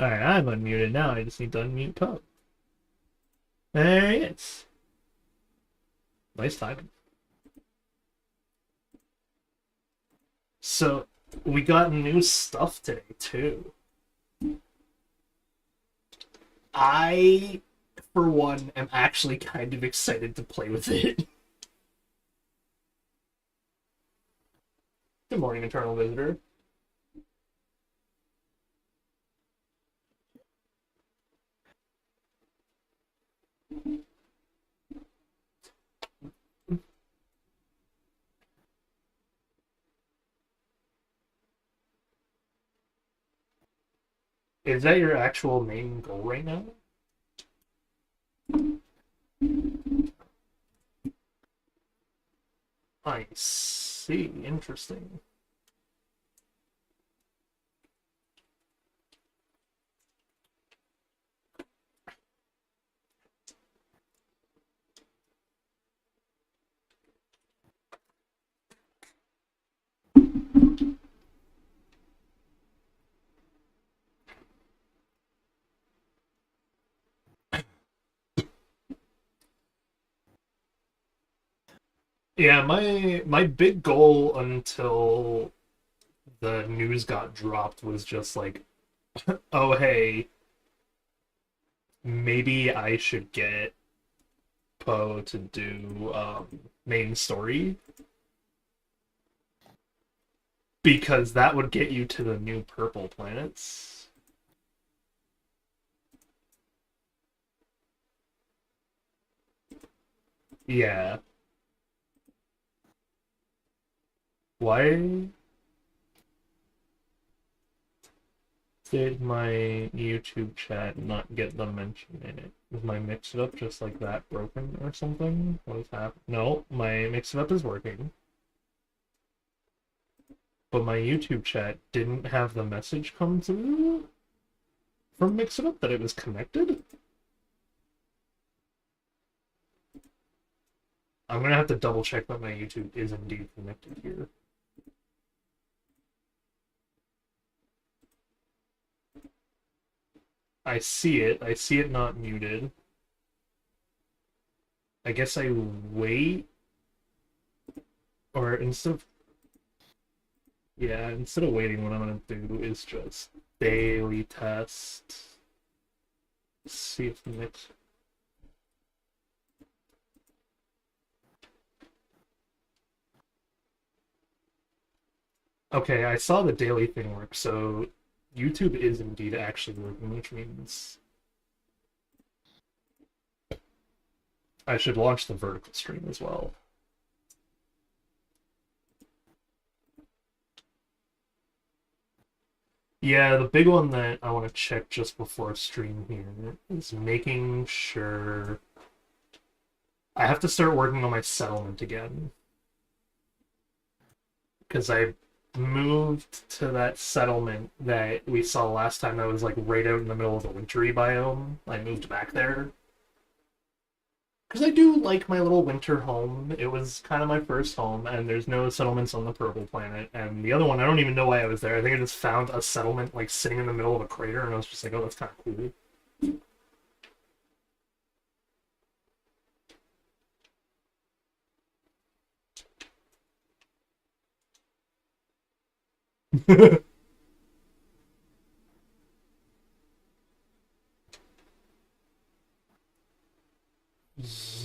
Alright, I'm unmuted now. I just need to unmute Pub. There he is. Nice timing. So, we got new stuff today, too. I, for one, am actually kind of excited to play with it. Good morning, Eternal Visitor. Is that your actual main goal right now? I see. Interesting. Yeah, my big goal until the news got dropped was just like, oh hey, maybe I should get Poe to do main story because that would get you to the new purple planets. Yeah. Why did my YouTube chat not get the mention in it? Is my mix-it-up just like that broken or something? What is happening? No, my mix-it-up is working. But my YouTube chat didn't have the message come through from mix-it-up that it was connected? I'm gonna have to double check that my YouTube is indeed connected here. I see it. I see it not muted. I guess I wait. Or instead of... Yeah, instead of waiting, what I'm gonna do is just daily test. See if the mix... Okay, I saw the daily thing work, so YouTube is indeed actually working, which means I should launch the vertical stream as well. Yeah, the big one that I want to check just before stream here is making sure I have to start working on my settlement again. Because I moved to that settlement that we saw last time that was like right out in the middle of the wintry biome. I moved back there. Because I do like my little winter home. It was kind of my first home, and there's no settlements on the purple planet. And the other one, I don't even know why I was there. I think I just found a settlement like sitting in the middle of a crater, and I was just like, oh, that's kind of cool.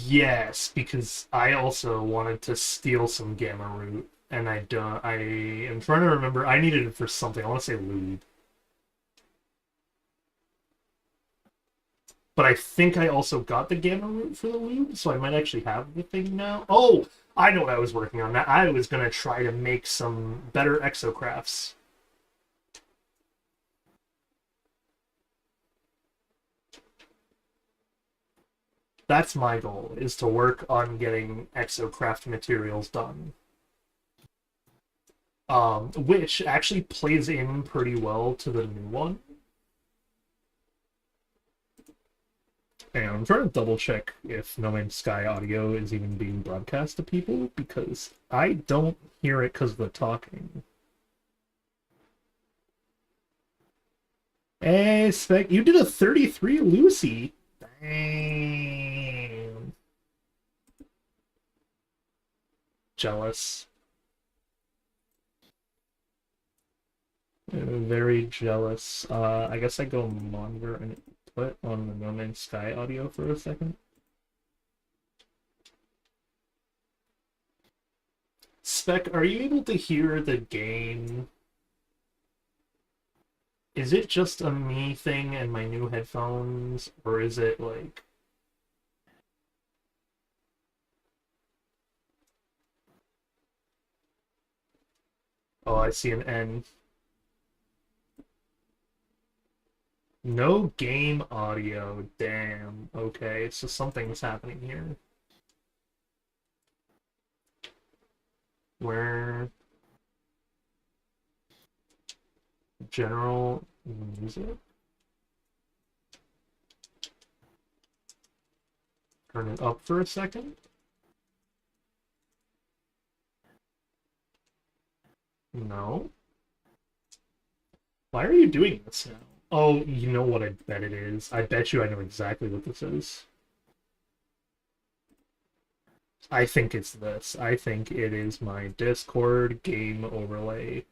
Yes, because I also wanted to steal some gamma root, and I don't. I am trying to remember. I needed it for something. I want to say lube, but I think I also got the gamma root for the lube, so I might actually have the thing now. Oh, I know what I was working on. That I was gonna try to make some better exocrafts. That's my goal, is to work on getting exocraft materials done. Which actually plays in pretty well to the new one. And I'm trying to double check if No Man's Sky audio is even being broadcast to people, because I don't hear it because of the talking. Hey, Spec, you did a 33 Lucy. Damn. Jealous. Very jealous. I guess I go monitor and put on the No Man's Sky audio for a second. Spec, are you able to hear the game? Is it just a me thing and my new headphones, or is it like... Oh, I see an N. No game audio. Damn. Okay, so something's happening here. Where... General music? Turn it up for a second. No. Why are you doing this now? Oh, you know what I bet it is. I bet you I know exactly what this is. I think it's this. I think it is my Discord game overlay.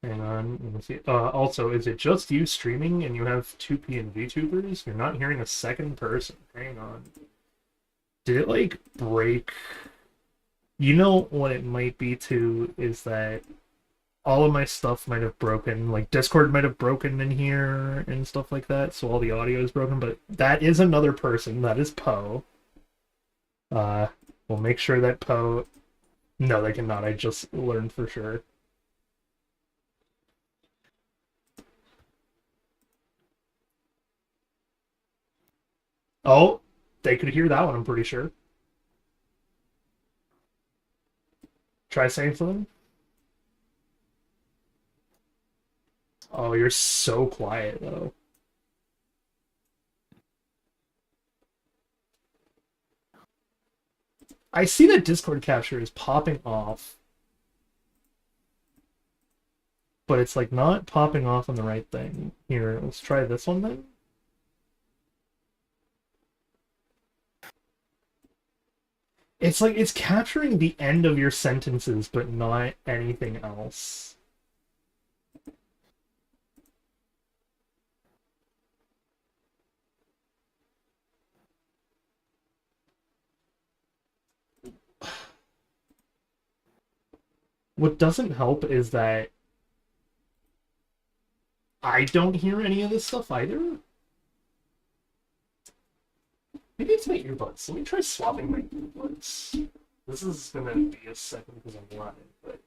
Hang on, let me see. Also, is it just you streaming and you have two PNG tubers? You're not hearing a second person. Hang on. Did it, like, break? You know what it might be, too, is that all of my stuff might have broken. Like, Discord might have broken in here and stuff like that, so all the audio is broken, but that is another person. That is Poe. We'll make sure that Poe... No, they cannot. I just learned for sure. Oh, they could hear that one, I'm pretty sure. Try saying something. Oh, you're so quiet, though. I see that Discord capture is popping off, but it's like not popping off on the right thing. Here, let's try this one then. It's like it's capturing the end of your sentences, but not anything else. What doesn't help is that I don't hear any of this stuff either. Maybe it's my earbuds. Let me try swapping my earbuds. This is gonna be a second because I'm live, but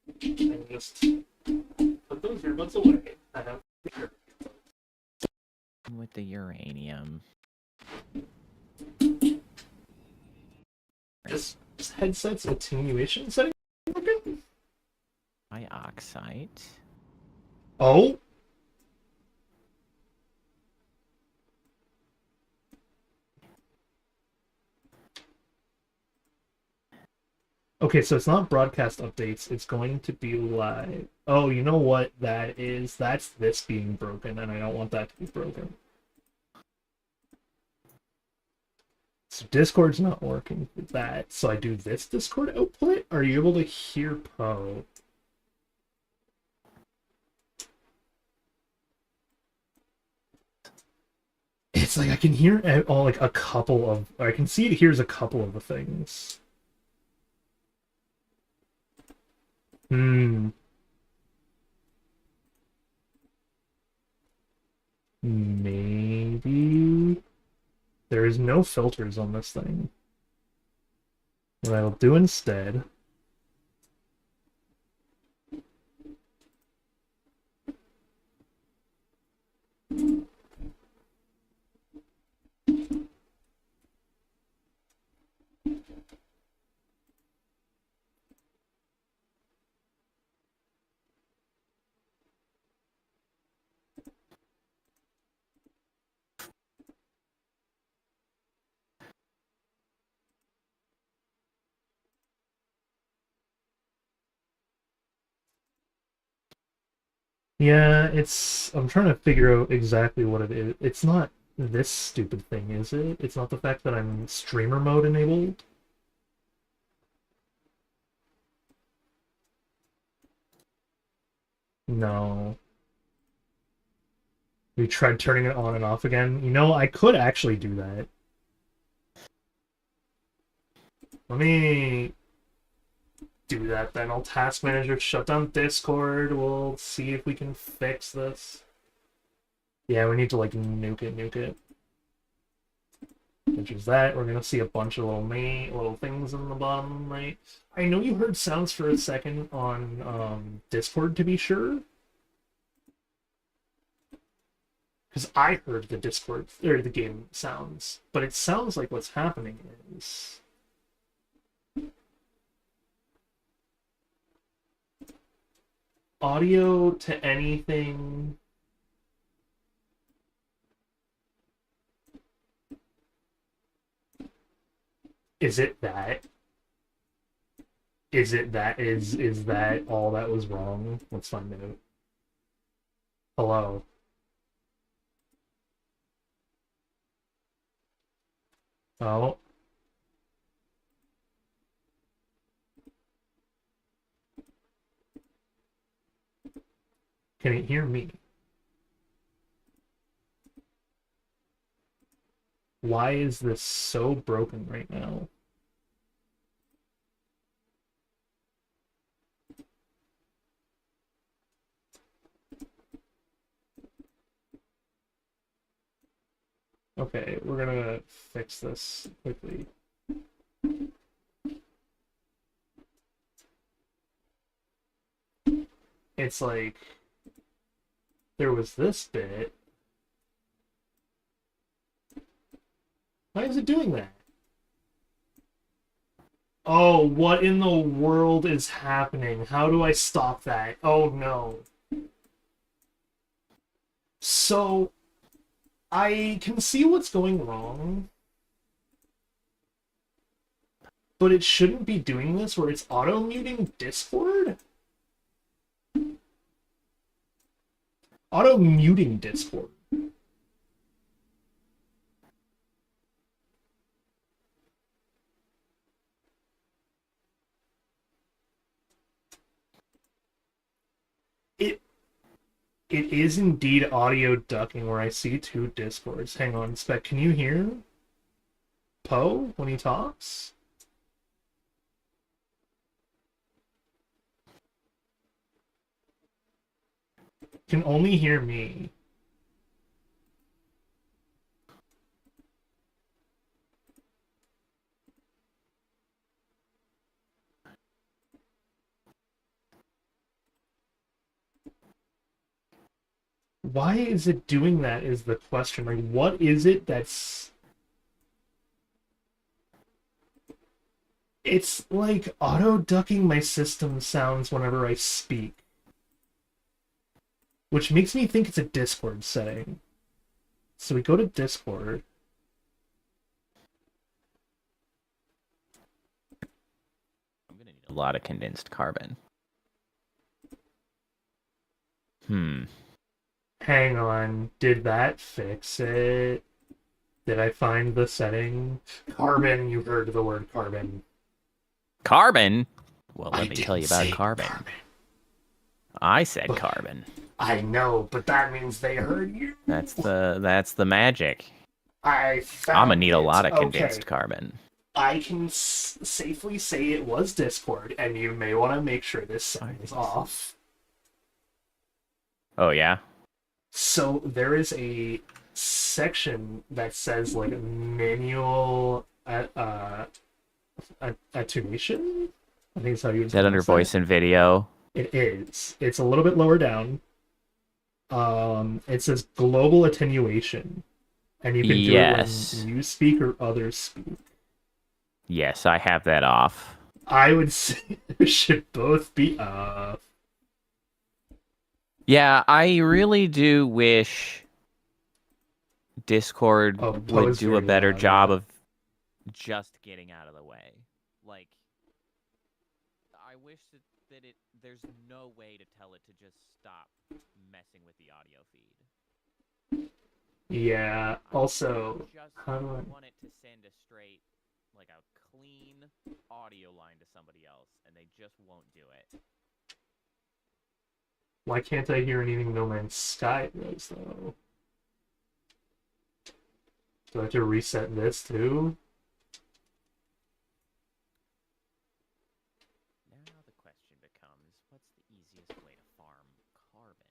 I can just put those earbuds away. I have with the uranium. This headset's attenuation setting. Okay. Dioxide. Oh. Okay, so it's not broadcast updates. It's going to be live. Oh, you know what that is? That's this being broken, and I don't want that to be broken. So Discord's not working for that. So I do this Discord output? Are you able to hear Poe? It's like I can hear all like a couple of... I can see it hears a couple of the things. Hmm. Maybe... There is no filters on this thing. What I'll do instead... Yeah, I'm trying to figure out exactly what it is. It's not this stupid thing, is it? It's not the fact that I'm streamer mode enabled? No. We tried turning it on and off again. You know, I could actually do that. Let me do that then. I'll task manager, shut down Discord. We'll see if we can fix this. Yeah, we need to like nuke it. Which is that. We're gonna see a bunch of little things in the bottom right. I know you heard sounds for a second on Discord to be sure. Because I heard the Discord or the game sounds, but it sounds like what's happening is audio to anything. Is it that? Is that all that was wrong? Let's find out. Hello. Oh. Can it hear me? Why is this so broken right now? Okay, we're gonna fix this quickly. It's like there was this bit. Why is it doing that? Oh, what in the world is happening? How do I stop that? Oh no. So, I can see what's going wrong, but it shouldn't be doing this where it's auto-muting Discord? Auto-muting Discord. It is indeed audio ducking where I see two Discords. Hang on, Spec, can you hear Poe when he talks? Can only hear me. Why is it doing that is the question. Like, what is it that's... It's like auto-ducking my system sounds whenever I speak. Which makes me think it's a Discord setting. So we go to Discord. I'm gonna need a lot of condensed carbon. Hang on. Did that fix it? Did I find the setting? Carbon, you heard the word carbon. Carbon? Well, let me tell you about carbon. I said But carbon. I know, but that means they heard you. That's the magic. I'm gonna need a lot of condensed carbon. I can safely say it was Discord, and you may want to make sure this setting is off. Oh, yeah? So there is a section that says, like, manual attenuation? I think it's how you would Is that under voice and video? It is. It's a little bit lower down. It says global attenuation. And you can do it when you speak or others speak. Yes, I have that off. I would say they should both be off. Yeah, I really do wish Discord would do a better job of just getting out of the way. Like, I wish that there's no way to tell it to just stop messing with the audio feed. Yeah. Also, I just how do I... want it to send a straight, like a clean audio line to somebody else, and they just won't do it. Why can't I hear anything No Man's Sky does, though? Do I have to reset this, too? Now the question becomes, what's the easiest way to farm carbon?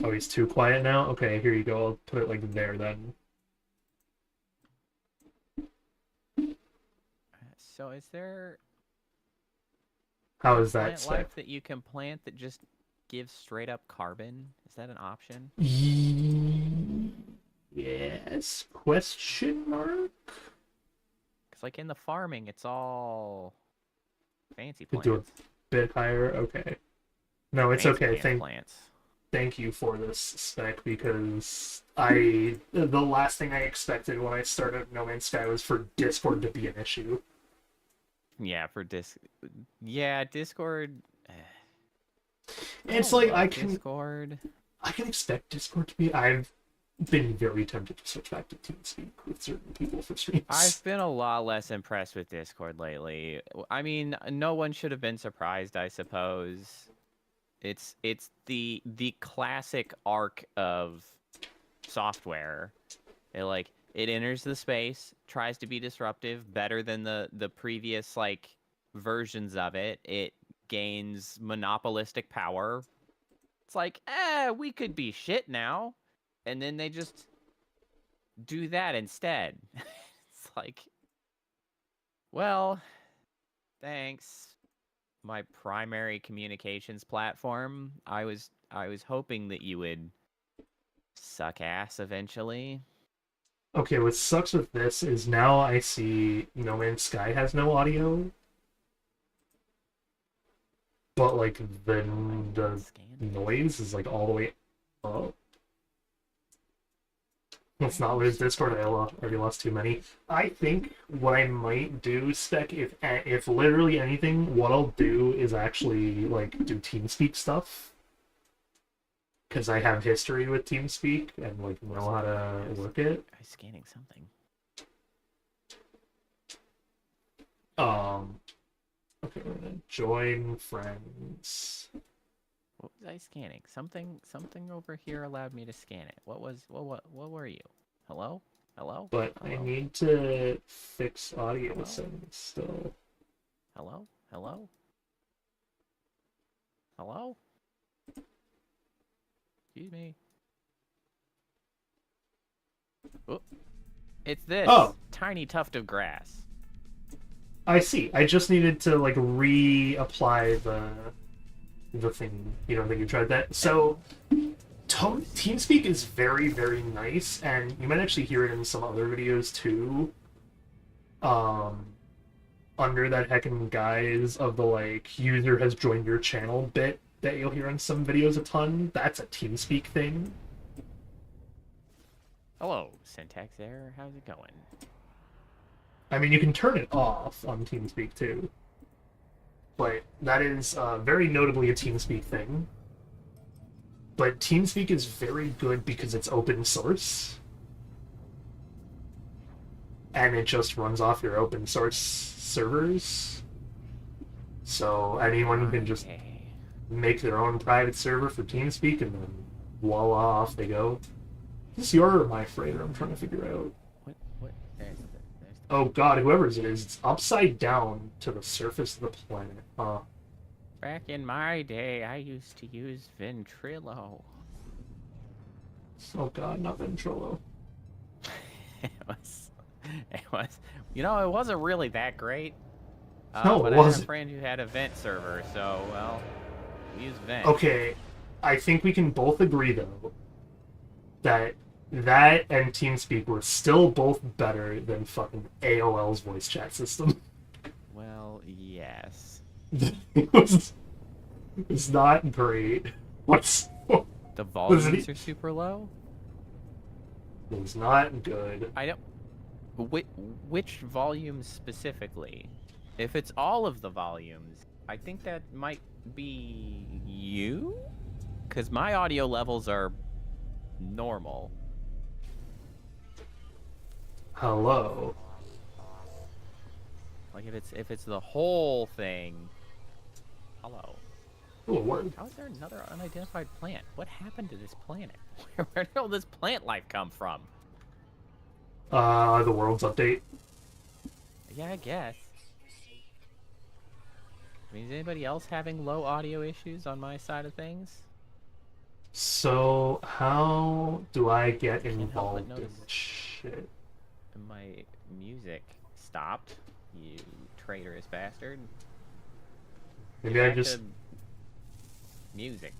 Oh, he's too quiet now? Okay, here you go. I'll put it, like, there, then. So is there How is that plant set? life that you can plant that just gives straight up carbon? Is that an option? Yes? Question mark? Because like in the farming, it's all fancy Could do plants. a bit higher? Okay. No, it's Fancy okay. ass plants. Thank you for this spec, because the last thing I expected when I started No Man's Sky was for Discord to be an issue. Yeah, for Discord. It's like Discord. I can expect Discord to be. I've been very tempted to switch back to TeamSpeak with certain people for streams. I've been a lot less impressed with Discord lately. I mean, no one should have been surprised, I suppose. It's the classic arc of software. It enters the space, tries to be disruptive, better than the previous like versions of it. It gains monopolistic power. It's like, we could be shit now. And then they just do that instead. It's like, well, thanks. My primary communications platform. I was hoping that you would suck ass eventually. Okay, what sucks with this is now I see No Man's Sky has no audio, but like the noise is like all the way up. Let's not lose Discord. I already lost too many. I think what I might do, Spec, if literally anything, what I'll do is actually like do TeamSpeak stuff, because I have history with TeamSpeak and like know how to work it. I'm scanning something. Okay, we're gonna join friends. What was I scanning? Something over here allowed me to scan it. What were you? Hello? Hello? But Hello? I need to fix audio Hello? settings still. Hello? Hello? Hello? Excuse me. Oh, it's this tiny tuft of grass. I see. I just needed to like reapply the thing. You don't think you tried that? So TeamSpeak is very, very nice, and you might actually hear it in some other videos too. Under that heckin' guise of the like user has joined your channel bit that you'll hear in some videos a ton. That's a TeamSpeak thing. Hello, syntax error. How's it going? I mean, you can turn it off on TeamSpeak too. But that is very notably a TeamSpeak thing. But TeamSpeak is very good because it's open source. And it just runs off your open source servers. So anyone can just make their own private server for TeamSpeak and then voila, off they go. Is this your or my freighter? I'm trying to figure out. What? There's Oh god, whoever's it is, it's upside down to the surface of the planet. Back in my day, I used to use Ventrilo. Oh god, not Ventrilo. It was, you know, it wasn't really that great. No, but it I had wasn't. a friend who had a vent server, so, well, we used vent. Okay, I think we can both agree, though, that and TeamSpeak were still both better than fucking AOL's voice chat system. Well, yes. It's not great. The volumes are super low? It's not good. I don't... Which volumes specifically? If it's all of the volumes, I think that might be you? Because my audio levels are normal. Hello. Like if it's the whole thing. Hello. Ooh, a word. How is there another unidentified plant? What happened to this planet? Where did all this plant life come from? The world's update. Yeah, I guess. I mean, is anybody else having low audio issues on my side of things? So, how do I get Can't help but involved in notice this shit? my music stopped. You traitorous bastard. Maybe Get I back just... to music.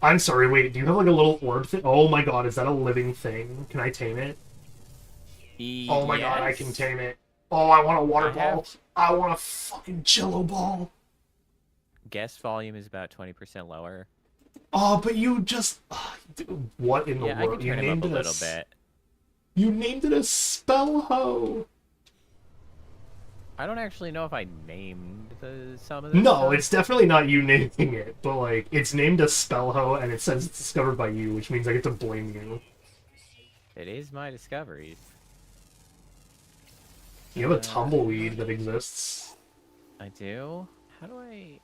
I'm sorry, wait, do you have like a little orb thing? Oh my god, is that a living thing? Can I tame it? Oh my god, I can tame it. Oh, I want a water ball. I want a fucking jello ball. Guest volume is about 20% lower. Oh, but you just... what in the Yeah, I world? can turn him up a little bit. You named it a spell hoe. I don't actually know if I named some of this No, stuff. it's definitely not you naming it, but like, it's named a spell hoe and it says it's discovered by you, which means I get to blame you. It is my discoveries. You have a tumbleweed that exists. I do? How do I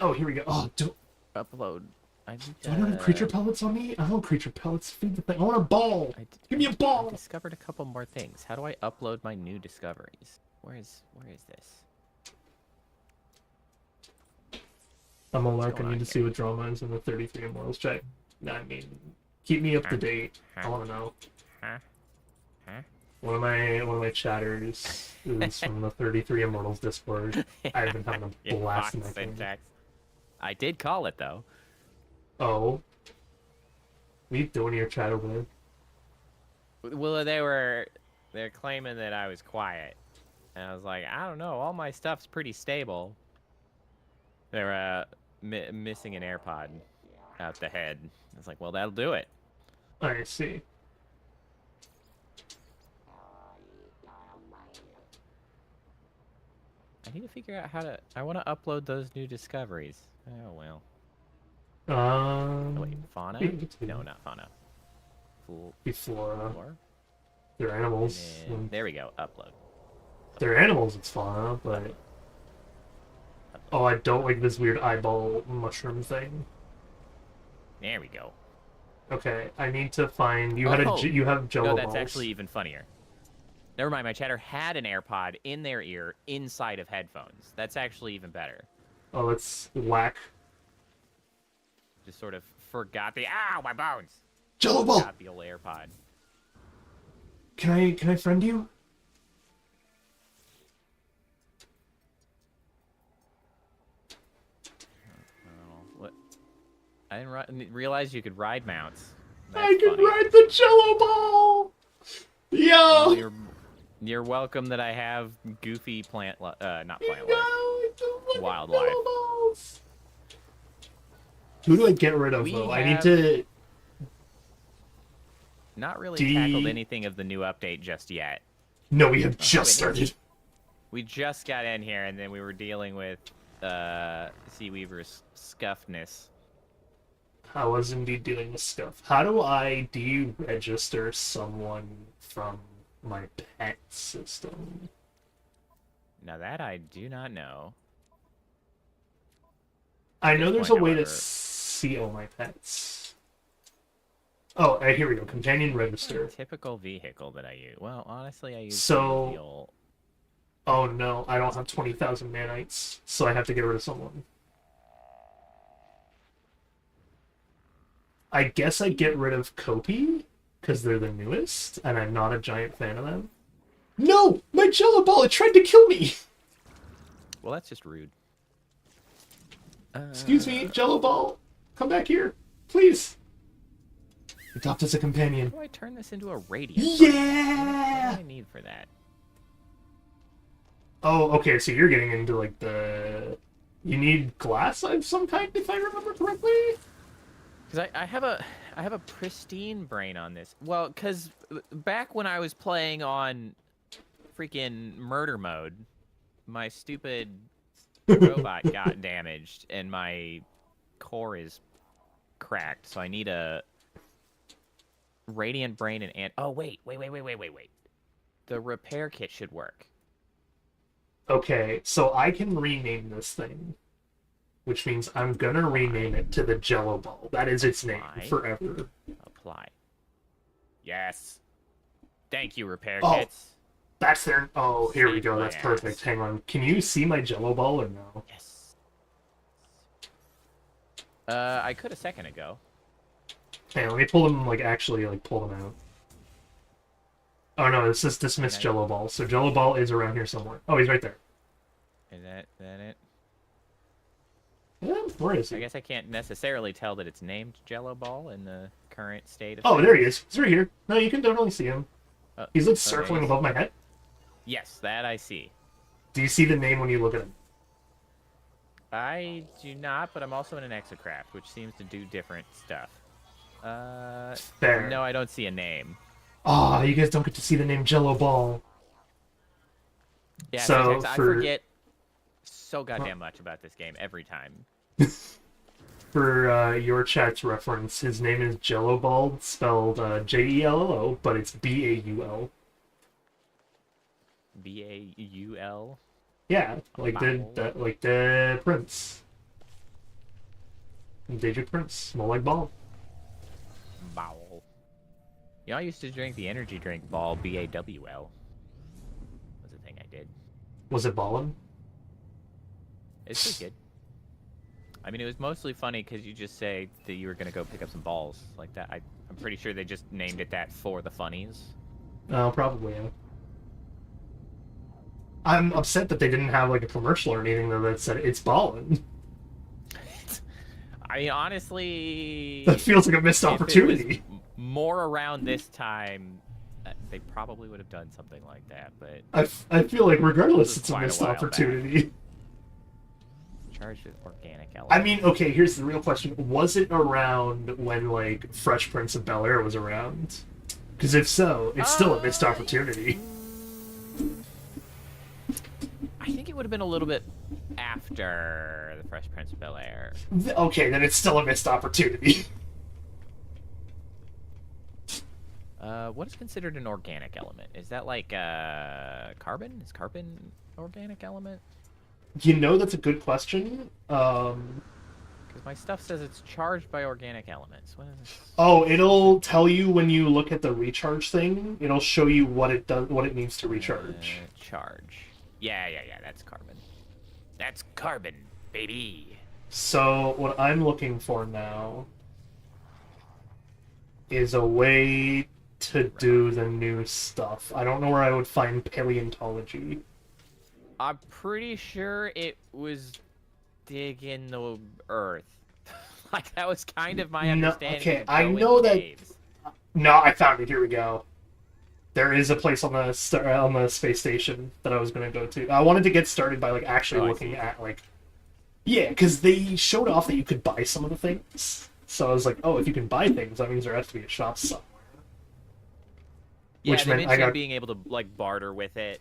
Oh, here we go. Oh, do upload? I I not have creature pellets on me? I don't want creature pellets. Feed the thing. I want a ball. Give me a ball. I discovered a couple more things. How do I upload my new discoveries? Where is this? I'm a lark. I need to see what drama is in the 33 Immortals check. I mean, keep me up to date. I want to know. One of my chatters is from the 33 Immortals Discord. I've been having a blast in that game. I did call it though. Oh. What are you doing in your chat over there? Well, they're claiming that I was quiet, and I was like, I don't know, all my stuff's pretty stable. They're missing an AirPod out the head. I was like, well, that'll do it. I see. I need to figure out how to. I want to upload those new discoveries. Oh well. Oh, wait, fauna? No, not fauna. Flora. They're animals. There we go. Upload. They're animals. It's fauna, but oh, I don't like this weird eyeball mushroom thing. There we go. Okay, I need to find. You you have Jello No, that's balls. actually even funnier. Never mind. My chatter had an AirPod in their ear inside of headphones. That's actually even better. Oh, that's whack. Just sort of forgot the my bones. Jello ball. Forgot the old AirPod. Can I friend you? Oh, what? I didn't realize you could ride mounts. That's I can funny. ride the Jello ball. Yo. Well, you're welcome that I have goofy not plant life. Wildlife. Who do I get rid of though? I need to. Not really tackled anything of the new update just yet. No, we have just started. We just got in here, and then we were dealing with Seaweaver's scuffness. I was indeed dealing with stuff. How do I deregister someone from my pet system? Now that I do not know. I know there's a way to see all my pets. Oh, here we go. Companion register. Typical vehicle that I use. Well, honestly, I use so. Oh no, I don't have 20,000 nanites, so I have to get rid of someone. I guess I get rid of Kopi, because they're the newest, and I'm not a giant fan of them. No! My Jello ball, it tried to kill me! Well, that's just rude. Excuse me, Jello ball. Come back here, please. Adopt as a companion. How do I turn this into a radio? Yeah! What do I need for that? Oh, okay, so you're getting into, like, the... You need glass of some kind, if I remember correctly? Because I have a pristine brain on this. Well, because back when I was playing on freaking murder mode, my stupid The robot got damaged, and my core is cracked, so I need a radiant brain and oh wait. The repair kit should work. Okay, so I can rename this thing, which means I'm gonna rename it to the Jello Ball. That is its name forever. Apply. Yes. Thank you, repair Oh, kits. that's their... Oh, here we Save go. my That's ass. perfect. Hang on. Can you see my Jello Ball or no? Yes. I could a second ago. Hey, let me pull them, like, actually, like, pull them out. Oh, no, this is dismiss Okay. Jello Ball. So Jello Ball is around here somewhere. Oh, he's right there. Is that it? Yeah, where is I he? guess I can't necessarily tell that it's named Jello Ball in the current state of Oh, things. there he is. He's right here. No, you can definitely see him. He's, like, circling okay. above my head. Yes, that I see. Do you see the name when you look at him? I do not, but I'm also in an exocraft, which seems to do different stuff. There. No, I don't see a name. Ah, you guys don't get to see the name Jello Ball. Yeah, So, I for- forget so goddamn much about this game every time. For your chat's reference, his name is Jello Ball, spelled Jello, but it's Baul. Baul. Yeah, like Baul. the Prince. Daedric Prince, more like Ball. Bowel. You know, I used to drink the energy drink Ball, BAWL. Was a thing I did. Was it Ballin? It's pretty good. I mean, it was mostly funny because you just say that you were gonna go pick up some balls like that. I'm pretty sure they just named it that for the funnies. Oh, probably, yeah. I'm upset that they didn't have like a commercial or anything though that said it's Ballin. I mean, honestly, That feels like a missed if it was opportunity. more around this time, they probably would have done something like that. But I feel like regardless, This was it's a quite a missed while back. opportunity. charged with organic I elements. mean, okay, here's the real question. Was it around when, like, Fresh Prince of Bel-Air was around? Because if so, it's still a missed opportunity. I think it would have been a little bit after the Fresh Prince of Bel-Air. Okay, then it's still a missed opportunity. What is considered an organic element? Is that like carbon? Is carbon organic element? You know, that's a good question. Because my stuff says it's charged by organic elements. What is this? Oh, it'll tell you when you look at the recharge thing. It'll show you what it does, what it needs to recharge. Charge. Yeah. That's carbon. That's carbon, baby. So what I'm looking for now is a way to do the new stuff. I don't know where I would find paleontology. I'm pretty sure it was dig in the earth. Like, that was kind of my No, understanding. okay, of I going know that- caves. No, I found it. Here we go. There is a place on the space station that I was going to go to. I wanted to get started by like actually Oh, I looking see. at like, yeah, because they showed off that you could buy some of the things. So I was like, oh, if you can buy things, that means there has to be a shop somewhere. Yeah, which they meant I mentioned got- being able to like barter with it.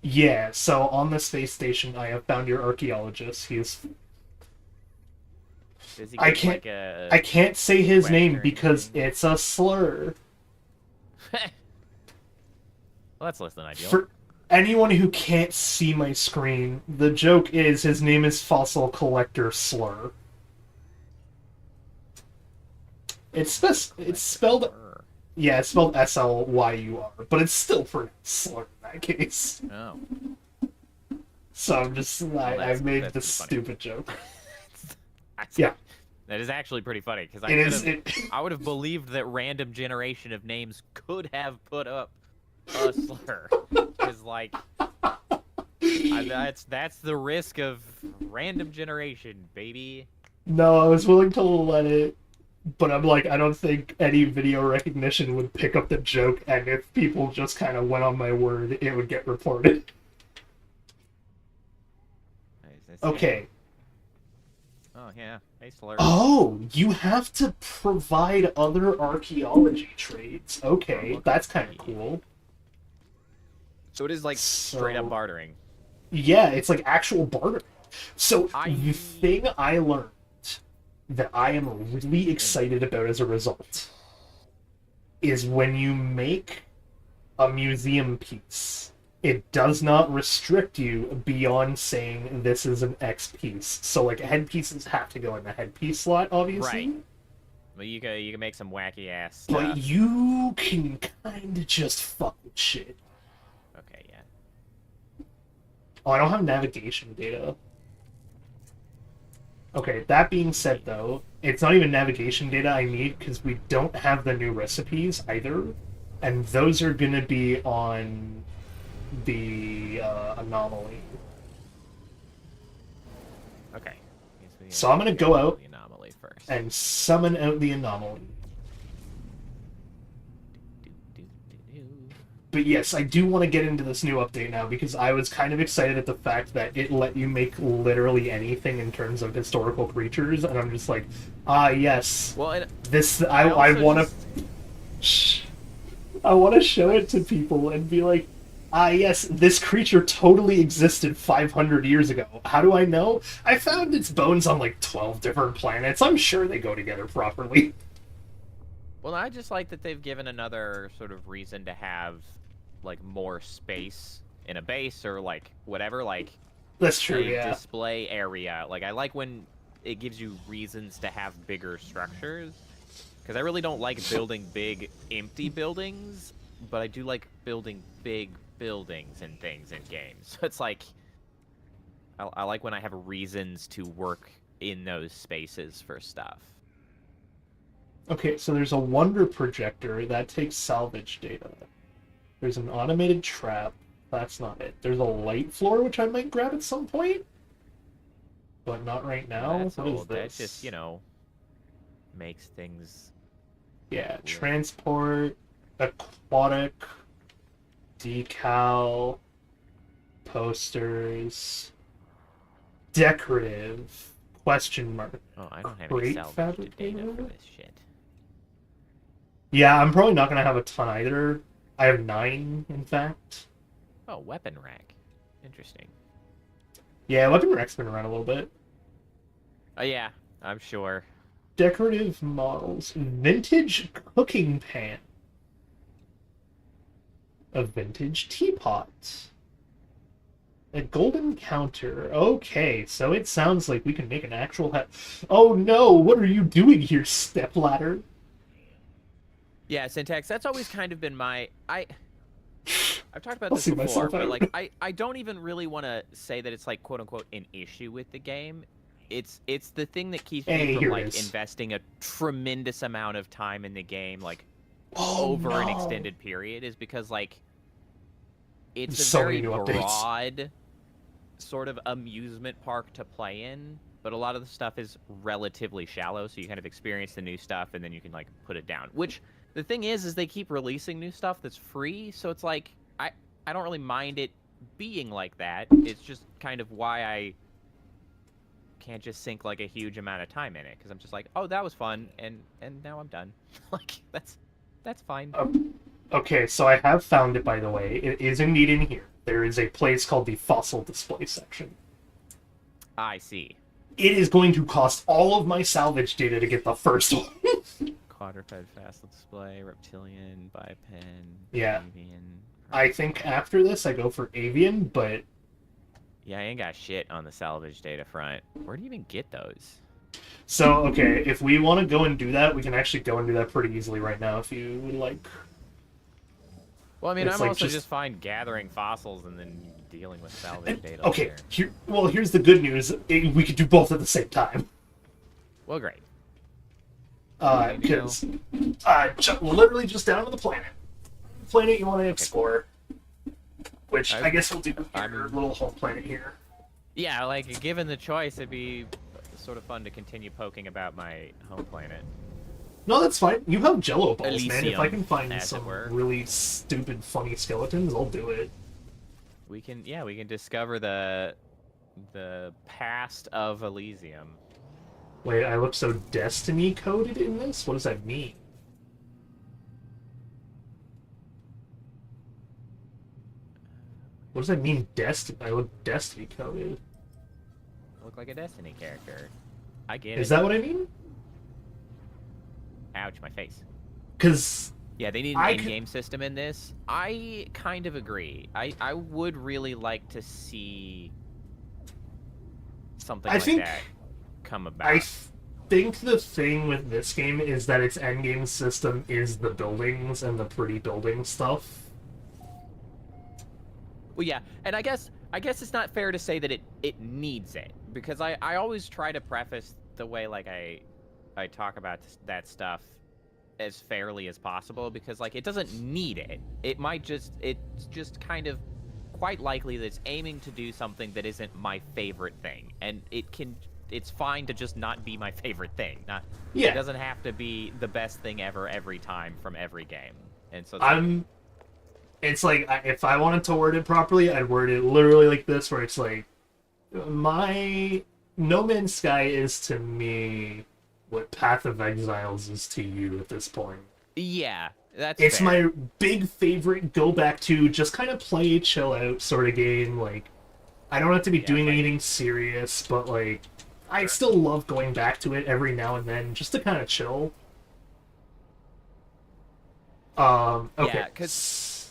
Yeah, so on the space station, I have found your archaeologist. He's Does he I give, can't- like, a... I can't say his Quest name or because anything? it's a slur. Well, that's less than ideal. For anyone who can't see my screen, the joke is his name is Fossil Collector Slur. It's spelled yeah, it's spelled Slyur, but it's still pronounced slur in that case. Oh. So I'm just I that's- made that's this pretty stupid joke. Yeah. Yeah. That is actually pretty funny, because It is. I would have believed that random generation of names could have put up a slur. Because, like, that's the risk of random generation, baby. No, I was willing to let it, but I'm like, I don't think any video recognition would pick up the joke, and if people just kind of went on my word, it would get reported. Is this Okay. it? Oh, yeah. Hey, slur. Oh, you have to provide other archaeology trades. Okay, Look that's at kind of me. cool. So it is, like, straight up So- bartering. Yeah, it's like actual barter. So I- the thing I learned that I am really excited about as a result is when you make a museum piece, it does not restrict you beyond saying this is an X piece. So like headpieces have to go in the headpiece slot, obviously. Right. Well, you can make some wacky ass But stuff. you can kind of just fuck with shit. Okay, yeah. Oh, I don't have navigation data. Okay, that being said, though, it's not even navigation data I need because we don't have the new recipes either, and those are going to be on the anomaly. Okay. So I'm going to go out the anomaly first. and summon out the anomaly. But yes, I do want to get into this new update now because I was kind of excited at the fact that it let you make literally anything in terms of historical creatures, and I'm just like, yes. Well, This I want to. I want to show it to people and be like, yes, this creature totally existed 500 years ago. How do I know? I found its bones on like 12 different planets. I'm sure they go together properly. Well, I just like that they've given another sort of reason to have like more space in a base or like whatever, like That's true, a yeah. display area. Like I like when it gives you reasons to have bigger structures. Because I really don't like building big, empty buildings, but I do like building big buildings and things in games. So it's like, I like when I have reasons to work in those spaces for stuff. Okay, so there's a wonder projector that takes salvage data. There's an automated trap. That's not it. There's a light floor, which I might grab at some point, but not right now. That's What is old. That this? just, makes things... Yeah, weird. transport, aquatic, decal, posters, decorative, question mark. Oh, I don't have any Crate salvage data fabricator? for this shit. Yeah, I'm probably not gonna have a ton either. I have 9, in fact. Oh, weapon rack. Interesting. Yeah, weapon rack's been around a little bit. Oh, yeah, I'm sure. Decorative models. Vintage cooking pan. A vintage teapot. A golden counter. Okay, so it sounds like we can make an actual Oh no, what are you doing here, stepladder? Yeah, syntax, that's always kind of been my... I've talked about I'll this see before, myself but out. like I don't even really want to say that it's like quote unquote an issue with the game. It's the thing that keeps me from Here it like is. investing a tremendous amount of time in the game like Oh, over an no. extended period is because like it's There's a so very many new updates. broad sort of amusement park to play in, but a lot of the stuff is relatively shallow, so you kind of experience the new stuff and then you can like put it down. Which the thing is they keep releasing new stuff that's free, so it's like I don't really mind it being like that. It's just kind of why I can't just sink like a huge amount of time in it, because I'm just like, oh, that was fun, and now I'm done. Like that's fine. Okay, so I have found it, by the way. It is indeed in here. There is a place called the fossil display section. I see. It is going to cost all of my salvage data to get the first one. Quadruped fossil display, reptilian, biped, Yeah. avian. I think after this I go for avian, but Yeah, I ain't got shit on the salvage data front. Where do you even get those? so okay, if we want to go and do that, we can actually go and do that pretty easily right now if you would like. Well, I mean, It's I'm like also just- just fine gathering fossils and then dealing with salvage And, data okay, later. here's the good news. We could do both at the same time. Well, great. Because literally just down to the planet you want to explore, which I guess we'll do your little home planet here. Yeah, like, given the choice, it'd be sort of fun to continue poking about my home planet. No, that's fine. You have Jello balls, man. If I Elysium, can find as it some were. really stupid, funny skeletons, I'll do it. We can discover the past of Elysium. Wait, I look so Destiny coded in this? What does that mean? What does that mean, Destiny? I look Destiny coded. Look like a Destiny character. I get Is it. that what I mean? Ouch, my face. Because Yeah, they need an in-game system in this. I kind of agree. I would really like to see something like that come about. I think the thing with this game is that its endgame system is the buildings and the pretty building stuff. Well, yeah, and I guess it's not fair to say that it needs it, because I always try to preface the way like I talk about that stuff as fairly as possible, because like it doesn't need it. It's just kind of quite likely that it's aiming to do something that isn't my favorite thing, and it's fine to just not be my favorite thing. It doesn't have to be the best thing ever every time from every game. And so it's like, if I wanted to word it properly, I'd word it literally like this, where it's like, my No Man's Sky is to me what Path of Exiles is to you at this point. Yeah, it's fair. My big favorite go back to just kind of play, chill out sort of game. Like, I don't have to be doing anything serious, but like, I still love going back to it every now and then just to kind of chill. Okay. Yeah, because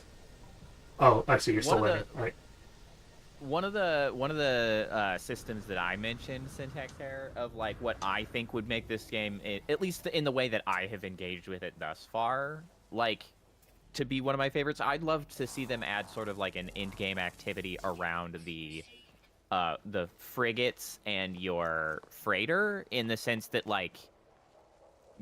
I see you're still learning. All right. One of the systems that I mentioned, syntax error, of like what I think would make this game, at least in the way that I have engaged with it thus far, like to be one of my favorites. I'd love to see them add sort of like an in-game activity around the frigates and your freighter, in the sense that like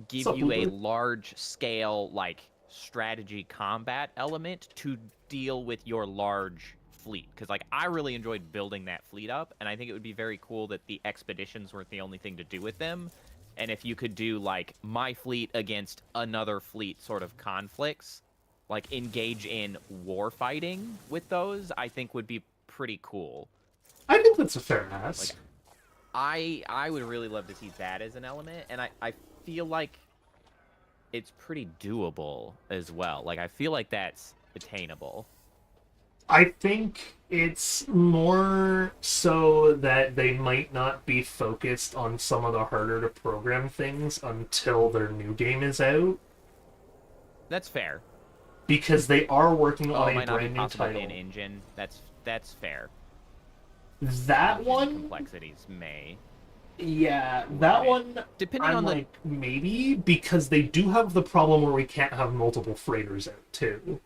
give you a large scale like strategy combat element to deal with your large fleet, because like I really enjoyed building that fleet up, and I think it would be very cool that the expeditions weren't the only thing to do with them, and if you could do like my fleet against another fleet sort of conflicts, like engage in war fighting with those, I think would be pretty cool. I think that's a fair ask. Like, I would really love to see that as an element, and I feel like it's pretty doable as well. Like, I feel like that's attainable. I think it's more so that they might not be focused on some of the harder to program things until their new game is out. That's fair. Because they are working on a a brand new title. An engine. That's fair. That engine one complexities may. Yeah, that one. Depending I'm on like, maybe, because they do have the problem where we can't have multiple freighters out too.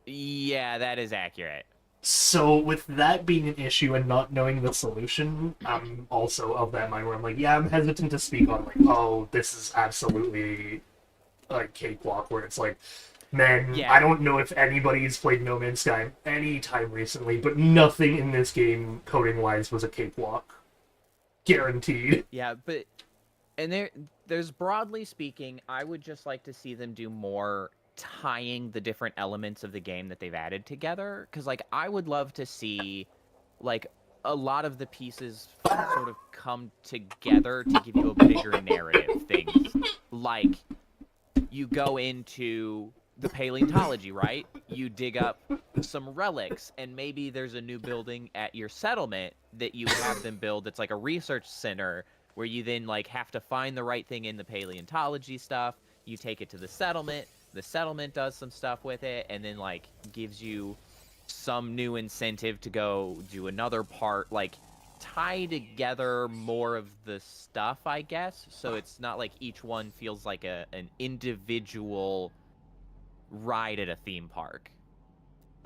Yeah, that is accurate. So with that being an issue and not knowing the solution, I'm also of that mind where I'm like, yeah, I'm hesitant to speak on like, oh, this is absolutely like cakewalk, where it's like, man, Yeah. I don't know if anybody's played No Man's Sky any time recently, but nothing in this game, coding-wise, was a cakewalk. Guaranteed. Yeah, but there's broadly speaking, I would just like to see them do more tying the different elements of the game that they've added together, because like I would love to see like a lot of the pieces sort of come together to give you a bigger narrative. Things like you go into the paleontology, right? You dig up some relics, and maybe there's a new building at your settlement that you have them build that's like a research center, where you then like have to find the right thing in the paleontology stuff. You take it to the settlement does some stuff with it, and then like gives you some new incentive to go do another part, like tie together more of the stuff, I guess, so it's not like each one feels like an individual ride at a theme park.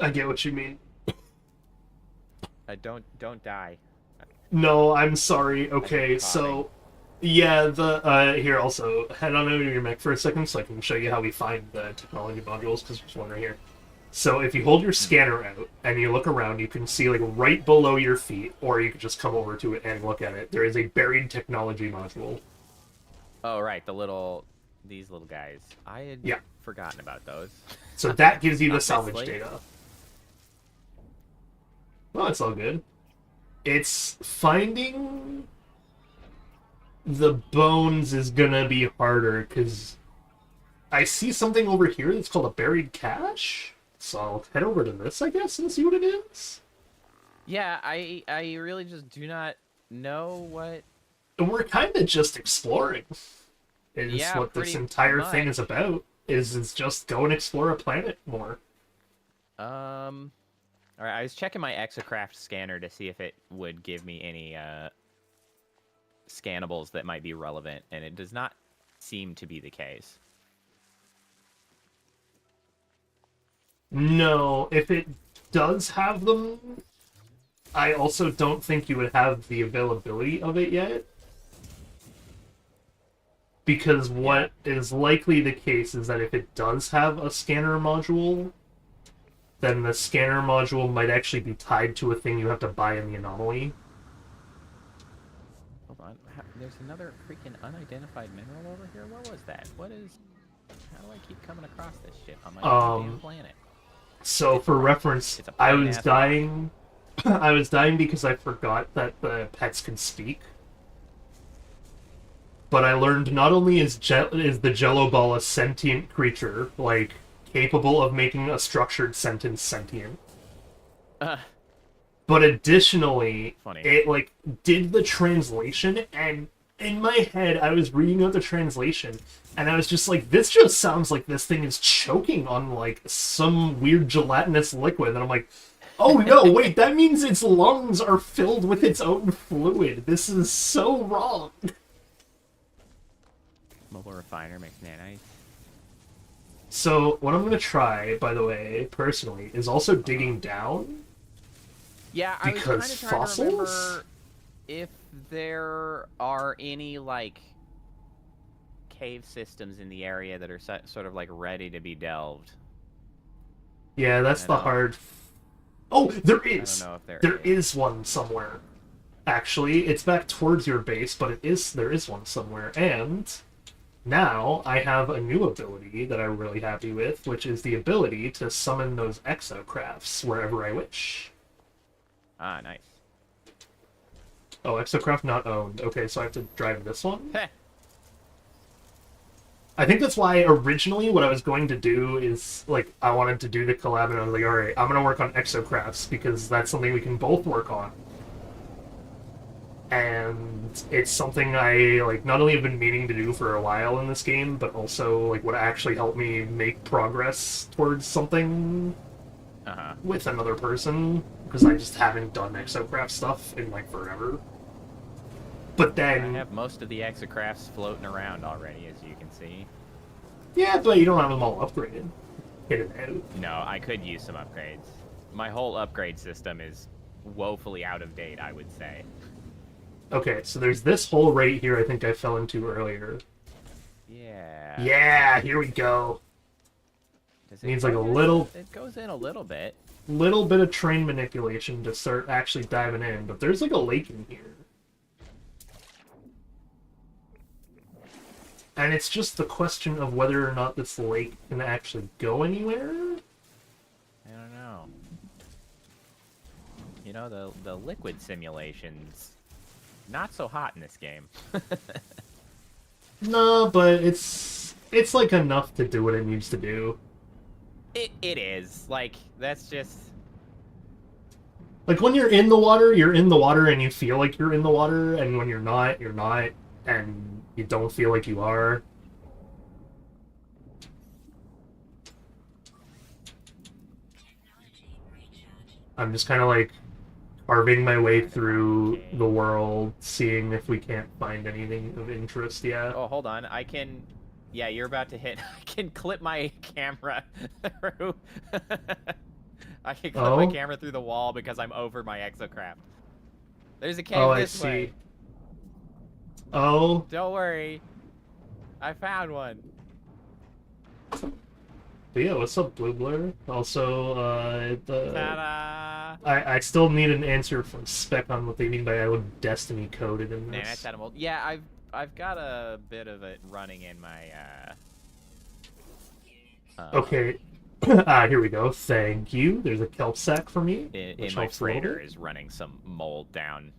I get what you mean. Don't die. No, I'm sorry. Okay, so yeah, here also head on over to your mech for a second so I can show you how we find the technology modules, because there's one right here. So if you hold your scanner out and you look around, you can see like right below your feet, or you can just come over to it and look at it. There is a buried technology module. Oh right, these little guys. I had forgotten about those. So that gives you the salvage data. Well, it's all good. It's finding the bones is gonna be harder, because I see something over here that's called a buried cache. So I'll head over to this, I guess, and see what it is. Yeah, I really just do not know what. And we're kind of just exploring. Is Yeah, what this pretty entire thing is much. about. Is just go and explore a planet more. All right, I was checking my Exocraft scanner to see if it would give me any scannables that might be relevant, and it does not seem to be the case. No, if it does have them, I also don't think you would have the availability of it yet. Because what is likely the case is that if it does have a scanner module, then the scanner module might actually be tied to a thing you have to buy in the anomaly. Hold on, there's another freaking unidentified mineral over here. What was that? What is? How do I keep coming across this shit on my damn planet? So for reference, It's a I plain was ass dying. I was dying because I forgot that the pets can speak. But I learned not only is the Jello Ball a sentient creature, like capable of making a structured sentence sentient, but additionally, Funny. it like did the translation, and in my head, I was reading out the translation, and I was just like, this just sounds like this thing is choking on like some weird gelatinous liquid, and I'm like, oh no, wait, that means its lungs are filled with its own fluid. This is so wrong. Mobile refiner makes nanites. So, what I'm going to try, by the way, personally, is also digging down. Yeah, I was Because kind of trying to fossils? remember if there are any, like, cave systems in the area that are sort of, like, ready to be delved. Yeah, that's the hard... Oh, there is! I don't know if There is one somewhere. Actually, it's back towards your base, but there is one somewhere. And now I have a new ability that I'm really happy with, which is the ability to summon those exocrafts wherever I wish. Ah, nice. Oh, exocraft not owned. Okay, so I have to drive this one? Heh. I think that's why originally what I was going to do is, like, I wanted to do the collab, and I was like, alright, I'm going to work on exocrafts, because that's something we can both work on. And it's something I, like, not only have been meaning to do for a while in this game, but also, like, would actually help me make progress towards something with another person, because I just haven't done exocraft stuff in, like, forever. But then... I have most of the exocrafts floating around already, as you can see. Yeah, but you don't have them all upgraded. Hit it out. No, I could use some upgrades. My whole upgrade system is woefully out of date, I would say. Okay, so there's this hole right here I think I fell into earlier. Yeah. Yeah, here we go. Needs like a little... It goes in a little bit. Little bit of train manipulation to start actually diving in, but there's like a lake in here. And it's just the question of whether or not this lake can actually go anywhere? I don't know. You know, the liquid simulation's not so hot in this game. No, but it's like enough to do what it needs to do. It is. Like, that's just... Like, when you're in the water and you feel like you're in the water, and when you're not, and you don't feel like you are. I'm just kind of like carving my way through the world, seeing if we can't find anything of interest yet. Oh, hold on. I can... Yeah, you're about to hit... I can clip my camera through... I can clip my camera through the wall because I'm over my exocraft. There's a cave this way. Oh. Don't worry. I found one. But yeah, what's up, Blue Blur? Also, Ta-da! I still need an answer from Spec on what they mean by I would Destiny coded in this. Nah, that's animal. Yeah, I've got a bit of it running in my Okay. Here we go. Thank you. There's a kelp sack for me. In my freighter is running some mold down.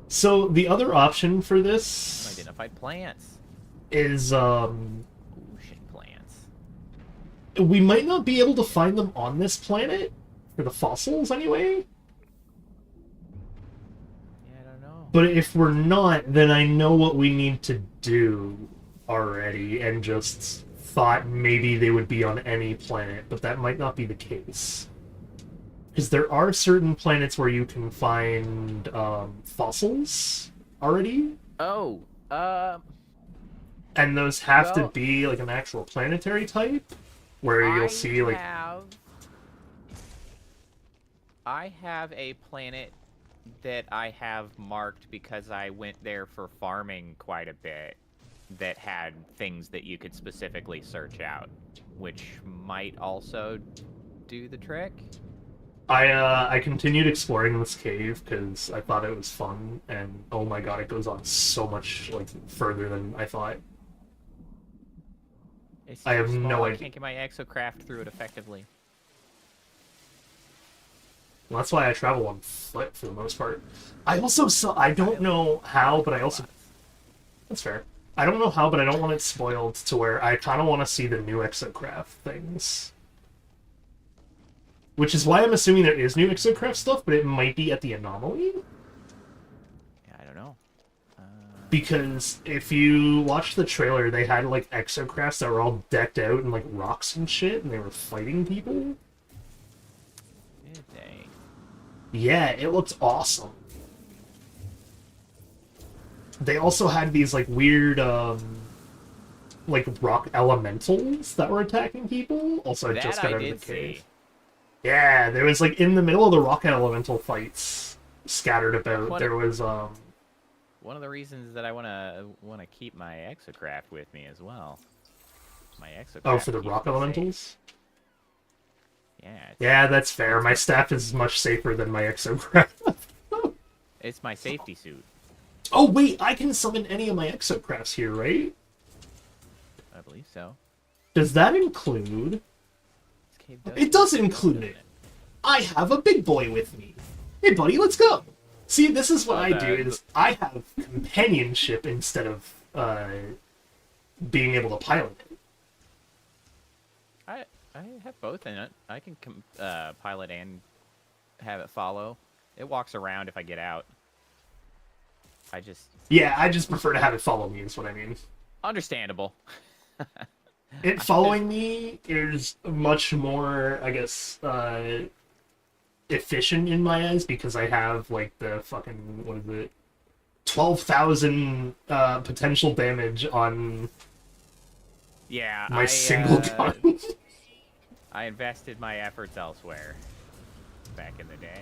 So the other option for this Unidentified plants. is Ocean plants. we might not be able to find them on this planet, for the fossils anyway. Yeah, I don't know. But if we're not, then I know what we need to do already, and just thought maybe they would be on any planet, but that might not be the case. Because there are certain planets where you can find fossils already. Oh, And those have to well, be like an actual planetary type, where you'll see like I have a planet that I have marked because I went there for farming quite a bit that had things that you could specifically search out, which might also do the trick. I continued exploring this cave because I thought it was fun, and oh my god, it goes on so much like further than I thought. It's I have too no small, I idea. can't get my exocraft through it effectively. Well, that's why I travel on foot for the most part. I also saw, I don't know how, but I also, that's fair. I don't know how, but I don't want it spoiled to where I kind of want to see the new exocraft things. Which is why I'm assuming there is new exocraft stuff, but it might be at the anomaly. Yeah, I don't know. Because if you watch the trailer, they had like exocrafts that were all decked out in like rocks and shit, and they were fighting people. Did they? Yeah, it looked awesome. They also had these like weird like rock elementals that were attacking people. Also, I That just got I out of did the cave. see. Yeah, there was like in the middle of the rock elemental fights scattered about. What- There was One of the reasons that I wanna keep my exocraft with me as well. My exocraft. oh, for the keeps rock me safe. elementals. Yeah. Yeah, that's fair. My staff is much safer than my exocraft. It's my safety suit. Oh wait, I can summon any of my exocrafts here, right? I believe so. Does that include? This cave does It does have a include doesn't it. I have a big boy with me. Hey buddy, let's go. See, this is what Oh, I do, is I have companionship instead of being able to pilot it. I have both in it. I can pilot and have it follow. It walks around if I get out. I just... Yeah, I just prefer to have it follow me, is what I mean. Understandable. It following me is much more, I guess, efficient in my eyes, because I have, like, the fucking, what is it, 12,000 potential damage on Yeah, my single gun. I invested my efforts elsewhere back in the day.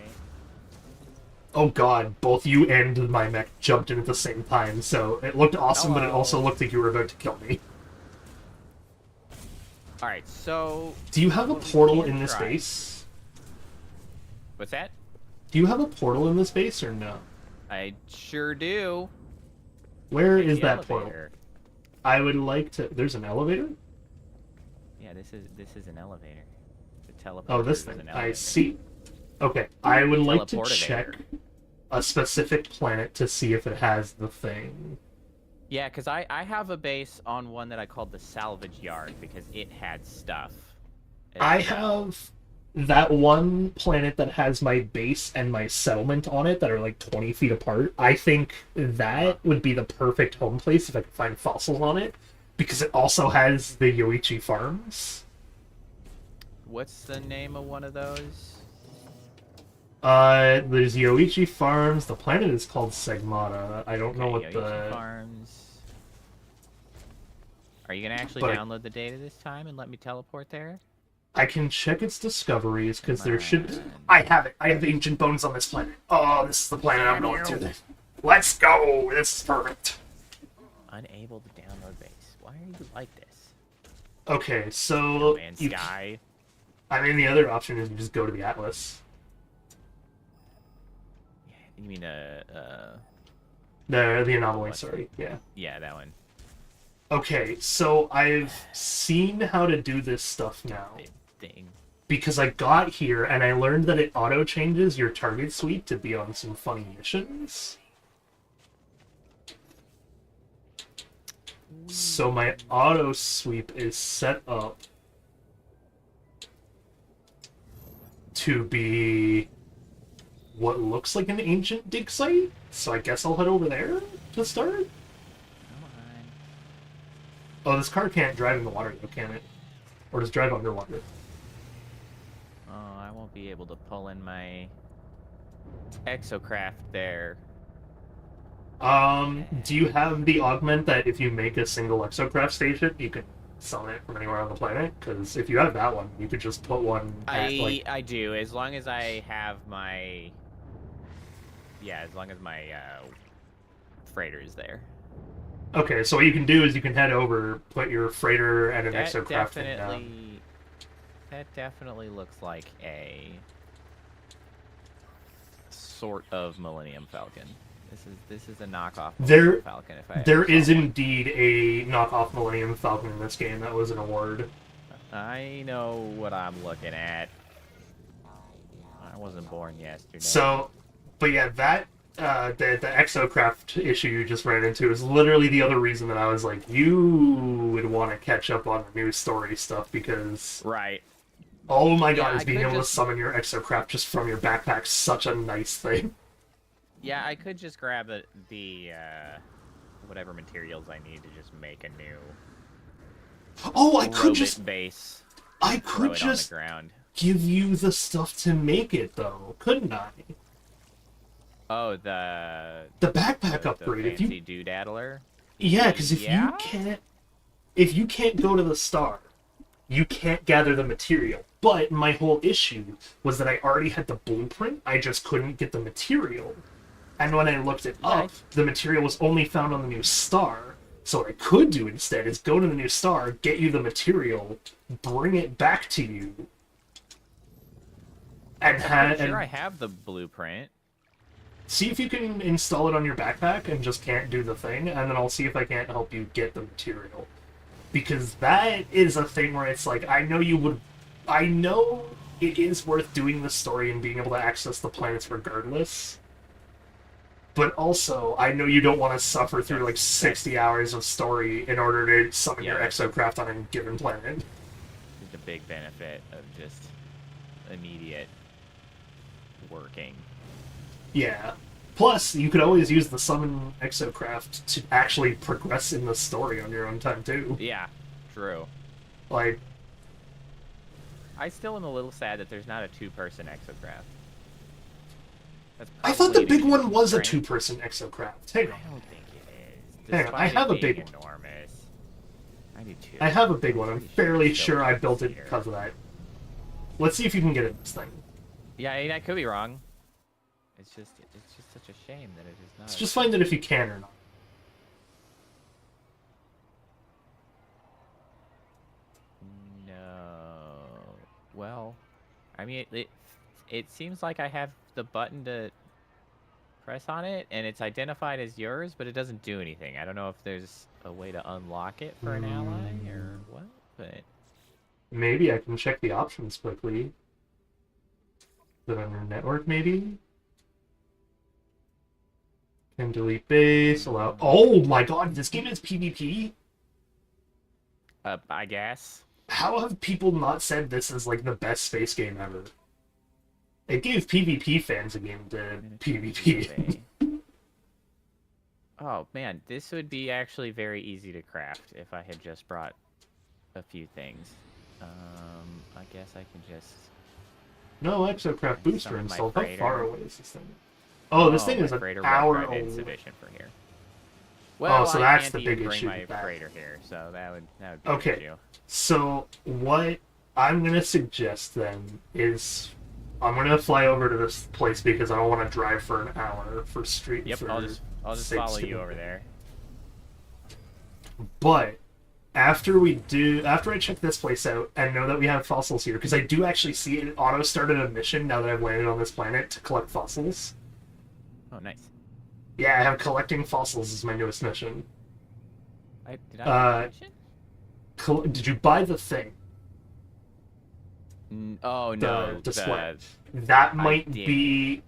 Oh god, both you and my mech jumped in at the same time, so it looked awesome, but it also looked like you were about to kill me. Alright, so... Do you have a portal in this base? What's that? Do you have a portal in this base, or no? I sure do. Where There's is the that elevator. portal? I would like to... There's an elevator? Yeah, this is an elevator. The teleporter Oh, this is thing. an I elevator. see. Okay, I would like to Teleportivator. check a specific planet to see if it has the thing. Yeah, because I have a base on one that I called the salvage yard because it had stuff. I have that one planet that has my base and my settlement on it that are like 20 feet apart. I think that would be the perfect home place if I could find fossils on it, because it also has the Yoichi farms. What's the name of one of those? There's Yoichi farms. The planet is called Segmata. I don't know what Yoichi Farms. Are you gonna actually download the data this time and let me teleport there? I can check its discoveries, because there should... I have it! I have ancient bones on this planet. Oh, this is the planet I'm going to. Let's go! This is perfect. Unable to download base. Why are you like this? Okay, so... Man, Sky. I mean, the other option is you just go to the Atlas. You mean The anomaly, sorry. Yeah. Yeah, that one. Okay, so I've seen how to do this stuff now. Thing. Because I got here and I learned that it auto-changes your target sweep to be on some funny missions. So my auto-sweep is set up to be what looks like an ancient dig site, so I guess I'll head over there to start. Come on. Oh, this car can't drive in the water, though, can it? Or does it drive underwater? Oh, I won't be able to pull in my exocraft there. Do you have the augment that if you make a single exocraft station, you can summon it from anywhere on the planet? Because if you have that one, you could just put one at, I do, as long as I have my... Yeah, as long as my freighter is there. Okay, so what you can do is you can head over, put your freighter and an exocraft in down. That definitely looks like a sort of Millennium Falcon. This is a knockoff Millennium Falcon. There is indeed a knockoff Millennium Falcon in this game. That was an award. I know what I'm looking at. I wasn't born yesterday. So, but yeah, that the exocraft issue you just ran into is literally the other reason that I was like, you would want to catch up on the new story stuff because right. Oh my god, is being able to summon your exocraft just from your backpack such a nice thing. Yeah, I could just grab the whatever materials I need to just make a new. Oh, I could just base. I could just give you the stuff to make it though, couldn't I? Oh, the backpack upgrade. If you doodaddler. Yeah, because if you can't go to the star, you can't gather the material. But my whole issue was that I already had the blueprint. I just couldn't get the material. And when I looked it up, the material was only found on the new star. So what I could do instead is go to the new star, get you the material, bring it back to you, and I have the blueprint. See if you can install it on your backpack and just can't do the thing, and then I'll see if I can't help you get the material. Because that is a thing where it's like, I know it is worth doing the story and being able to access the planets regardless. But also, I know you don't want to suffer through like 60 hours of story in order to summon your exocraft on a given planet. The big benefit of just immediate working. Yeah. Plus, you could always use the summon exocraft to actually progress in the story on your own time, too. Yeah, true. Like... I still am a little sad that there's not a two-person exocraft. I thought the big one was a two-person exocraft. Hang on. I don't think it is. Hang on, I have a big one. Enormous. I do too. I have a big one. I'm fairly sure I built it because of that. Let's see if you can get it this thing. Yeah, I could be wrong. It's just such a shame that it is not. Let's just find it if you can or not. No. Well, I mean, it seems like I have the button to press on it, and it's identified as yours, but it doesn't do anything. I don't know if there's a way to unlock it for an ally or what, but... Maybe I can check the options quickly. Is it on your network, maybe? Can delete base, allow... Oh my god, this game is PvP? I guess. How have people not said this is like the best space game ever? It gave PvP fans a game to PvP. Oh man, this would be actually very easy to craft if I had just brought a few things. I guess I can just... No exocraft booster installed. How far away is this thing? Oh, this thing is an hour old. Insufficient for here. Well, so that's the big issue. My freighter here, so that would be okay. An issue. So what I'm gonna suggest then is I'm gonna fly over to this place because I don't want to drive for an hour for street. Yep, I'll just follow you over there. But after I check this place out and know that we have fossils here, because I do actually see it auto started a mission now that I've landed on this planet to collect fossils. Oh, nice. Yeah, I have collecting fossils as my newest mission. Did I mission? Did you buy the thing? Oh no, the display. That might be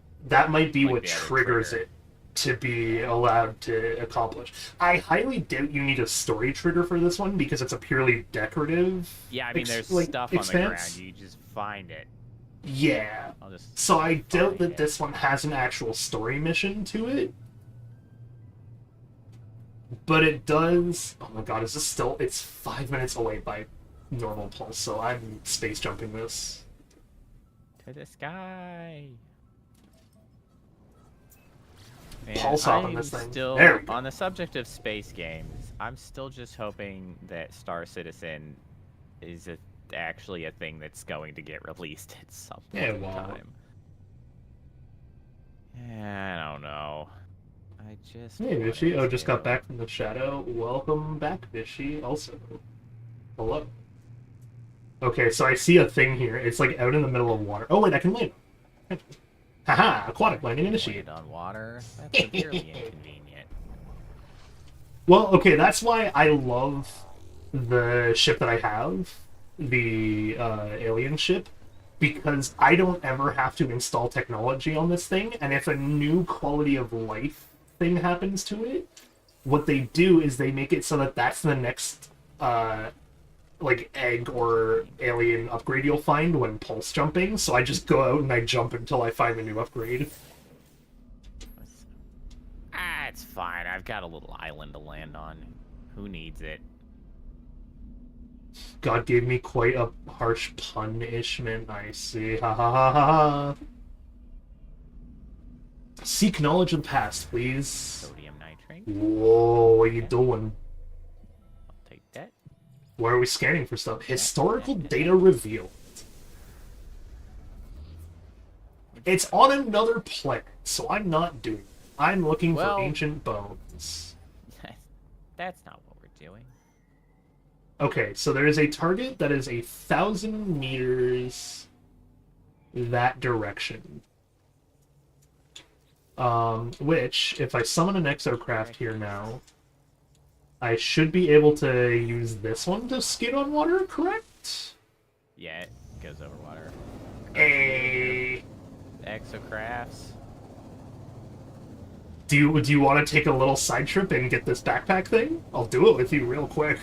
what triggers it to be allowed to accomplish. I highly doubt you need a story trigger for this one because it's a purely decorative. Yeah, I mean, there's stuff on the ground. You just find it. Yeah. I'll just. So I doubt find that it. this one has an actual story mission to it. But it does... Oh my god, is this still... It's 5 minutes away by normal pulse, so I'm space jumping this. To the sky. Man, Pulse hop on I'm this thing. still There we go. on the subject of space games. I'm still just hoping that Star Citizen is actually a thing that's going to get released at some point Yeah, in well. time. Yeah, I don't know. I just. Hey, want Vishy. it Oh, just got to. back from the shadow. Welcome back, Vishy. Also, hello. Okay, so I see a thing here. It's like out in the middle of water. Oh, wait, I can land. Haha, aquatic landing initiated. Land on water. That's severely inconvenient. Well, okay, that's why I love the ship that I have, the alien ship, because I don't ever have to install technology on this thing, and if a new quality of life thing happens to it, what they do is they make it so that that's the next like egg or alien upgrade you'll find when pulse jumping. So I just go out and I jump until I find the new upgrade. Ah, it's fine. I've got a little island to land on. Who needs it? God gave me quite a harsh punishment, I see. Ha ha ha ha ha. Seek knowledge of the past, please. Sodium nitrate. Whoa, what are you doing? I'll take that. Where are we scanning for stuff? Historical data revealed. It's on another planet, so I'm not doing it. I'm looking Well- for ancient bones. That's not what we're doing. Okay, so there is a target that is 1,000 meters that direction. Which, if I summon an exocraft here now, I should be able to use this one to skid on water, correct? Yeah, it goes over water. Hey. Exocrafts. Do you want to take a little side trip and get this backpack thing? I'll do it with you real quick.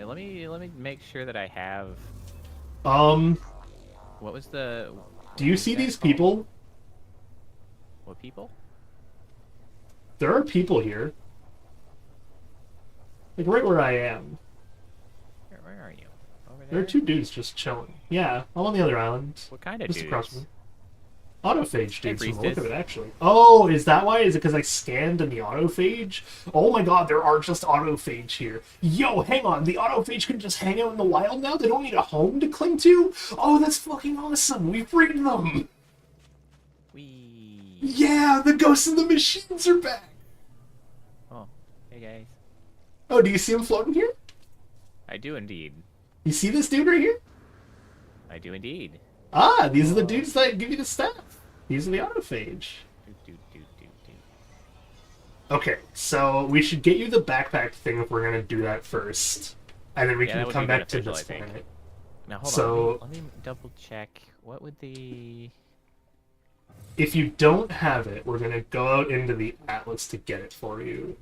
Let me make sure that I have. What was the? Do you what see was that these called? people? What people? There are people here. Like right where I am. Where are you? Over there. There are two dudes just chilling. Yeah, I'm on the other island. What kind of Just dudes? across from me. Autophage Hey, dudes from the look of priestess. it, actually. Oh, is that why? Is it because I scanned in the autophage? Oh my god, there are just autophage here. Yo, hang on. The autophage can just hang out in the wild now? They don't need a home to cling to? Oh, that's fucking awesome. We freed them. Wee. Yeah, the ghosts and the machines are back. Oh, hey guys. Oh, do you see him floating here? I do indeed. You see this dude right here? I do indeed. Ah, these are the dudes that give you the staff. These are the autophage. Do. Okay, so we should get you the backpack thing if we're gonna do that first. And then we Yeah, can that would come be back to beneficial, this I think. planet. Now hold So- on. Let me double check. What would the? If you don't have it, we're gonna go out into the Atlas to get it for you.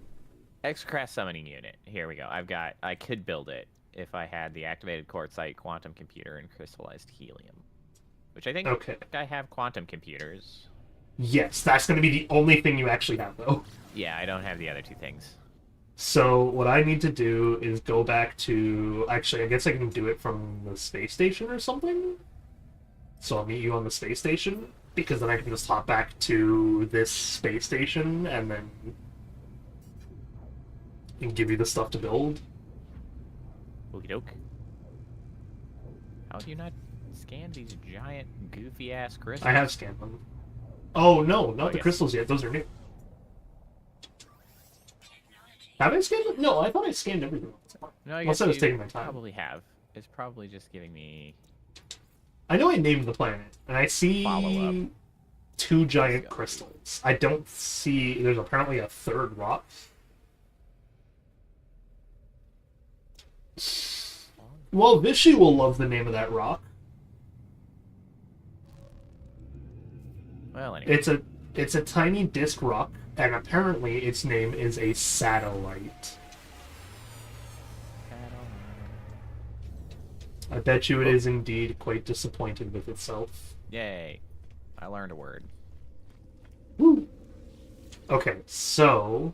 Exocraft summoning unit. Here we go. I could build it if I had the activated quartzite, quantum computer, and crystallized helium. Which I think Okay. I have quantum computers. Yes, that's gonna be the only thing you actually have, though. Yeah, I don't have the other two things. So what I need to do is go back to... Actually, I guess I can do it from the space station or something? So I'll meet you on the space station, because then I can just hop back to this space station and then... and give you the stuff to build. Okie doke. How do you not scan these giant, goofy-ass crystals? I have scanned them. Oh, no, not the yes. crystals yet. Those are new. Have I scanned them? No, I thought I scanned everything. No, I Unless guess I was you taking my time. probably have. It's probably just giving me... I know I named the planet, and I Follow see two giant Let's go. crystals. I don't see... There's apparently a third rock. Well, Vishy will love the name of that rock. Well, anyway. It's a tiny disc rock, and apparently its name is a satellite. I bet you it is indeed quite disappointed with itself. Yay. I learned a word. Woo! Okay, so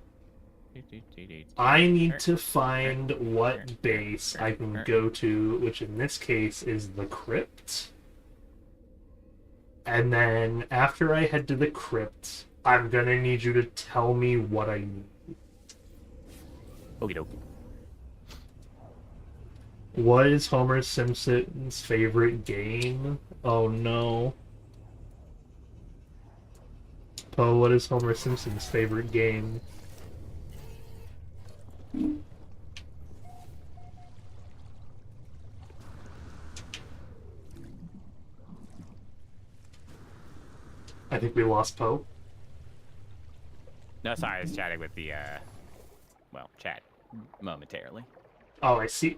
I need to find what base I can go to, which in this case is the crypt. And then after I head to the crypt, I'm gonna need you to tell me what I need. Okie doke. What is Homer Simpson's favorite game? Oh no. Poe, what is Homer Simpson's favorite game? I think we lost Poe. No, sorry, I was chatting with the, well, chat momentarily. Oh, I see.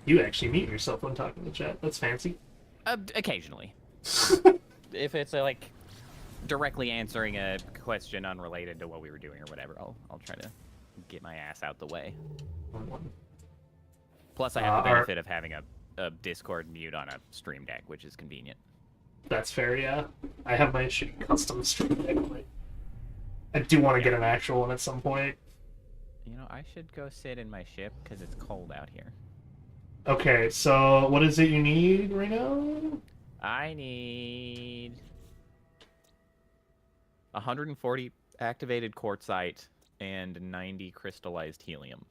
You actually mute yourself when talking to chat. That's fancy. Occasionally. If it's, like, directly answering a question unrelated to what we were doing or whatever, I'll try to get my ass out the way. Plus, I have the benefit of having a Discord mute on a Stream Deck, which is convenient. That's fair, yeah. I have my custom Stream Deck. I do want to get an actual one at some point. You know, I should go sit in my ship because it's cold out here. Okay, so what is it you need right now? I need 140 activated quartzite and 90 crystallized helium.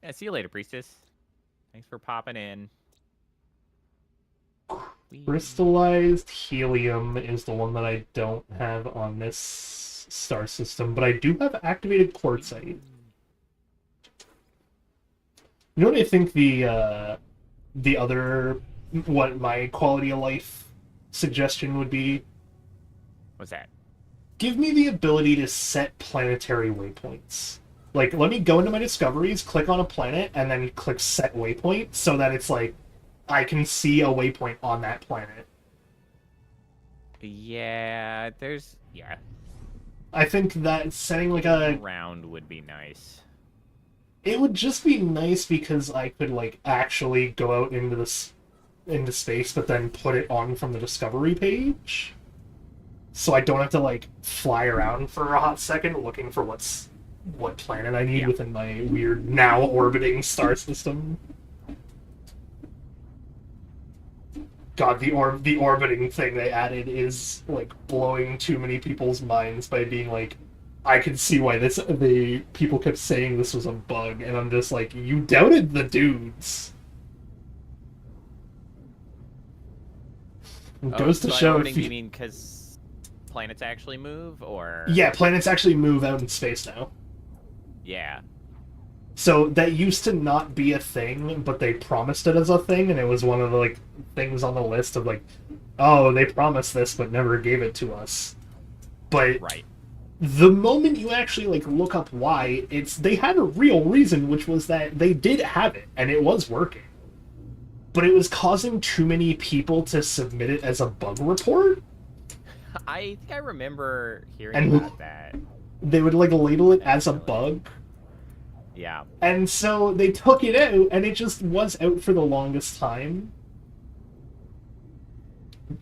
Yeah, see you later, priestess. Thanks for popping in. Crystallized helium is the one that I don't have on this star system, but I do have activated quartzite. You know what I think the other, what my quality of life suggestion would be? What's that? Give me the ability to set planetary waypoints. Like, let me go into my discoveries, click on a planet, and then click set waypoint, so that it's like, I can see a waypoint on that planet. Yeah, yeah. I think that setting like a... round would be nice. It would just be nice because I could, like, actually go out into space, but then put it on from the discovery page. So I don't have to, like, fly around for a hot second looking for what planet I need within my weird, now orbiting star system. God, the orbiting thing they added is, like, blowing too many people's minds by being like, I can see why the people kept saying this was a bug, and I'm just like, you doubted the dudes. It goes to show orbiting, you mean because planets actually move, or... Yeah, planets actually move out in space now. Yeah. So that used to not be a thing, but they promised it as a thing, and it was one of the, like, things on the list of, like, oh, they promised this but never gave it to us. But right. The moment you actually, like, look up why, they had a real reason, which was that they did have it, and it was working. But it was causing too many people to submit it as a bug report. I think I remember hearing about that. They would, like, label it as a bug. Yeah. And so they took it out, and it just was out for the longest time.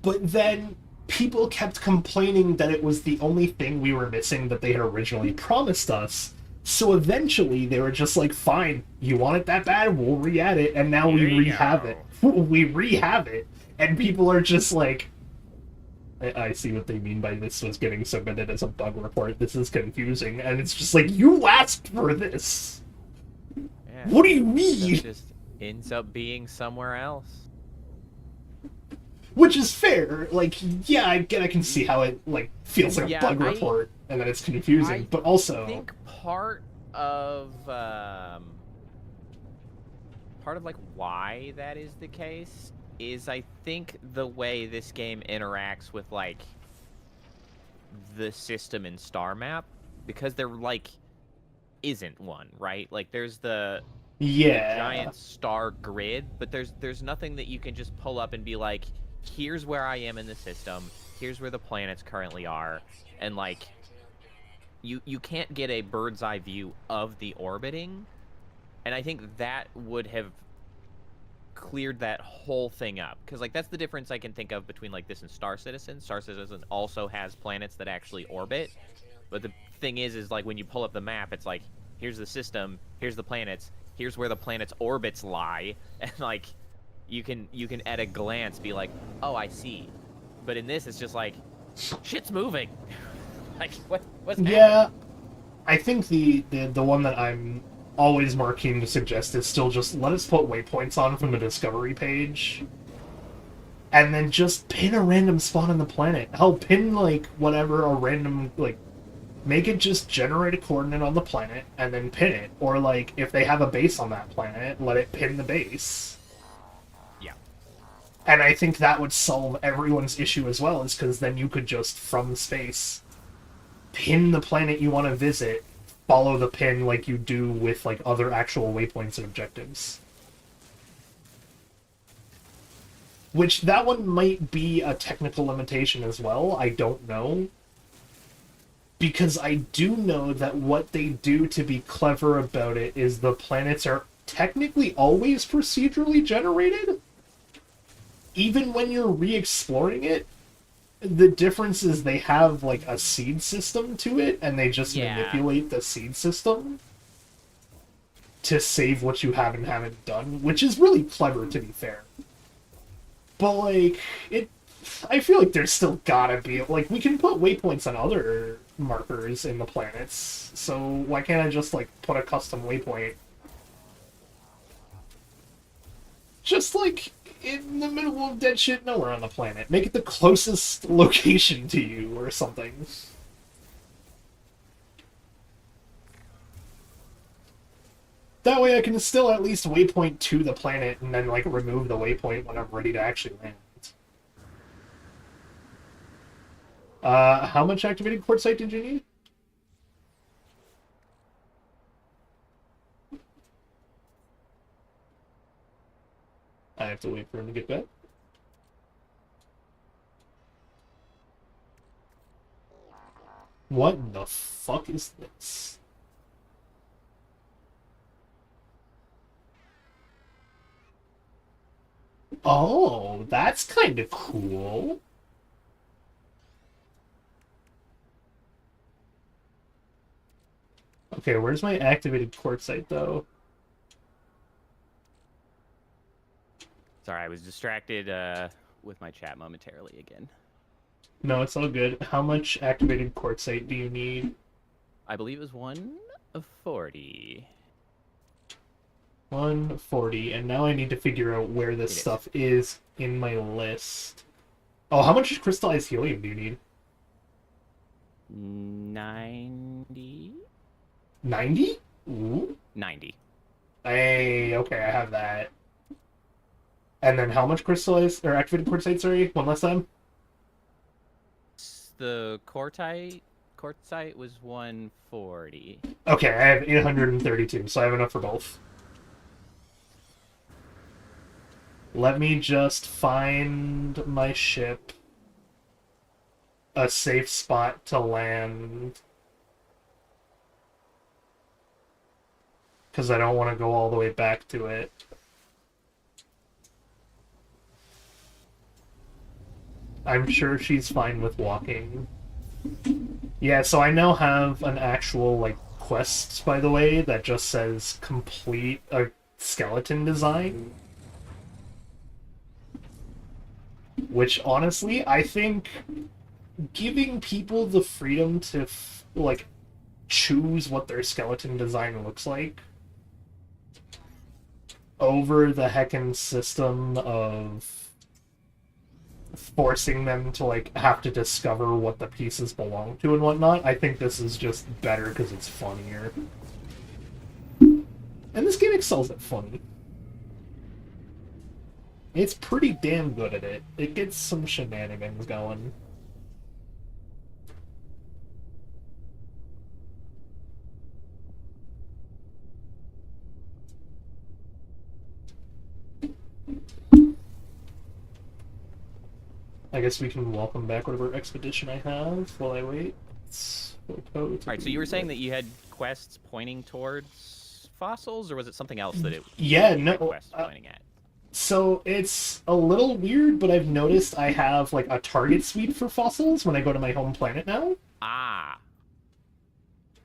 But then people kept complaining that it was the only thing we were missing that they had originally promised us. So eventually they were just like, fine, you want it that bad? We'll re-add it, and now we re-have it. We re-have it. And people are just like, I see what they mean by this was getting submitted as a bug report. This is confusing. And it's just like, you asked for this! Yeah, what do you mean? It just ends up being somewhere else. Which is fair. Like, yeah, I can see how it, like, feels like a bug report, and that it's confusing, but also... I think part of, like, why that is the case is I think the way this game interacts with, like, the system in Star Map, because there, like, isn't one, right? Like, there's the giant star grid, but there's nothing that you can just pull up and be like, here's where I am in the system, here's where the planets currently are, and, like, you can't get a bird's eye view of the orbiting, And I think that would have cleared that whole thing up, because like that's the difference I can think of between like this and Star Citizen. Star Citizen also has planets that actually orbit, but the thing is like when you pull up the map, it's like here's the system, here's the planets, here's where the planets' orbits lie, and like you can at a glance be like, oh, I see. But in this, it's just like shit's moving. Like what's happening? Yeah, I think the one that I'm always more keen to suggest is still just let us put waypoints on from the discovery page. And then just pin a random spot on the planet. Hell, pin, like, whatever, a random, like, make it just generate a coordinate on the planet, and then pin it. Or, like, if they have a base on that planet, let it pin the base. Yeah. And I think that would solve everyone's issue as well, is because then you could just, from space, pin the planet you want to visit, follow the pin like you do with, like, other actual waypoints and objectives. Which, that one might be a technical limitation as well, I don't know. Because I do know that what they do to be clever about it is the planets are technically always procedurally generated. Even when you're re-exploring it, the difference is they have, like, a seed system to it, and they just manipulate the seed system to save what you have and haven't done, which is really clever, to be fair. But, like, I feel like there's still gotta be, like, we can put waypoints on other markers in the planets, so why can't I just, like, put a custom waypoint? Just, like, in the middle of dead shit nowhere on the planet. Make it the closest location to you, or something. That way I can still at least waypoint to the planet and then, like, remove the waypoint when I'm ready to actually land. How much activated quartzite did you need? I have to wait for him to get back. What the fuck is this? Oh, that's kind of cool. Okay, where's my activated quartzite, though? Sorry, I was distracted with my chat momentarily again. No, it's all good. How much activated quartzite do you need? I believe it was 140. 140, and now I need to figure out where this stuff is in my list. Oh, how much crystallized helium do you need? 90? 90? Ooh. 90. Hey, okay, I have that. And then how much crystallized, or activated quartzite, sorry? One last time? The quartzite was 140. Okay, I have 832, so I have enough for both. Let me just find my ship a safe spot to land. Because I don't want to go all the way back to it. I'm sure she's fine with walking. Yeah, so I now have an actual, like, quest, by the way, that just says complete a skeleton design. Which, honestly, I think giving people the freedom to, like, choose what their skeleton design looks like over the heckin' system of forcing them to, like, have to discover what the pieces belong to and whatnot, I think this is just better because it's funnier. And this game excels at funny. It's pretty damn good at it. It gets some shenanigans going. I guess we can welcome back whatever expedition I have while I wait. Alright, so you were saying that you had quests pointing towards fossils, or was it something else that it Yeah, the no, quest pointing at? So it's a little weird, but I've noticed I have like a target suite for fossils when I go to my home planet now. Ah,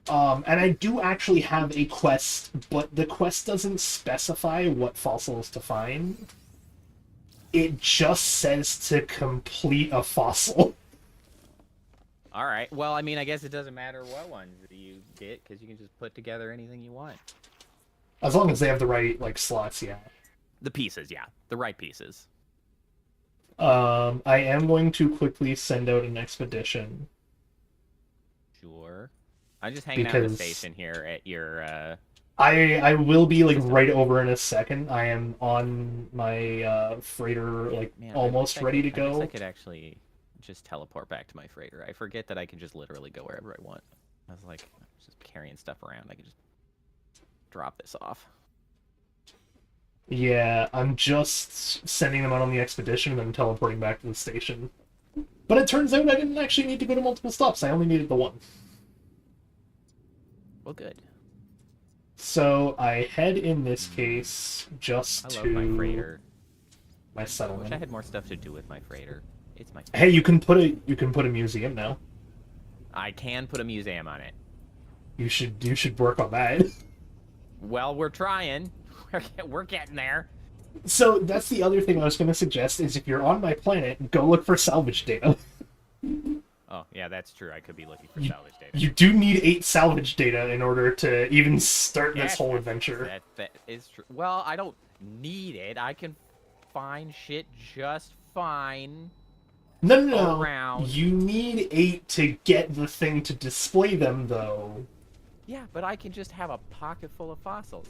And I do actually have a quest, but the quest doesn't specify what fossils to find. It just says to complete a fossil. all right. Well, I mean, I guess it doesn't matter what ones you get, because you can just put together anything you want. As long as they have the right, like, slots, yeah. The pieces, yeah. The right pieces. I am going to quickly send out an expedition. Sure. I'm just hanging out in the Because station here at your, I will be, like, right over in a second. I am on my, freighter, like, Man, almost ready to I guess I go. could actually just teleport back to my freighter. I forget that I can just literally go wherever I want. I was like, I was just carrying stuff around. I can just drop this off. Yeah, I'm just sending them out on the expedition and then teleporting back to the station. But it turns out I didn't actually need to go to multiple stops. I only needed the one. Well, good. So I head in this case just I love to my freighter. my I wish settlement. I had more stuff to do with my freighter. It's my. Hey, you can put a museum now. I can put a museum on it. You should work on that. Well, we're trying. We're getting there. So that's the other thing I was going to suggest is if you're on my planet, go look for salvage data. Oh, yeah, that's true. I could be looking for salvage data. You do need 8 salvage data in order to even start this whole adventure. That is true. Well, I don't need it. I can find shit just fine. No. Around. You need 8 to get the thing to display them, though. Yeah, but I can just have a pocket full of fossils.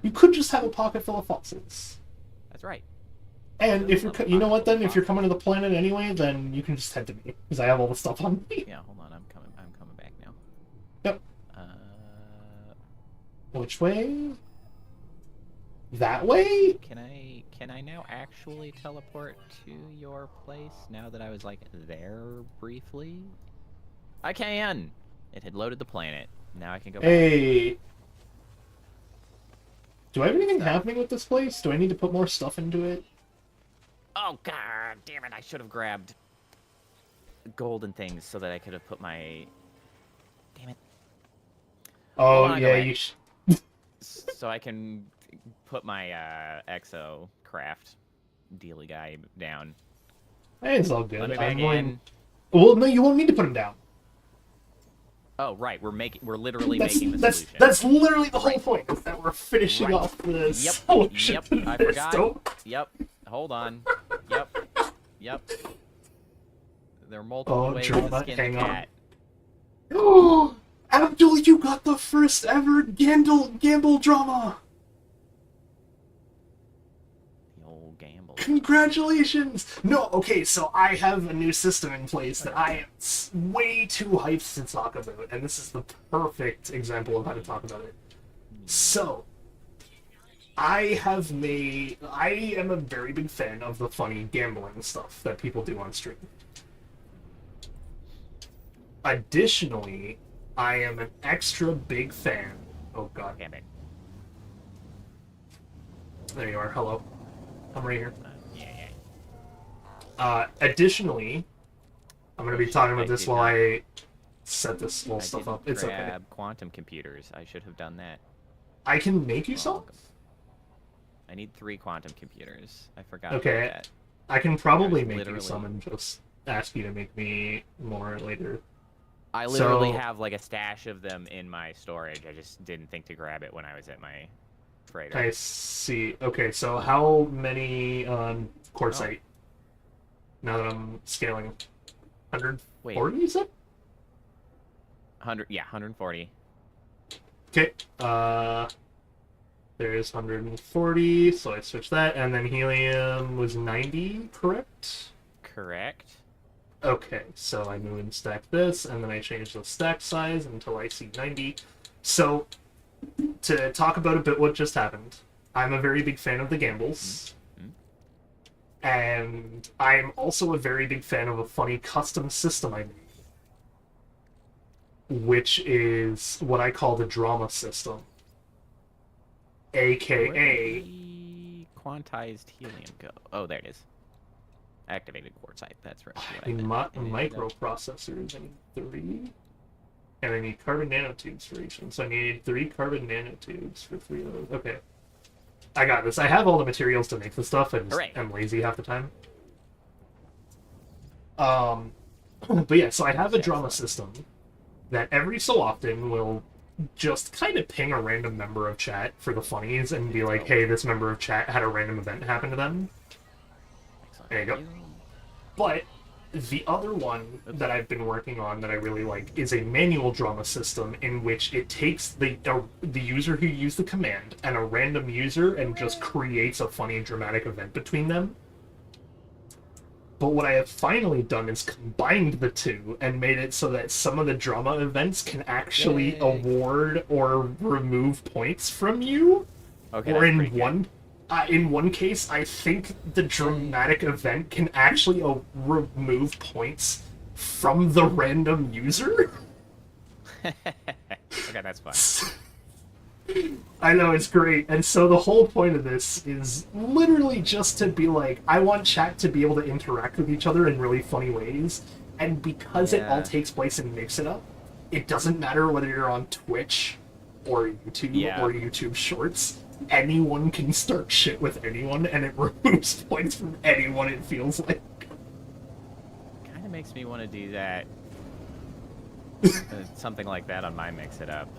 You could just have a pocket full of fossils. That's right. And if you're, you know what then? If you're coming to the planet anyway, then you can just head to me because I have all the stuff on me. Yeah, hold on. I'm coming back now. Yep. Which way? That way? Can I now actually teleport to your place now that I was like there briefly? I can. It had loaded the planet. Now I can go back. Hey. Do I have anything happening with this place? Do I need to put more stuff into it? Oh god damn it! I should have grabbed golden things so that I could have put my. Damn it. Oh on, yeah, you. So I can put my exo craft dealy guy down. Hey, it's all good. Let me I'm back going. in. Well, no, you won't need to put him down. Oh right, we're literally making the solution. That's literally the whole point. Is that we're finishing off the solution. Yep. I forgot. Yep. Hold on. Yep. There are multiple ways to skin a cat. Oh, Abdul, you got the first ever gamble drama. The old gamble. Congratulations! No, okay, so I have a new system in place that I am way too hyped to talk about, and this is the perfect example of how to talk about it. So, I am a very big fan of the funny gambling stuff that people do on stream. Additionally, I am an extra big fan. Oh god. Damn it. There you are, hello. I'm right here. Yeah. Additionally, I'm going to be talking about this while I set this little stuff up. It's okay. Grab quantum computers. I should have done that. I can make you some? I need 3 quantum computers. I forgot Okay. about that. I can probably Guys, make you some and just ask you to make me more later. I literally have like a stash of them in my storage. I just didn't think to grab it when I was at my freighter. I see. Okay, so how many quartzite? Now that I'm scaling. 140, you said? 140. Okay. There's 140, so I switched that, and then helium was 90, correct? Correct. Okay, so I move and stack this, and then I change the stack size until I see 90. So, to talk about a bit what just happened, I'm a very big fan of the gambles. And I'm also a very big fan of a funny custom system I made, which is what I call the drama system. Where aka did the quantized helium go? Oh, there it is. Activated quartzite. That's right. I need microprocessors. I need 3. And I need carbon nanotubes for each one. So I need 3 carbon nanotubes for 3 of those. Okay. I got this. I have all the materials to make the stuff. I'm lazy half the time. But yeah, so I have a drama system that every so often will just kind of ping a random member of chat for the funnies and be like, hey, this member of chat had a random event happen to them. There you go. But the other one that I've been working on that I really like is a manual drama system in which it takes the user who used the command and a random user and just creates a funny dramatic event between them. But what I have finally done is combined the two and made it so that some of the drama events can actually award or remove points from you. Okay, or in one case, I think the dramatic event can actually remove points from the random user. Okay, that's fine. I know, it's great. And so the whole point of this is literally just to be like, I want chat to be able to interact with each other in really funny ways. And because it all takes place in Mix It Up, it doesn't matter whether you're on Twitch or YouTube or YouTube Shorts. Anyone can start shit with anyone, and it removes points from anyone, it feels like. Kind of makes me want to do that. Something like that on my Mix It Up.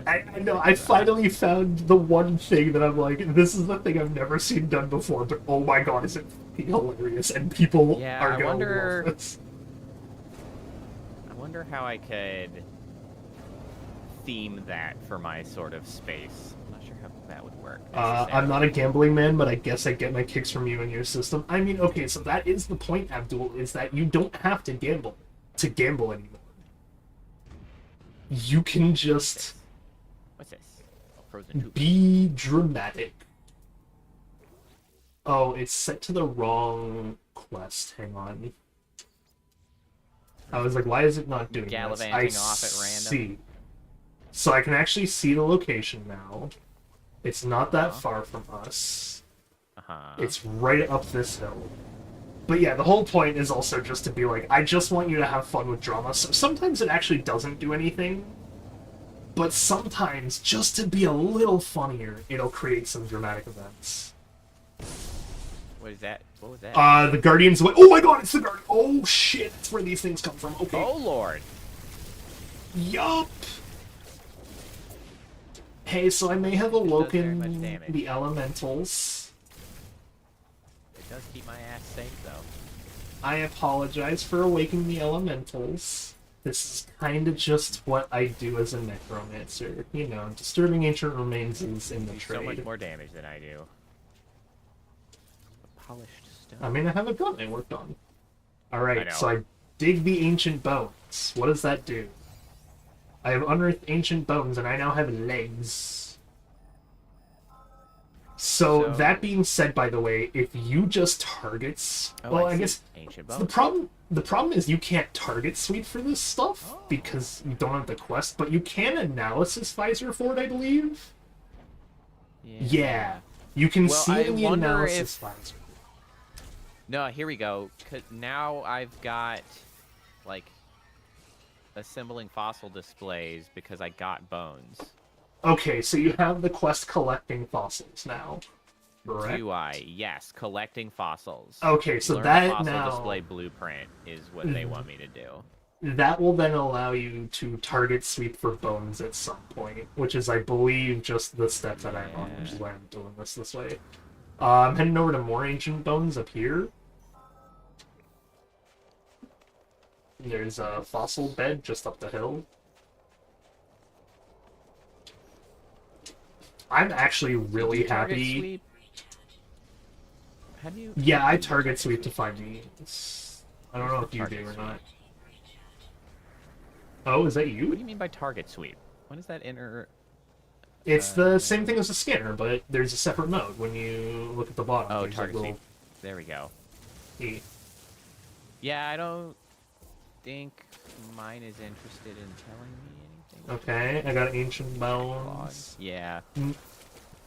I know, I finally found the one thing that I'm like, this is the thing I've never seen done before, but oh my god, is it hilarious, and people are going to love this. I wonder how I could theme that for my sort of space. I'm not sure how that would work. I'm not a gambling man, but I guess I get my kicks from you and your system. I mean, okay, so that is the point, Abdul, is that you don't have to gamble anymore. You can just... What's this? Oh, frozen tube. Be dramatic. Oh, it's set to the wrong quest. Hang on. I was like, why is it not doing gallivanting this? off at random. See. So I can actually see the location now. It's not that far from us. It's right up this hill. But yeah, the whole point is also just to be like, I just want you to have fun with drama. So sometimes it actually doesn't do anything. But sometimes, just to be a little funnier, it'll create some dramatic events. What is that? What was that? The Guardians... Oh my god, it's the Guardian! Oh shit, that's where these things come from. Okay. Oh lord. Yup! Hey, so I may have awoken the elementals. It does keep my ass safe, though. I apologize for awakening the elementals. This is kind of just what I do as a necromancer. You know, disturbing ancient remains is in the trade. So much more damage than I do. Polished stone. I mean, I have a gun I worked on. Alright, so I dig the ancient bones. What does that do? I have unearthed ancient bones, and I now have legs. So that being said, by the way, if you just targets... well, I guess the problem is you can't target sweep for this stuff, because you don't have the quest, but you can analysis visor for it, I believe? Yeah. You can see it in the analysis visor. No, here we go. 'Cause now I've got, like, assembling fossil displays because I got bones. Okay, so you have the quest collecting fossils now, correct? Do I? Yes, collecting fossils. Okay, so Learn that fossil now... display blueprint is what they want me to do. That will then allow you to target sweep for bones at some point, which is, I believe, just the step that I'm on, which is why I'm doing this way. I'm heading over to more ancient bones up here. There's a fossil bed just up the hill. I'm actually really happy. Sweep? How do you... Yeah, I target sweep to find these. I don't know if you do or not. Oh, is that you? What do you mean by target sweep? What is that inner... It's the same thing as a scanner, but there's a separate mode when you look at the bottom. Oh, there's target little... sweep. There we go. E. Yeah, I don't think mine is interested in telling me anything. Okay, I got ancient bones. Yeah.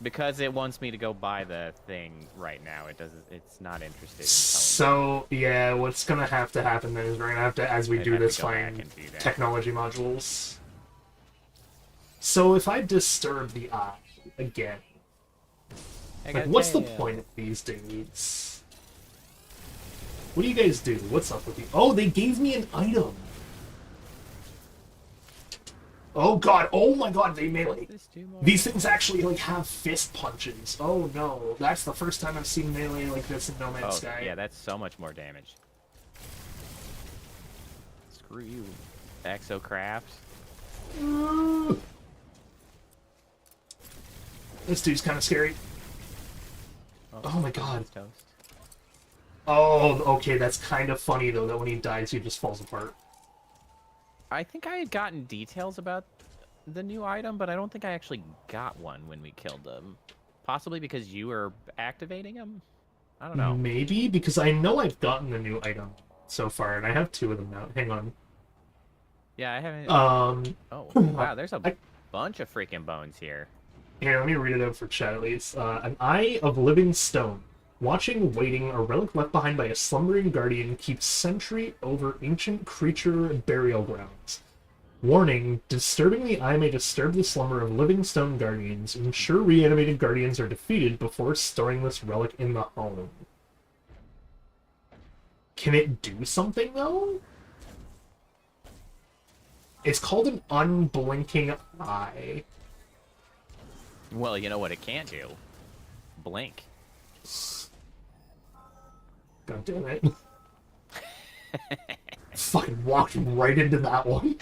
Because it wants me to go buy the thing right now. It doesn't. It's not interested in telling So, yeah, what's gonna have to happen then is we're gonna have to, as we I'd do have to this, go back find and do that. technology modules. So if I disturb the eye again, like, what's the point of these dudes? What do you guys do? What's up with you? Oh, they gave me an item! Oh god, oh my god, they melee. These things actually, like, have fist punches. Oh no, that's the first time I've seen melee like this in No Man's Sky. Yeah, that's so much more damage. Screw you, Exocraft. This dude's kind of scary. Oh my god. Toast. Oh, okay, that's kind of funny though, that when he dies, he just falls apart. I think I had gotten details about the new item, but I don't think I actually got one when we killed them. Possibly because you were activating them? I don't know. Maybe, because I know I've gotten the new item so far, and I have 2 of them now. Hang on. Yeah, I haven't... Oh, wow, there's a bunch of freaking bones here. Here, let me read it out for chat at least. An Eye of Living Stone. Watching, waiting, a relic left behind by a slumbering guardian keeps sentry over ancient creature burial grounds. Warning, disturbing the eye may disturb the slumber of living stone guardians. Ensure reanimated guardians are defeated before storing this relic in the home. Can it do something, though? It's called an unblinking eye. Well, you know what it can't do? Blink. God damn it. Fucking walked right into that one.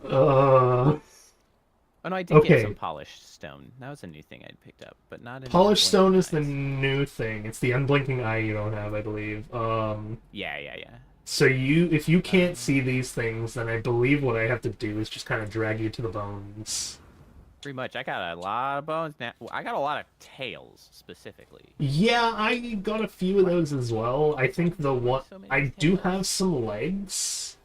Oh no, I did get some polished stone. That was a new thing I'd picked up, but not in polished stone is the new thing. It's the unblinking eye you don't have, I believe. Yeah. So if you can't see these things, then I believe what I have to do is just kind of drag you to the bones. Pretty much. I got a lot of bones now. I got a lot of tails, specifically. Yeah, I got a few of those as well. I think the one... I do have some legs.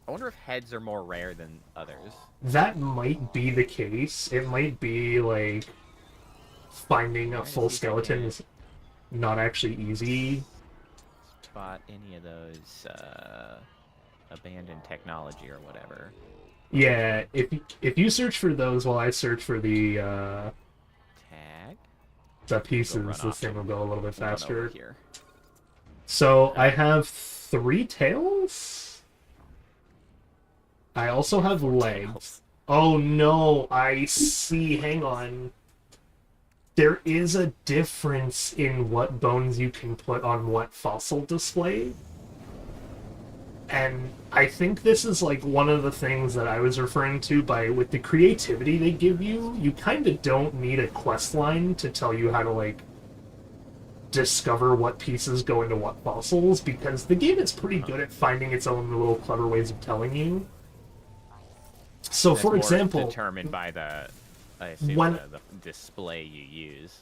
I wonder if heads are more rare than others. That might be the case. It might be, like, finding a full skeleton is not actually easy. Spot any of those abandoned technology or whatever. Yeah, if you search for those while I search for the tag, the pieces, this thing will go a little bit faster. Here. So I have 3 tails. I also have legs. Tails. Oh no, I see. Hang on. There is a difference in what bones you can put on what fossil display. And I think this is like one of the things that I was referring to with the creativity they give you. You kind of don't need a quest line to tell you how to like discover what pieces go into what fossils, because the game is pretty good at finding its own little clever ways of telling you. So, that's for example, determined by the, I assume, the display you use.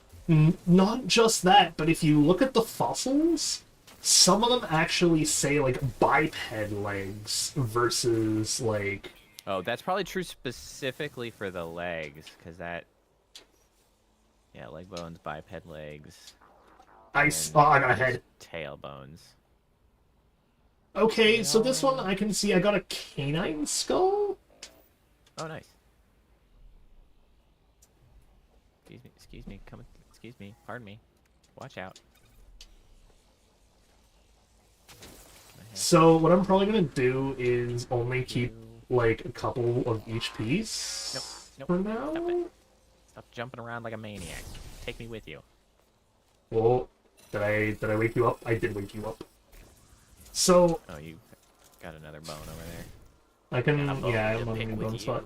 Not just that, but if you look at the fossils, some of them actually say, like, biped legs versus, like... Oh, that's probably true specifically for the legs, because that... Yeah, leg bones, biped legs. I got a head. Tail bones. Okay, so this one I can see I got a canine skull? Oh, nice. Excuse me, pardon me. Watch out. So what I'm probably gonna do is only keep like a couple of each piece for now. Stop jumping around like a maniac. Take me with you. Well, did I wake you up? I did wake you up. So. Oh, you got another bone over there. I can. Yeah, I'm on the bone spot.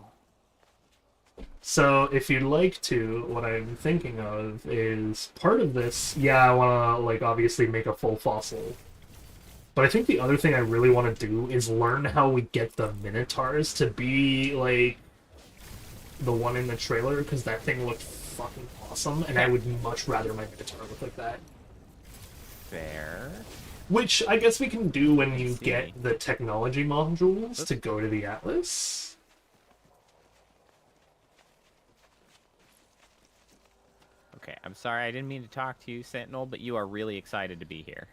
So if you'd like to, what I'm thinking of is part of this. Yeah, I wanna like obviously make a full fossil. But I think the other thing I really want to do is learn how we get the Minotaurs to be, like, the one in the trailer, because that thing looked fucking awesome, and I would much rather my Minotaur look like that. Fair. Which I guess we can do when you get the technology modules to go to the Atlas. Okay, I'm sorry, I didn't mean to talk to you, Sentinel, but you are really excited to be here.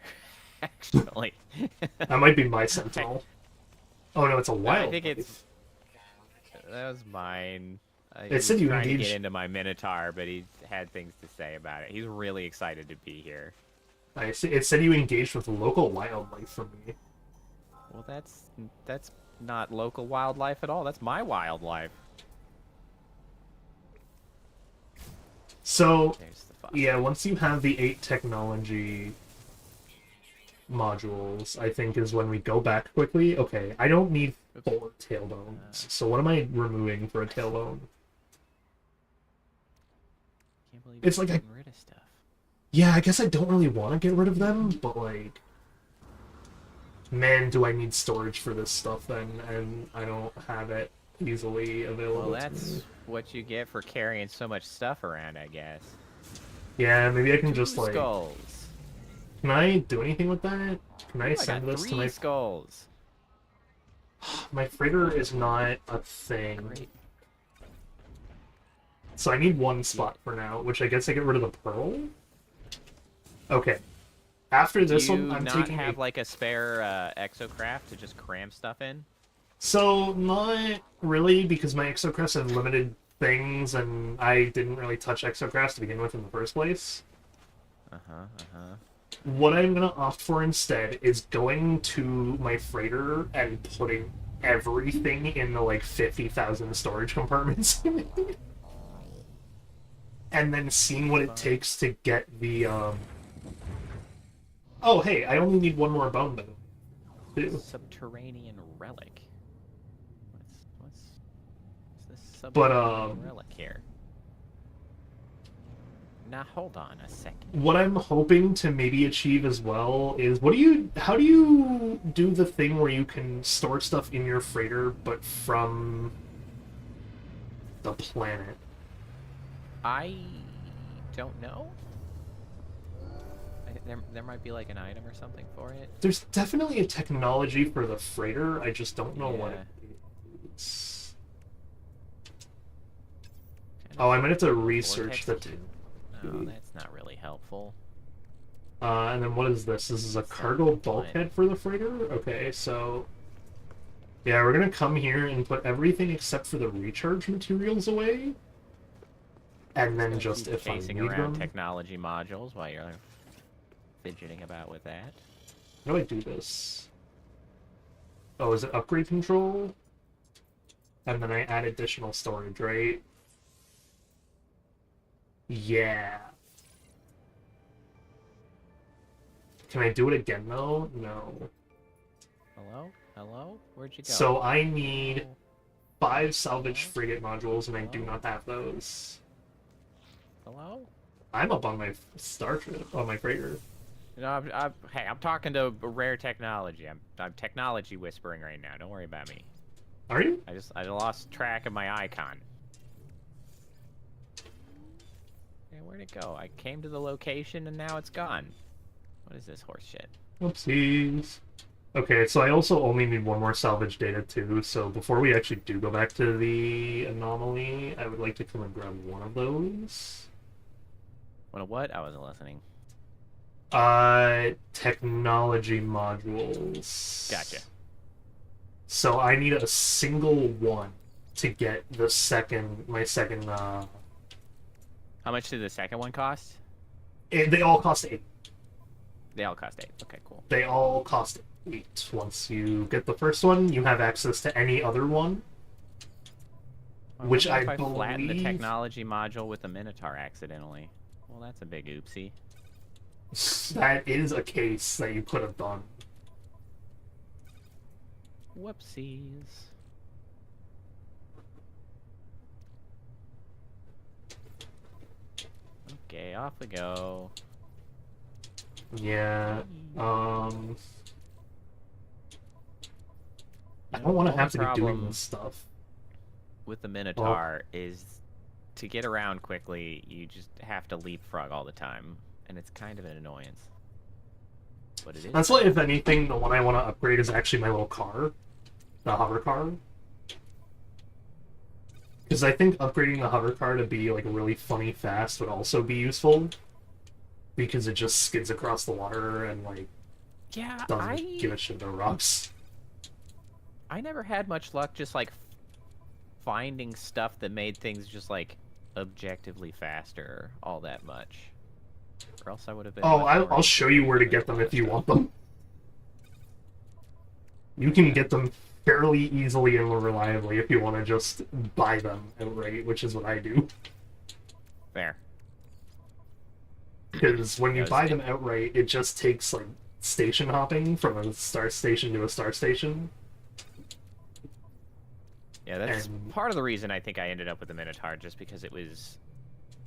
Actually. That might be my Sentinel. Oh no, it's a I wild. think it's... That was mine. He It was said you trying to engaged. get into my Minotaur, but he had things to say about it. He's really excited to be here. I see. It said you engaged with local wildlife for me. Well, that's not local wildlife at all. That's my wildlife. So, There's the fox. yeah, once you have the 8 technology modules, I think is when we go back quickly. Okay, I don't need 4 tailbones. So what am I removing for a tailbone? Can't believe It's you're like I- getting rid of stuff. Yeah, I guess I don't really want to get rid of them, but like... Man, do I need storage for this stuff then, and I don't have it easily available Well, to me. that's what you get for carrying so much stuff around, I guess. Yeah, maybe I can 2 just like... skulls. Can I do anything with that? Can Ooh, I I send got this 3 to my... skulls. My freighter is not a thing. Great. So I need 1 spot for now, which I guess I get rid of the pearl? Okay. After this Do you one, I'm not taking have a... like a spare exocraft to just cram stuff in? So, not really, because my exocrafts have limited things, and I didn't really touch exocrafts to begin with in the first place. What I'm gonna opt for instead is going to my freighter and putting everything in the, like, 50,000 storage compartments. And then seeing what it takes to get the, Oh, hey, I only need 1 more bone, though. Subterranean relic. What's this But, subterranean relic here? Now hold on a second. What I'm hoping to maybe achieve as well is how do you do the thing where you can store stuff in your freighter but from the planet? I don't know. There might be like an item or something for it. There's definitely a technology for the freighter, I just don't know what Yeah. it is. Kind of Oh, I might have to vortex research the... too. No, that's not really helpful. And then what is this? This is a cargo bulkhead for the freighter? Okay, so... Yeah, we're gonna come here and put everything except for the recharge materials away. And then just Keep if I chasing need around them... technology modules while you're fidgeting about with that. How do I do this? Oh, is it upgrade control? And then I add additional storage, right? Yeah. Can I do it again, though? No. Hello? Hello? Where'd you go? So I need 5 salvage frigate modules, and I do not have those. Hello? I'm up on my starship, on my freighter. You know, hey, I'm talking to rare technology. I'm technology whispering right now. Don't worry about me. Are you? I lost track of my icon. Hey, where'd it go? I came to the location and now it's gone. What is this horse shit? Oopsies. Okay, so I also only need 1 more salvage data too, so before we actually do go back to the anomaly, I would like to come and grab 1 of those. What? I wasn't listening. Technology modules. Gotcha. So I need a single 1 to get the my second, How much did the second one cost? they all cost 8. They all cost 8. Okay, cool. They all cost 8. Once you get the first one, you have access to any other one. Which wonder I if I flattened the believe- technology module with the Minotaur accidentally. Well, that's a big oopsie. That is a case that you could have done. Whoopsies. Okay, off we go. Yeah. You I know, don't want to the have to only be doing problem this stuff. with the Minotaur is to get around quickly, you just have to leapfrog all the time, and it's kind of an annoyance. But it is. That's why, if anything, the one I want to upgrade is actually my little car. The hover car. Because I think upgrading the hover car to be like really funny fast would also be useful. Because it just skids across the water and like Yeah, doesn't give a shit about rocks. I never had much luck just like finding stuff that made things just like objectively faster all that much. Or else I would have been. Oh, much more I'll show you where to get them if you want them. You can get them fairly easily and reliably if you want to just buy them outright, which is what I do. Fair. Because when you Does buy it- them outright, it just takes like station hopping from a star station to a star station. Yeah, that's And- part of the reason I think I ended up with the Minotaur, just because it was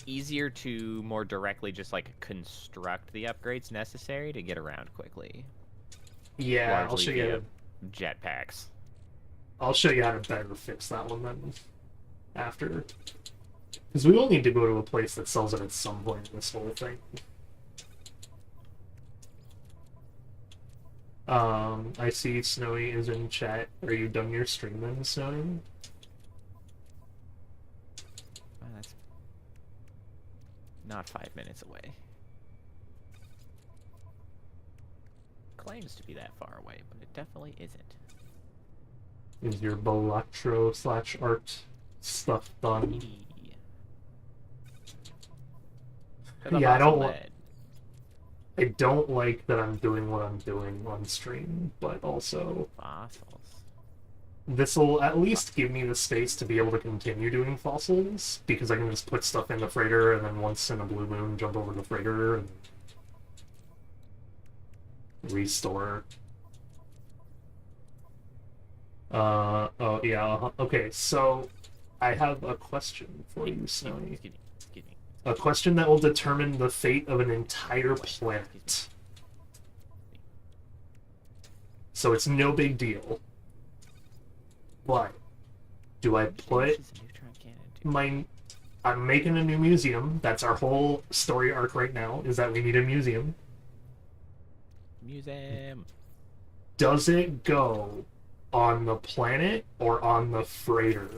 easier to more directly just like construct the upgrades necessary to get around quickly. Yeah, I'll Largely show via you. jetpacks. I'll show you how to better fix that one then. After, because we will need to go to a place that sells it at some point in this whole thing. I see Snowy is in chat. Are you done your stream then, Snowy? Well, that's not 5 minutes away. Claims to be that far away, but it definitely isn't. Is your Balatro/art stuff done? Yeah, I don't like that I'm doing what I'm doing on stream, but also Fossils. this will at least give me the space to be able to continue doing fossils, because I can just put stuff in the freighter and then once in a blue moon jump over the freighter and restore. Oh yeah, okay, so I have a question for you, Snowy. Excuse me. A question that will determine the fate of an entire planet. So it's no big deal. But do I put my... I'm making a new museum. That's our whole story arc right now, is that we need a museum. Museum. Does it go on the planet or on the freighter?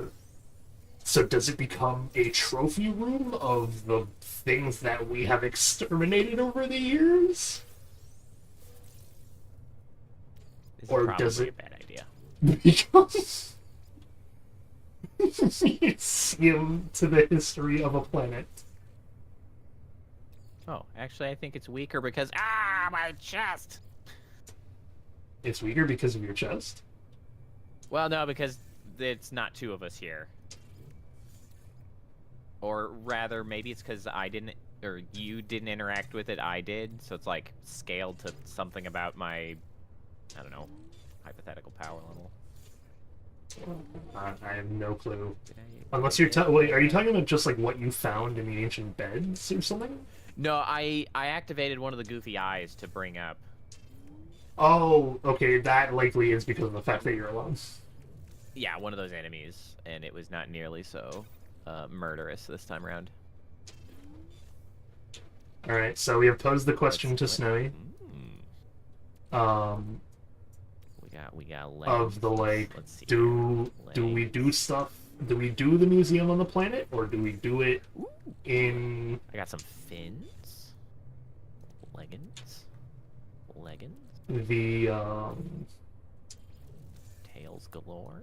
So does it become a trophy room of the things that we have exterminated over the years? This Or is probably does it- a bad idea. Because museum to the history of a planet. Oh, actually, I think it's weaker because my chest. It's weaker because of your chest. Well, no, because it's not two of us here. Or rather, maybe it's because I didn't, or you didn't interact with it, I did. So it's like scaled to something about my, I don't know, hypothetical power level. I have no clue. Did Unless you're wait, are you talking about just like what you found in the ancient beds or something? No, I activated one of the goofy eyes to bring up. Oh, okay, that likely is because of the fact that you're alone. Yeah, one of those enemies, and it was not nearly so murderous this time around. Alright, so we have posed the question to Let's- Snowy. Mm, we got legs. Of the like, Let's see do we do stuff? Do we do the museum on the planet, or do we do it Ooh. in? I got some fins. Leggings. The Tails galore.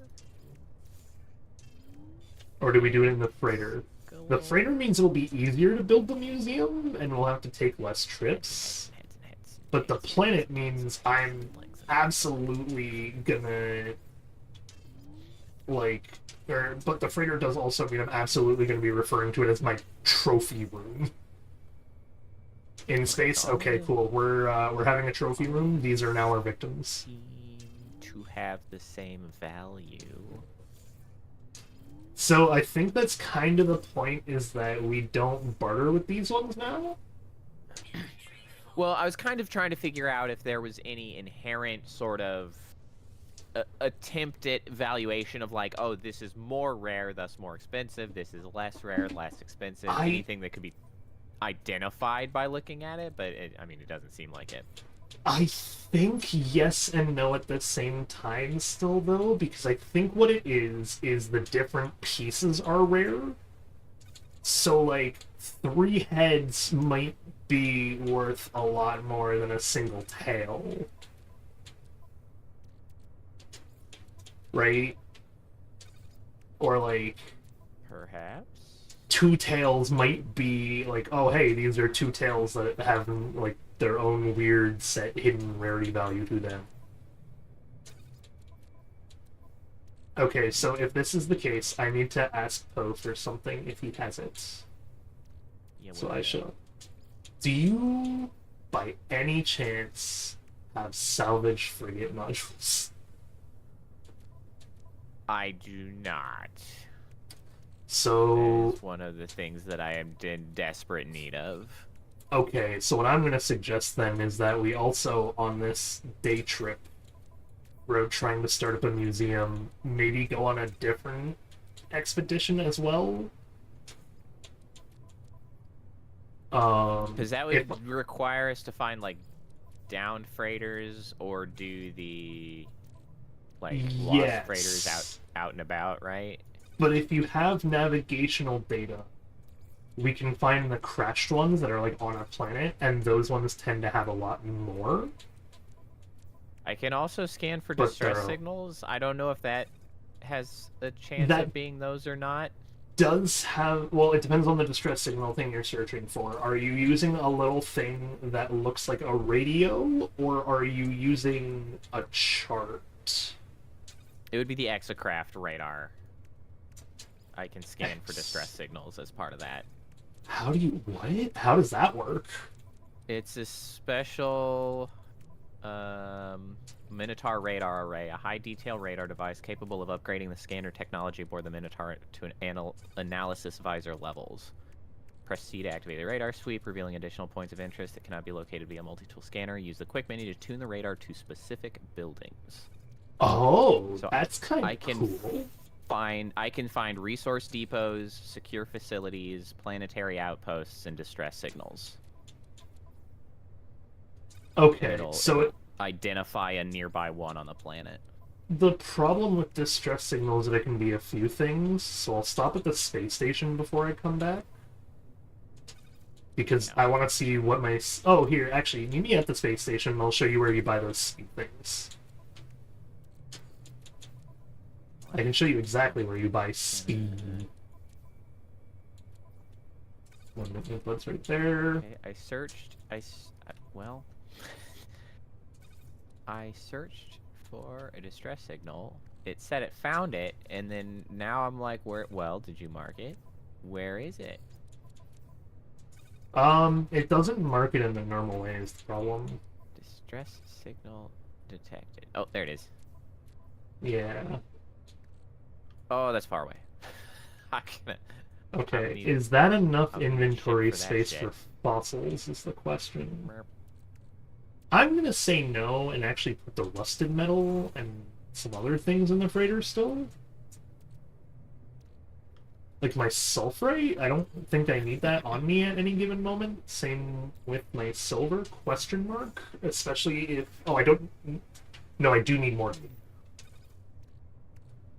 or do we do it in the freighter? The Galore. freighter means it'll be easier to build the museum, and we'll have to take less trips. Heads. But the planet means I'm Legs and absolutely gonna like, but the freighter does also mean I'm absolutely gonna be referring to it as my trophy room. In space, okay, cool. We're having a trophy room. These are now our victims. seem to have the same value. So I think that's kind of the point, is that we don't barter with these ones now. Well, I was kind of trying to figure out if there was any inherent sort of attempt at valuation of like, oh, this is more rare, thus more expensive. This is less rare, less expensive. Anything that could be identified by looking at it, but I mean, it doesn't seem like it. I think yes and no at the same time still, though, because I think what it is the different pieces are rare. So, like, 3 heads might be worth a lot more than a single tail. Right? Or, like, Perhaps. 2 tails might be like, oh, hey, these are 2 tails that have, like, their own weird set hidden rarity value to them. Okay, so if this is the case, I need to ask Poe for something if he has it. Yeah, So I shall. Do you, by any chance, have salvage frigate modules? I do not. So That is one of the things that I am in desperate need of. okay, so what I'm going to suggest then is that we also, on this day trip, road trying to start up a museum, maybe go on a different expedition as well. Because that would require us to find, like, downed freighters or do the, like, lost freighters out and about, right? But if you have navigational data, we can find the crashed ones that are, like, on our planet, and those ones tend to have a lot more. I can also scan for distress signals. I don't know if that has a chance of being those or not. Does have, well, it depends on the distress signal thing you're searching for. Are you using a little thing that looks like a radio, or are you using a chart? It would be the exocraft radar. I can scan for distress signals as part of that. How do you, what? How does that work? It's a special Minotaur radar array, a high-detail radar device capable of upgrading the scanner technology aboard the Minotaur to an analysis visor levels. Press C to activate the radar sweep, revealing additional points of interest that cannot be located via multi-tool scanner. Use the quick menu to tune the radar to specific buildings. Oh, so that's kind of cool. I can find resource depots, secure facilities, planetary outposts, and distress signals. Okay, it'll identify a nearby one on the planet. The problem with distress signals is that it can be a few things, so I'll stop at the space station before I come back. Because I want to see what my... Oh, here, actually, meet me at the space station, and I'll show you where you buy those speed things. I can show you exactly where you buy speed. One minute, that's right there. Okay, I searched... well... I searched for a distress signal. It said it found it, and then now I'm like, where... Well, did you mark it? Where is it? It doesn't mark it in the normal way is the problem. Distress signal detected. Oh, there it is. Yeah. Oh, that's far away. Okay, is that enough inventory space for fossils is the question. I'm gonna say no and actually put the rusted metal and some other things in the freighter still. Like my sulfurite, I don't think I need that on me at any given moment. Same with my silver, question mark. Especially if... Oh, I don't... No, I do need more.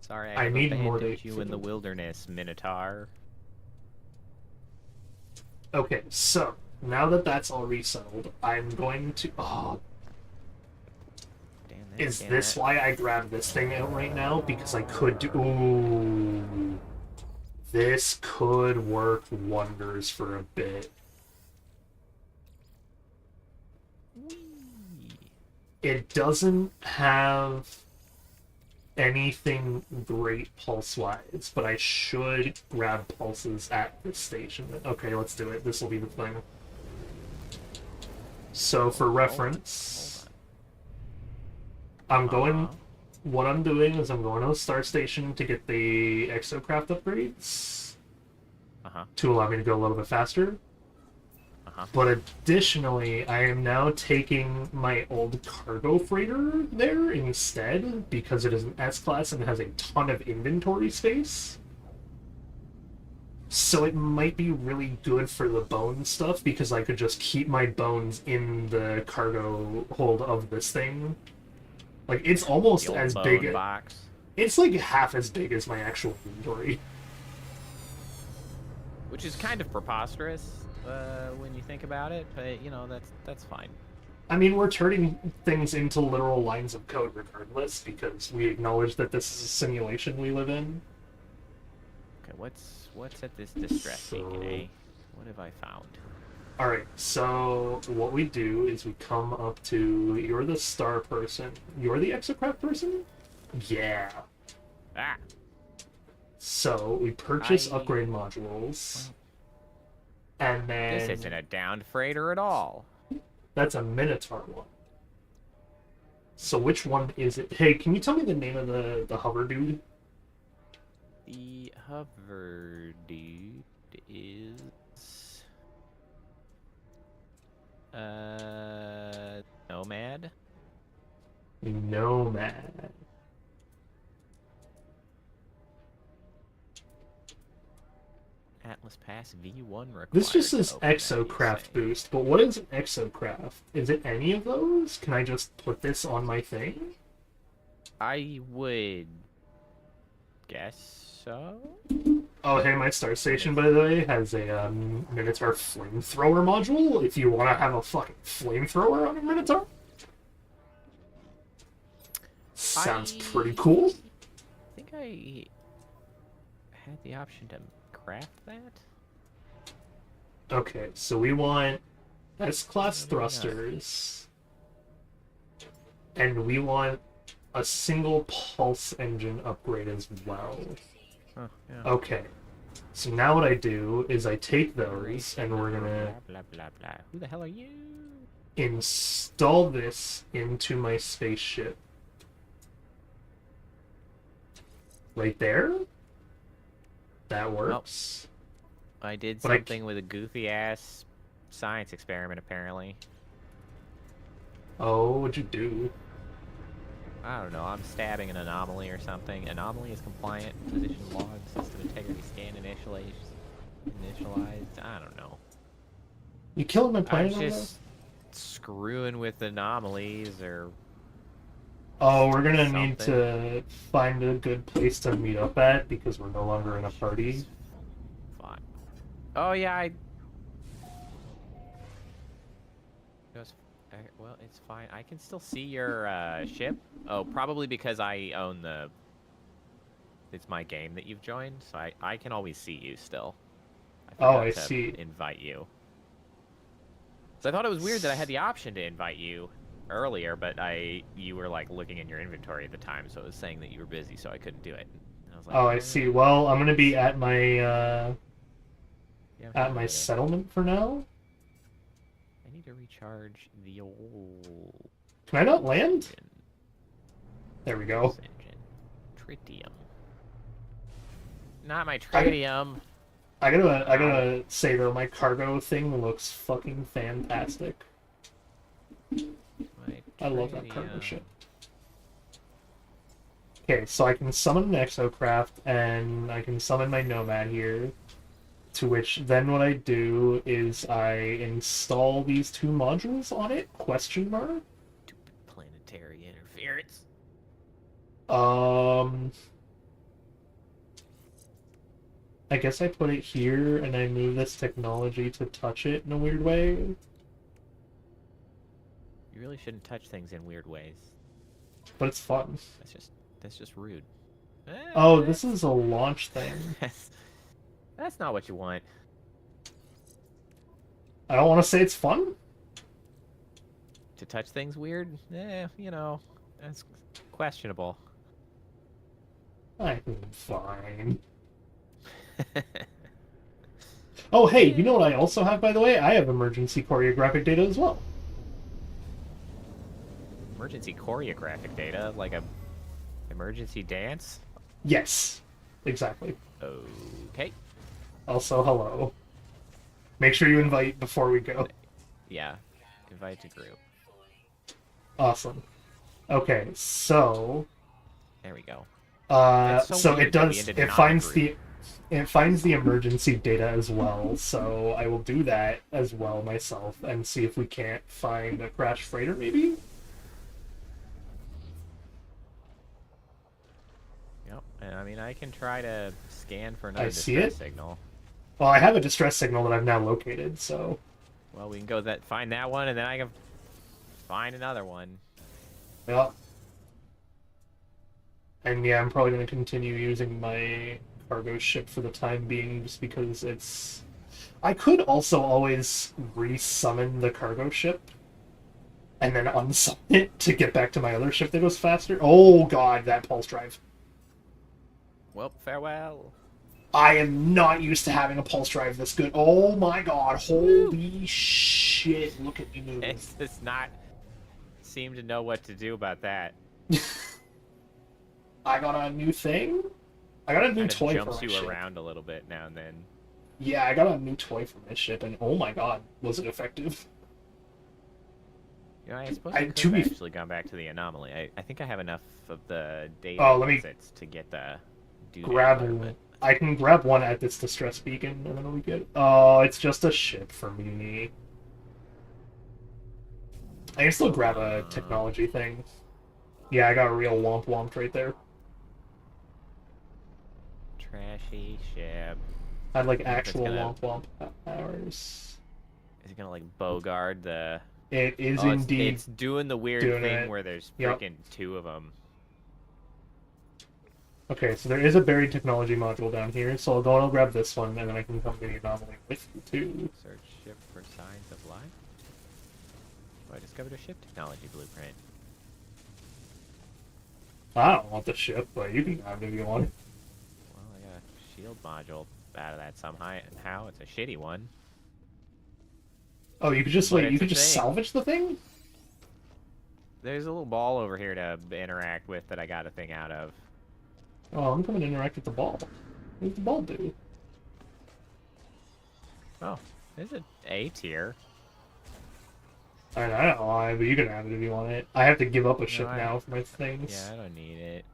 Sorry, I need more you in the wilderness, Minotaur. Okay, so, now that that's all resettled, I'm going to... Oh... Is this why I grabbed this thing out right now? Because I could do... Ooh... This could work wonders for a bit. It doesn't have anything great pulse-wise, but I should grab pulses at this station. Okay, let's do it. This will be the thing. So, for reference, I'm going... What I'm doing is I'm going to the star station to get the exocraft upgrades to allow me to go a little bit faster. But additionally, I am now taking my old cargo freighter there instead because it is an S-class and has a ton of inventory space. So it might be really good for the bone stuff because I could just keep my bones in the cargo hold of this thing. Like it's almost The old as bone big. box. It's like half as big as my actual inventory. Which is kind of preposterous when you think about it, but you know that's fine. I mean, we're turning things into literal lines of code regardless because we acknowledge that this is a simulation we live in. Okay, what's at this distress beacon, eh? What have I found? Alright, so what we do is we come up to... You're the star person. You're the exocraft person? Yeah. Ah! So we purchase upgrade modules. And then... This isn't a downed freighter at all. That's a Minotaur one. So which one is it? Hey, can you tell me the name of the hover dude? The hover dude is... Nomad? Nomad. Atlas Pass V1 required. This just says to open that, you exocraft say. boost, but what is an exocraft? Is it any of those? Can I just put this on my thing? I would guess so. Oh, hey, my star station, by the way, has a Minotaur flamethrower module. If you want to have a fucking flamethrower on a Minotaur. Sounds pretty cool. I think I had the option to craft that. Okay, so we want S-class What do we got? thrusters. And we want a single pulse engine upgrade as well. Huh, yeah. Okay. So now what I do is I take those and we're gonna Blah, blah, blah, blah. Who the hell are you? install this into my spaceship. Right there? That works. I did But I something with a goofy ass science experiment, apparently. Oh, what'd you do? I don't know, I'm stabbing an anomaly or something. Anomaly is compliant, position log, system integrity scan initialized. I don't know. You killing my I planet was over just screwing with anomalies or Oh, we're gonna need something. to find a good place to meet up at because we're no longer in a party. Fine. Oh yeah, I. Well, it's fine. I can still see your ship. Oh, probably because I own the. It's my game that you've joined, so I can always see you still. Oh, forgot I to see. invite you. So I thought it was weird that I had the option to invite you earlier, but you were like looking in your inventory at the time, so it was saying that you were busy, so I couldn't do it. And I was like, Oh, I see. Well, I'm gonna be at my yeah, at my settlement for now. I need to recharge the old Can I not land? engine. There we go. Engine. Tritium. Not my tritium. I gotta say though, my cargo thing looks fucking fantastic. I love that cargo ship. Okay, so I can summon an exocraft and I can summon my nomad here. To which then what I do is I install these two modules on it? Question mark? Stupid planetary interference. I guess I put it here and I move this technology to touch it in a weird way. You really shouldn't touch things in weird ways. But it's fun. That's just rude. Oh, this is a launch thing. That's not what you want. I don't want to say it's fun. To touch things weird? You know, that's questionable. I'm fine. Oh, hey, you know what I also have, by the way? I have emergency choreographic data as well. Emergency choreographic data? Like a emergency dance? Yes, exactly. Okay. Also, hello. Make sure you invite before we go. Yeah. Invite to group. Awesome. Okay, so... There we go. so so it weird that we does... ended It not finds a the... group. It finds the emergency data as well, so I will do that as well myself and see if we can't find a crashed freighter, maybe? Yep. And I mean, I can try to scan for I another see distress it. signal. Well, I have a distress signal that I've now located, so... Well, we can go find that one, and then I can find another one. Yeah. And yeah, I'm probably going to continue using my cargo ship for the time being, just because it's... I could also always resummon the cargo ship, and then unsummon it to get back to my other ship that goes faster. Oh god, that pulse drive. Well, farewell. I am not used to having a pulse drive this good. Oh my god, holy shit, look at me move. It does not seem to know what to do about that. I got a new thing? I got a new toy for my jumps you ship. around a little bit now and then. Yeah, I got a new toy for my ship, and oh my god, was it effective. You know, I suppose I- I could to have be- actually gone back to the anomaly. I think I have enough of the data Oh, let me visits to get the grab... I can grab one at this distress beacon, and then it'll be good. Oh, it's just a ship for me. I can still grab a technology thing. Yeah, I got a real womp womp right there. Trashy ship. I had like It's actual gonna- womp womp powers. Is it gonna like bogard the? It is Oh, indeed. It's doing the weird doing thing it. where there's Yep. freaking two of them. Okay, so there is a buried technology module down here, so I'll go and I'll grab this one, and then I can come to the anomaly with you too. Search ship for signs of life. Oh, I discovered a ship technology blueprint. I don't want the ship, but you can grab it if you want. Well, I got a shield module out of that somehow. It's a shitty one. Oh, you could just But wait. You it's could a just thing. salvage the thing. There's a little ball over here to interact with that I got a thing out of. Oh, I'm coming to interact with the ball. What does the ball do? Oh, there's an A tier. I don't know why, but you can have it if you want it. I have to give up a ship I- now for my things. Yeah, I don't need it.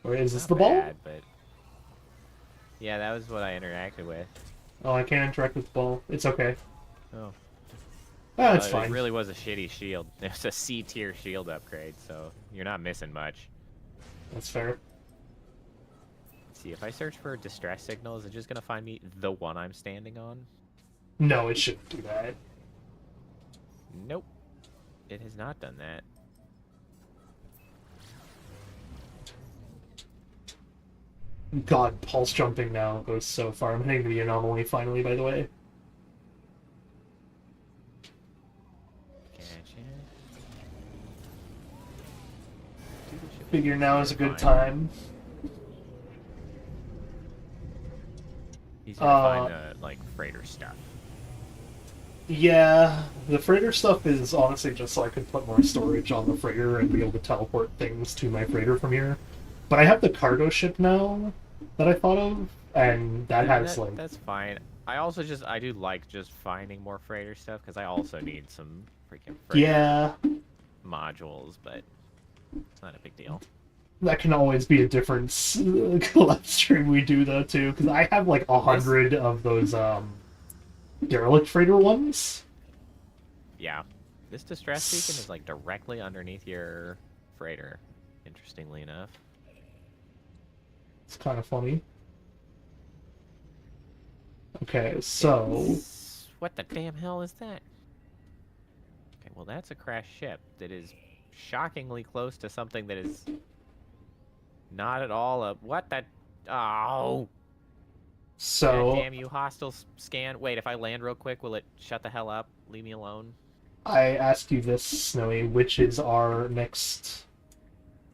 Or is this Not the ball? bad, but yeah, that was what I interacted with. Oh, I can't interact with the ball. It's okay. Oh, Ah, it's it fine. really was a shitty shield. It was a C tier shield upgrade, so you're not missing much. That's fair. Let's see, if I search for distress signal, is it just gonna find me the one I'm standing on? No, it shouldn't do that. Nope. It has not done that. God, pulse jumping now goes so far. I'm heading to the anomaly finally, by the way. Gotcha. Figure now is a good time. He's gonna find the like freighter stuff. Yeah, the freighter stuff is honestly just so I could put more storage on the freighter and be able to teleport things to my freighter from here. But I have the cargo ship now that I thought of, and that has like... That's fine. I do like just finding more freighter stuff because I also need some freaking freighter Yeah, modules, but it's not a big deal. that can always be a different collab stream we do though too, because I have like 100 of those derelict freighter ones. Yeah, this distress beacon is like directly underneath your freighter. Interestingly enough. It's kind of funny. Okay, so What the damn hell is that? Okay, well that's a crashed ship that is shockingly close to something that is not at all a... What the... Oh! so Damn you, hostile scan. Wait, if I land real quick, will it shut the hell up? Leave me alone? I asked you this, Snowy, which is our next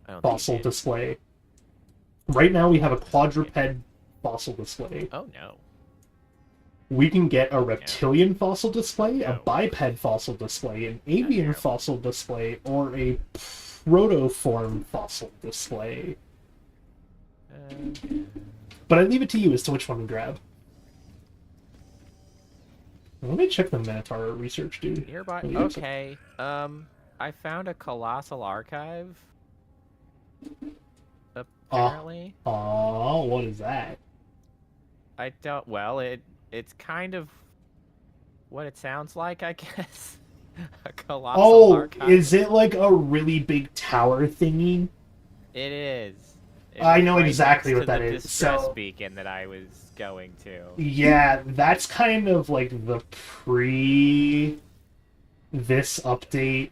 I don't fossil think it is. display. Right now we have a quadruped fossil display. Oh no. We can get a reptilian fossil display, a No. biped fossil display, an avian no. fossil display, or a protoform fossil display. But I leave it to you as to which one to grab. Let me check the Minotaur research, dude. Nearby. What do you have to- Okay. I found a colossal archive. Apparently. Oh, what is that? I don't. Well, it's kind of what it sounds like, I guess. A colossal Oh, archive. is it like a really big tower thingy? It is. It I is know right exactly next what to that the is. distress So, beacon that I was going to. yeah, that's kind of like the pre this update,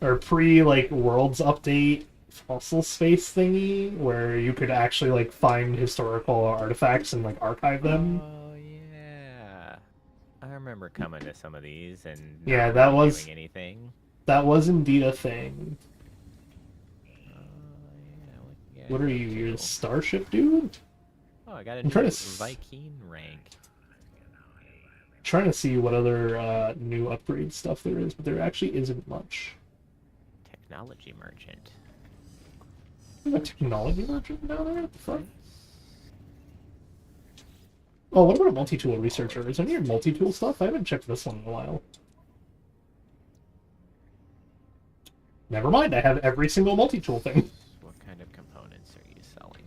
or pre like worlds update fossil space thingy where you could actually like find historical artifacts and like archive them. Oh yeah. I remember coming to some of these and not Yeah, really doing anything. that was indeed a thing. Yeah, what you What guys are up you, you're a to? starship dude? Oh, I got a I'm trying new to Viking rank. trying to see what other new upgrade stuff there is, but there actually isn't much. Technology merchant. There's a technology merchant down there at the front. Pints. Oh, what about a multi-tool researcher? Is there any multi-tool stuff? I haven't checked this one in a while. Never mind, I have every single multi-tool thing. What kind of components are you selling?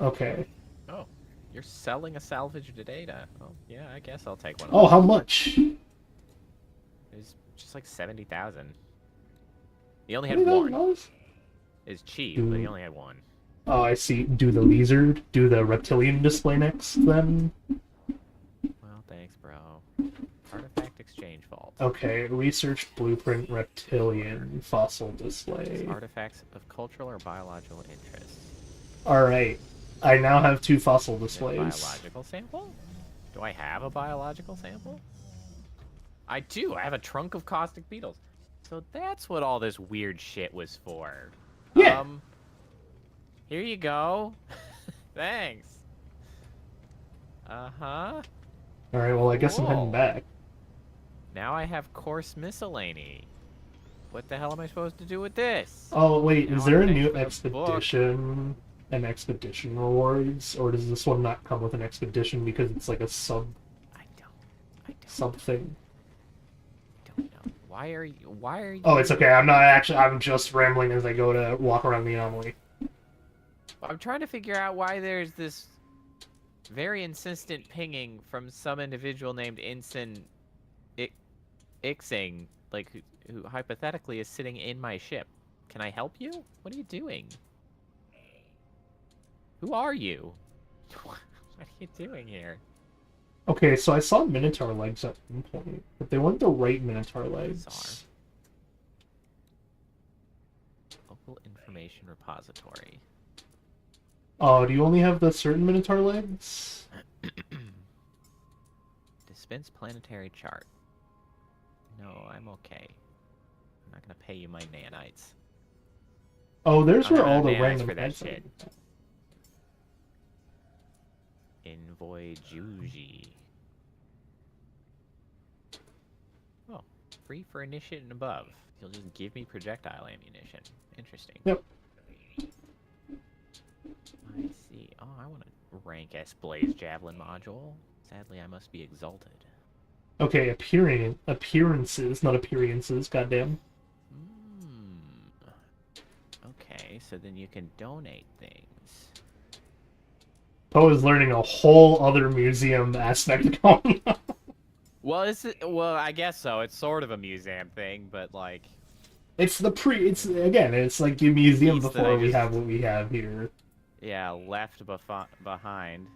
Okay. Oh, you're selling a salvage data. Oh, yeah, I guess I'll take one of Oh, those. how much? It's just like 70,000. He only had one. $20,000? It's cheap, but he Dude. only had one. Oh, I see. Do the lizard, do the reptilian display next, then? Well, thanks, bro. Artifact exchange vault. Okay, research blueprint reptilian fossil display. Artifacts of cultural or biological interest. Alright. I now have 2 fossil A displays. biological sample? Do I have a biological sample? I do. I have a trunk of caustic beetles. So that's what all this weird shit was for. Yeah. Here you go. Thanks. Uh-huh. Alright, well, I guess I'm heading Cool. back. Now I have coarse miscellany. What the hell am I supposed to do with this? Oh, wait, Now is there a I'm new paying for the book. expedition and expedition rewards? Or does this one not come with an expedition because it's like a sub I don't thing? know. Why are you? Oh, it's okay. I'm not actually. I'm just rambling as I go to walk around the anomaly. I'm trying to figure out why there's this very insistent pinging from some individual named Ensign Ixing, like who hypothetically is sitting in my ship. Can I help you? What are you doing? Who are you? What are you doing here? Okay, so I saw Minotaur legs at one point, but they weren't the right Minotaur legs. Bizarre. Local information repository. Oh, do you only have the certain Minotaur legs? Dispense planetary chart. No, I'm okay. I'm not gonna pay you my nanites. Oh, there's I don't where have all the nanites random for that things shit. are. Envoy Juji. Oh, free for initiate and above. You'll just give me projectile ammunition. Interesting. Yep. I see. Oh, I want a rank S Blaze Javelin module. Sadly, I must be exalted. Okay, appearances, not appearances. Goddamn. Okay, so then you can donate things. Poe is learning a whole other museum aspect going on. Well, well, I guess so. It's sort of a museum thing, but like, It's it's like the museum Piece that before I we just- have what we have here. yeah, left behind.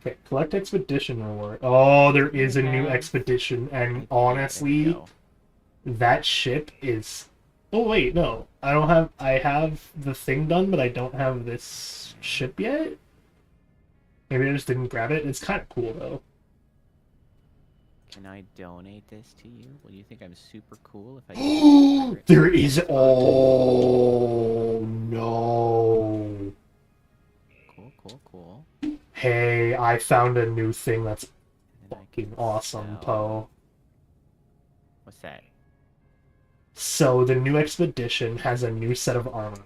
Okay, collect expedition reward. Oh, there is a new Yeah. expedition, and Yeah, there we honestly, go. that ship is. Oh wait, no, I don't have. I have the thing done, but I don't have this ship yet. Maybe I just didn't grab it. It's kind of cool though. Can I donate this to you? Will you think I'm super cool if I give you a pirate There is. content? Oh no! Cool. Hey, I found a new thing that's And then I fucking can awesome, sell- Poe. What's that? So the new expedition has a new set of armor.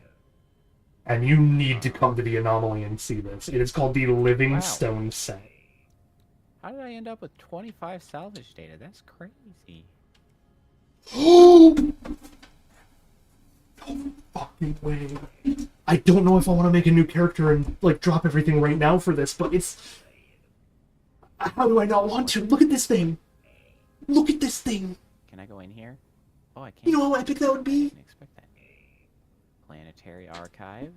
And you need to come to the anomaly and see this. It is called the Living Wow. Stone set. How did I end up with 25 salvage data? That's crazy. fucking way. I don't know if I want to make a new character and, like, drop everything right now for this, but it's... How do I not want to? Look at this thing! Look at this thing! Can I go in here? Oh, I can't. You know how epic that would be? Didn't expect that. Planetary Archive.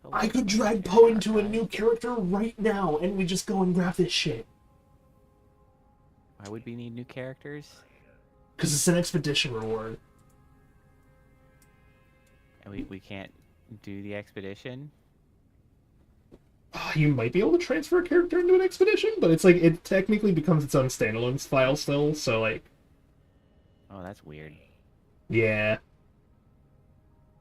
Hello, I could drag Planetary Poe into a Archive. new character right now, and we just go and grab this shit. Why would we need new characters? Because it's an expedition reward. And we can't do the expedition? You might be able to transfer a character into an expedition, but it's like, it technically becomes its own standalone file still, so like... Oh, that's weird. Yeah.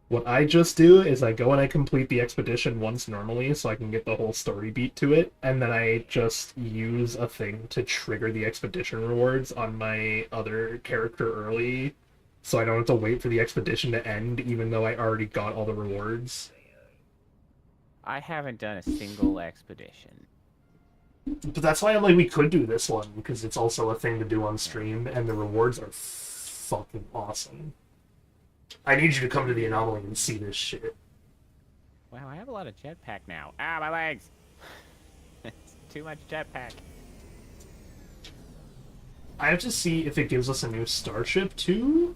What I just do is I go and I complete the expedition once normally, so I can get the whole story beat to it, and then I just use a thing to trigger the expedition rewards on my other character early, so I don't have to wait for the expedition to end, even though I already got all the rewards. I haven't done a single expedition. But that's why I'm like, we could do this one, because it's also a thing to do on stream, and the rewards are fucking awesome. I need you to come to the anomaly and see this shit. Wow, I have a lot of jetpack now. Ah, my legs! It's too much jetpack. I have to see if it gives us a new starship, too.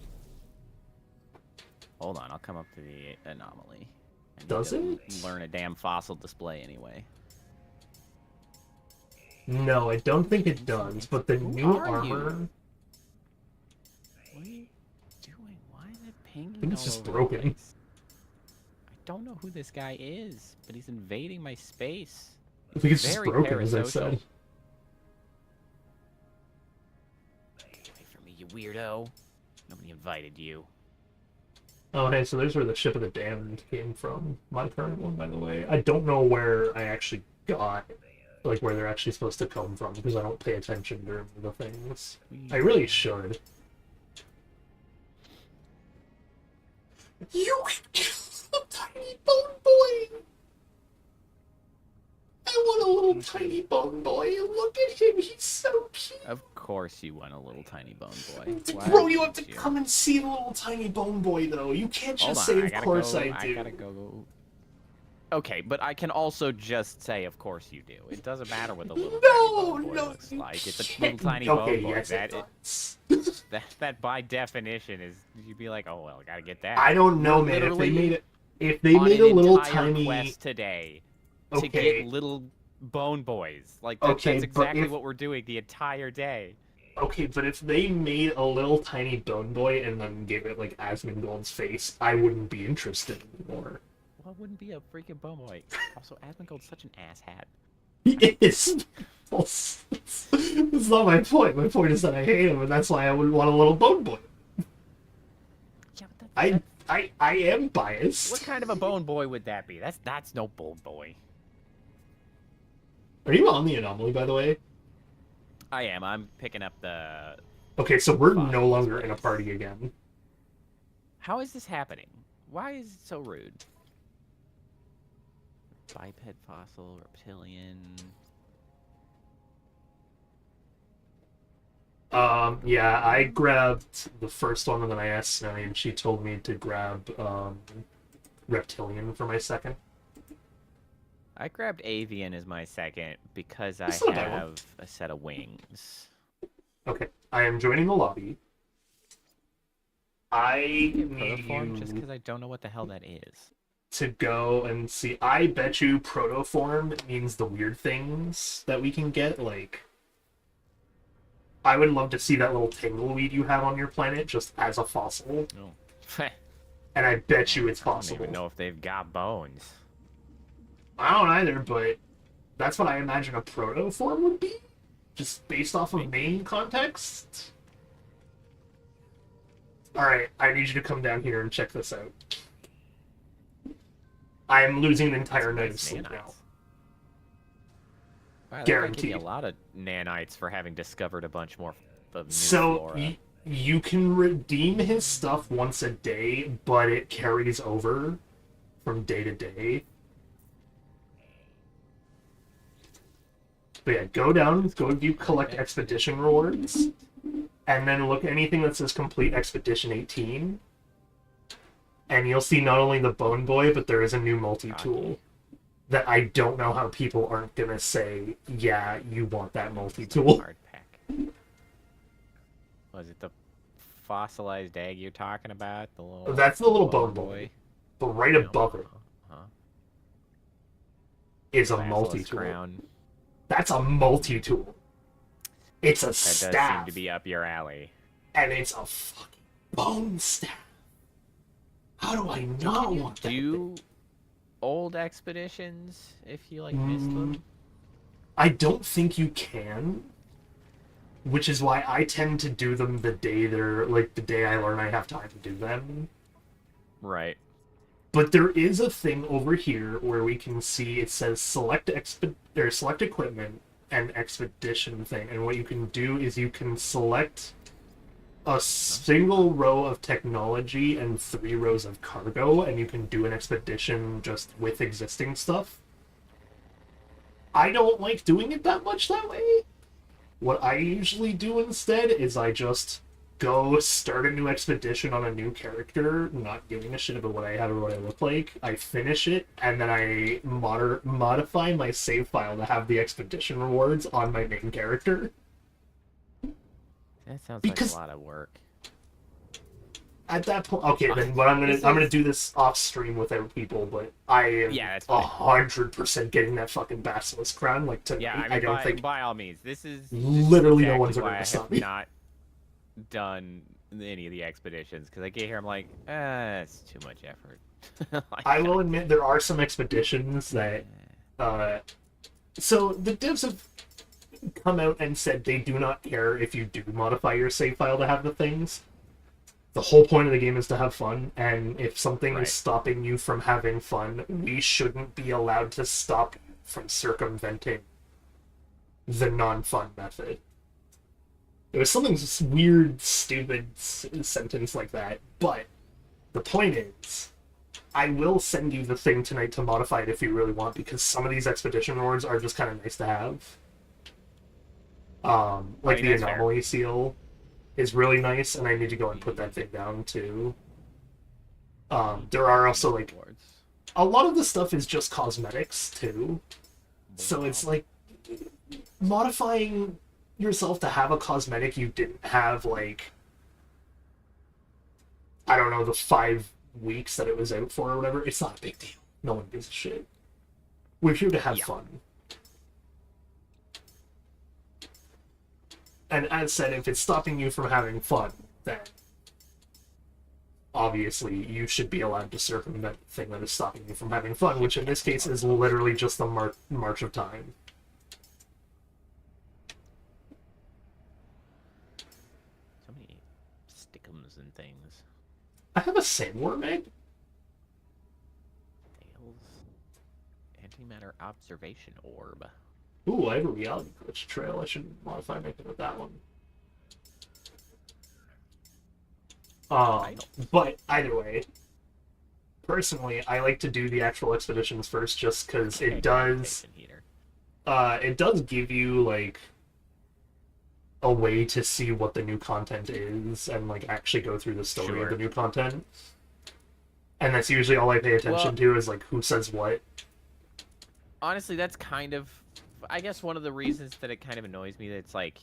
Hold on, I'll come up to the anomaly. I need Does to it? learn a damn fossil display anyway. No, I don't think it does, but the Who new are armor... What are you doing? Why is it pinging? I think it's all just over the broken. place? I don't know who this guy is, but he's invading my space. I think it's just Very broken, as I parasocial. said. Get away from me, you weirdo. Nobody invited you. Oh, hey, so there's where the Ship of the Damned came from. My current one, by the way. I don't know where I actually got, like, where they're actually supposed to come from, because I don't pay attention during the things. I really should. You little tiny bone boy! I want a little tiny bone boy. Look at him, he's so cute. Of course you want a little tiny bone boy. Why Bro, you have wouldn't to you? come and see the little tiny bone boy, though. You can't Hold just on, say, I of gotta course go, I do. I gotta go. Okay, but I can also just say, of course you do. It doesn't matter what the little tiny bone boy looks like. It's a little tiny Okay, bone boy. yes, that, it does. that by definition is, you'd be like, oh well, I gotta get that. I don't know, We're man. If they literally made it, if they on made an a little entire tiny, quest today to okay, get little bone boys. Like Okay, that's but exactly if- what we're doing the entire day. okay, but if they made a little tiny bone boy and then gave it like Asmongold's face, I wouldn't be interested anymore. Well, it wouldn't be a freaking bone boy. Also, Asmongold's such an asshat. He is. That's not my point. My point is that I hate him, and that's why I would want a little bone boy. Yeah, but I am biased. what kind of a bone boy would that be? That's no bone boy. Are you on the anomaly, by the way? I am. I'm picking up the. Okay, so we're Fine, no longer in a please. party again. How is this happening? Why is it so rude? Biped fossil, reptilian. Yeah, I grabbed the first one, and then I asked Snowy, and she told me to grab, Reptilian for my second. I grabbed avian as my second because I That's not a bad one. have a set of wings. Okay, I am joining the lobby. I Get need protoform just you because I don't know what the hell that is. to go and see. I bet you protoform means the weird things that we can get, like... I would love to see that little tangleweed you have on your planet just as a fossil, Oh. and I bet you it's I don't possible. even know if they've got bones. I don't either, but that's what I imagine a protoform would be, just based off of main context. Alright, I need you to come down here and check this out. I am losing an entire night of sleep now. Wow, Guaranteed. a lot of nanites for having discovered a bunch more of new So, flora. you can redeem his stuff once a day, but it carries over from day to day. But yeah, go down, go view collect expedition rewards, and then look at anything that says complete expedition 18. and you'll see not only the Bone Boy, but there is a new multi-tool Cocky. that I don't know how people aren't gonna say, yeah, you want that multi-tool. Hard pack. Was it the fossilized egg you're talking about? The little. That's the little Bone Boy. But right above it is a Basilisk multi-tool. crown. That's a multi-tool. It's a That staff. does seem to be up your alley. And it's a fucking bone staff. How do I not want that Do thing? old expeditions if you like missed them? I don't think you can. Which is why I tend to do them the day they're like the day I learn I have time to do them. Right. But there is a thing over here where we can see it says select equipment and expedition thing, and what you can do is you can select a single row of technology and 3 rows of cargo, and you can do an expedition just with existing stuff. I don't like doing it that much that way. What I usually do instead is I just go start a new expedition on a new character, not giving a shit about what I have or what I look like. I finish it, and then I modify my save file to have the expedition rewards on my main character. That sounds Because- like a lot of work. At that point, okay, then what I'm gonna do this off stream without people, but I am Yeah, that's fine. 100% getting that fucking basilisk crown like tonight. Yeah, I mean, I don't think by all means, this is literally no exactly one's why ever I gonna have stop me. not done any of the expeditions because I get here, I'm like, it's too much effort. Like, I will admit there are some expeditions that so the devs have come out and said they do not care if you do modify your save file to have the things. The whole point of the game is to have fun, and if something Right. is stopping you from having fun, we shouldn't be allowed to stop you from circumventing the non-fun method. It was something weird, stupid sentence like that, but the point is, I will send you the thing tonight to modify it if you really want, because some of these expedition rewards are just kind of nice to have. Like mean, the that's fair. anomaly seal is really nice, and I need to go and put that thing down too. There are also like rewards. a lot of the stuff is just cosmetics too, so it's like modifying yourself to have a cosmetic you didn't have like I don't know the 5 weeks that it was out for or whatever. It's not a big deal. No one gives a shit. We're here to have Yeah. fun. And as said, if it's stopping you from having fun, then obviously you should be allowed to circumvent the thing that is stopping you from having fun, which in this case is literally just the march of time. So many stickums and things. I have a sandworm egg. Tails. Antimatter observation orb. Ooh, I have a reality glitch trail. I should modify making with that one. But either way, personally, I like to do the actual expeditions first, just because it does. Heater. It does give you like a way to see what the new content is and like actually go through the story Sure. of the new content. And that's usually all I pay attention Well- to is like who says what. Honestly, that's kind of, I guess, one of the reasons that it kind of annoys me that it's like,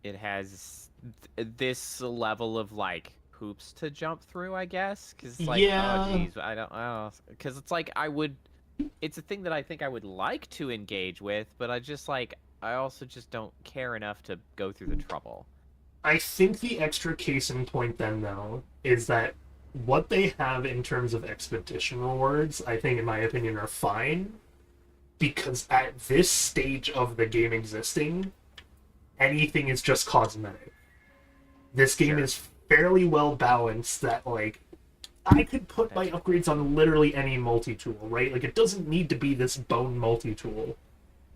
it has this level of like hoops to jump through, I guess, because it's like, Yeah. oh geez, I don't, because it's like it's a thing that I think I would like to engage with, but I also just don't care enough to go through the trouble. I think the extra case in point then though is that what they have in terms of expedition rewards, I think in my opinion are fine. Because at this stage of the game existing, anything is just cosmetic. This game Sure. is fairly well balanced that, like, I could put my upgrades on literally any multi-tool, right? Like, it doesn't need to be this bone multi-tool.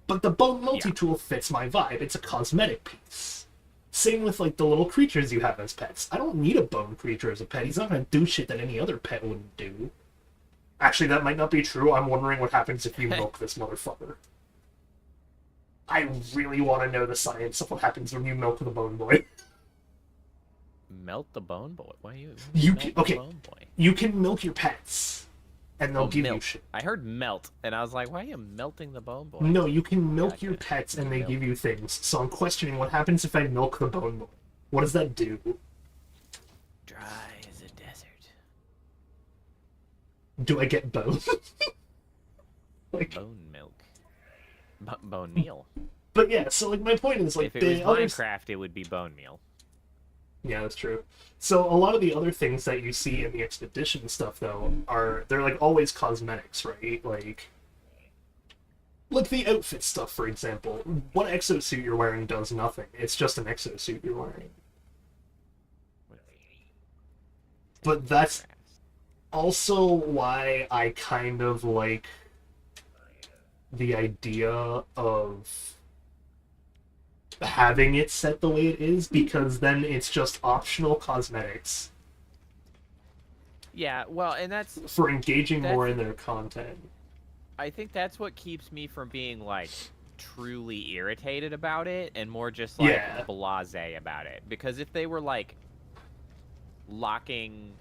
But the bone multi-tool fits my vibe. It's a cosmetic piece. Same with, like, the little creatures you have as pets. I don't need a bone creature as a pet. He's not gonna do shit that any other pet wouldn't do. Actually, that might not be true. I'm wondering what happens if you milk this motherfucker. I really want to know the science of what happens when you milk the Bone Boy. Melt the bone boy. Why you You melt can, the okay, bone boy? you can milk your pets, and they'll Oh, give you melt. shit. I heard melt, and I was like, why are you melting the bone boy? No, you can milk your Gotcha. pets, and they Milk. give you things. So I'm questioning what happens if I milk the bone boy. What does that do? Dry as a desert. Do I get bone? like, Bone milk. Bone meal. but yeah. So like, my point is like If it the was other. Minecraft, it would be bone meal. Yeah, that's true. So a lot of the other things that you see in the expedition stuff, though, they're like always cosmetics, right? Like the outfit stuff, for example. What exosuit you're wearing does nothing. It's just an exosuit you're wearing. But that's also why I kind of like the idea of having it set the way it is, because then it's just optional cosmetics Yeah, well, and that's for engaging more in their content. I think that's what keeps me from being like truly irritated about it and more just like Yeah. blasé about it. Because if they were like locking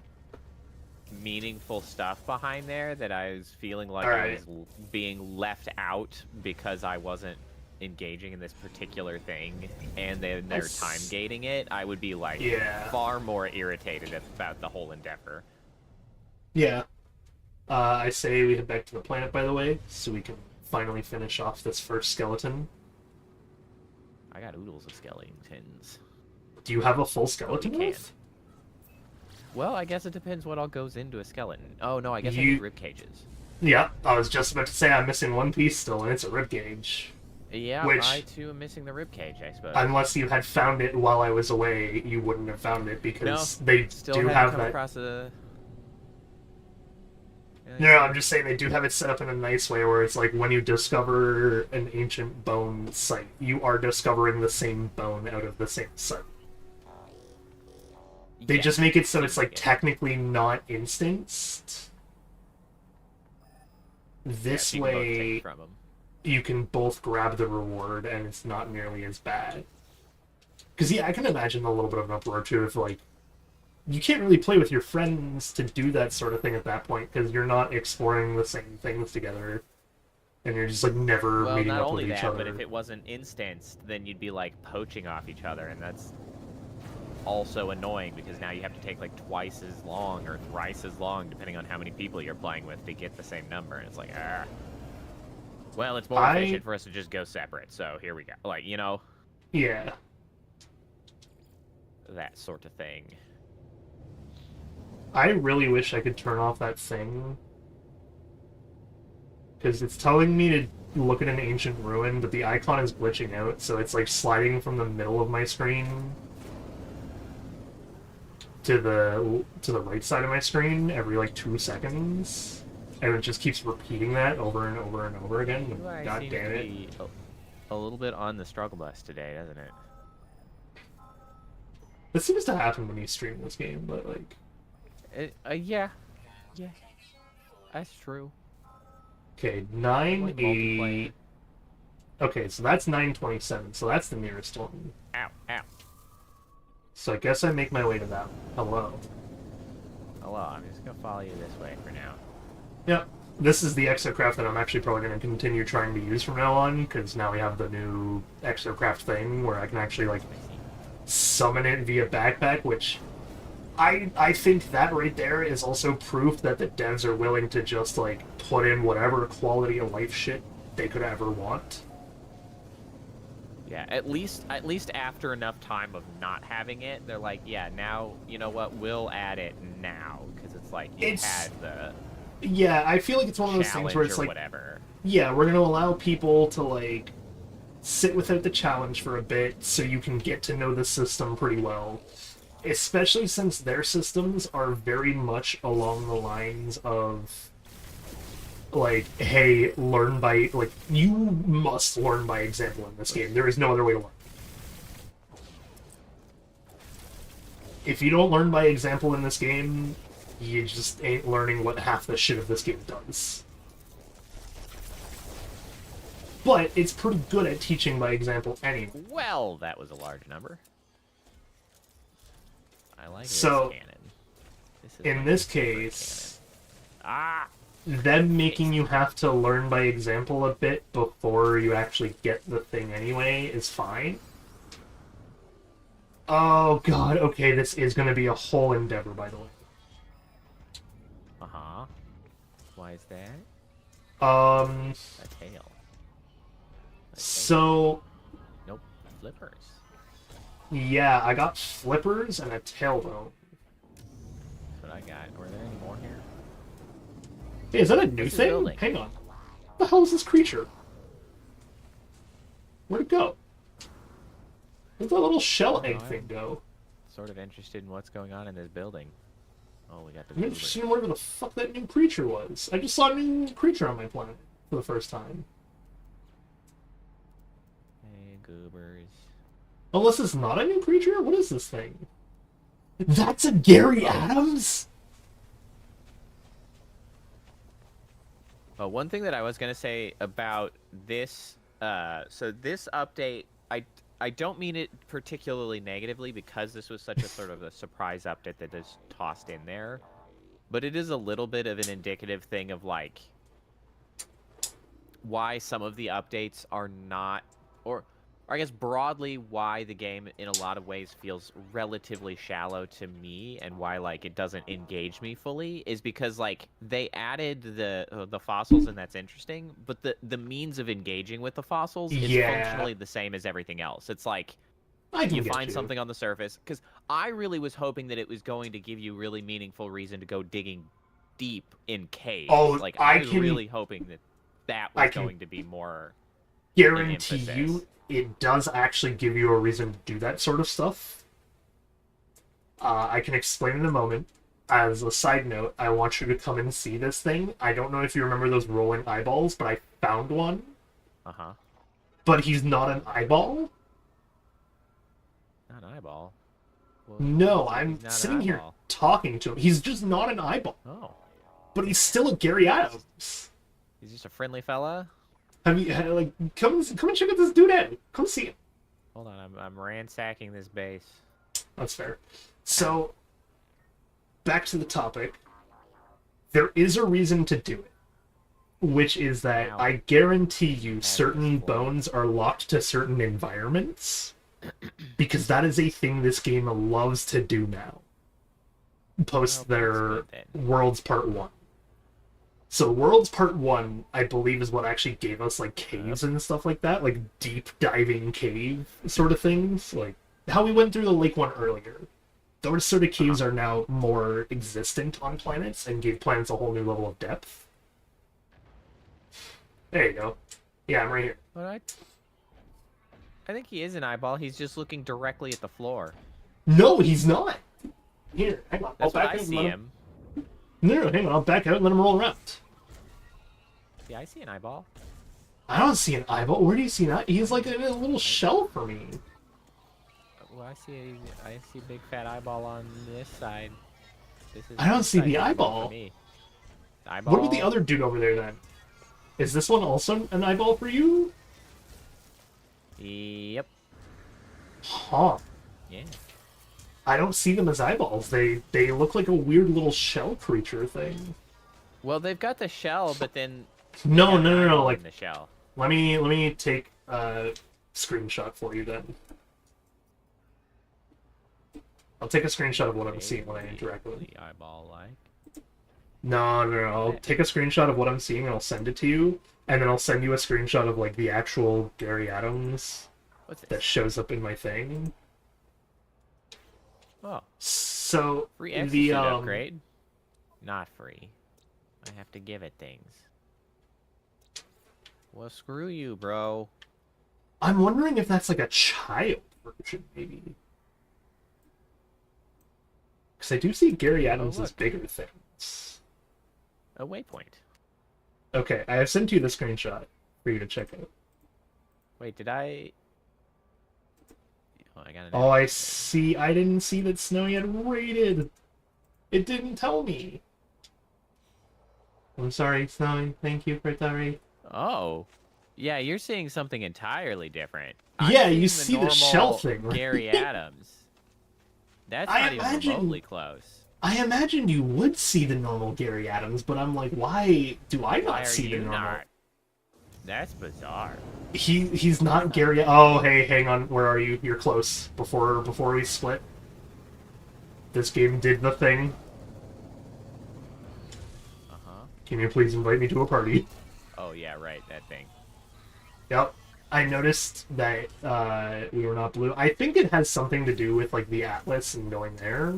meaningful stuff behind there that I was feeling like I was being left out because I wasn't engaging in this particular thing and then they're time gating it, I would be like far more irritated about the whole endeavor. Yeah. I say we head back to the planet, by the way, so we can finally finish off this first skeleton. I got oodles of skeletons. Do you have a full skeleton You can. wolf? Well, I guess it depends what all goes into a skeleton. Oh, no, I guess I need rib cages. Yeah, I was just about to say I'm missing one piece still, and it's a rib cage. Yeah, which, I too am missing the rib cage, I suppose. Unless you had found it while I was away, you wouldn't have found it, because they still do haven't have come that... across a... No, I'm just saying they do have it set up in a nice way where it's like when you discover an ancient bone site, you are discovering the same bone out of the same site. They just make it so it's like technically not instanced. This way, you can both grab the reward and it's not nearly as bad. Because yeah, I can imagine a little bit of an uproar too if like you can't really play with your friends to do that sort of thing at that point because you're not exploring the same things together, and you're just like never meeting up with each other. But if it wasn't instanced, then you'd be like poaching off each other, and that's also annoying because now you have to take like twice as long or thrice as long, depending on how many people you're playing with, to get the same number. And it's like, ah. Well, it's more efficient for us to just go separate. So here we go. Like, you know. Yeah. That sort of thing. I really wish I could turn off that thing. Because it's telling me to look at an ancient ruin, but the icon is glitching out, so it's like sliding from the middle of my screen to the right side of my screen every like 2 seconds. And it just keeps repeating that over and over and over again. God damn it. A little bit on the struggle bus today, doesn't it? This seems to happen when you stream this game, but like... Yeah. Yeah. That's true. Okay, 980... Okay, so that's 927, so that's the nearest one. Ow, ow. So I guess I make my way to that one. Hello. Hello, I'm just gonna follow you this way for now. Yep. This is the exocraft that I'm actually probably going to continue trying to use from now on, because now we have the new exocraft thing where I can actually, like, summon it via backpack, which... I think that right there is also proof that the devs are willing to just, like, put in whatever quality of life shit they could ever want. Yeah, at least after enough time of not having it, they're like, yeah, now, you know what, we'll add it now, because it's like, you had the... Yeah, I feel like it's one of those things where it's like... Whatever. Yeah, we're going to allow people to, like, sit without the challenge for a bit so you can get to know the system pretty well. Especially since their systems are very much along the lines of, like, hey, learn by... Like, you must learn by example in this game. There is no other way to learn. If you don't learn by example in this game, you just ain't learning what half the shit of this game does. But it's pretty good at teaching by example anyway. Well, that was a large number. I like So, this cannon. This is in my this favorite case, cannon. Ah! them making you have to learn by example a bit before you actually get the thing anyway is fine. Oh god, okay, this is going to be a whole endeavor, by the way. Uh-huh. Why is that? Um, A tail. so, Nope. Flippers. yeah, I got flippers and a tailbone. That's what I got. Were there any more here? Hey, is that a new What's the thing? building? Hang on. What the hell is this creature? Where'd it go? Where'd that little shell egg thing go? Sort of interested in what's going on in this building. Oh, we got the I'm interested in whatever the fuck that new creature was. I just saw a new creature on my planet for the first time. Hey, goobers. Unless it's not a new creature? What is this thing? That's a Gary Adams? One thing that I was gonna say about this, so this update, I don't mean it particularly negatively because this was such a sort of a surprise update that is tossed in there, but it is a little bit of an indicative thing of like why some of the updates are not, or I guess broadly why the game in a lot of ways feels relatively shallow to me, and why like it doesn't engage me fully is because like they added the fossils, and that's interesting, but the means of engaging with the fossils is functionally the same as everything else. It's like you find something on the surface, because I really was hoping that it was going to give you really meaningful reason to go digging deep in caves. Like I was really hoping that that was going to be more guarantee you it does actually give you a reason to do that sort of stuff. I can explain in a moment. As a side note, I want you to come and see this thing. I don't know if you remember those rolling eyeballs, but I found one. Uh-huh. But he's not an eyeball. Not an eyeball? Well, no, I'm sitting here talking to him. He's just not an eyeball. Oh. But he's still a Gary Adams. He's just a friendly fella? Have you, like, come and check out this dude out. Come see him. Hold on, I'm ransacking this base. That's fair. So, back to the topic. There is a reason to do it. Which is that I guarantee you certain bones are locked to certain environments. Because that is a thing this game loves to do now. Post their Worlds Part 1. So Worlds Part 1, I believe, is what actually gave us, like, caves and stuff like that. Like, deep diving cave sort of things. Like, how we went through the lake one earlier. Those sort of caves are now more existent on planets and gave planets a whole new level of depth. There you go. Yeah, I'm right here. What I think he is an eyeball. He's just looking directly at the floor. No, he's not. Here, hang on. That's what I see him. No, hang on. I'll back out and let him roll around. Yeah, I see an eyeball. I don't see an eyeball. Where do you see that? He's like in a little shell for me. Well, I see a big fat eyeball on this side. I don't see the eyeball. Eyeball. What about the other dude over there then? Is this one also an eyeball for you? Yep. Huh. Yeah. I don't see them as eyeballs. They look like a weird little shell creature thing. Well, they've got the shell, but then no. Like the shell. Let me take a screenshot for you then. I'll take a screenshot of what I'm seeing when I interact with it. The eyeball like. No. I'll take a screenshot of what I'm seeing and I'll send it to you, and then I'll send you a screenshot of like the actual Gary Adams that shows up in my thing. Oh. So free exosuit upgrade? Not free. I have to give it things. Well, screw you, bro. I'm wondering if that's like a child version, maybe. Because I do see Gary Adams as bigger things. A waypoint. Okay, I have sent you the screenshot for you to check out. Wait, did I... Oh, I got I see. I didn't see that Snowy had raided. It didn't tell me. I'm sorry, Snowy. Thank you for the raid. Oh. Yeah, you're seeing something entirely different. Yeah, you see the shell thing, right? Gary Adams. That's I not even imagine- remotely close. I imagined you would see the normal Gary Adams, but I'm like, why do I Why not are see the you normal? not? That's bizarre. He's not Gary. Oh, hey, hang on. Where are you? You're close. Before we split. This game did the thing. Uh-huh. Can you please invite me to a party? Oh, yeah, right, that thing. Yep. I noticed that we were not blue. I think it has something to do with like the Atlas and going there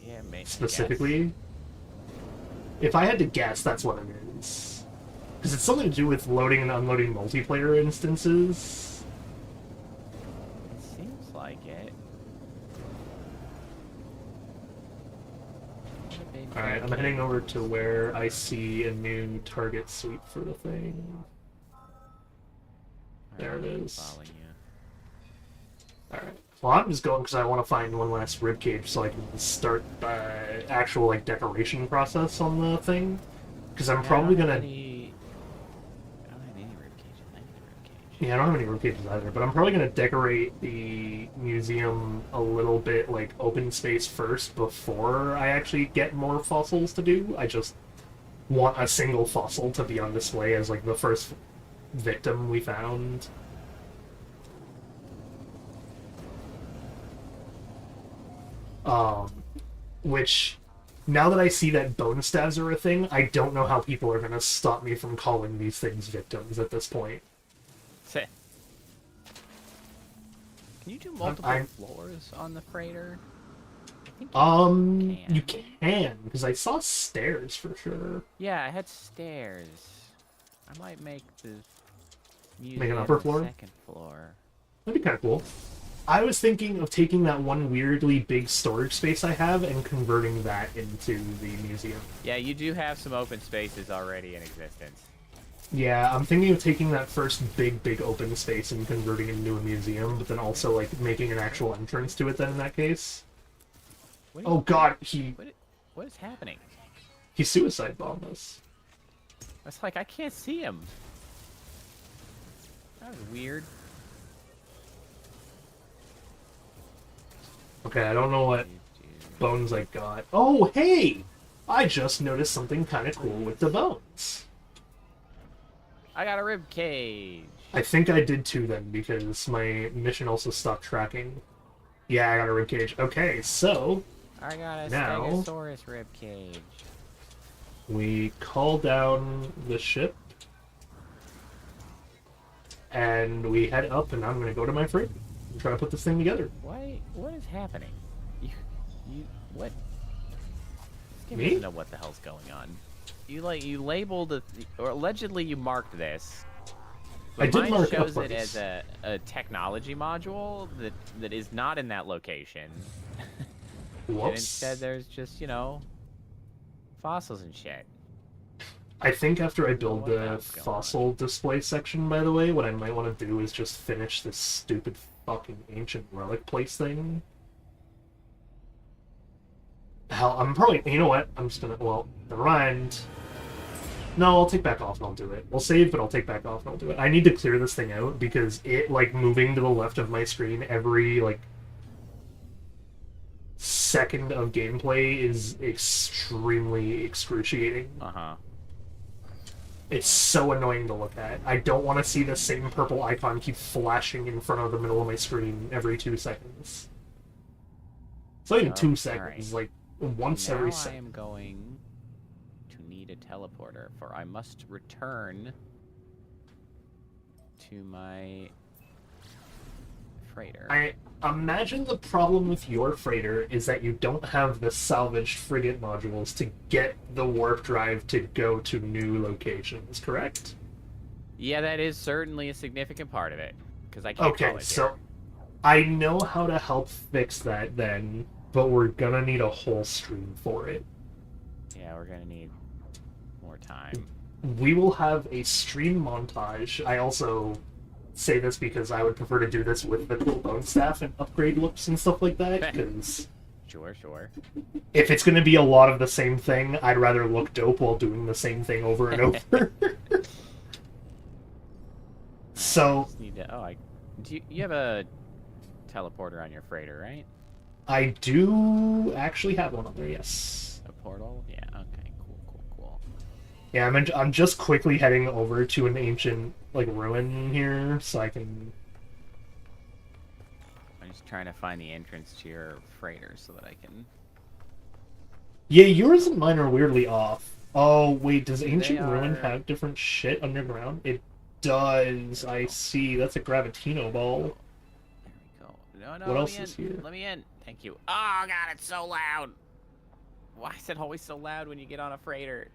Yeah, maybe. specifically. If I had to guess, that's what it is. Because it's something to do with loading and unloading multiplayer instances. It seems like it. Alright, I'm heading over to where I see a new target suite for the thing. There it is. Following you. Alright. Well, I'm just going because I want to find one last ribcage so I can start the actual like decoration process on the thing. Because I'm probably gonna. I don't have any ribcages. I need a ribcage. Yeah, I don't have any ribcages either, but I'm probably gonna decorate the museum a little bit like open space first before I actually get more fossils to do. I just want a single fossil to be on display as like the first victim we found. Which, now that I see that bone stabs are a thing, I don't know how people are gonna stop me from calling these things victims at this point. Can you do multiple floors on the freighter? I think You can, because I saw stairs for sure. Yeah, I had stairs. I might make the museum Make an upper floor? the second floor. That'd be kind of cool. I was thinking of taking that one weirdly big storage space I have and converting that into the museum. Yeah, you do have some open spaces already in existence. Yeah, I'm thinking of taking that first big open space and converting it into a museum, but then also, like, making an actual entrance to it then in that case. Oh god, What is happening? he suicide bombed us. It's like, I can't see him. That was weird. Okay, I don't know what bones I got. Oh, hey! I just noticed something kind of cool with the bones. I got a rib cage. I think I did too then, because my mission also stopped tracking. Yeah, I got a ribcage. Okay, so I got a now Stegosaurus rib cage. we call down the ship, and we head up, and I'm going to go to my freight and try to put this thing together. What is happening? What? This game Me? doesn't know what the hell's going on. You labeled it, or allegedly you marked this. But I did mine mark shows up it as a technology module that is not in that location. And Whoops. instead there's just, fossils and shit. I think after I build What the the hell's going fossil display section, by the way, what I might want to do is just finish this stupid fucking ancient relic place thing. Hell, I'm probably... You know what? I'm just gonna... Well, never mind. No, I'll take back off and I'll do it. We'll save, but I'll take back off and I'll do it. I need to clear this thing out because it, like, moving to the left of my screen every, like, second of gameplay is extremely excruciating. Uh-huh. It's so annoying to look at. I don't want to see the same purple icon keep flashing in front of the middle of my screen every 2 seconds. It's not even 2 seconds, like once now every I second. am going to need a teleporter, for I must return to my freighter. I imagine the problem with your freighter is that you don't have the salvaged frigate modules to get the warp drive to go to new locations, correct? Yeah, that is certainly a significant part of it, because I can't Okay, call it so here. I know how to help fix that then, but we're gonna need a whole stream for it. Yeah, we're gonna need more time. We will have a stream montage. I also say this because I would prefer to do this with the cool bone staff and upgrade looks and stuff like that, because Sure. if it's going to be a lot of the same thing, I'd rather look dope while doing the same thing over and over. So, Just need to, you have a teleporter on your freighter, right? I do actually have one on there, yes. A portal? Yeah, okay, cool. Yeah, I'm just quickly heading over to an ancient like ruin here, so I can. I'm just trying to find the entrance to your freighter so that I can... Yeah, yours and mine are weirdly off. Oh wait, does ancient They ruin are... have different shit underground? It does. I see. That's a gravitino ball. There we go. No, What let else me in. is here? Let me in. Thank you. Oh, God, it's so loud. Why is it always so loud when you get on a freighter?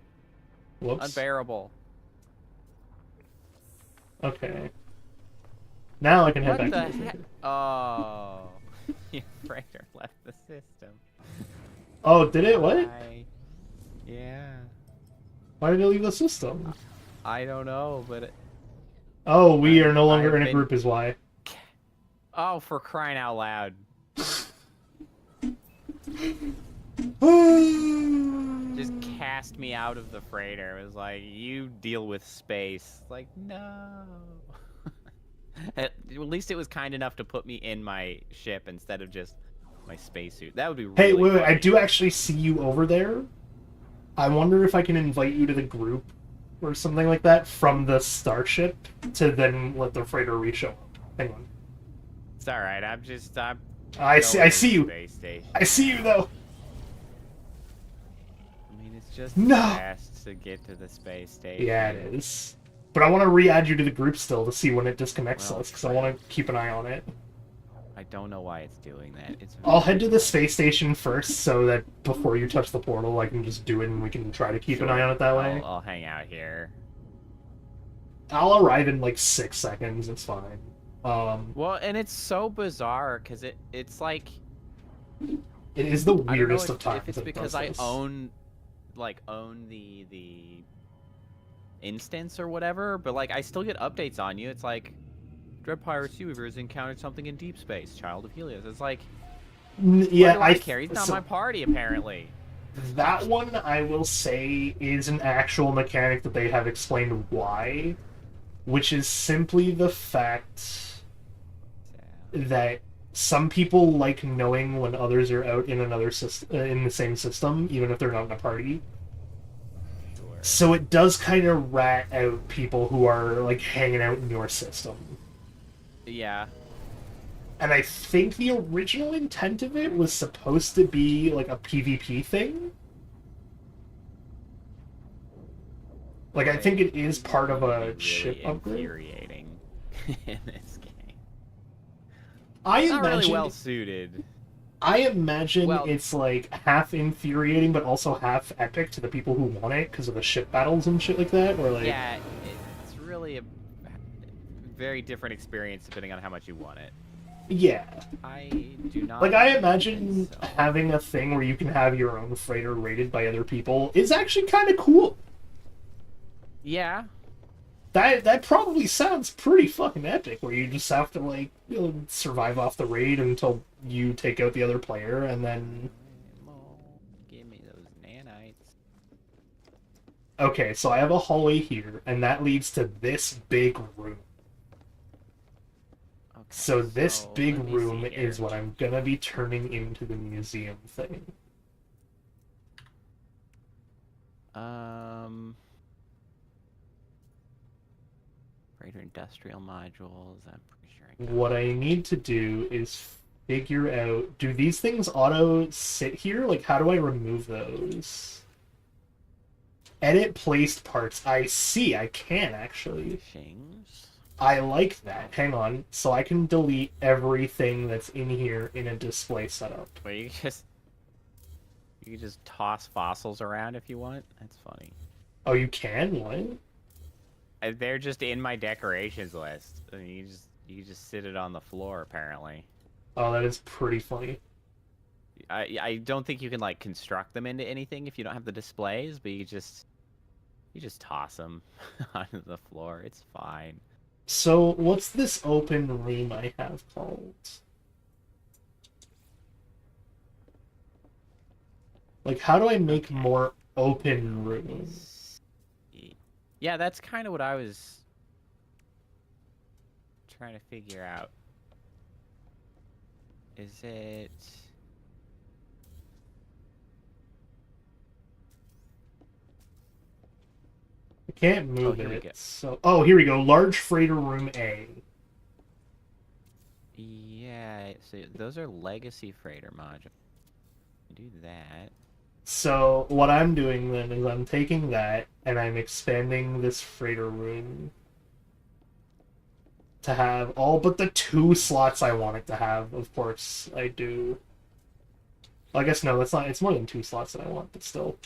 Whoops. Unbearable. Okay. Now I can head What back the to the heck? freighter. Oh, your freighter left the system. Oh, did it? What? Why? Yeah. Why did it leave the system? I don't know, but Oh, we are no longer I've in a been... group is why. Oh, for crying out loud. Just cast me out of the freighter. It was like, you deal with space. Like, no. At least it was kind enough to put me in my ship instead of just my spacesuit. That would be really Hey, wait, funny. I do actually see you over there. I wonder if I can invite you to the group or something like that from the starship to then let the freighter re-show up. Hang on. It's all right. I'm I going to see the you. space station. I see you though. I mean, it's just No. fast to get to the space station. Yeah, it is. But I want to re-add you to the group still to see when it disconnects Well, us, because I want to keep an eye on it. I don't know why it's doing that. I'll head to the space station first, so that before you touch the portal, I can just do it and we can try to keep an eye on it that way. I'll hang out here. I'll arrive in like 6 seconds, it's fine. Well, and it's so bizarre, because it's like... It is the I don't know weirdest of times if it's that it because does I this. own the instance or whatever, but like I still get updates on you. It's like Dread Pirate Seaweaver has encountered something in deep space, Child of Helios. It's like, Yeah, what do I care? He's not so my party apparently. that one I will say is an actual mechanic that they have explained why, which is simply the fact that some people like knowing when others are out in another system, in the same system, even if they're not in a party. Sure. So it does kind of rat out people who are like hanging out in your system. Yeah. And I think the original intent of it was supposed to be like a PvP thing. Like, I think it is part of a really ship upgrade. Infuriating in this game. I Not imagine really well suited. Well, it's like half infuriating, but also half epic to the people who want it because of the ship battles and shit like that. Or like, yeah, it's really a very different experience depending on how much you want it. yeah. I do not. Like, I imagine so. having a thing where you can have your own freighter rated by other people is actually kind of cool. Yeah. That probably sounds pretty fucking epic, where you just have to like survive off the raid until you take out the other player, and then. Give me those nanites. Okay, so I have a hallway here, and that leads to this big room. Okay, So this big let me room see here. is what I'm gonna be turning into the museum thing. Greater industrial modules. I'm pretty sure I got What I need to do is figure out, do these things auto sit here? Like, how do I remove those? Edit placed parts. I see, I can actually. things. I like that. Hang on. So I can delete everything that's in here in a display setup. Well, you can just toss fossils around if you want. That's funny. Oh, you can? What? They're just in my decorations list. I mean, you just sit it on the floor apparently. Oh, that is pretty funny. I don't think you can like construct them into anything if you don't have the displays, but you just toss them onto the floor. It's fine. So, what's this open room I have called? Like, how do I make more open rooms? Yeah, that's kind of what I was trying to figure out. Is it... can't move here we it. go. So, oh, here we go. Large freighter room A. Yeah, so those are legacy freighter modules. Do that. So what I'm doing then is I'm taking that and I'm expanding this freighter room to have all but the 2 slots I want it to have. Of course, I do. Well, I guess no, that's not. It's more than 2 slots that I want, but still.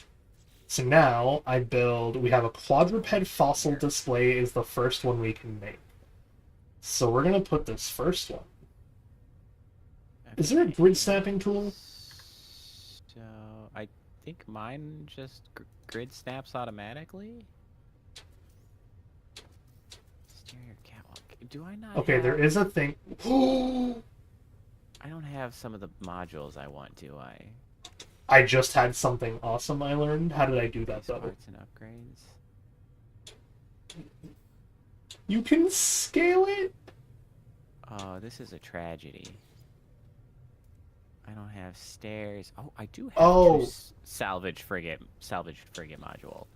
So now I build. We have a quadruped fossil display is the first one we can make. So we're gonna put this first one. Okay. Is there a grid snapping tool? So I think mine just grid snaps automatically. Exterior catwalk. Do I not? Okay, have... there is a thing. I don't have some of the modules I want, do I? I just had something awesome I learned. How did I do that, though? Parts and upgrades. You can scale it? Oh, this is a tragedy. I don't have stairs. Oh, I do have Oh. salvage frigate module.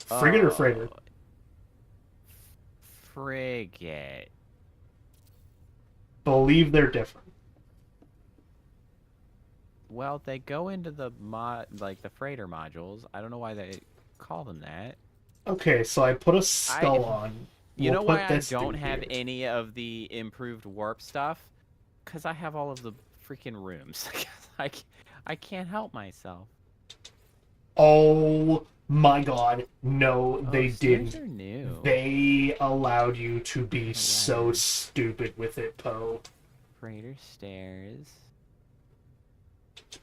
Frigate or freighter? Frigate. Believe they're different. Well, they go into the the freighter modules. I don't know why they call them that. Okay, so I put a skull on. You know why I don't dude have here. any of the improved warp stuff? Because I have all of the freaking rooms. I can't help myself. Oh my god. No, they stairs didn't. are new. They allowed you to be so Wow. stupid with it, Poe. Freighter stairs.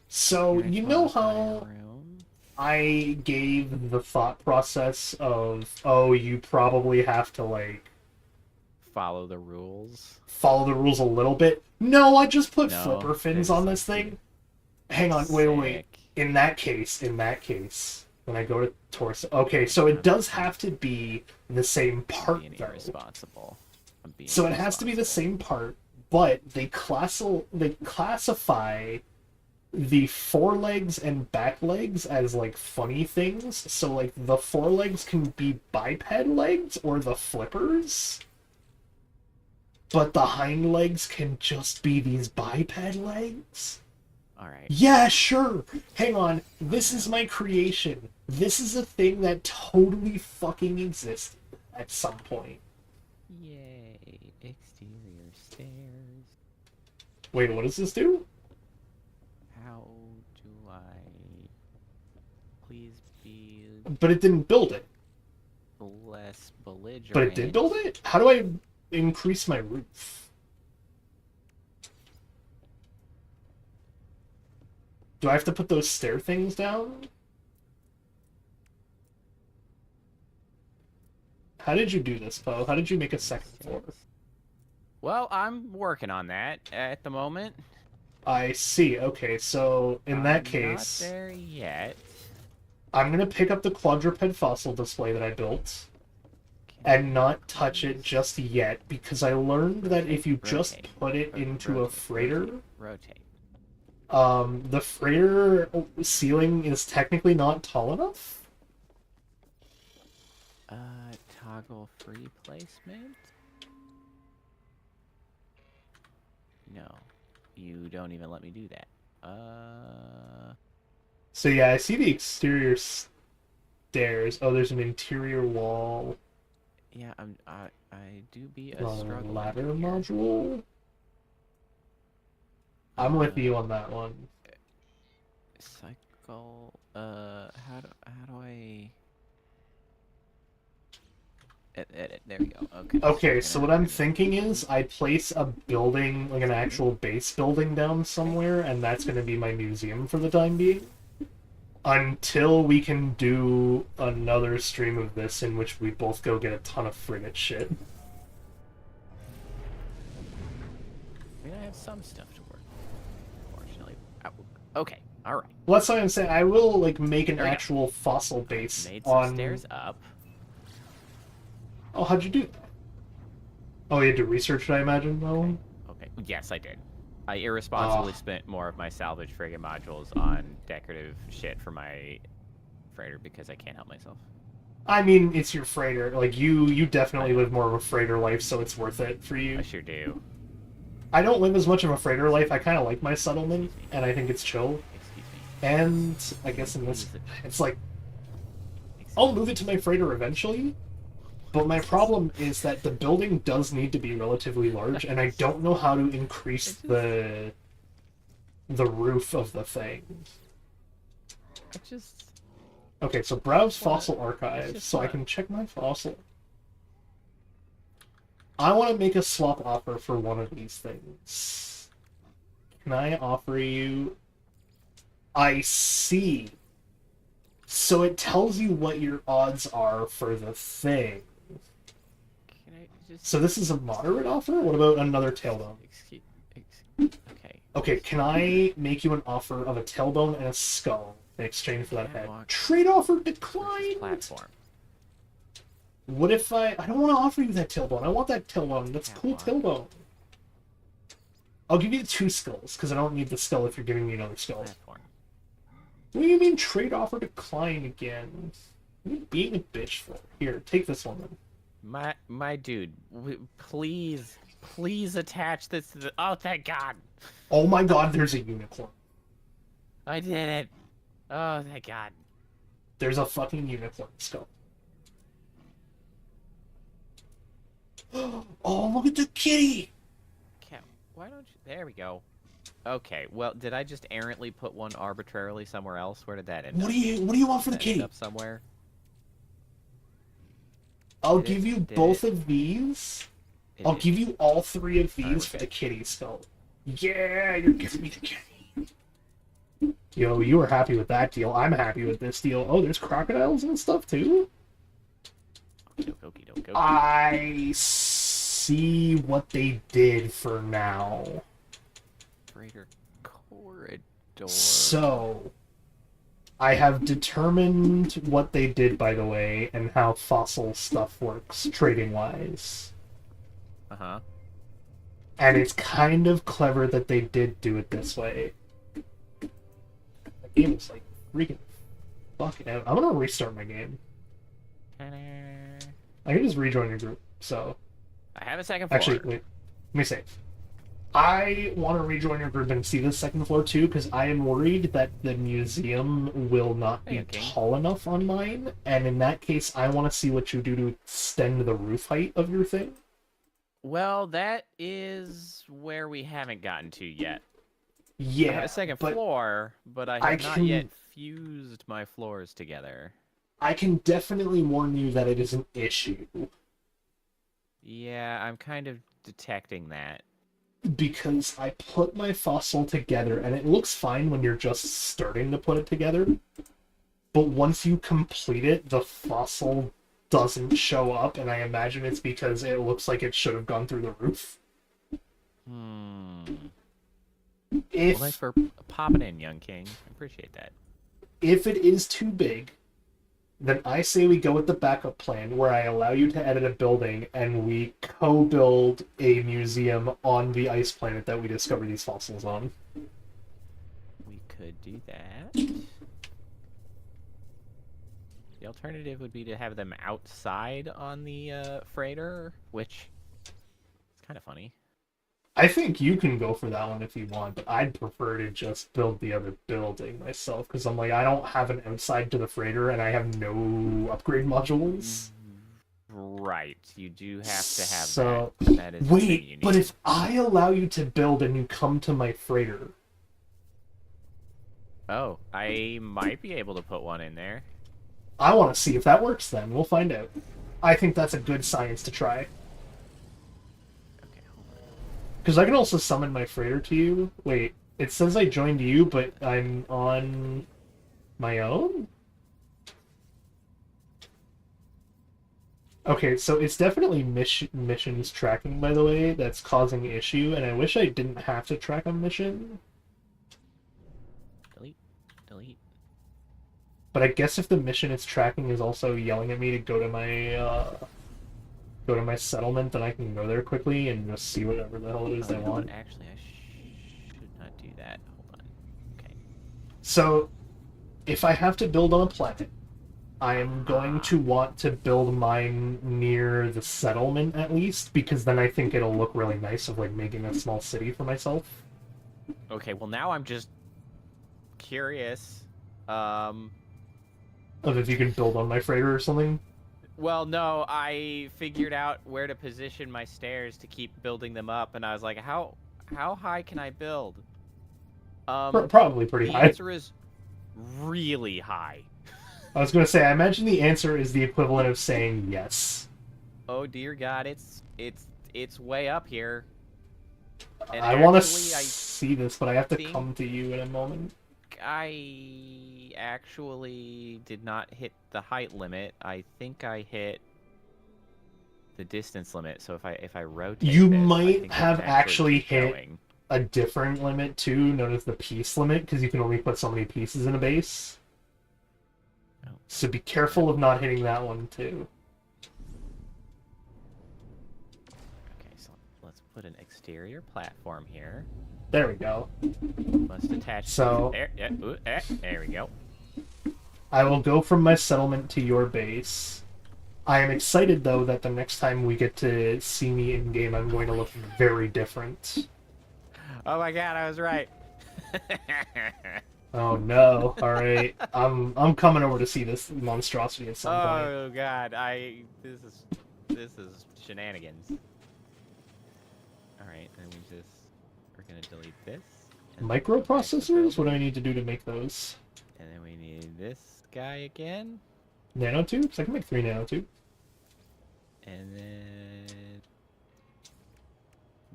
So, you know how Room. I gave the thought process of, oh, you probably have to, like, Follow the rules. follow the rules a little bit? No, I just put No, flipper fins they're on just this like thing. Hang on, wait. Sick. In that case, when I go to torso... Okay, so it does have to be the same part, Being though. irresponsible. So it has to be the same part, but they classify the forelegs and back legs as, like, funny things. So, like, the forelegs can be biped legs or the flippers, but the hind legs can just be these biped legs. Alright. Yeah, sure. Hang on. This is my creation. This is a thing that totally fucking existed at some point. Yay. Exterior stairs. Wait, what does this do? How do I please be But it didn't build it. less belligerent? But it did build it? How do I increase my roof? Do I have to put those stair things down? How did you do this, Poe? How did you make a second floor? Well, I'm working on that at the moment. I see. Okay, so in that case, Not there yet. I'm gonna pick up the quadruped fossil display that I built and not touch it just yet, because I learned that if you just put it into a freighter, Rotate. the freighter ceiling is technically not tall enough. Toggle free placement? No. You don't even let me do that. So yeah, I see the exterior stairs. Oh, there's an interior wall. Yeah, I do be a struggle. Ladder module? I'm with you on that one. Cycle. How do I? Edit. There we go. Okay. Okay, so what I'm thinking is I place a building, like an actual base building down somewhere, and that's going to be my museum for the time being. Until we can do another stream of this in which we both go get a ton of frigate shit. I mean, I have some stuff to work with, unfortunately. Okay, alright. Well, that's what I'm saying. I will, like, make an actual fossil base Made some on... stairs up. Oh, how'd you do that? Oh, you had to research it, I imagine, though? Okay. Yes, I did. I irresponsibly spent more of my salvage frigate modules on decorative shit for my freighter because I can't help myself. I mean, it's your freighter. Like, you definitely know. live more of a freighter life, so it's worth it for you. I sure do. I don't live as much of a freighter life. I kind of like my settlement, Excuse me. and I think it's chill. Excuse me. And I guess in this, Please. it's like, Excuse I'll move it to my freighter eventually, but my problem is that the building does need to be relatively large, and I don't know how to increase the roof of the thing. I just... Okay, so browse wanna- fossil archive, just so I wanna- can check my fossil. I want to make a swap offer for one of these things. Can I offer you... I see. So it tells you what your odds are for the thing. Can I just... So this is a moderate offer? What about another tailbone? Okay. Okay, can I make you an offer of a tailbone and a skull in exchange for that head? Walk. Trade offer Versus declined! platform. What if I don't want to offer you that tailbone. I want that tailbone. That's a cool tailbone. I'll give you 2 skulls, because I don't need the skull if you're giving me another skull. Platform. What do you mean trade offer decline again? What are you being a bitch for? Here, take this one then. My dude, please attach this to the... Oh, thank God. Oh my god, there's a unicorn. I did it. Oh, thank God. There's a fucking unicorn skull. Oh, look at the kitty! Okay, why don't you... There we go. Okay, well, did I just errantly put one arbitrarily somewhere else? Where did that end What up? do you want for the Did that end kitty? up somewhere? I'll Did it- give you did both it- of these. Did I'll it- give you all 3 of these with for it. the kitty skull. Yeah, you're giving me the kitty. Yo, you were happy with that deal. I'm happy with this deal. Oh, there's crocodiles and stuff too? Okey-doke. I see what they did for now. Freighter corridor. So, I have determined what they did, by the way, and how fossil stuff works trading-wise. Uh-huh. And it's kind of clever that they did do it this way. The game is like freaking fucking out. I'm gonna restart my game. I can just rejoin your group, so... I have a second floor. Actually, wait. Let me save. I want to rejoin your group and see the second floor too, because I am worried that the museum will not be Okay. tall enough on mine, and in that case, I want to see what you do to extend the roof height of your thing. Well, that is where we haven't gotten to yet. I Yeah, have a second but floor, but I I have not can- yet fused my floors together. I can definitely warn you that it is an issue, Yeah, I'm kind of detecting that. because I put my fossil together, and it looks fine when you're just starting to put it together, but once you complete it, the fossil doesn't show up, and I imagine it's because it looks like it should have gone through the roof. Well, If thanks for popping in, young king. I appreciate that. if it is too big, then I say we go with the backup plan where I allow you to edit a building and we co-build a museum on the ice planet that we discover these fossils on. We could do that. The alternative would be to have them outside on the freighter, which is kind of funny. I think you can go for that one if you want, but I'd prefer to just build the other building myself, because I'm like, I don't have an outside to the freighter and I have no upgrade modules. Right, you do have to have So, that. That is the thing you wait, need. but if I allow you to build and you come to my freighter, Oh, I might be able to put one in there. I want to see if that works then. We'll find out. I think that's a good science to try. Okay, hold on. Because I can also summon my freighter to you. Wait, it says I joined you, but I'm on my own? Okay, so it's definitely missions tracking, by the way, that's causing issue, and I wish I didn't have to track a mission. Delete. But I guess if the mission it's tracking is also yelling at me to go to my settlement, then I can go there quickly and just see whatever the hell it is Oh, they you know want. what? Actually, I should not do that. Hold on. Okay. So, if I have to build on a planet, I am going to want to build mine near the settlement at least, because then I think it'll look really nice of like making a small city for myself. Okay, well now I'm just curious. Of if you can build on my freighter or something. Well, no, I figured out where to position my stairs to keep building them up, and I was like, how high can I build? Probably pretty The high. answer is really high. I was going to say, I imagine the answer is the equivalent of saying yes. Oh dear God, it's way up here. And I want to actually, see this, but I have to think- come to you in a moment. I actually did not hit the height limit. I think I hit the distance limit. So if I rotate, You this, I might think have I can actually keep hit going. a different limit too, known as the piece limit, because you can only put so many pieces in a base. Oh. So be careful of not hitting that one too. Okay, so let's put an exterior platform here. There we go. Must attach. So there we go. I will go from my settlement to your base. I am excited though that the next time we get to see me in game, I'm going to look very different. Oh my God, I was right. Oh no! All right, I'm coming over to see this monstrosity at some point. Oh God, this is shenanigans. All right, then we're gonna delete this. and then go back to Microprocessors? What do I building, need to do to make those? And then we need this guy again, Nanotubes? I can make 3 nanotubes. and then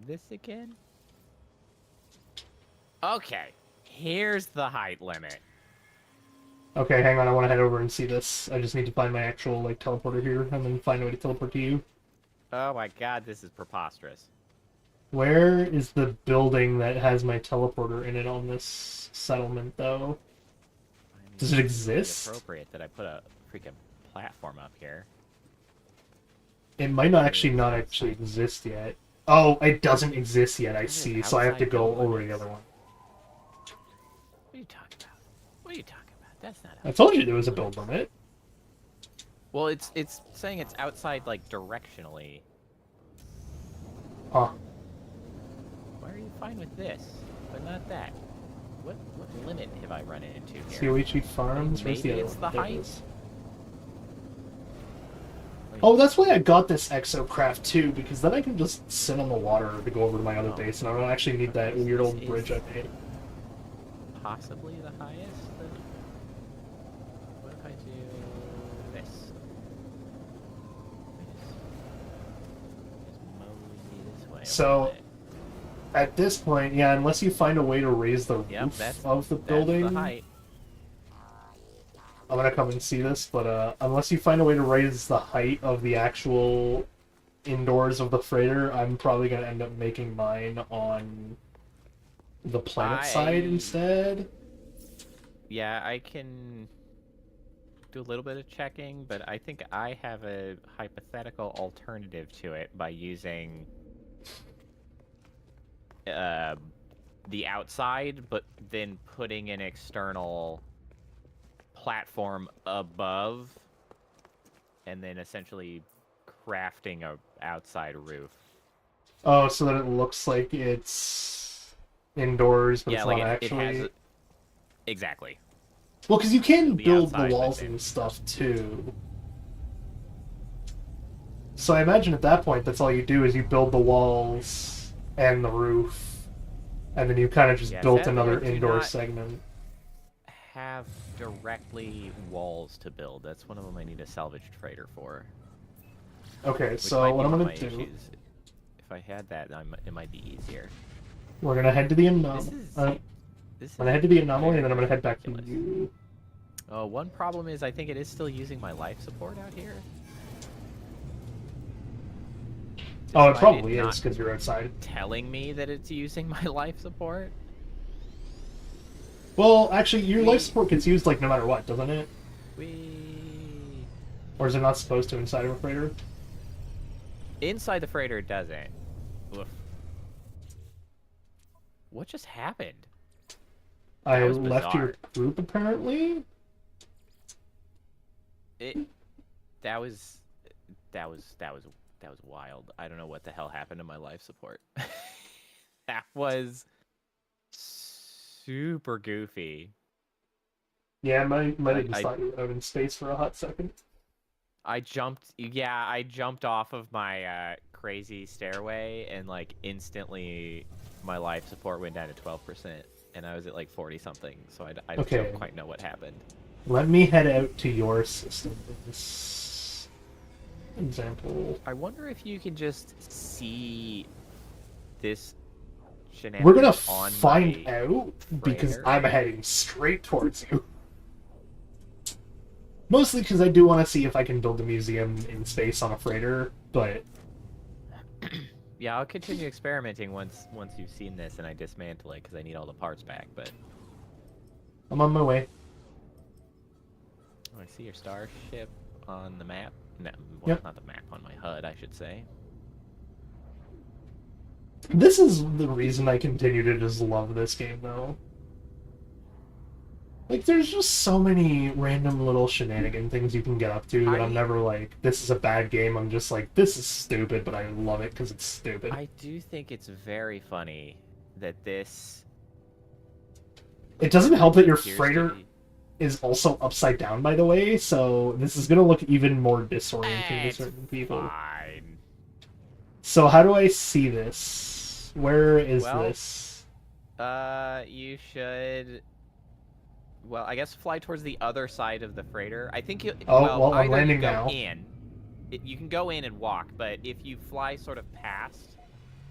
this again. Okay, here's the height limit. Okay, hang on. I want to head over and see this. I just need to find my actual like teleporter here, and then find a way to teleport to you. Oh my God, this is preposterous. Where is the building that has my teleporter in it on this settlement, though? I mean, Does it it's exist? appropriate that I put a freaking platform up here. It might not actually exist yet. Oh, it doesn't exist yet. I see. So I have to go over the other one. What are you talking about? What are you talking about? That's not. I told you there was a build limit. Well, it's saying it's outside like directionally. Huh. Why are you fine with this, but not that? What limit have I run into here? COHE Farms? Where's the Maybe other it's one? the There it height. is. Wait, Oh, that's why I got this exocraft too, because then I can just sit on the water to go over to my other base, and I don't actually need that weird old bridge I made. possibly the highest. What if I do this? Just mosey this way. a So, little bit. At this point, yeah, unless you find a way to raise the Yep, roof of the that's building, the height. I'm gonna come and see this, but unless you find a way to raise the height of the actual indoors of the freighter, I'm probably gonna end up making mine on the planet side instead. Yeah, I can do a little bit of checking, but I think I have a hypothetical alternative to it by using the outside, but then putting an external platform above, and then essentially crafting a outside roof. Oh, so that it looks like it's indoors, but Yeah, it's like not it actually. has exactly. Well, because you can The build the outside, but walls then- and stuff too. So I imagine at that point, that's all you do is you build the walls and the roof, and then you kind of just Yeah, built sadly, I another do indoor not- segment. Have directly walls to build. That's one of them I need a salvaged freighter for. Okay, Which so might what be I'm one of gonna my do, issues. If I had that, it might be easier. we're gonna head to the This anomaly. is this I'm gonna is head to the anomaly, and then I'm very gonna head back to ridiculous. you. One problem is I think it is still using my life support out here. Oh, it Despite probably not is because you're outside. telling me that it's using my life support. Well, actually, your life We- support gets used like no matter what, doesn't it? We Or is it not supposed to inside of a freighter? inside the freighter it doesn't. Oof. What just happened? I was left your bizarre. group apparently. It that was that was that was that was wild. I don't know what the hell happened to my life support. That was super goofy. Yeah, might have just I thought you were out in space for a hot second. I jumped off of my crazy stairway and like instantly my life support went down to 12% and I was at like 40 something. So I Okay. don't quite know what happened. Let me head out to your system. This example. I wonder if you can just see this We're shenanigans gonna on find my out because freighter. I'm heading straight towards you. Mostly because I do want to see if I can build a museum in space on a freighter, but Yeah, I'll continue experimenting once you've seen this and I dismantle it because I need all the parts back. But I'm on my way. oh, I see your starship on the map. No, well, Yep. not the map, on my HUD, I should say. This is the reason I continue to just love this game, though. Like, there's just so many random little shenanigan things you can get up to that I'm never like, this is a bad game. I'm just like, this is stupid, but I love it because it's stupid. I do think it's very funny that this It doesn't help that your appears to freighter be- is also upside down, by the way, so this is gonna look even more disorienting to It's certain people. fine. So how do I see this? Where is Well, this? You should. Well, I guess fly towards the other side of the freighter. I think you. Oh, well, I'm either landing you go now. in. You can go in and walk, but if you fly sort of past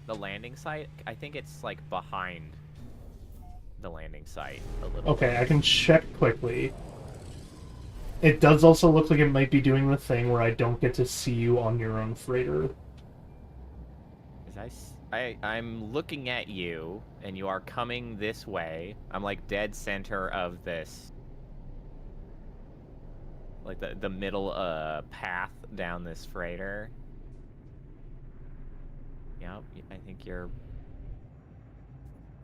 the landing site, I think it's like behind the landing site a little. Okay, bit. I can check quickly. It does also look like it might be doing the thing where I don't get to see you on your own freighter. I'm looking at you, and you are coming this way. I'm like dead center of this, like the middle path down this freighter. Yep, I think you're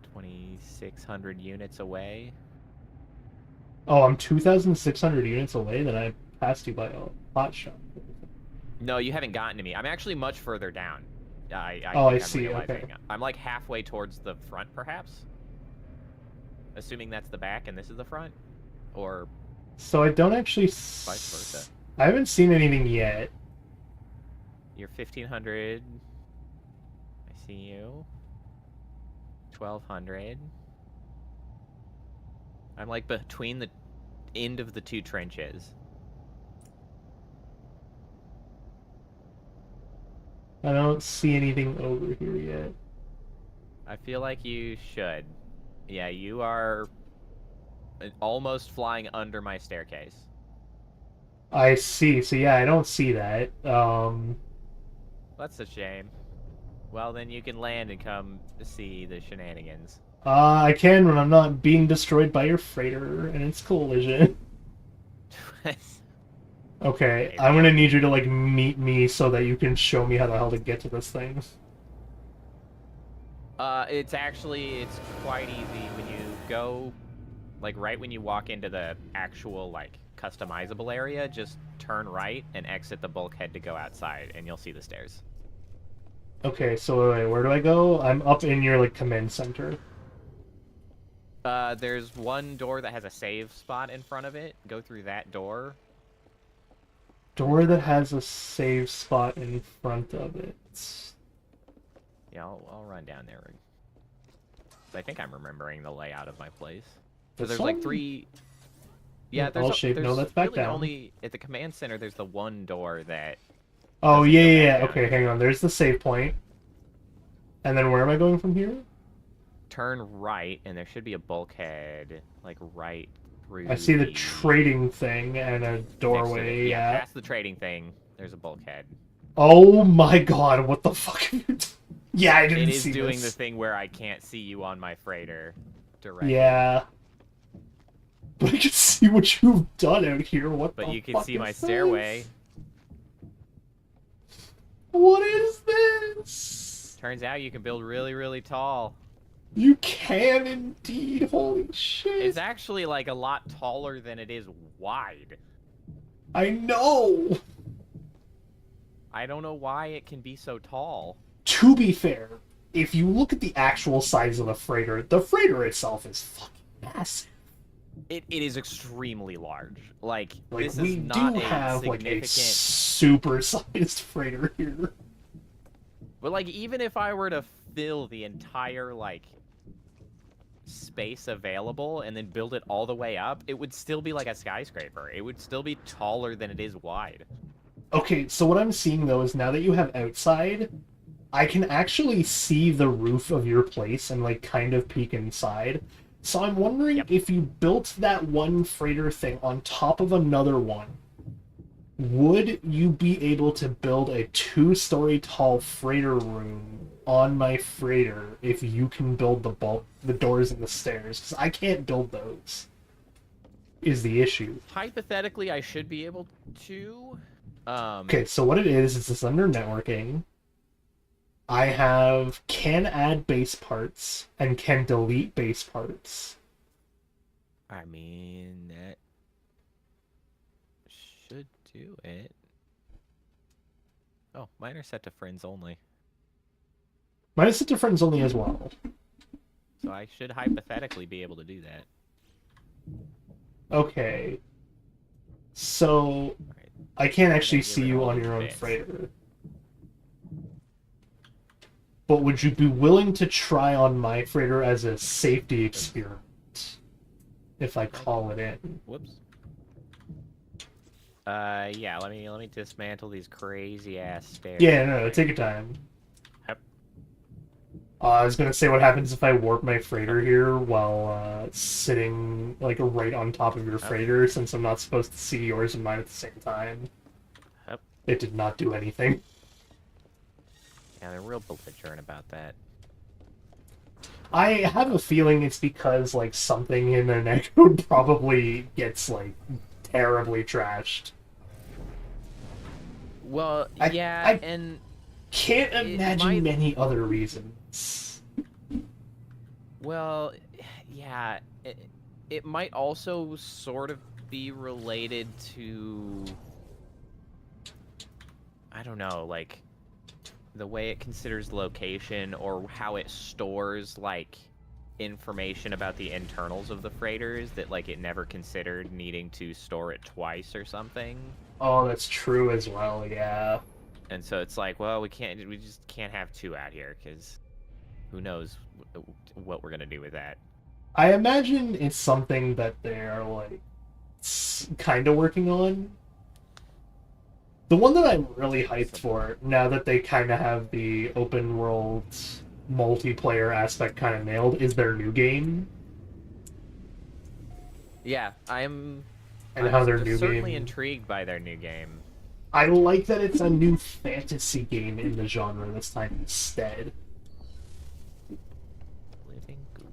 2,600 units away. Oh, I'm 2,600 units away, then I passed you by a hot shot. No, you haven't gotten to me. I'm actually much further down. I Oh, I think I'm see, realizing. okay. I'm like halfway towards the front, perhaps. Assuming that's the back and this is the front, or So I don't actually... vice versa. I haven't seen anything yet. You're 1,500. I see you. 1,200. I'm like between the end of the two trenches. I don't see anything over here yet. I feel like you should. Yeah, you are almost flying under my staircase. I see. So yeah, I don't see that. That's a shame. Well, then you can land and come see the shenanigans. I can when I'm not being destroyed by your freighter and its collision. Okay, I'm gonna need you to, like, meet me so that you can show me how the hell to get to this thing. It's quite easy when you go, like, right when you walk into the actual, like, customizable area, just turn right and exit the bulkhead to go outside, and you'll see the stairs. Okay, so wait, where do I go? I'm up in your, like, command center. There's one door that has a save spot in front of it. Go through that door. Door that has a save spot in front of it. Yeah, I'll run down there. I think I'm remembering the layout of my place. So There's there's like some- 3. Yeah, L shape. No, that's back really down. only at the command center. There's the one door that. Oh, doesn't yeah, go yeah, back yeah. down. Okay, hang on. There's the save point. And then where am I going from here? Turn right, and there should be a bulkhead, like right through. I see the trading thing and a next to doorway, it. yeah. Past the trading thing, there's a bulkhead. Oh my god, what the fuck are you doing? Yeah, I didn't It is see doing this. the thing where I can't see you on my freighter directly. Yeah. But I can see what you've done out here. What But the you can fuck see my is stairway. this? What is this? Turns out you can build really, really tall. You can indeed. Holy shit. It's actually like a lot taller than it is wide. I know! I don't know why it can be so tall. To be fair, if you look at the actual size of the freighter itself is fucking massive. It is extremely large. Like Like, this we is not do a have, like, a significant. super-sized freighter here. But like, even if I were to fill the entire like space available and then build it all the way up, it would still be like a skyscraper. It would still be taller than it is wide. Okay, so what I'm seeing, though, is now that you have outside, I can actually see the roof of your place and, like, kind of peek inside. So I'm wondering if you built that one freighter thing on top of another one, would you be able to build a 2-story tall freighter room on my freighter if you can build the doors and the stairs? Because I can't build those, is the issue. Hypothetically, I should be able to. Okay, so what it is it's under networking. I have can add base parts and can delete base parts. I mean, that should do it. Oh, mine are set to friends only. Mine is set to friends only as well. So I should hypothetically be able to do that. Okay. So, Right. I can't actually Get see rid of you all on these your own bits. freighter. But would you be willing to try on my freighter as a safety experiment? If I call it in. Whoops. Yeah. Let me dismantle these crazy ass stairs. Yeah, no, take your time. Yep. I was gonna say, what happens if I warp my freighter here while sitting like right on top of your freighter, since I'm not supposed to see yours and mine at the same time? Yep. It did not do anything. Yeah, they're real belligerent about that. I have a feeling it's because like something in the netcode probably gets like terribly trashed. Well, I- yeah, I- and Can't It imagine might- many other reasons. well, yeah, it might also sort of be related to, I don't know, like the way it considers location or how it stores like information about the internals of the freighters that like it never considered needing to store it twice or something. Oh, that's true as well, yeah. And so it's like, well, we just can't have two out here because who knows what we're gonna do with that. I imagine it's something that they're like kind of working on. The one that I'm really hyped for, now that they kind of have the open world multiplayer aspect kind of nailed, is their new game. Yeah, I'm How their new certainly game. intrigued by their new game. I like that it's a new fantasy game in the genre this time instead. Living goop.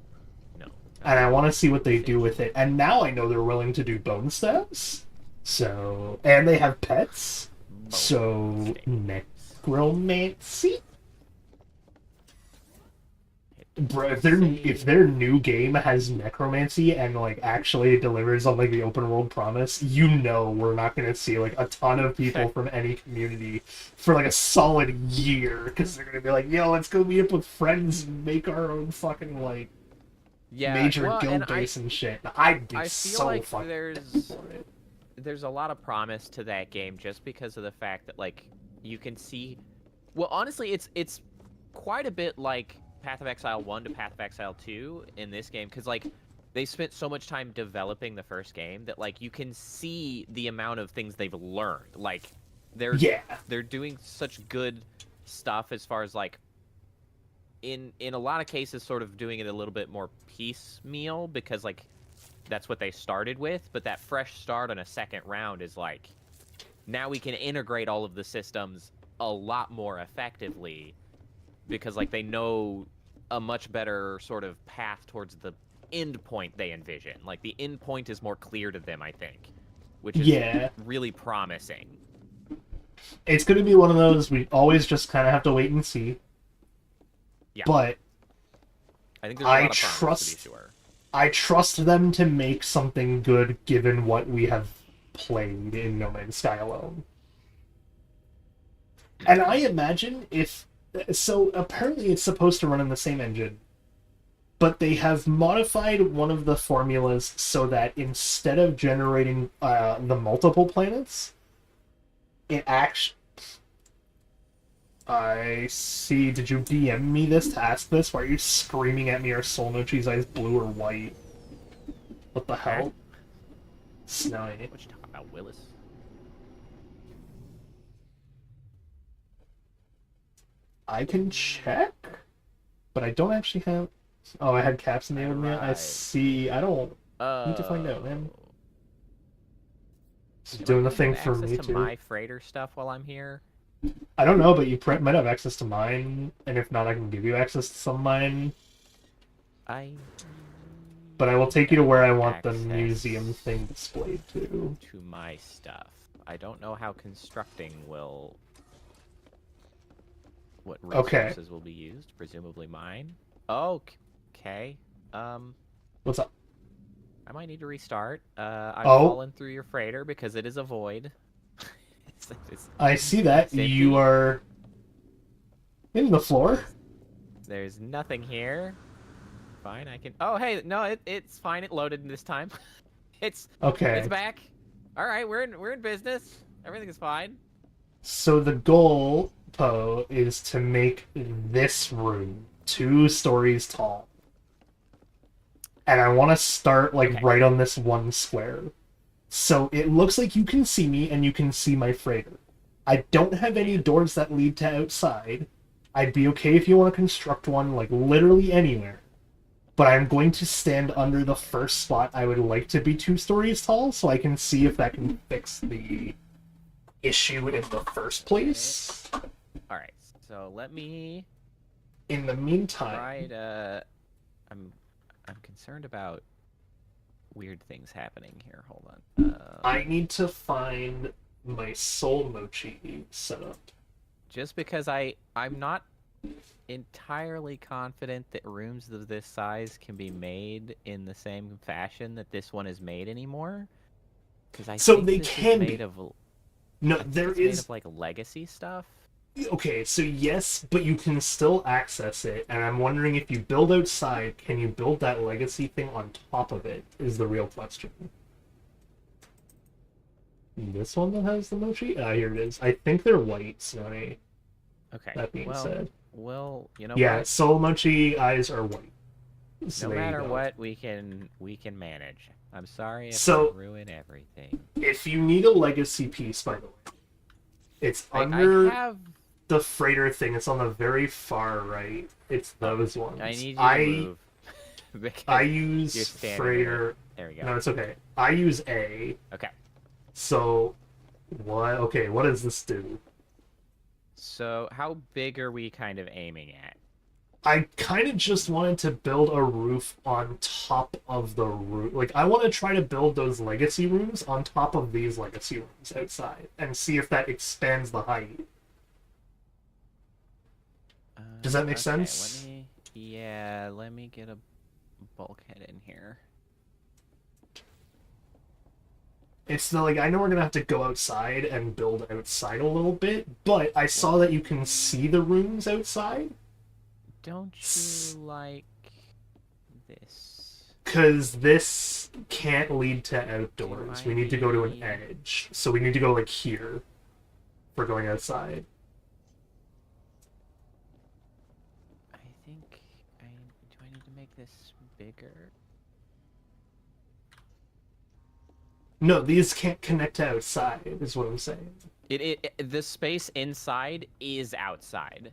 No. And I want to see what they do with it. And now I know they're willing to do bone stabs. So, and they have pets. So, necromancy? Bro, if their new game has necromancy and like actually delivers on like the open world promise, you know we're not gonna see like a ton of people from any community for like a solid year, because they're gonna be like, yo, let's go meet up with friends and make our own fucking like major guild base and shit. I'd be I feel so like fucking there's a lot of promise to that game just because of the fact that like you can see, well, honestly, it's quite a bit like Path of Exile 1 to Path of Exile 2 in this game, because like they spent so much time developing the first game that like you can see the amount of things they've learned. Like they're doing such good stuff as far as like in a lot of cases sort of doing it a little bit more piecemeal, because like that's what they started with, but that fresh start on a second round is like now we can integrate all of the systems a lot more effectively, because like they know a much better sort of path towards the end point they envision. Like the end point is more clear to them, I think, which is really promising. It's going to be one of those we always just kind of have to wait and see. Yeah. But I think there's a lot of promise, to be sure. I trust them to make something good given what we have played in No Man's Sky alone. And I imagine if... So, apparently it's supposed to run in the same engine, but they have modified one of the formulas so that instead of generating the multiple planets, it actually... I see. Did you DM me this to ask this? Why are you screaming at me? Are Soul Mochi's eyes blue or white? What the hell? Snowy. What you talking about, Willis? I can check, but I don't actually have... Oh, I had caps in the open there. I Right. see. I don't need to find out, man. It's Do I doing the have thing for access me, to too. my freighter stuff while I'm here? I don't know, but you might have access to mine, and if not, I can give you access to some of mine. But I will take you to where I want the Access museum thing displayed to. to my stuff. I don't know how constructing will... What Okay. resources will be used? Presumably mine. Oh, okay. What's up? I might need to restart. I've Oh. fallen through your freighter because it is a void. it's I see that. It's empty. You are in the floor. There's nothing here. Fine, I can... Oh, hey, no, it's fine. It loaded this time. It's Okay. back. All right, we're in business. Everything is fine. So the goal, Poe, is to make this room 2 stories tall. And I want to start, like, Okay. right on this one square. So it looks like you can see me, and you can see my freighter. I don't have any doors that lead to outside. I'd be okay if you want to construct one, like, literally anywhere. But I'm going to stand under the first spot I would like to be 2 stories tall, so I can see if that can fix the issue in the first place. All right, so let me In the meantime... try to... I'm concerned about weird things happening here. Hold on. I need to find my Soul Mochi setup. Just because I'm not entirely confident that rooms of this size can be made in the same fashion that this one is made anymore. Because I So think they this can is be. made of... No, I think there it's made is... of like legacy stuff. Okay, so yes, but you can still access it, and I'm wondering if you build outside, can you build that legacy thing on top of it, is the real question. This one that has the mochi? Ah, here it is. I think they're white, Snowy. Okay. That being well, said. Well, you know Yeah, what? Soul Mochi eyes are white. So No there you matter go. what, we can manage. I'm sorry if So- I ruin everything. If you need a legacy piece, by the way, it's I under have... the freighter thing. It's on the very far right. it's those ones. I need you to move. Because I you're use standing freighter. there we go. No, it's okay. I use A. Okay. So, what? Okay, what does this do? So, how big are we kind of aiming at? I kind of just wanted to build a roof on top of the roof. Like, I want to try to build those legacy rooms on top of these legacy rooms outside and see if that expands the height. Does that make Okay, sense? let me get a bulkhead in here. It's the, like, I know we're gonna have to go outside and build outside a little bit, but I saw that you can see the rooms outside. Don't you like this? Because this can't lead to outdoors. We need to go to an edge. So we need to go, like, here for going outside. I think do I need to make this bigger? No, these can't connect to outside, is what I'm saying. The space inside is outside.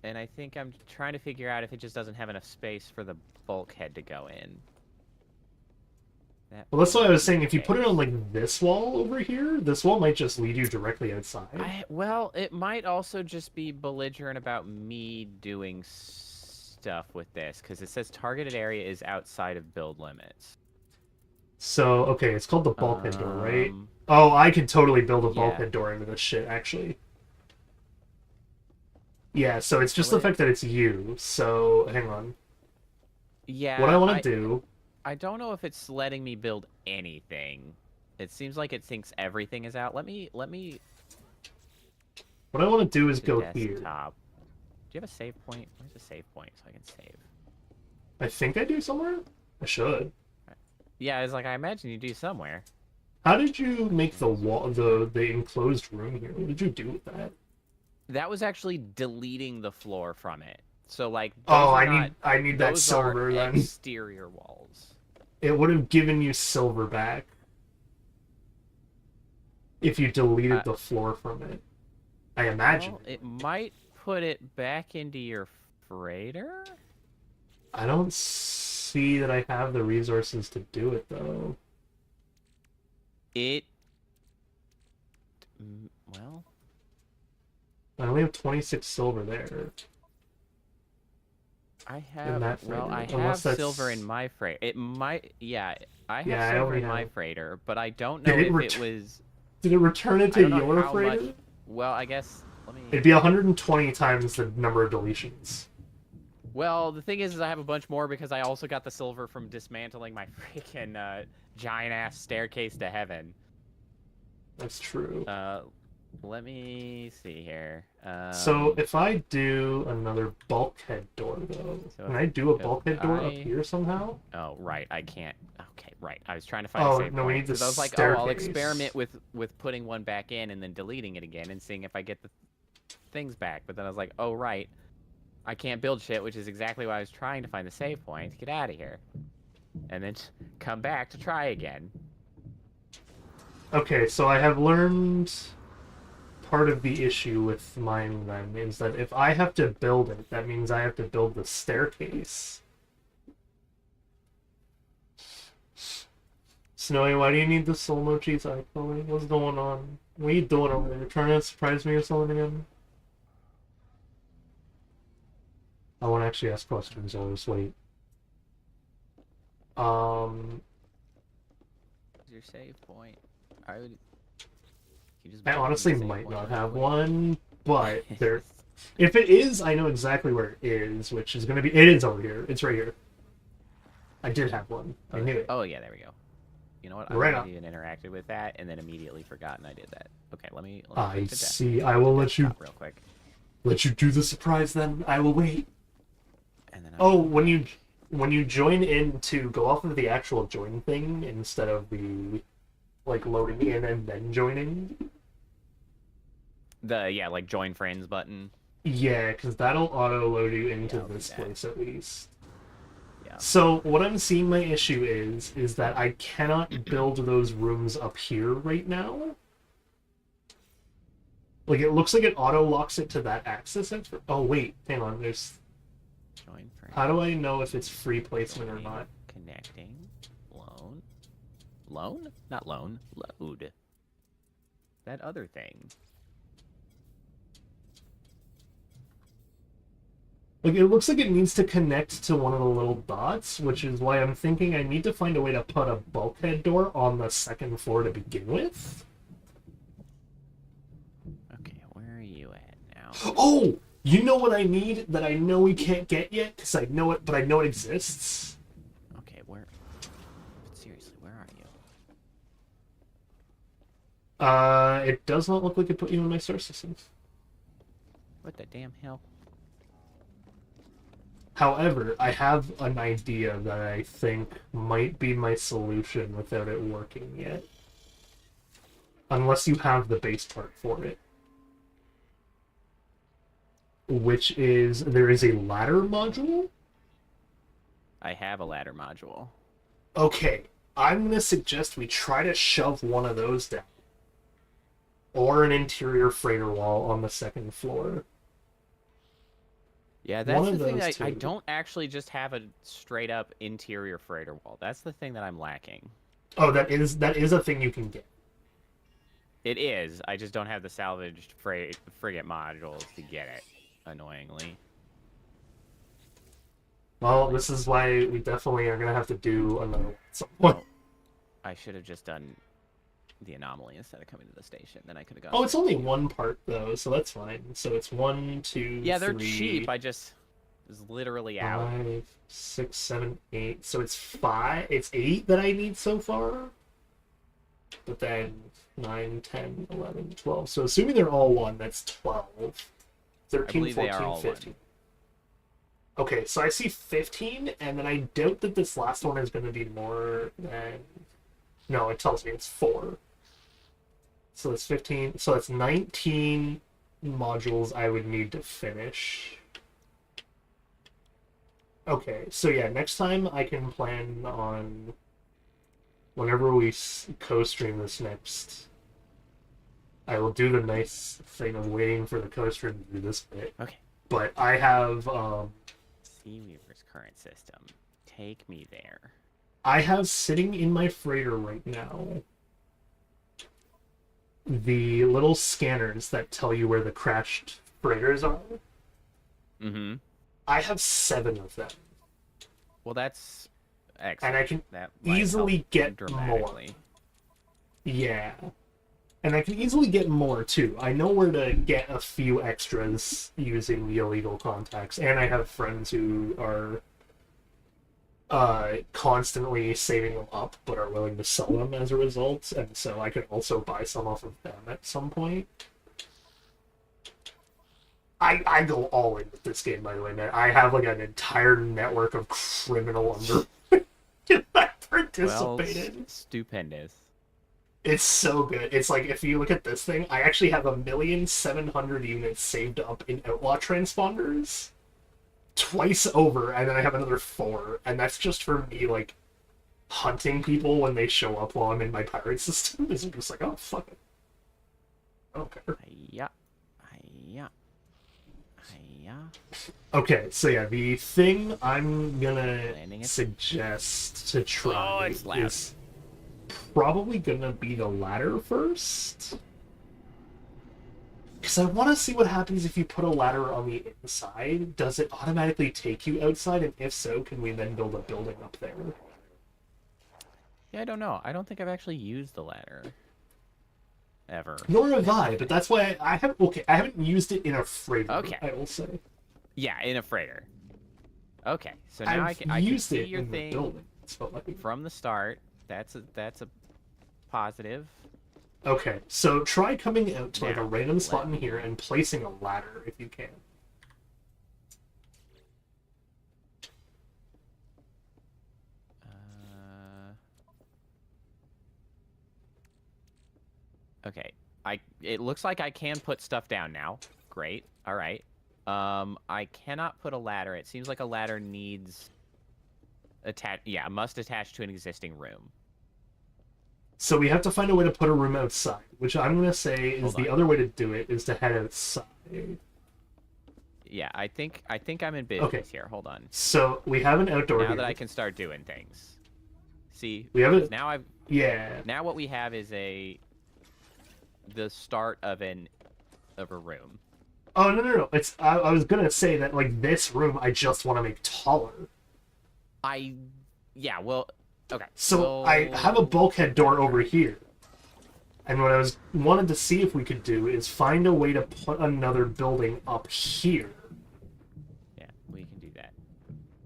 And I think I'm trying to figure out if it just doesn't have enough space for the bulkhead to go in. Well, that's what I was saying. If you put it Okay. on, like, this wall over here, this wall might just lead you directly outside. Well, it might also just be belligerent about me doing stuff with this, because it says targeted area is outside of build limits. So, okay, it's called the bulkhead door, right? Um, Oh, I could totally build a yeah. bulkhead door into this shit, actually. Yeah, so it's just the What? fact that it's you. So, hang on. Yeah. What I want to do... I don't know if it's letting me build anything. It seems like it thinks everything is out. Let me What I want to do is to go here. desktop. Do you have a save point? Where's the save point so I can save? I think I do somewhere? I should. Yeah, it's like I imagine you do somewhere. How did you make the wall, the enclosed room here? What did you do with that? That was actually deleting the floor from it. So like those Oh, are I need that those silver are then. exterior walls. It would have given you silver back if you deleted the floor from it. I imagine. Well, it might put it back into your freighter? I don't see that I have the resources to do it though. Well, I only have 26 silver there. I In have that well, I freighter, have unless that's- silver in my freighter. It might, yeah, I have Yeah, I silver only in my have- freighter, but I don't know Did it if it was. Did it return it I to don't know your how freighter? much. Well, I guess let me. It'd be 120 times the number of deletions. Well, the thing is I have a bunch more because I also got the silver from dismantling my freaking giant ass staircase to heaven. That's true. Let me see here. So if I do another bulkhead door, though, So can I do a if bulkhead door up I- here somehow? Oh, right, I can't. Okay, right. I was trying to find Oh, a save no, we point. need the 'Cause I was like, oh, I'll staircase. experiment with putting one back in and then deleting it again and seeing if I get the things back. But then I was like, oh, right. I can't build shit, which is exactly why I was trying to find the save point to get out of here. And then come back to try again. Okay, so I have learned part of the issue with mine then is that if I have to build it, that means I have to build the staircase. Snowy, why do you need the soul mochis actually? What's going on? What are you doing over there? Trying to surprise me or something again? I won't actually ask questions, I'll just wait. Where's your save point? I would. You just I build honestly the save might point not real have quick. one, but there. If it is, I know exactly where it is, which is going to be. It is over here. It's right here. I did have one. I knew it. Oh yeah, there we go. You know what? I Right might have on. even interacted with that and then immediately forgotten I did that. Okay, let me I click the desk- see. I will let you desktop real quick. do the surprise. Then I will wait. And then Oh, when you join in to go off of the actual join thing instead of the like loading in and then joining. the like join friends button. Yeah, because that'll auto load you into Yeah, I'll do this that. place at least. Yeah. So what I'm seeing my issue is that I cannot build those rooms up here right now. Like it looks like it auto locks it to that axis. Oh wait, hang on. There's. Join friends. How do I know if it's free placement or Join, not? Connecting. Loan? Not loan. Load. That other thing. Like it looks like it needs to connect to one of the little dots, which is why I'm thinking I need to find a way to put a bulkhead door on the second floor to begin with. Okay, where are you at now? Oh, you know what I need that I know we can't get yet because I know it, but I know it exists. Okay, where? Seriously, where are you? It does not look like it put you in my star systems. What the damn hell? However, I have an idea that I think might be my solution without it working yet. Unless you have the base part for it. Which is, there is a ladder module. I have a ladder module. Okay, I'm going to suggest we try to shove one of those down. Or an interior freighter wall on the second floor. Yeah, that's One the of thing. those I two. don't actually just have a straight up interior freighter wall. That's the thing that I'm lacking. Oh, that is a thing you can get. It is. I just don't have the salvaged frigate modules to get it. Annoyingly. Well, this is why we definitely are going to have to do another one. at some Oh, point. I should have just done the anomaly instead of coming to the station. Then I could have gone. Oh, it's only one part though, so that's fine. So it's 1, 2, Yeah, they're 3. cheap. I just It's literally out. 5, 6, 7, 8. So it's 5. It's 8 that I need so far. But then 9, 10, 11, 12. So assuming they're all 1, that's 12. 13, believe they are 14, all 15. Okay, so I see 15, and then I doubt that this last one is going to be more than... No, it tells me it's 4. So it's 15. So that's 19 modules I would need to finish. Okay, so yeah, next time I can plan on... Whenever we co-stream this next, I will do the nice thing of waiting for the co-stream to do this bit. Okay. But I have... Seaweaver's current system. Take me there. I have sitting in my freighter right now the little scanners that tell you where the crashed freighters are. Mm-hmm. I have 7 of them. Well, that's excellent. And I can that might easily help get more. dramatically. Yeah. And I can easily get more, too. I know where to get a few extras using the illegal contacts, and I have friends who are constantly saving them up, but are willing to sell them as a result, and so I could also buy some off of them at some point. I go all in with this game, by the way, man. I have like an entire network of criminal under that participated. Well, stupendous. It's so good. It's like, if you look at this thing, I actually have 1,700,000 units saved up in Outlaw transponders twice over, and then I have another 4, and that's just for me, like, hunting people when they show up while I'm in my pirate system. It's just like, oh, fuck it. I don't care. Yeah. Yeah. Yeah. Okay, so yeah, the thing I'm gonna Landing it. suggest to try Oh, it's loud. is probably gonna be the ladder first. Because I want to see what happens if you put a ladder on the inside. Does it automatically take you outside? And if so, can we then build a building up there? Yeah, I don't know. I don't think I've actually used the ladder. Ever. Nor have I, but that's why I haven't... Okay, I haven't used it in a freighter, Okay. I will say. Yeah, in a freighter. Okay, so now I can used see it your in thing the building. So, like... from the start. That's a positive. Okay, so try coming out to like a Now, random spot in let here and placing a ladder if you can. Okay, it looks like I can put stuff down now. Great. All right. I cannot put a ladder. It seems like a ladder needs must attach to an existing room. So we have to find a way to put a room outside, which I'm going to say is the other way to do it is to head outside. Yeah, I think I'm in business here. Hold on. So we have an outdoor Now here. that I can start doing things. See, We have it. now I've Yeah. now what we have is the start of a room. Oh, no. It's I was going to say that like this room I just want to make taller. Yeah, well, okay. So I have a bulkhead door over here. And what I wanted to see if we could do is find a way to put another building up here. Yeah, we can do that.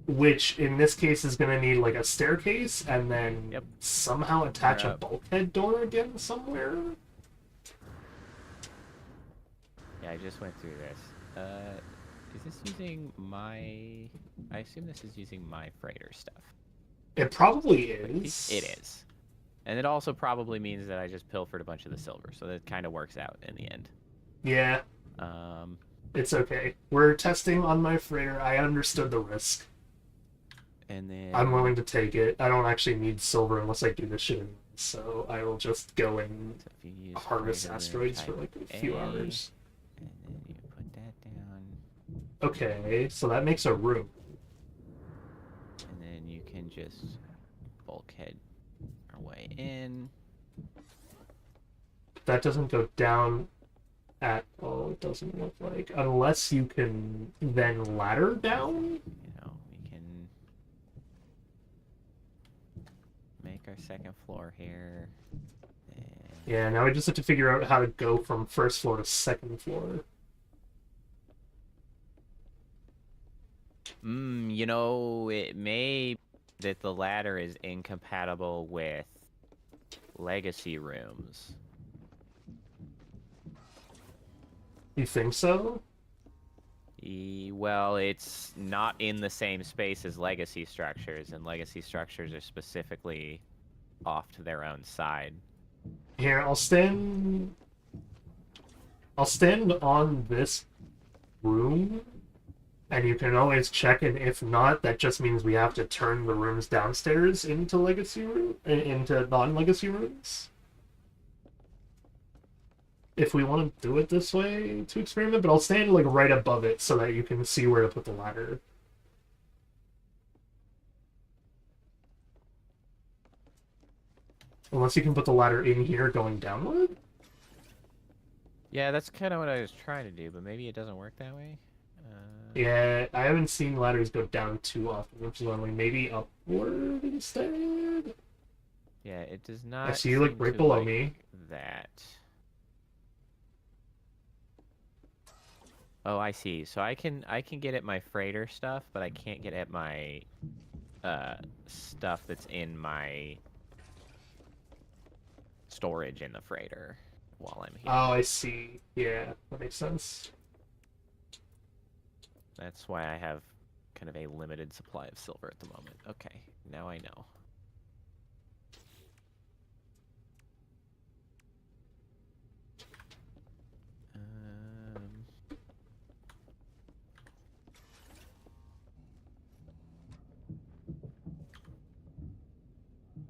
Which, in this case, is going to need, like, a staircase, and then somehow attach a bulkhead door again somewhere? Yeah, I just went through this. Is this using my... I assume this is using my freighter stuff. It probably is. It is. And it also probably means that I just pilfered a bunch of the silver, so that kind of works out in the end. Yeah. It's okay. We're testing on my freighter. I understood the risk. And then... I'm willing to take it. I don't actually need silver unless I do this shit, so I will just go and harvest asteroids for, like, a few hours. And then you put that down. Okay, so that makes a room. And then you can just bulkhead our way in. That doesn't go down at all, it doesn't look like. Unless you can then ladder down? You know, we can make our second floor here. Yeah, now we just have to figure out how to go from first floor to second floor. You know, it may that the ladder is incompatible with legacy rooms. You think so? Well, it's not in the same space as legacy structures, and legacy structures are specifically off to their own side. Here, I'll stand on this room, and you can always check, and if not, that just means we have to turn the rooms downstairs into into non-legacy rooms. If we want to do it this way to experiment, but I'll stand like right above it so that you can see where to put the ladder. Unless you can put the ladder in here going downward? Yeah, that's kind of what I was trying to do, but maybe it doesn't work that way. Yeah, I haven't seen ladders go down too often, which is only maybe upward instead. Yeah, it does not. I see you like right below me. That. Oh, I see. So I can get at my freighter stuff, but I can't get at my stuff that's in my storage in the freighter while I'm here. Oh, I see. Yeah, that makes sense. That's why I have kind of a limited supply of silver at the moment. Okay, now I know.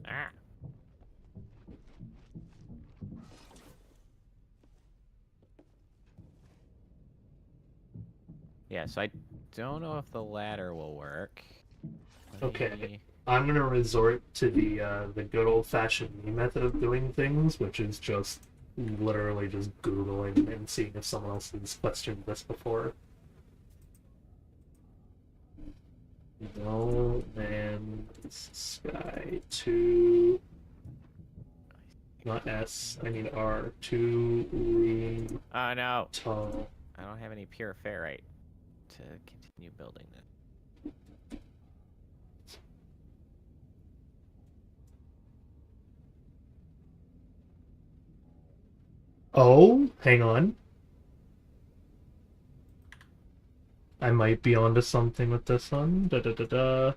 Ah. Yeah, so I don't know if the ladder will work. Okay. I'm gonna resort to the good old-fashioned me method of doing things, which is just literally just Googling and seeing if someone else has questioned this before. No man's sky 2. Not S. I need R. 2 Oh no! tall. I don't have any pure ferrite to continue building this. Oh, hang on. I might be onto something with this one. Da da da da.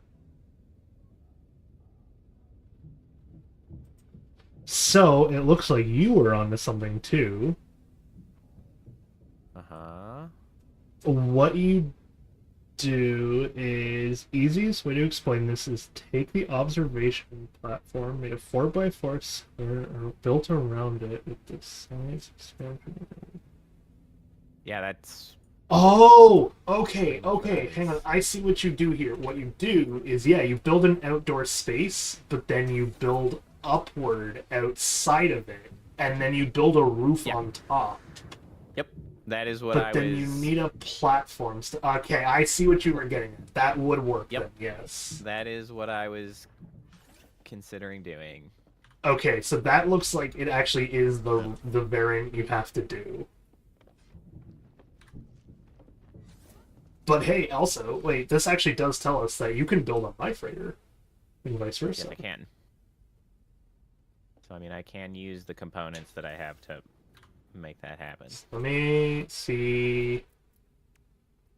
So, it looks like you were onto something too. Uh-huh. What you do is, easiest way to explain this is take the observation platform, made a 4x4 square, built around it with the size expansion. Yeah, that's... Oh, okay, hang on. I see what you do here. What you do is, yeah, you build an outdoor space, but then you build upward outside of it, and then you build a roof on top. Yep, that is what But then you need a platform. Okay, I see what you were getting at. That would work then, yes. That is what I was considering doing. Okay, so that looks like it actually is the variant you have to do. But hey, also, wait, this actually does tell us that you can build on my freighter, and vice versa. Yes, I can. So, I mean, I can use the components that I have to make that happen. Let me see.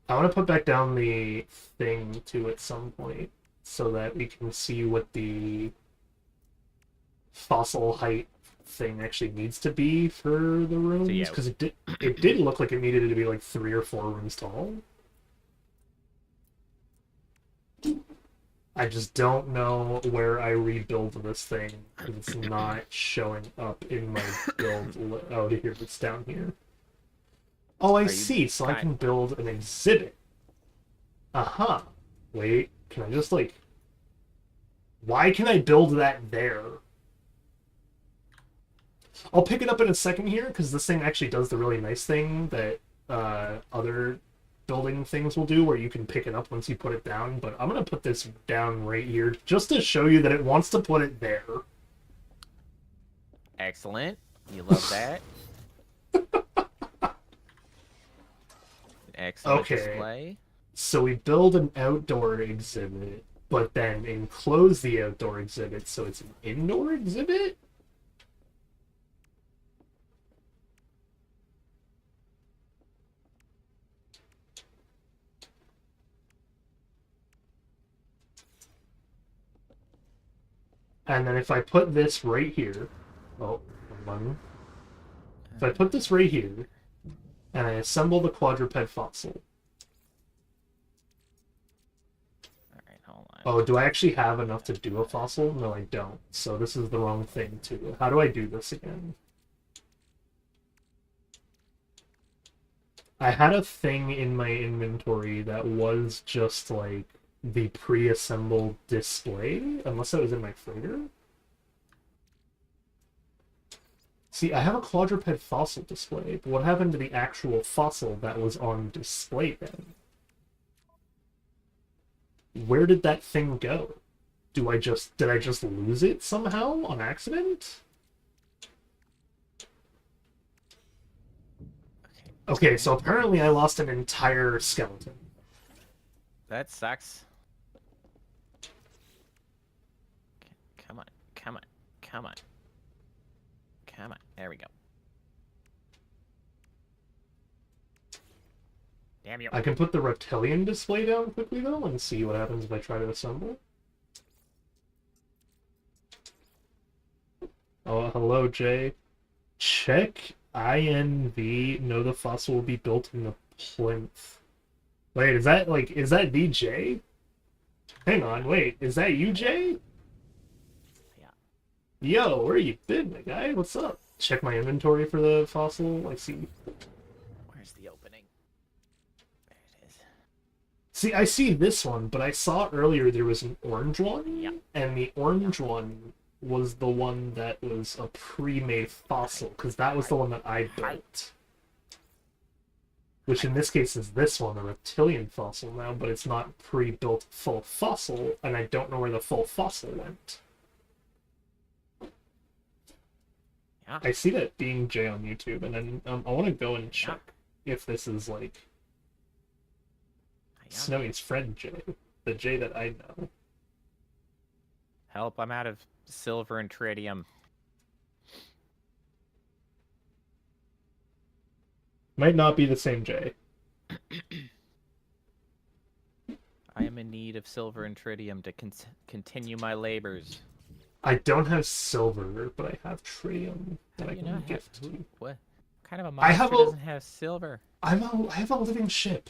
I want to put back down the thing, too, at some point, so that we can see what the fossil height thing actually needs to be for the rooms, because it did look like it needed to be like 3 or 4 rooms tall. I just don't know where I rebuild this thing, because it's not showing up in my build. Oh, here, it's down here. Oh, I see, so I can build an exhibit. Uh-huh. Wait, can I just, like... Why can I build that there? I'll pick it up in a second here, because this thing actually does the really nice thing that other building things will do, where you can pick it up once you put it down, but I'm going to put this down right here, just to show you that it wants to put it there. Excellent. You love that. Excellent display. So we build an outdoor exhibit, but then enclose the outdoor exhibit so it's an indoor exhibit? And then if I put this right here, oh, hold on. If I put this right here, and I assemble the quadruped fossil. Alright, hold on. Oh, do I actually have enough to do a fossil? No, I don't. So this is the wrong thing, too. How do I do this again? I had a thing in my inventory that was just, like, the pre-assembled display, unless it was in my freighter. See, I have a quadruped fossil display, but what happened to the actual fossil that was on display then? Where did that thing go? Did I just lose it somehow on accident? Okay, so apparently I lost an entire skeleton. That sucks. Come on, come on, come on. Come on, there we go. Damn you. I can put the reptilian display down quickly, though, and see what happens if I try to assemble. Oh, hello, Jay. Check INV. No, the fossil will be built in the plinth. Wait, is that the Jay? Hang on, wait, is that you, Jay? Yeah. Yo, where you been, my guy? What's up? Check my inventory for the fossil. I see. Where's the opening? There it is. See, I see this one, but I saw earlier there was an orange one, Yeah. and the orange one was the one that was a pre-made fossil, because that was the one that I built. Which in this case is this one, a reptilian fossil now, but it's not pre-built full fossil, and I don't know where the full fossil went. Yeah. I see that being Jay on YouTube, and then I want to go and check if this is like Snowy's friend Jay, the Jay that I know. Help, I'm out of silver and tritium. Might not be the same Jay. I am in need of silver and tritium to continue my labors. I don't have silver, but I have tritium that I You can not gift have, to you. what kind of a I monster have doesn't have silver? I have a living ship.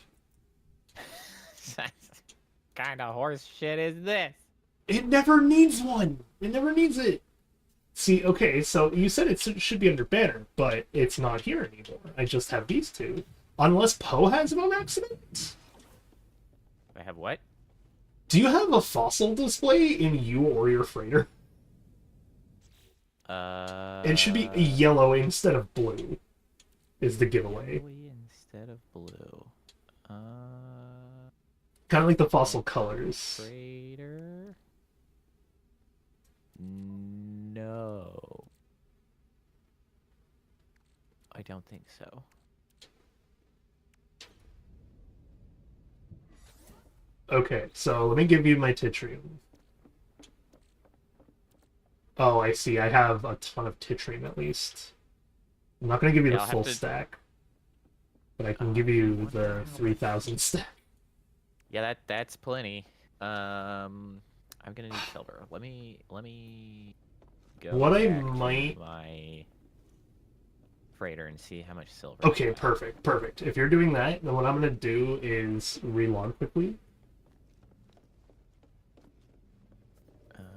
Kind of horse shit is this? It never needs one. It never needs it. See, okay, so you said it should be under banner, but it's not here anymore. I just have these two. Unless Poe has it on accident? I have what? Do you have a fossil display in you or your freighter? It should be yellow instead of blue, is the giveaway. Instead of blue. Kind of like the fossil colors. Freighter? No. I don't think so. Okay, so let me give you my Titrium. Oh, I see. I have a ton of Titrium at least. I'm not going to give you the full stack, but I can give you the 3,000 stack. Yeah, that's plenty. I'm gonna need silver. Let me go. What I back to might my freighter and see how much silver. Okay, perfect. If you're doing that, then what I'm gonna do is relog quickly.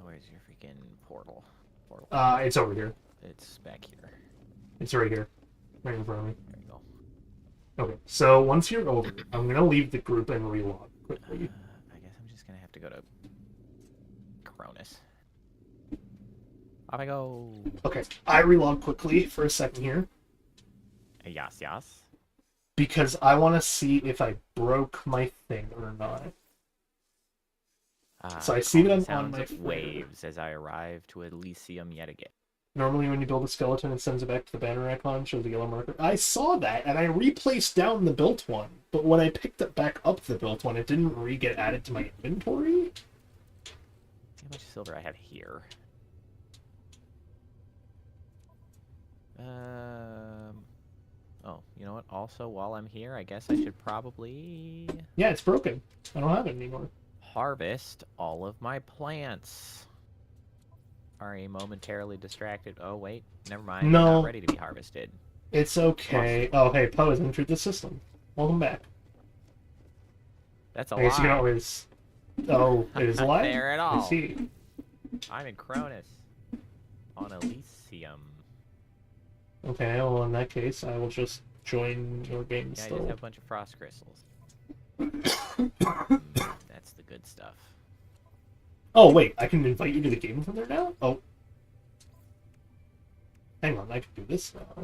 Where's your freaking portal? It's over here. It's back here. It's right here, right in front of me. There you go. Okay, so once you're over, I'm gonna leave the group and relog quickly. I guess I'm just gonna have to go to Cronus. Off I go. Okay, I relog quickly for a second here. Yas. Because I want to see if I broke my thing or not. So I see that I'm on my waves as I arrive to Elysium yet again. Normally, when you build a skeleton, it sends it back to the banner icon, shows the yellow marker. I saw that, and I replaced down the built one. But when I picked it back up the built one, it didn't get added to my inventory. See how much silver I have here. Oh, you know what? Also, while I'm here, I guess I should probably Yeah, it's broken. I don't have it anymore. harvest all of my plants. Are momentarily distracted. Oh, wait. Never mind. They're No, not ready to be harvested. it's okay. Oh, hey, Poe has entered the system. Welcome back. That's a I guess you can lie. always... Oh, it is a lie? Not there at I all. see. I'm in Cronus. On Elysium. Okay, well, in that case, I will just join your game Yeah, I still. just have a bunch of frost crystals. That's the good stuff. Oh, wait, I can invite you to the game from there now? Oh. Hang on, I can do this now.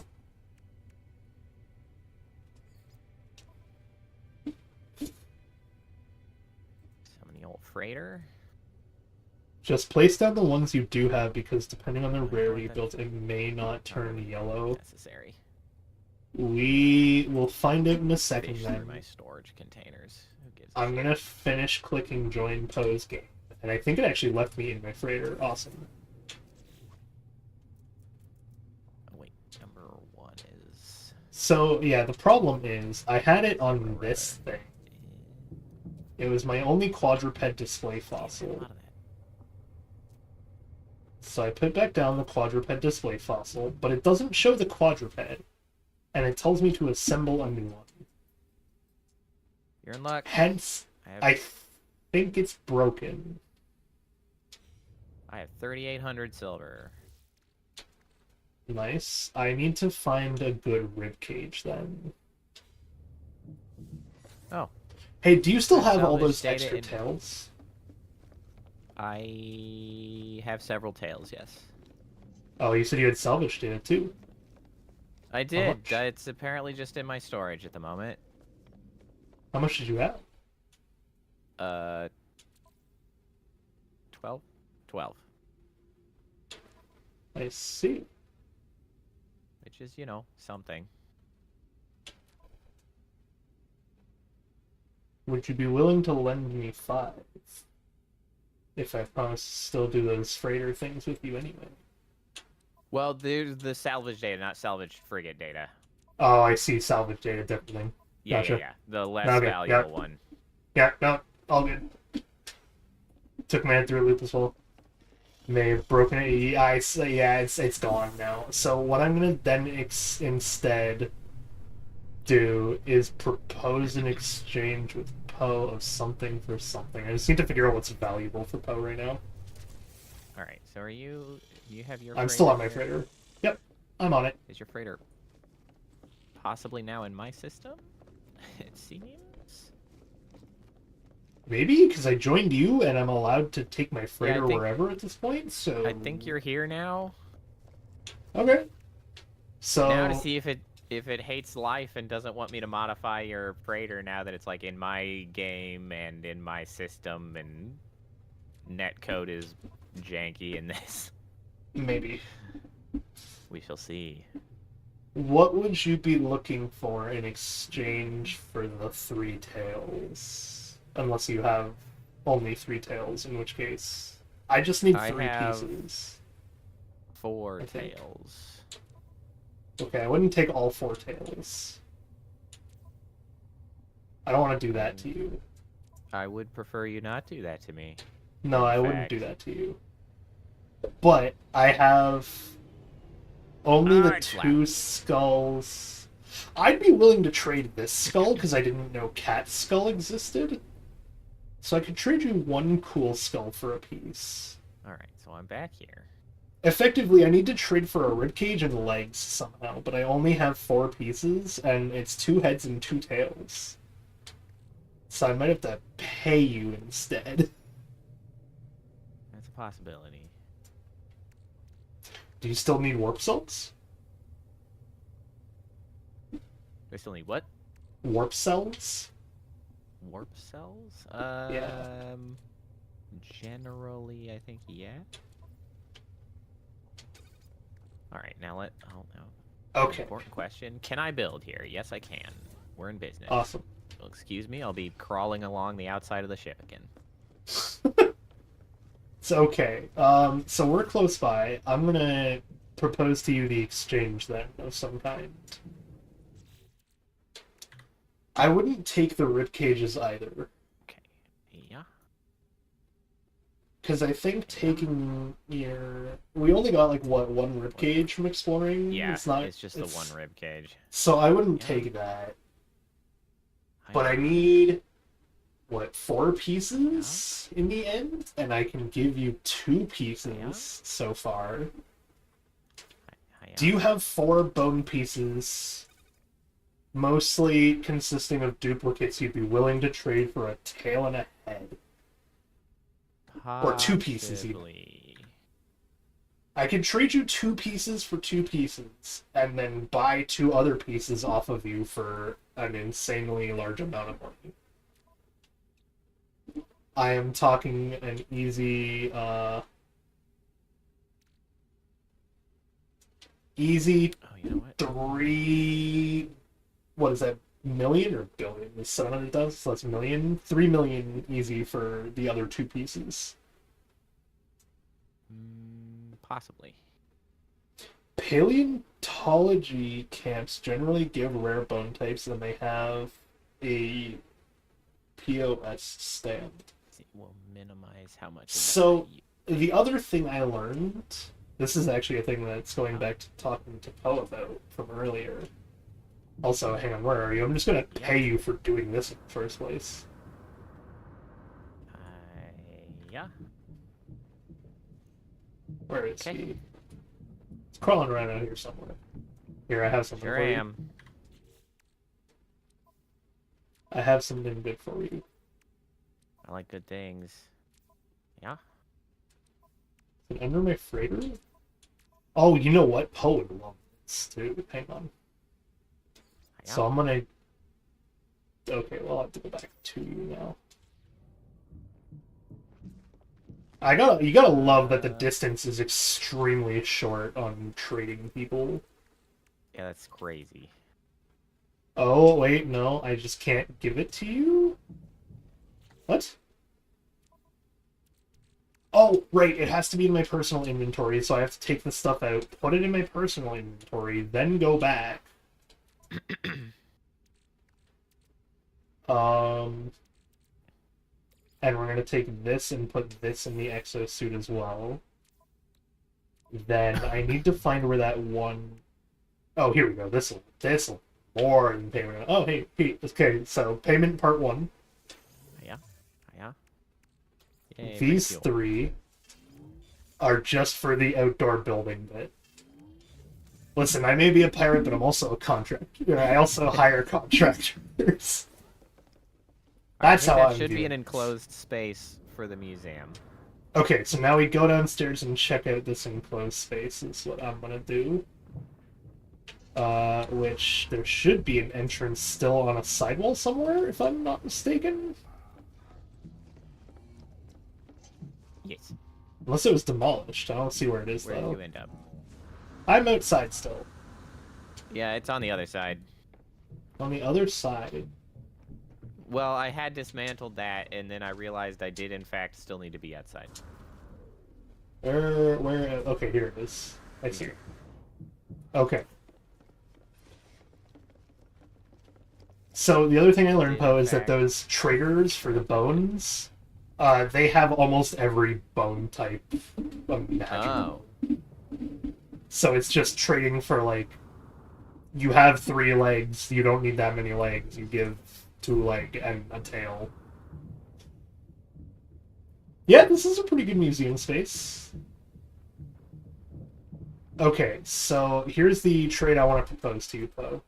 Summon the old freighter. Just place down the ones you do have, because depending on the I know what rarity that built, it may not turn yellow. Necessary. We will find it in a second Fish then. through my storage containers. Who gives a I'm shit? gonna finish clicking join Poe's game. And I think it actually left me in my freighter. Awesome. Oh, wait. Number 1 is... So, yeah, the problem is, I had it on this thing. It was my only quadruped display A fossil. lot of that. So I put back down the quadruped display fossil, but it doesn't show the quadruped. And it tells me to assemble a new one. You're in luck. Hence, I I think it's broken. have 3,800 silver. Nice. I need to find a good ribcage then. Oh. Hey, do you still There's have all salvage those data extra in- tails? I have several tails, yes. Oh, you said you had salvage data too. I did. much? It's apparently just in my storage at the moment. How much did you have? 12? 12. I see. Which is, you know, something. Would you be willing to lend me 5? If I promise to still do those freighter things with you anyway. Well, there's the salvage data, not salvage frigate data. Oh, I see. Salvage data, different thing. Yeah, Gotcha. yeah. The less Okay, valuable yeah. one. Yeah, no, all good. Took man through a loop as well. May have broken it. Yeah, it's gone now. So what I'm gonna then instead do is propose an exchange with Poe of something for something. I just need to figure out what's valuable for Poe right now. Alright, so are you... You have your I'm still on my here? freighter. Yep, I'm on it. Is your freighter possibly now in my system? It seems... Maybe, because I joined you and I'm allowed to take my freighter think- wherever at this point, so... I think you're here now. Okay. So... Now to see if it hates life and doesn't want me to modify your freighter now that it's like in my game and in my system and netcode is janky in this. Maybe. We shall see. What would you be looking for in exchange for the 3 tails? Unless you have only 3 tails, in which case... I just need I 3 have- pieces. 4 I think. tails. Okay, I wouldn't take all 4 tails. I don't want to do that to you. I would prefer you not do that to me. No, I wouldn't fact. do that to you. But I have only the Hard 2 skulls. I'd be willing to trade this skull because I didn't know Cat's skull existed. So I could trade you 1 cool skull for a piece. Alright, so I'm back here. Effectively, I need to trade for a ribcage and legs somehow, but I only have 4 pieces, and it's 2 heads and 2 tails. So I might have to pay you instead. That's a possibility. Do you still need warp cells? I still need what? Warp cells? Warp cells? Yeah. Generally, I think, yeah. All right, now Oh no. Okay. Important question: can I build here? Yes, I can. We're in business. Awesome. Well, excuse me. I'll be crawling along the outside of the ship again. It's okay. So we're close by. I'm gonna propose to you the exchange then of some kind. I wouldn't take the rib cages either. Okay. Yeah. Because I think taking your... We only got, like, what, one rib cage from exploring? Yeah, it's just the one rib cage. So I wouldn't Yeah. take that. But I need, what, 4 pieces in the end? And I can give you 2 pieces so far. Do you have 4 bone pieces, mostly consisting of duplicates you'd be willing to trade for a tail and a head? Or 2 pieces even. I could trade you 2 pieces for 2 pieces, and then buy 2 other pieces off of you for an insanely large amount of money. I am talking an easy, easy Oh, you know what? 3... What is that? Million or billion? Is 700,000, so that's million? 3 million easy for the other 2 pieces. Possibly. Paleontology camps generally give rare bone types, and they have a POS stamp. We'll minimize how much. So, the other thing I learned, this is actually a thing that's going back to talking to Poe about from earlier. Also, hang on, where are you? I'm just going to pay you for doing this in the first place. Yeah. Where is he? It's crawling around out here somewhere. Here, I have something Sure for you. am. I have something good for you. I like good things. Yeah. Is it under my freighter? Oh, you know what? Poe would love this, too. Hang on. Yeah. So I'm gonna... Okay, well, I'll have to go back to you now. You gotta love that the distance is extremely short on trading people. Yeah, that's crazy. Oh, wait, no, I just can't give it to you? What? Oh, right, it has to be in my personal inventory, so I have to take the stuff out, put it in my personal inventory, then go back. And we're going to take this and put this in the exosuit as well. Then I need to find where that one... Oh, here we go. This'll more than payment. Oh, hey, okay, so payment part 1. Yeah. Yay, These fuel. 3 are just for the outdoor building bit. Listen, I may be a pirate, but I'm also a contractor. I also hire contractors. That's how that I'm should be viewing an this. enclosed space for the museum. Okay, so now we go downstairs and check out this enclosed space is what I'm gonna do. Which there should be an entrance still on a sidewall somewhere, if I'm not mistaken. Yes. Unless it was demolished. I don't see where it is, Where did though. you end up? I'm outside still. Yeah, it's on the other side. On the other side. Well, I had dismantled that, and then I realized I did, in fact, still need to be outside. Where, okay, here it is. I see. Okay. So the other thing I learned, Poe, is that those traders for the bones, they have almost every bone type imaginable. Oh. So it's just trading for, like, you have 3 legs, you don't need that many legs, you give 2 leg and a tail. Yeah, this is a pretty good museum space. Okay, so here's the trade I want to propose to you, Poe.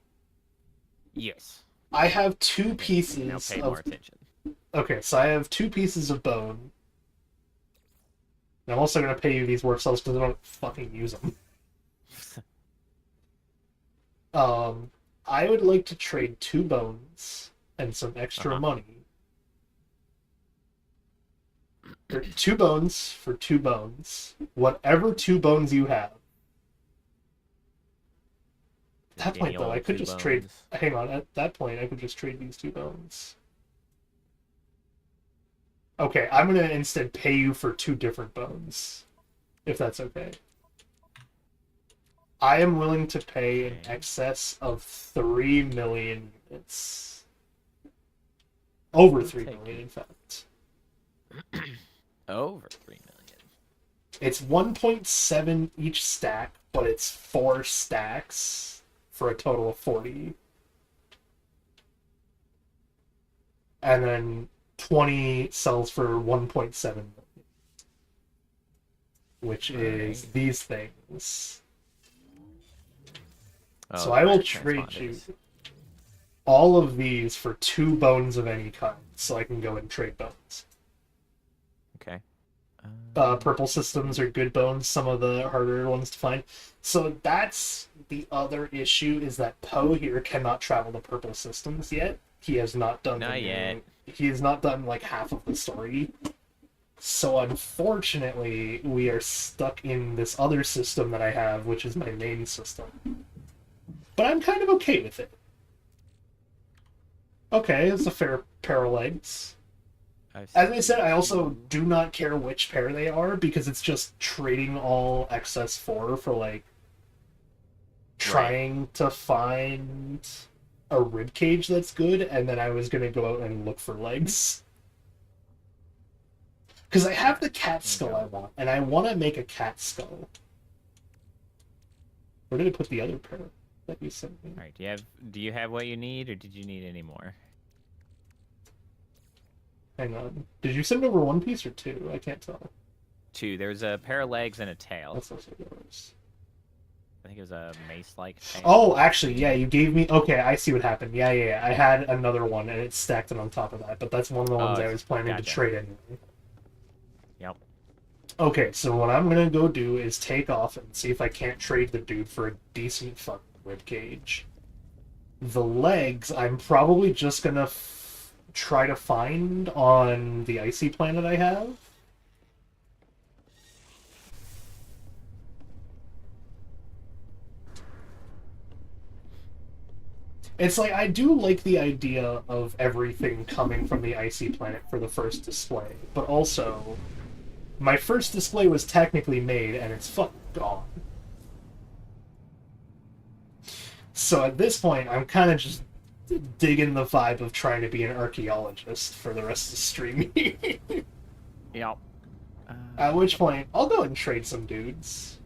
Yes. I have 2 pieces Now pay more attention. Okay, so I have 2 pieces of bone. And I'm also going to pay you these work cells because I don't fucking use them. I would like to trade 2 bones and some extra money. Or 2 bones for 2 bones. Whatever 2 bones you have. At that point, Any though, I old could two just trade... bones. Hang on, at that point, I could just trade these 2 bones. Okay, I'm gonna instead pay you for 2 different bones. If that's okay. I am willing to pay in excess of 3 million units. Over 3 million, in fact. Over 3 million. It's 1.7 each stack, but it's 4 stacks for a total of 40. And then 20 sells for 1.7 million. Which is these things. Oh, so I will fire trade you transponders. all of these for 2 bones of any kind, so I can go and trade bones. Okay. Purple systems are good bones, some of the harder ones to find. So that's the other issue, is that Poe here cannot travel to purple systems yet. He has not done Not yet. He has not done like half of the story. So unfortunately, we are stuck in this other system that I have, which is my main system. But I'm kind of okay with it. Okay, it's a fair pair of legs. As I said, I also do not care which pair they are, because it's just trading all XS4 for, like, trying to find a ribcage that's good, and then I was going to go out and look for legs. Because I have the cat skull I want, and I want to make a cat skull. Where did I put the other pair that you sent me? Alright, do you have what you need, or did you need any more? Hang on. Did you send over 1 piece or 2? I can't tell. 2. There's a pair of legs and a tail. That's also yours. I think it was a mace-like tail. Oh, actually, yeah, you gave me... Okay, I see what happened. Yeah. I had another one, and it stacked it on top of that, but that's one of the ones I was planning to trade anyway. Yep. Okay, so what I'm gonna go do is take off and see if I can't trade the dude for a decent fucking ribcage. The legs, I'm probably just gonna try to find on the icy planet I have. It's like, I do like the idea of everything coming from the icy planet for the first display, but also, my first display was technically made, and it's fucking gone. So at this point, I'm kind of just digging the vibe of trying to be an archaeologist for the rest of the stream. Yep. At which point, I'll go and trade some dudes.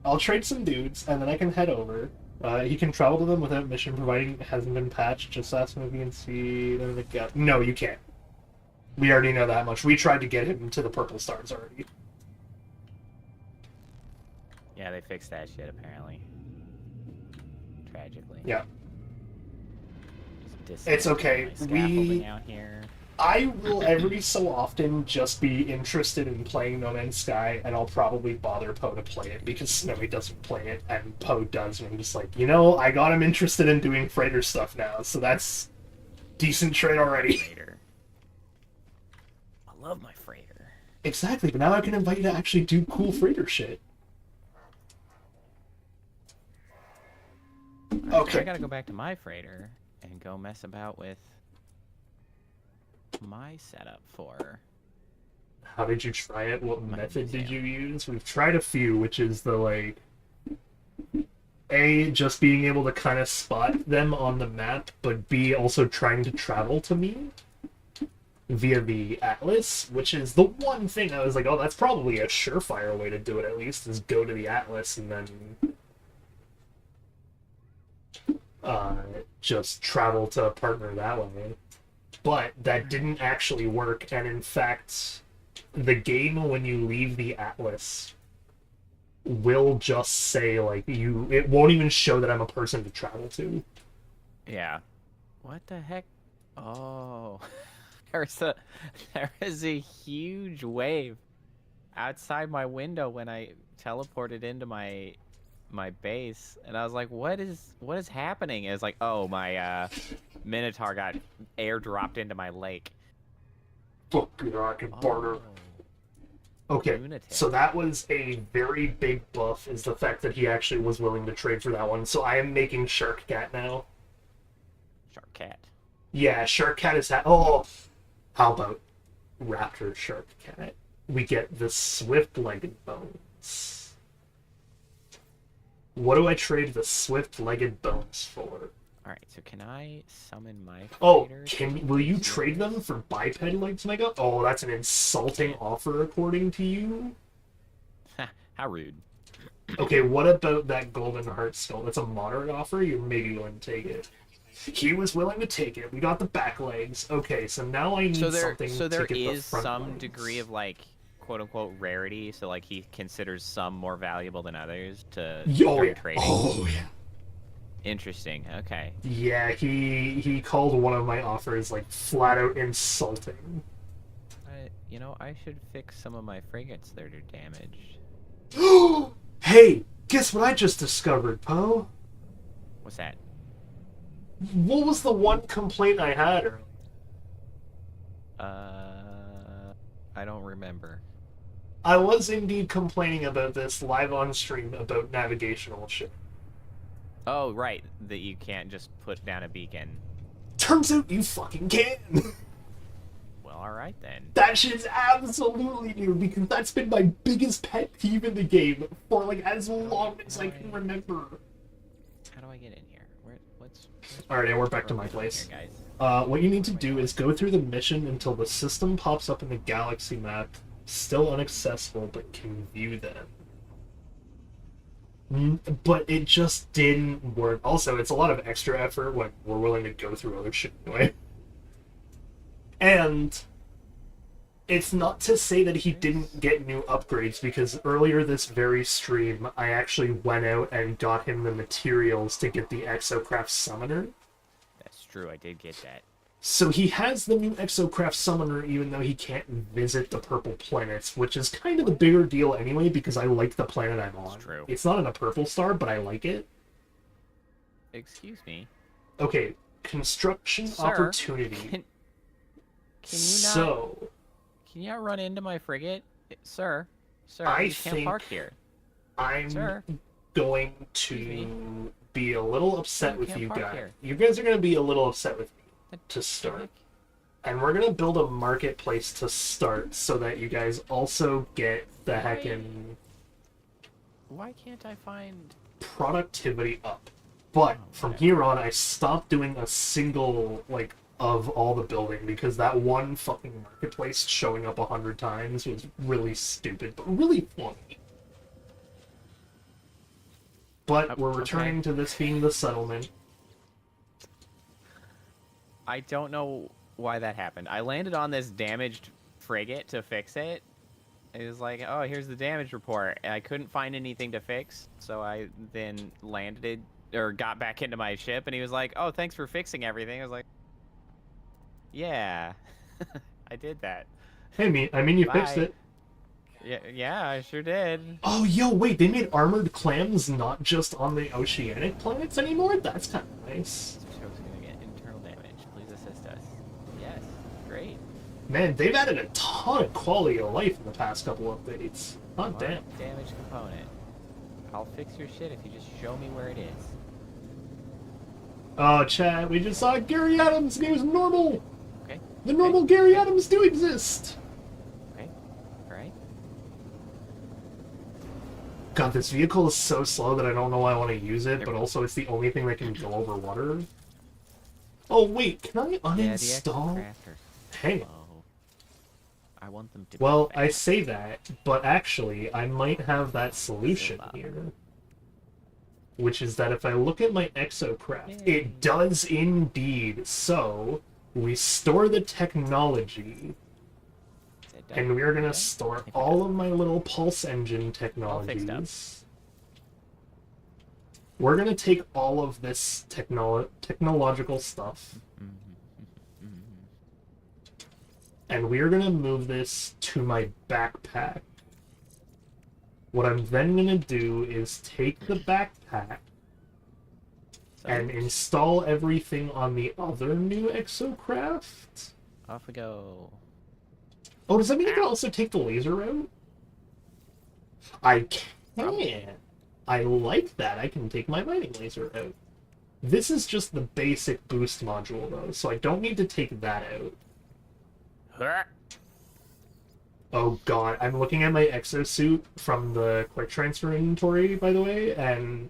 I'll trade some dudes, and then I can head over. He can travel to them without mission, providing it hasn't been patched. Just ask him if you can see them. No, you can't. We already know that much. We tried to get him to the purple stars already. Yeah, they fixed that shit, apparently. Tragically. Yeah. Just It's okay. scaffolding out here. I will every so often just be interested in playing No Man's Sky, and I'll probably bother Poe to play it, because Snowy doesn't play it, and Poe does, and I'm just like, you know, I got him interested in doing freighter stuff now, so that's decent trade already. Freighter. I love my freighter. Exactly, but now I can invite you to actually do cool freighter shit. Okay. I gotta go back to my freighter and go mess about with my setup for... How did you try it? What method did you use? We've tried a few, which is the, like... A, just being able to kind of spot them on the map, but B, also trying to travel to me via the Atlas, which is the one thing I was like, oh, that's probably a surefire way to do it, at least, is go to the Atlas and then... just travel to a partner that way. But that didn't actually work, and in fact, the game, when you leave the Atlas, will just say, like, it won't even show that I'm a person to travel to. Yeah. What the heck? Oh. there is a huge wave outside my window when I teleported into my base, and I was like, what is happening? And it's like, oh, my Minotaur got airdropped into my lake. Fuck, I can barter. Okay, Lunatic. so that was a very big buff, is the fact that he actually was willing to trade for that one. So I am making Shark Cat now. Shark Cat. Yeah, Shark Cat is that. Oh, how about Raptor Shark Cat? We get the Swift-Legged Bones. What do I trade the Swift-Legged Bones for? Alright, so can I summon my Oh, fighters? will you trade them for biped legs, Mega? Oh, that's an insulting offer, according to you. How rude. Okay, what about that Golden Heart Skull? That's a moderate offer. You're maybe willing to take it. He was willing to take it. We got the back legs. Okay, so now I need something So to there get the is front some legs. degree of like quote unquote rarity, so like he considers some more valuable than others to Oh, during yeah. trading. Oh, yeah. Interesting. Okay. Yeah, he called one of my offers like flat out insulting. You know, I should fix some of my frigates that are damaged. Hey, guess what I just discovered, Poe? What's that? What was the one complaint I had earlier? I don't remember. I was indeed complaining about this live on stream about navigational shit. Oh, right, that you can't just put down a beacon. Turns out you fucking can. Well, all right then. That shit's absolutely new because that's been my biggest pet peeve in the game for like as long as I can remember. How do I get in here? Alright, we're back to my place. Here, guys. What you need to do is go through the mission until the system pops up in the galaxy map, still inaccessible, but can view them. But it just didn't work. Also, it's a lot of extra effort when we're willing to go through other shit anyway. And it's not to say that he didn't get new upgrades, because earlier this very stream, I actually went out and got him the materials to get the Exocraft Summoner. That's true, I did get that. So he has the new Exocraft Summoner even though he can't visit the purple planets, which is kind of the bigger deal anyway because I like the planet I'm on. That's true. It's not in a purple star, but I like it. Excuse me. Okay, construction Sir, opportunity. Can you not? So, Can you not run into my frigate, sir? Sir, I you can't think park here. I'm Sir, going Excuse to be a little upset You with can't you park guys. here. You guys are going to be a little upset with me What to the start. heck? And we're going to build a marketplace to start so that you guys also get the Why? heckin' Why can't I find? productivity up. But from whatever. here on, I stopped doing a single, like, of all the building because that one fucking marketplace showing up 100 times was really stupid, but really funny. But we're returning to this being the settlement. I don't know why that happened. I landed on this damaged frigate to fix it. It was like, oh, here's the damage report. And I couldn't find anything to fix, so I then landed or got back into my ship, and he was like, oh, thanks for fixing everything. I was like, yeah, I did that. Hey, I mean, you fixed Bye. it. Yeah, I sure did. Oh, yo, wait, they made armored clams not just on the oceanic planets anymore? That's kind of nice. This show's gonna get internal damage. Please assist us. Yes, great. Man, they've added a ton of quality of life in the past couple updates. Hot damn. Damage component. I'll fix your shit if you just show me where it is. Oh, Chad, we just saw Gary Adams' name is normal! Okay. The normal Gary Adams do exist! Okay. Alright. God, this vehicle is so slow that I don't know why I want to use it, There but we go. also it's the only thing that can go over water. Oh, wait, can I Yeah, the uninstall? crafters. Hang on. Oh. I want them to Well, be I fast. say that, but actually, I might have that solution Silver. here. Which is that if I look at my exocraft, Yay. it does indeed. So, we store the technology, Is it done? and we are going Yeah? to store If it all does. of my little pulse engine fixed up. technologies. We're going to take all of this technological stuff, and we are going to move this to my backpack. What I'm then going to do is take the backpack So, and install everything on the other new exocraft. off we go. Oh, does that mean you can also take the laser route? I can. I like that. I can take my mining laser out. This is just the basic boost module, though, so I don't need to take that out. Oh god, I'm looking at my exosuit from the quick transfer inventory, by the way, and...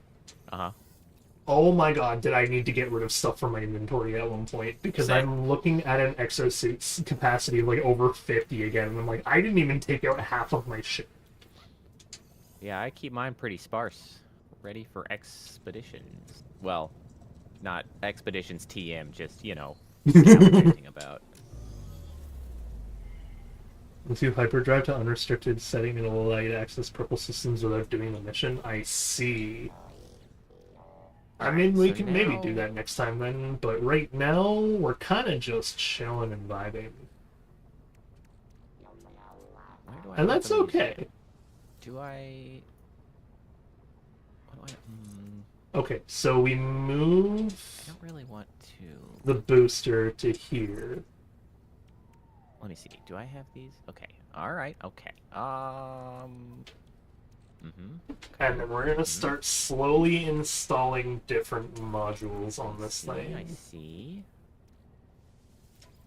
Oh my god, did I need to get rid of stuff from my inventory at one point, because I'm looking at an exosuit's capacity of, like, over 50 again, and I'm like, I didn't even take out half of my shit. Yeah, I keep mine pretty sparse. Ready for expeditions. Well, not expeditions TM, just, you know, gallivanting about. If you hyperdrive to unrestricted setting, it'll allow you to access purple systems without doing the mission. I see. I mean, we can maybe do that next time then, but right now, we're kind of just chilling and vibing. And that's okay. Do I... What do I... Okay, so we move... I don't really want to... the booster to here. Let me see. Do I have these? Okay. Alright, okay. And then we're gonna start slowly installing different modules on this thing. I see.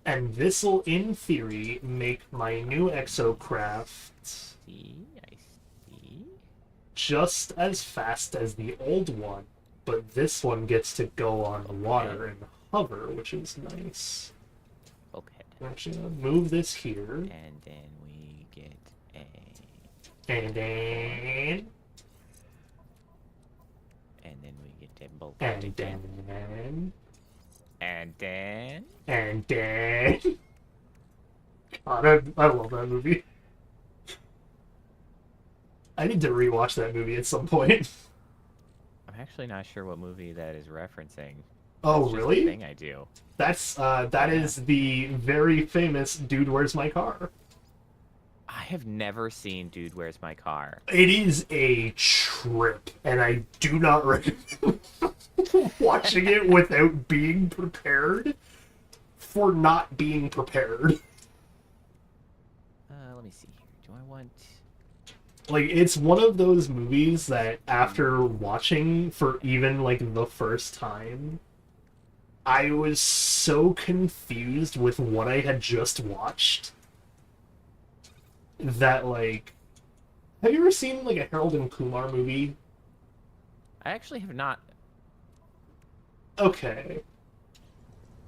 And this'll, in theory, make my new exocraft I see. just as fast as the old one, but this one gets to go on the water and hover, which is nice. Okay. I'm actually gonna move this here. And then we get a... And then... And then we get a bolt. And again. then... And then... And then... God, I love that movie. I need to rewatch that movie at some point. I'm actually not sure what movie that is referencing. Oh, That's just really? the thing I do. That's, that is the very famous Dude, Where's My Car? I have never seen Dude, Where's My Car? It is a trip, and I do not recommend watching it without being prepared for not being prepared. Let me see here. Do I want... Like, it's one of those movies that after watching for even, like, the first time, I was so confused with what I had just watched that, like... Have you ever seen, like, a Harold and Kumar movie? I actually have not... Okay.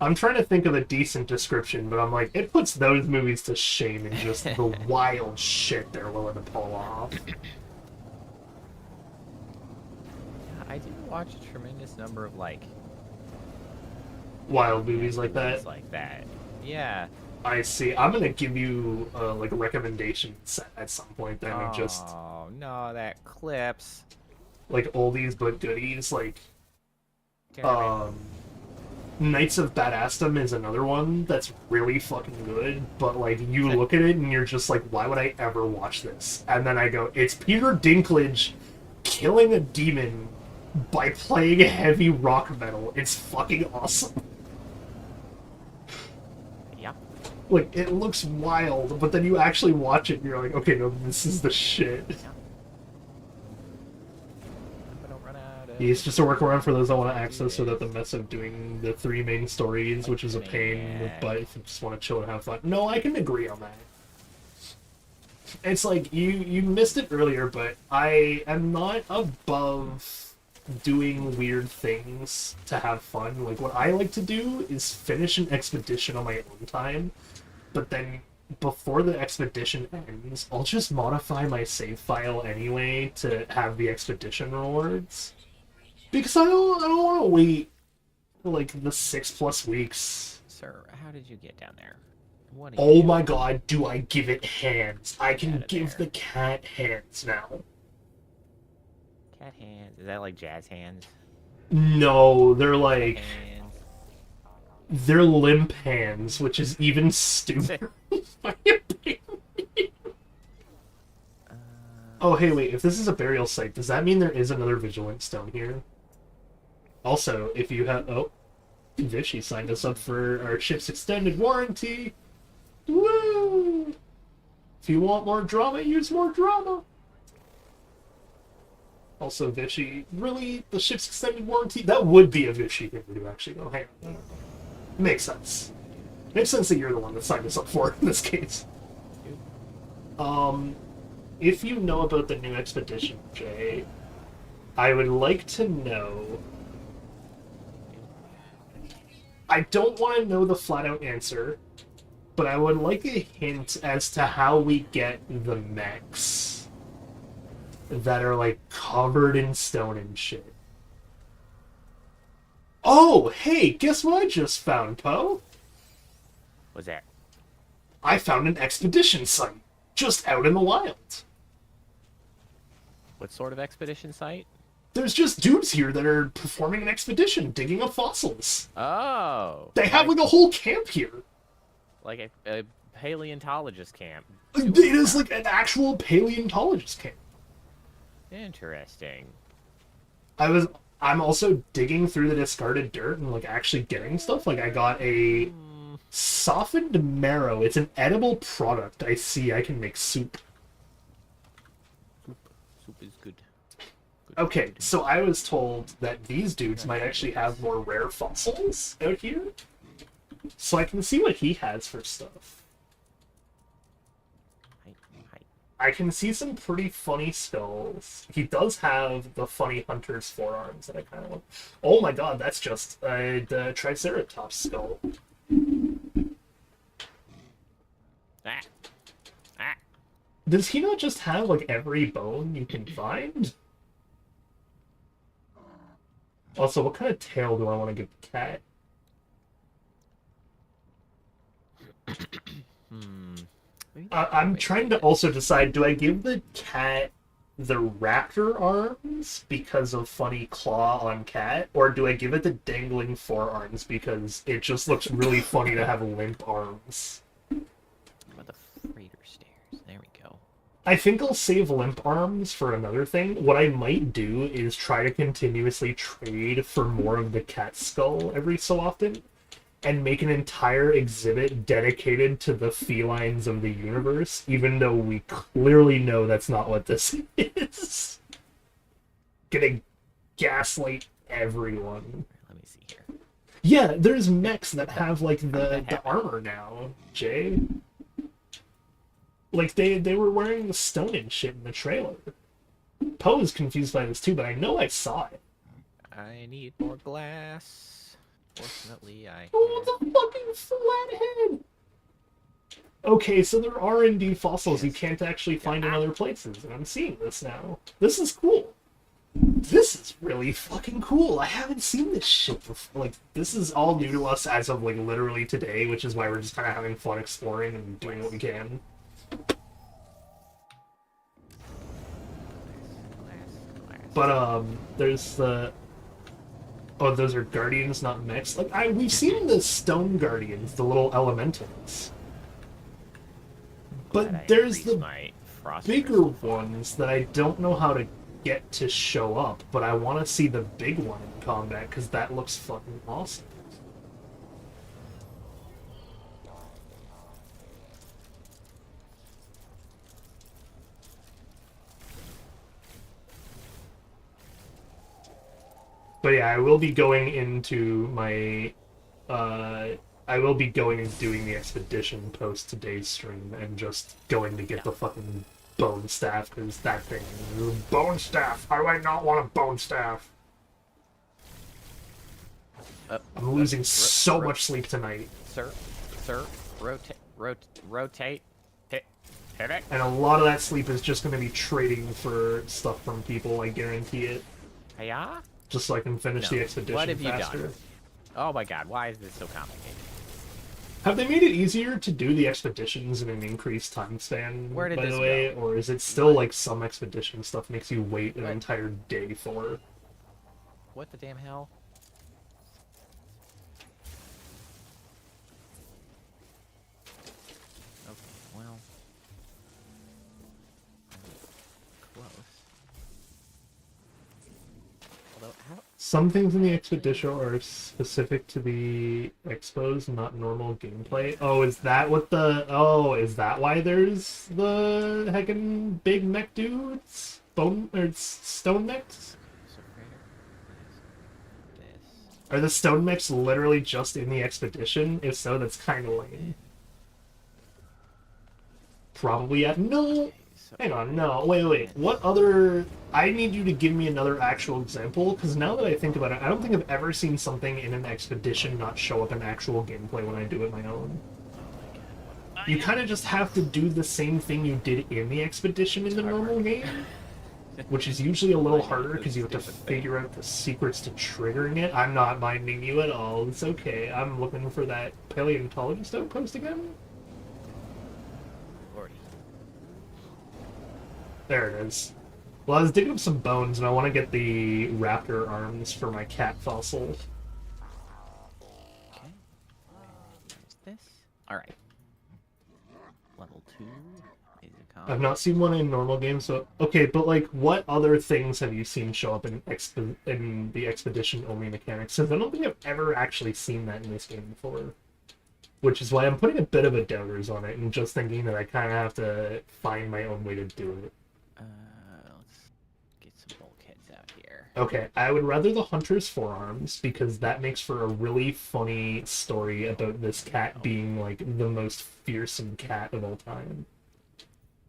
I'm trying to think of a decent description, but I'm like, it puts those movies to shame in just the wild shit they're willing to pull off. I do watch a tremendous number of, like... Wild movies like that? Like that. Yeah. I see. I'm gonna give you, like, a recommendation set at some point then of just... Oh, no, that clips. Like, oldies but goodies, like... Damn it. Knights of Badassdom is another one that's really fucking good, but, like, you look at it and you're just like, why would I ever watch this? And then I go, it's Peter Dinklage killing a demon by playing heavy rock metal. It's fucking awesome. Yeah. Like, it looks wild, but then you actually watch it and you're like, okay, no, this is the shit. Yeah. It's just a workaround for those that want to access so that the mess of doing the 3 main stories, which is a pain, but if you just want to chill and have fun. No, I can agree on that. It's like, you missed it earlier, but I am not above doing weird things to have fun. Like, what I like to do is finish an expedition on my own time, but then before the expedition ends, I'll just modify my save file anyway to have the expedition rewards. Because I don't want to wait, like, the 6+ weeks. Sir, how did you get down there? What Oh my god, do I give it hands. I can give the cat hands now. Cat hands? Is that like jazz hands? No, they're like... Hands. They're limp hands, which is even stupider. Oh, hey, wait, if this is a burial site, does that mean there is another Vigilant Stone here? Also, if you have... Oh, Vichy signed us up for our ship's extended warranty. Woo! If you want more drama, use more drama. also Vichy. Really? The ship's extended warranty? That would be a Vichy thing to do, actually. Oh, hang on. Makes sense. Makes sense that you're the one that signed us up for it in this case. If you know about the new expedition, Jay, I would like to know... I don't want to know the flat-out answer, but I would like a hint as to how we get the mechs that are, like, covered in stone and shit. Oh, hey, guess what I just found, Poe? What's that? I found an expedition site, just out in the wild. What sort of expedition site? There's just dudes here that are performing an expedition, digging up fossils. Oh. They have, like, a whole camp here. Like a paleontologist camp. It is, like, an actual paleontologist camp. Interesting. I'm also digging through the discarded dirt and, like, actually getting stuff. Like, I got a softened marrow. It's an edible product. I see I can make soup. Soup is good. Okay, so I was told that these dudes might actually have more rare fossils out here. So I can see what he has for stuff. I can see some pretty funny skulls. He does have the funny hunter's forearms that I kind of want. Oh my god, that's just the Triceratops skull. Ah. Ah. Does he not just have, like, every bone you can find? Also, what kind of tail do I want to give the cat? I'm trying to also decide, do I give the cat the raptor arms because of funny claw on cat, or do I give it the dangling forearms because it just looks really funny to have limp arms? What the freighter stairs? There we go. I think I'll save limp arms for another thing. What I might do is try to continuously trade for more of the cat skull every so often, and make an entire exhibit dedicated to the felines of the universe, even though we clearly know that's not what this is. Gonna gaslight everyone. Let me see here. Yeah, there's mechs that have, like, the armor now, Jay. Like, they were wearing the stone and shit in the trailer. Poe is confused by this too, but I know I saw it. I need more glass. Fortunately, Oh, the fucking flathead! Okay, so there are indeed fossils you can't actually find in other places, and I'm seeing this now. This is cool. This is really fucking cool. I haven't seen this shit before. Like, this is all new to us as of, like, literally today, which is why we're just kind of having fun exploring and doing what we can. But, there's the... Oh, those are guardians, not mechs. Like, we've seen the stone guardians, the little elementals. But there's the bigger ones that I don't know how to get to show up, but I want to see the big one in combat, because that looks fucking awesome. But yeah, I will be going into my, I will be going and doing the expedition post today's stream and just going to get the fucking bone staff, because that thing, bone staff, how do I not want a bone staff? I'm losing so much sleep tonight. Sir, rotate, hit it. And a lot of that sleep is just going to be trading for stuff from people, I guarantee it. Hiya? Just so I can finish the expedition What have you faster. done? Oh my god, why is this so complicated? Have they made it easier to do the expeditions in an increased time span, Where did by this the way? go? Or is it still like some expedition stuff makes you wait an entire day for? What the damn hell? Okay, well... close. Although, how... Some things in the expedition are specific to the expos, not normal gameplay. Oh, is that what the... Oh, is that why there's the heckin' big mech dudes? stone mix? So this. Are the stone mix literally just in the expedition? If so, that's kind of lame. Probably at no. So Hang on, no, wait. What other? I need you to give me another actual example, because now that I think about it, I don't think I've ever seen something in an expedition not show up in actual gameplay when I do it my own. You kind of just have to do the same thing you did in the expedition in the normal game, which is usually a little harder because you have to figure out the secrets to triggering it. I'm not minding you at all. It's okay. I'm looking for that paleontologist outpost again. 40. There it is. Well, I was digging up some bones, and I want to get the raptor arms for my cat fossil. Okay. There's this. Alright. Level 2 is a common. I've not seen one in normal games, so... Okay, but, like, what other things have you seen show up in the expedition-only mechanics? Because I don't think I've ever actually seen that in this game before. Which is why I'm putting a bit of a doubters on it, and just thinking that I kind of have to find my own way to do it. Let's get some bulkheads out here. Okay, I would rather the hunter's forearms, because that makes for a really funny story about this cat being, like, the most fearsome cat of all time.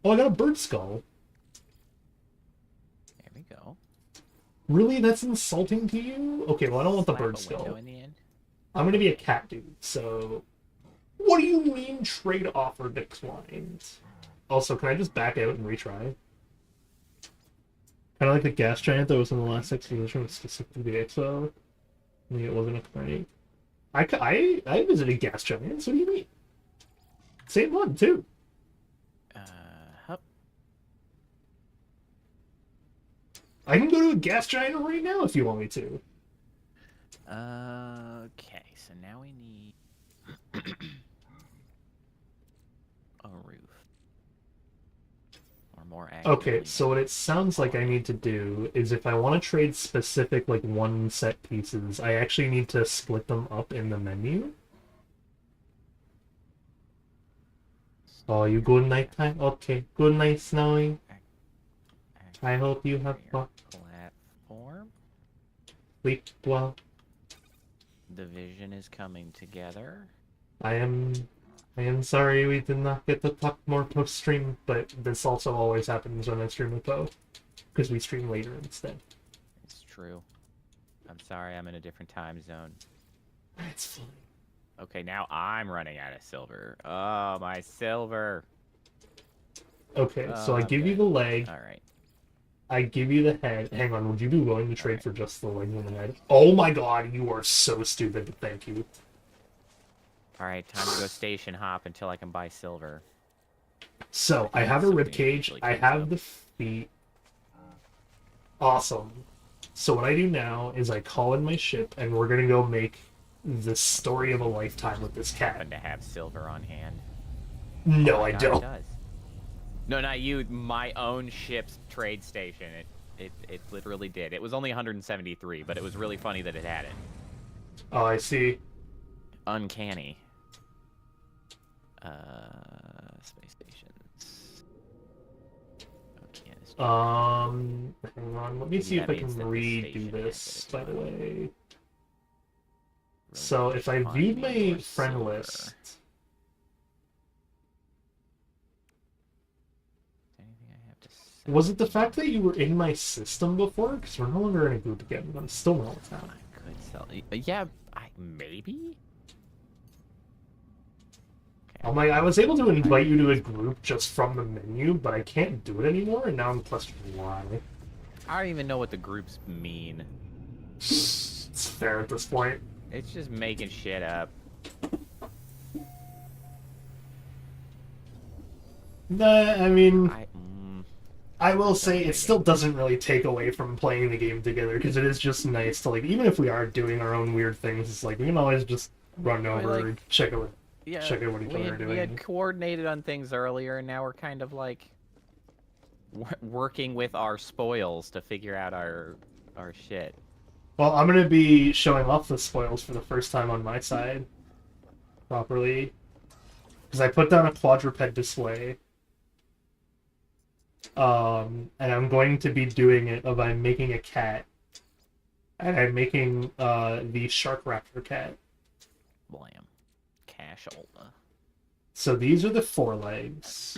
Oh, I got a bird skull. There we go. Really? That's insulting to you? Okay, well, I don't want the Slap bird a skull. window in the end. I'm gonna be a cat dude, so... What do you mean trade offer declined? Also, can I just back out and retry? Kind of like the gas giant that was in the last expedition, specifically the Expo. Maybe it wasn't a Pint. I visited gas giants. What do you mean? Same one too. Hup. I can go to a gas giant right now if you want me to. Okay, so now we need a roof. Or more accurately. Okay, so what it sounds like I need to do is if I want to trade specific, like, one set pieces, I actually need to split them up in the menu. Oh, you good nighttime? Okay, good night, Snowy. I hope you have fun. Platform. Sleep well. The vision is coming together. I am sorry we did not get to talk more post-stream, but this also always happens when I stream with Bo. Because we stream later instead. It's true. I'm sorry, I'm in a different time zone. It's fine. Okay, now I'm running out of silver. Oh, my silver. Okay, so I give you the leg. Alright. I give you the head. Hang on, would you be willing to trade for just the leg and the head? Oh my god, you are so stupid, but thank you. Alright, time to go station hop until I can buy silver. So, I have a ribcage, I have the feet. Awesome. So what I do now is I call in my ship, and we're gonna go make the story of a lifetime with this cat. Happen to have silver on hand. No, Oh, I God, don't. It does. No, not you. My own ship's trade station. It literally did. It was only 173, but it was really funny that it had it. Oh, I see. Uncanny. Space stations. Okay, Hang on. Let me Maybe see if that I can means that the redo station this, has by it the as well. way. Really So if I viewed my finding your friend silver. list... Anything I have to say? Was it the fact that you were in my system before? Because we're no longer in a group again, but I'm still not with that. I could sell. Yeah, maybe. I'm like, I was able to invite you to a group just from the menu, but I can't do it anymore, and now I'm questioning why. I don't even know what the groups mean. It's fair at this point. It's just making shit up. I mean, I I will say it still doesn't really take away from playing the game together, because it is just nice to, like, even if we are doing our own weird things, it's like, we can always just run over and check out what each other are doing. We had coordinated on things earlier, and now we're kind of like working with our spoils to figure out our shit. Well, I'm going to be showing off the spoils for the first time on my side properly, because I put down a quadruped display. And I'm going to be doing it of I'm making a cat. And I'm making the Shark Raptor cat. Blam. Cashola. So these are the forelegs.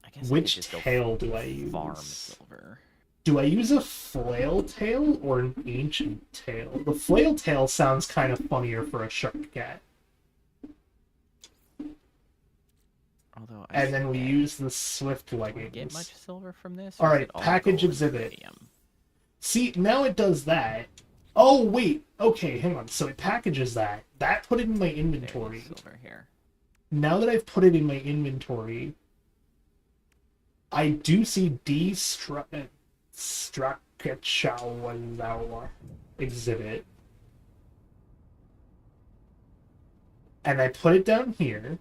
I guess Which I could just tail do I use? farm silver. Do I use a flail tail or an ancient tail? The flail tail sounds kind of funnier for a shark cat. Although And then we use the swift leggings. Get much silver from this? All or is right, it all package gold and exhibit. iridium? See, now it does that. Oh, wait. Okay, hang on. So it packages that. That put it in my inventory. There's silver here. Now that I've put it in my inventory, I do see Struckachawa exhibit. And I put it down here.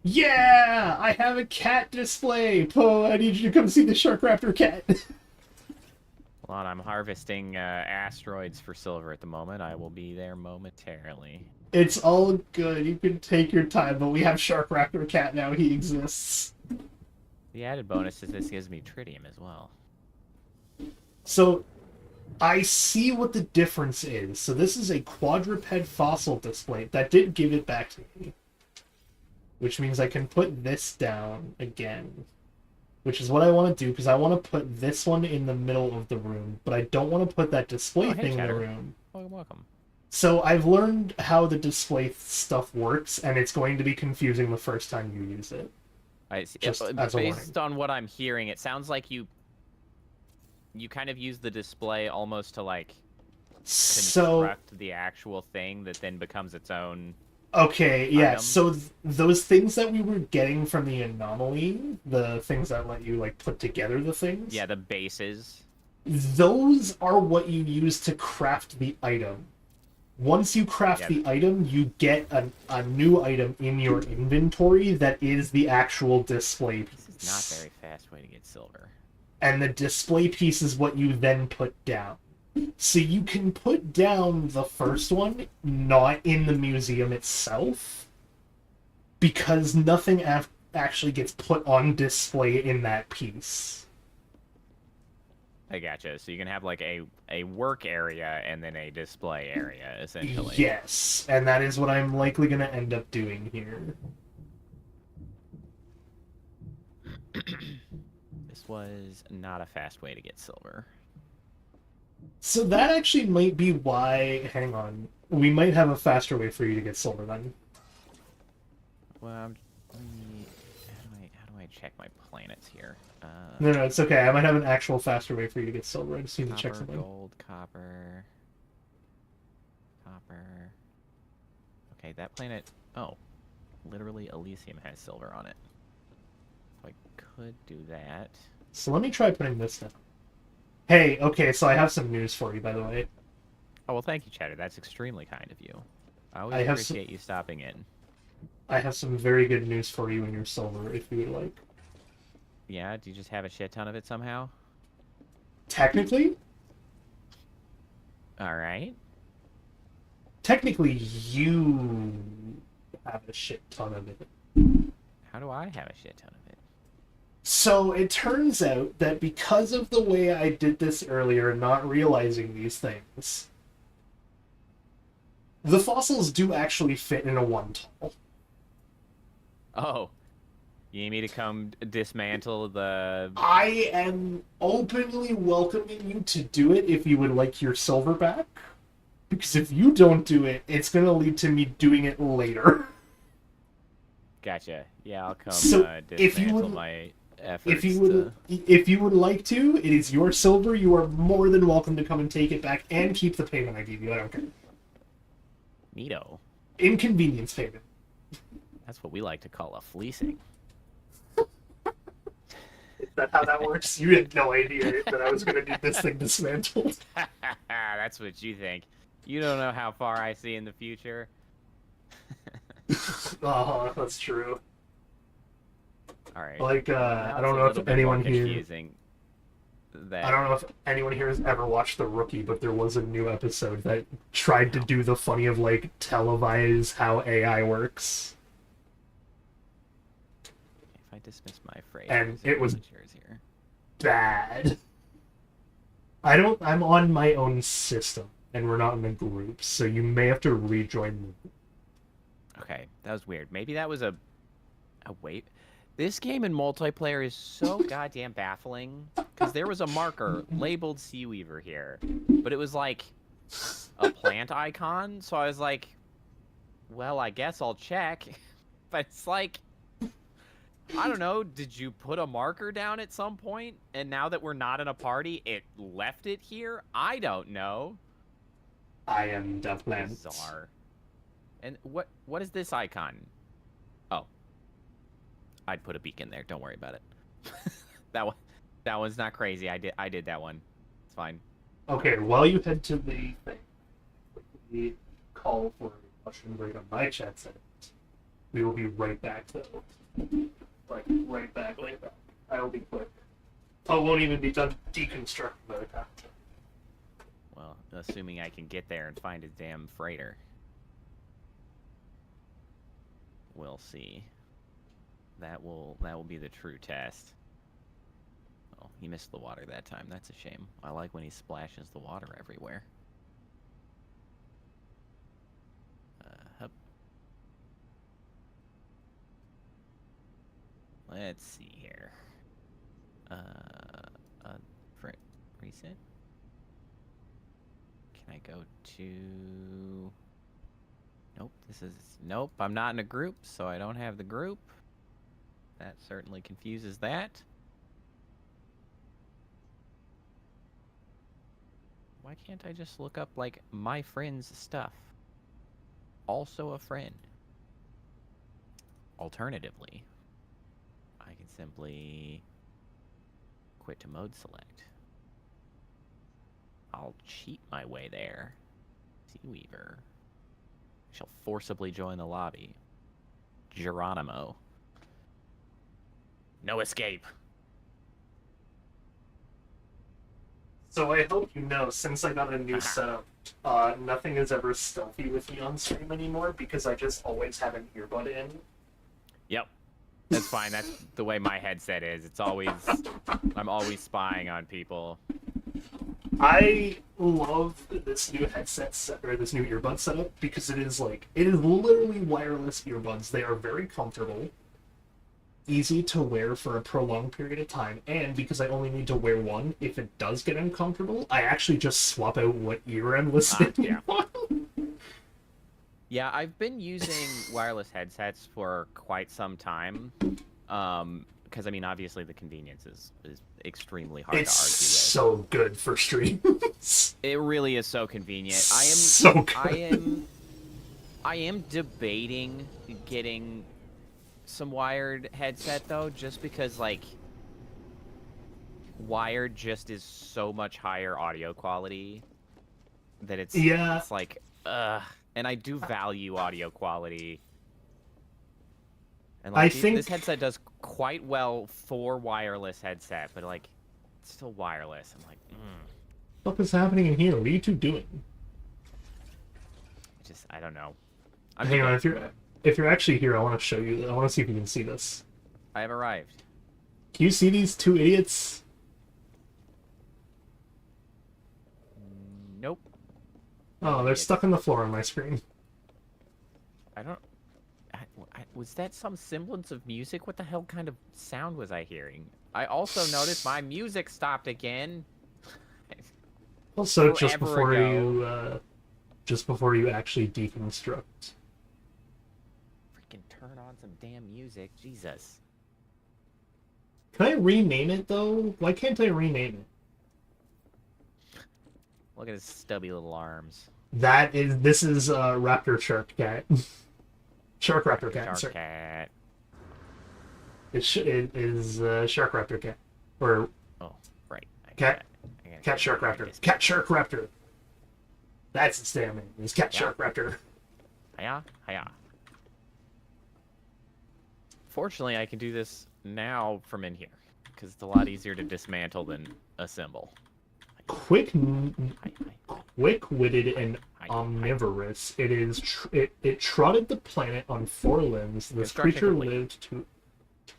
Yeah! I have a cat display! Poe, I need you to come see the Shark Raptor cat. Hold on, I'm harvesting asteroids for silver at the moment. I will be there momentarily. It's all good. You can take your time, but we have Shark Raptor cat now. He exists. The added bonus is this gives me tritium as well. So, I see what the difference is. So this is a quadruped fossil display. That did give it back to me. Which means I can put this down again. Which is what I want to do, because I want to put this one in the middle of the room. But I don't want to put that display thing in the room. Welcome. So I've learned how the display stuff works, and it's going to be confusing the first time you use it. I see. Just as a Based on what I'm hearing, it sounds like you kind of use the display almost to like construct the actual thing that then becomes its own. Okay, yeah. Item. So those things that we were getting from the anomaly, the things that let you like put together the things. Yeah, the bases. Those are what you use to craft the item. Once you craft the item, you get a new item in your inventory that is the actual display piece. This is not a very fast way to get silver. And the display piece is what you then put down. So you can put down the first one, not in the museum itself, because nothing actually gets put on display in that piece. I gotcha. So you can have like a work area and then a display area, essentially. Yes, and that is what I'm likely going to end up doing here. This was not a fast way to get silver. So that actually might be why... Hang on. We might have a faster way for you to get silver then. Well, how do I check my planets here? No, it's okay. I might have an actual faster way for you to get silver. I just need to check something. Gold, copper. Okay, that planet... Oh. Literally, Elysium has silver on it. So I could do that. So let me try putting this down. Hey, okay, so I have some news for you, by the way. Oh, well, thank you, Cheddar. That's extremely kind of you. I always appreciate you stopping in. I have some very good news for you in your silver, if you would like. Yeah? Do you just have a shit ton of it somehow? Technically? Alright. Technically, you have a shit ton of it. How do I have a shit ton of it? So it turns out that because of the way I did this earlier and not realizing these things, the fossils do actually fit in a one tall. Oh. You need me to come dismantle the... I am openly welcoming you to do it if you would like your silver back. Because if you don't do it, it's going to lead to me doing it later. Gotcha. Yeah, I'll come dismantle my efforts. If you would like to, it is your silver. You are more than welcome to come and take it back and keep the payment I gave you. I don't care. Neato. Inconvenience payment. That's what we like to call a fleecing. Is that how that works? You had no idea that I was going to need this thing dismantled. That's what you think. You don't know how far I see in the future. Oh, that's true. Alright. Like, I don't know if anyone here... I don't know if anyone here has ever watched The Rookie, but there was a new episode that tried to do the funny of, like, televise how AI works. If I dismiss my phrase... And it was... Here. bad. I'm on my own system, and we're not in a group, so you may have to rejoin me. Okay, that was weird. Maybe that was a wait. This game in multiplayer is so goddamn baffling because there was a marker labeled Seaweaver here, but it was like a plant icon. So I was like, well, I guess I'll check. But it's like, I don't know. Did you put a marker down at some point? And now that we're not in a party, it left it here? I don't know. I am the plant. Bizarre. And what is this icon? Oh. I'd put a beacon there. Don't worry about it. that one's not crazy. I did that one. It's fine. Okay, while you head to the thing, we call for a Russian raid on my chat set. We will be right back though. Like right back. I will be quick. I won't even be done deconstructing by the time. Well, assuming I can get there and find his damn freighter. We'll see. That will be the true test. Oh, he missed the water that time. That's a shame. I like when he splashes the water everywhere. Hup. Let's see here. Reset. Can I go to? Nope. I'm not in a group, so I don't have the group. That certainly confuses that. Why can't I just look up, like, my friend's stuff? Also a friend. Alternatively, I can simply quit to mode select. I'll cheat my way there. Seaweaver. I shall forcibly join the lobby. Geronimo. No escape. So I hope you know, since I got a new setup, nothing is ever stealthy with me on stream anymore because I just always have an earbud in. Yep. That's fine. That's the way my headset is. I'm always spying on people. I love this new this new earbud setup because it is literally wireless earbuds. They are very comfortable, easy to wear for a prolonged period of time, and because I only need to wear one, if it does get uncomfortable, I actually just swap out what ear I'm listening on. Yeah, I've been using wireless headsets for quite some time. Because, I mean, obviously the convenience is extremely hard to argue with. It's so good for streams. It really is so convenient. So good. I am debating getting some wired headset, though, just because, like, wired just is so much higher audio quality that it's like, and I do value audio quality. And like, this headset does quite well for wireless headset, but like, it's still wireless. I'm like, What is happening in here? What are you two doing? I don't know. Hang on, if you're actually here, I want to show you. I want to see if you can see this. I have arrived. Can you see these two idiots? Nope. Oh, they're stuck on the floor on my screen. Was that some semblance of music? What the hell kind of sound was I hearing? I also noticed my music stopped again. Also, just before you actually deconstruct. Freaking turn on some damn music, Jesus. Can I rename it though? Why can't I rename it? Look at his stubby little arms. This is Raptor Shark Cat. Shark Raptor Cat. Shark Cat. It is Shark Raptor Cat. Or right. Cat Shark Raptor. Cat Shark Raptor. That's its damn name. It's Cat Shark Raptor. Hiya. Fortunately, I can do this now from in here because it's a lot easier to dismantle than assemble. Quick-witted and omnivorous, it trotted the planet on 4 limbs. This creature lived to...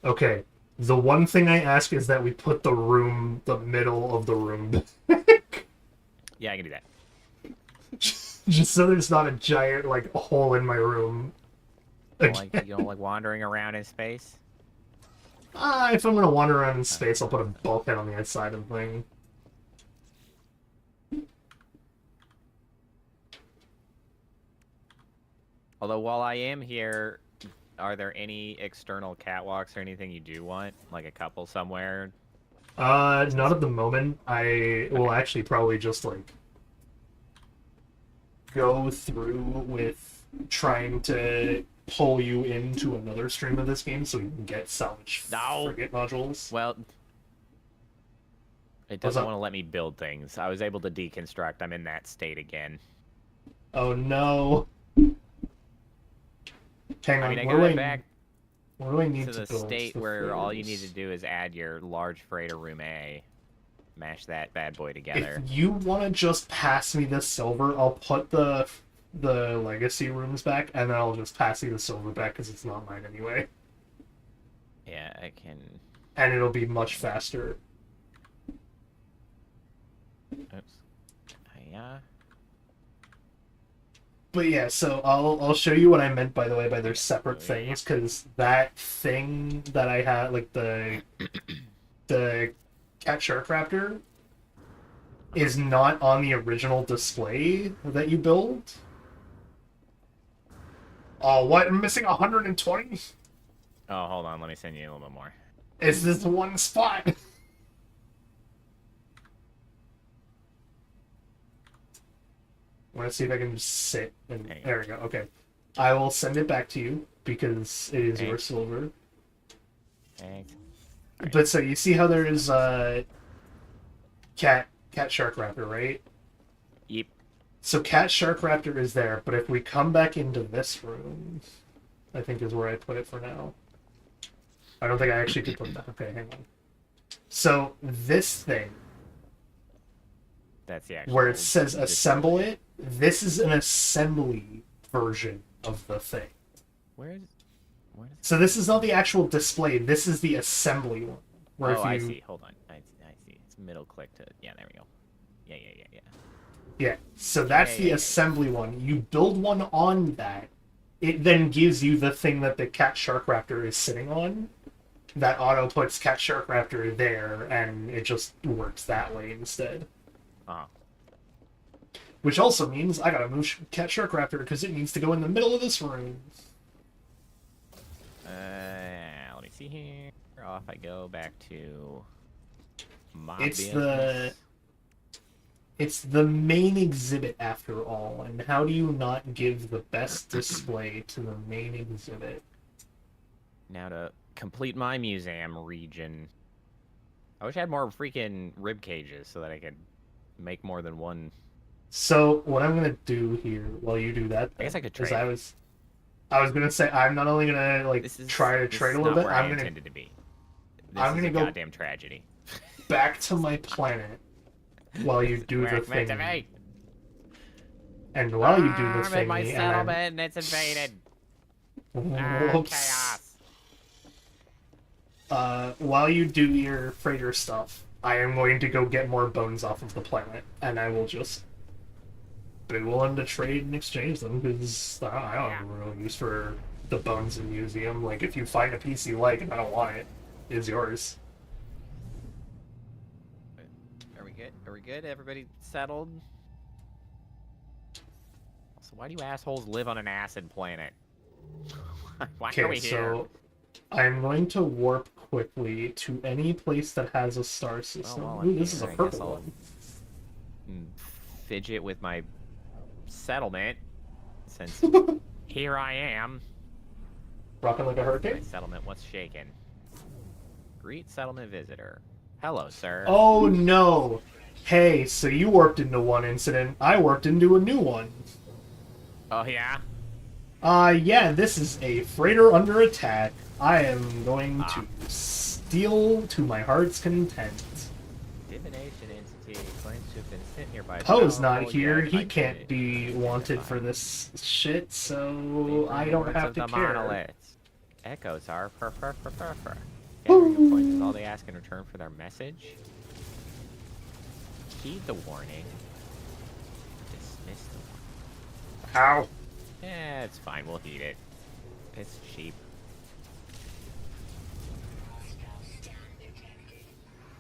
Okay, The one thing I ask is that we put the middle of the room, Yeah, I can do that. just so there's not a giant like hole in my room. You don't like wandering around in space? If I'm gonna wander around in space, I'll put a bulkhead on the outside of the thing. Although while I am here, are there any external catwalks or anything you do want? Like a couple somewhere? Not at the moment. I will actually probably just like go through with trying to pull you into another stream of this game so you can get salvage frigate modules. Well, it doesn't want to let me build things. I was able to deconstruct. I'm in that state again. Oh no. Hang on, I got back what do I need to the build state where all you need to do is add your large freighter room A. Mash that bad boy together. If you want to just pass me the silver, I'll put the legacy rooms back, and then I'll just pass you the silver back because it's not mine anyway. Yeah, I can. And it'll be much faster. Oops. Yeah. But yeah, so I'll show you what I meant by the way by their separate things, because that thing that I had, like the cat shark raptor, is not on the original display that you build. Oh, what? I'm missing 120? Oh, hold on. Let me send you a little bit more. Is this one spot? I want to see if I can just sit and there we go. Okay, I will send it back to you because it is your silver. Thanks. But so you see how there is cat shark raptor, right? Yep. So cat shark raptor is there, but if we come back into this room, I think is where I put it for now. I don't think I actually did put that. Okay, hang on. So this thing, that's the actual where it says assemble it, this is an assembly version of the thing. Where is so this is not the actual display. This is the assembly one. Where I see. Hold on. I see. It's middle click to. Yeah, there we go. Yeah. Yeah. So that's the assembly one. You build one on that. It then gives you the thing that the cat shark raptor is sitting on. That auto puts cat shark raptor there, and it just works that way instead. Which also means I gotta move cat shark raptor because it needs to go in the middle of this room. Let me see here. Off I go back to my It's the main exhibit after all, and how do you not give the best display to the main exhibit? Now to complete my museum region. I wish I had more freaking rib cages so that I could make more than one. So what I'm gonna do here while you do that, I guess I could trade. I was gonna say I'm not only gonna try to trade a little bit. I'm gonna go goddamn tragedy. Back to my planet while you do the thing. And while you do the thing, my settlement and it's invaded. Chaos. While you do your freighter stuff, I am going to go get more bones off of the planet, and I will just be willing to trade and exchange them because I don't have a real use for the bones in the museum. Like, if you find a piece you like and I don't want it, it's yours. Are we good? Are we good? Everybody settled? So why do you assholes live on an acid planet? Why are we here? So I'm going to warp quickly to any place that has a star system. Ooh, this is a purple one. Fidget with my settlement, since here I am. Rocking like a hurricane? My settlement, what's shaking? Greet settlement visitor. Hello, sir. Oh no! Hey, so you warped into one incident, I warped into a new one. Oh yeah? Yeah, this is a freighter under attack. I am going to steal to my heart's content. Divination entity claims to have been sent here by Poe's not here. He can't be wanted for this shit, so I don't have to care. Echoes are Gathering points is all they ask in return for their message. Heed the warning. Dismiss the warning. Ow. Eh, it's fine. We'll heed it. It's cheap.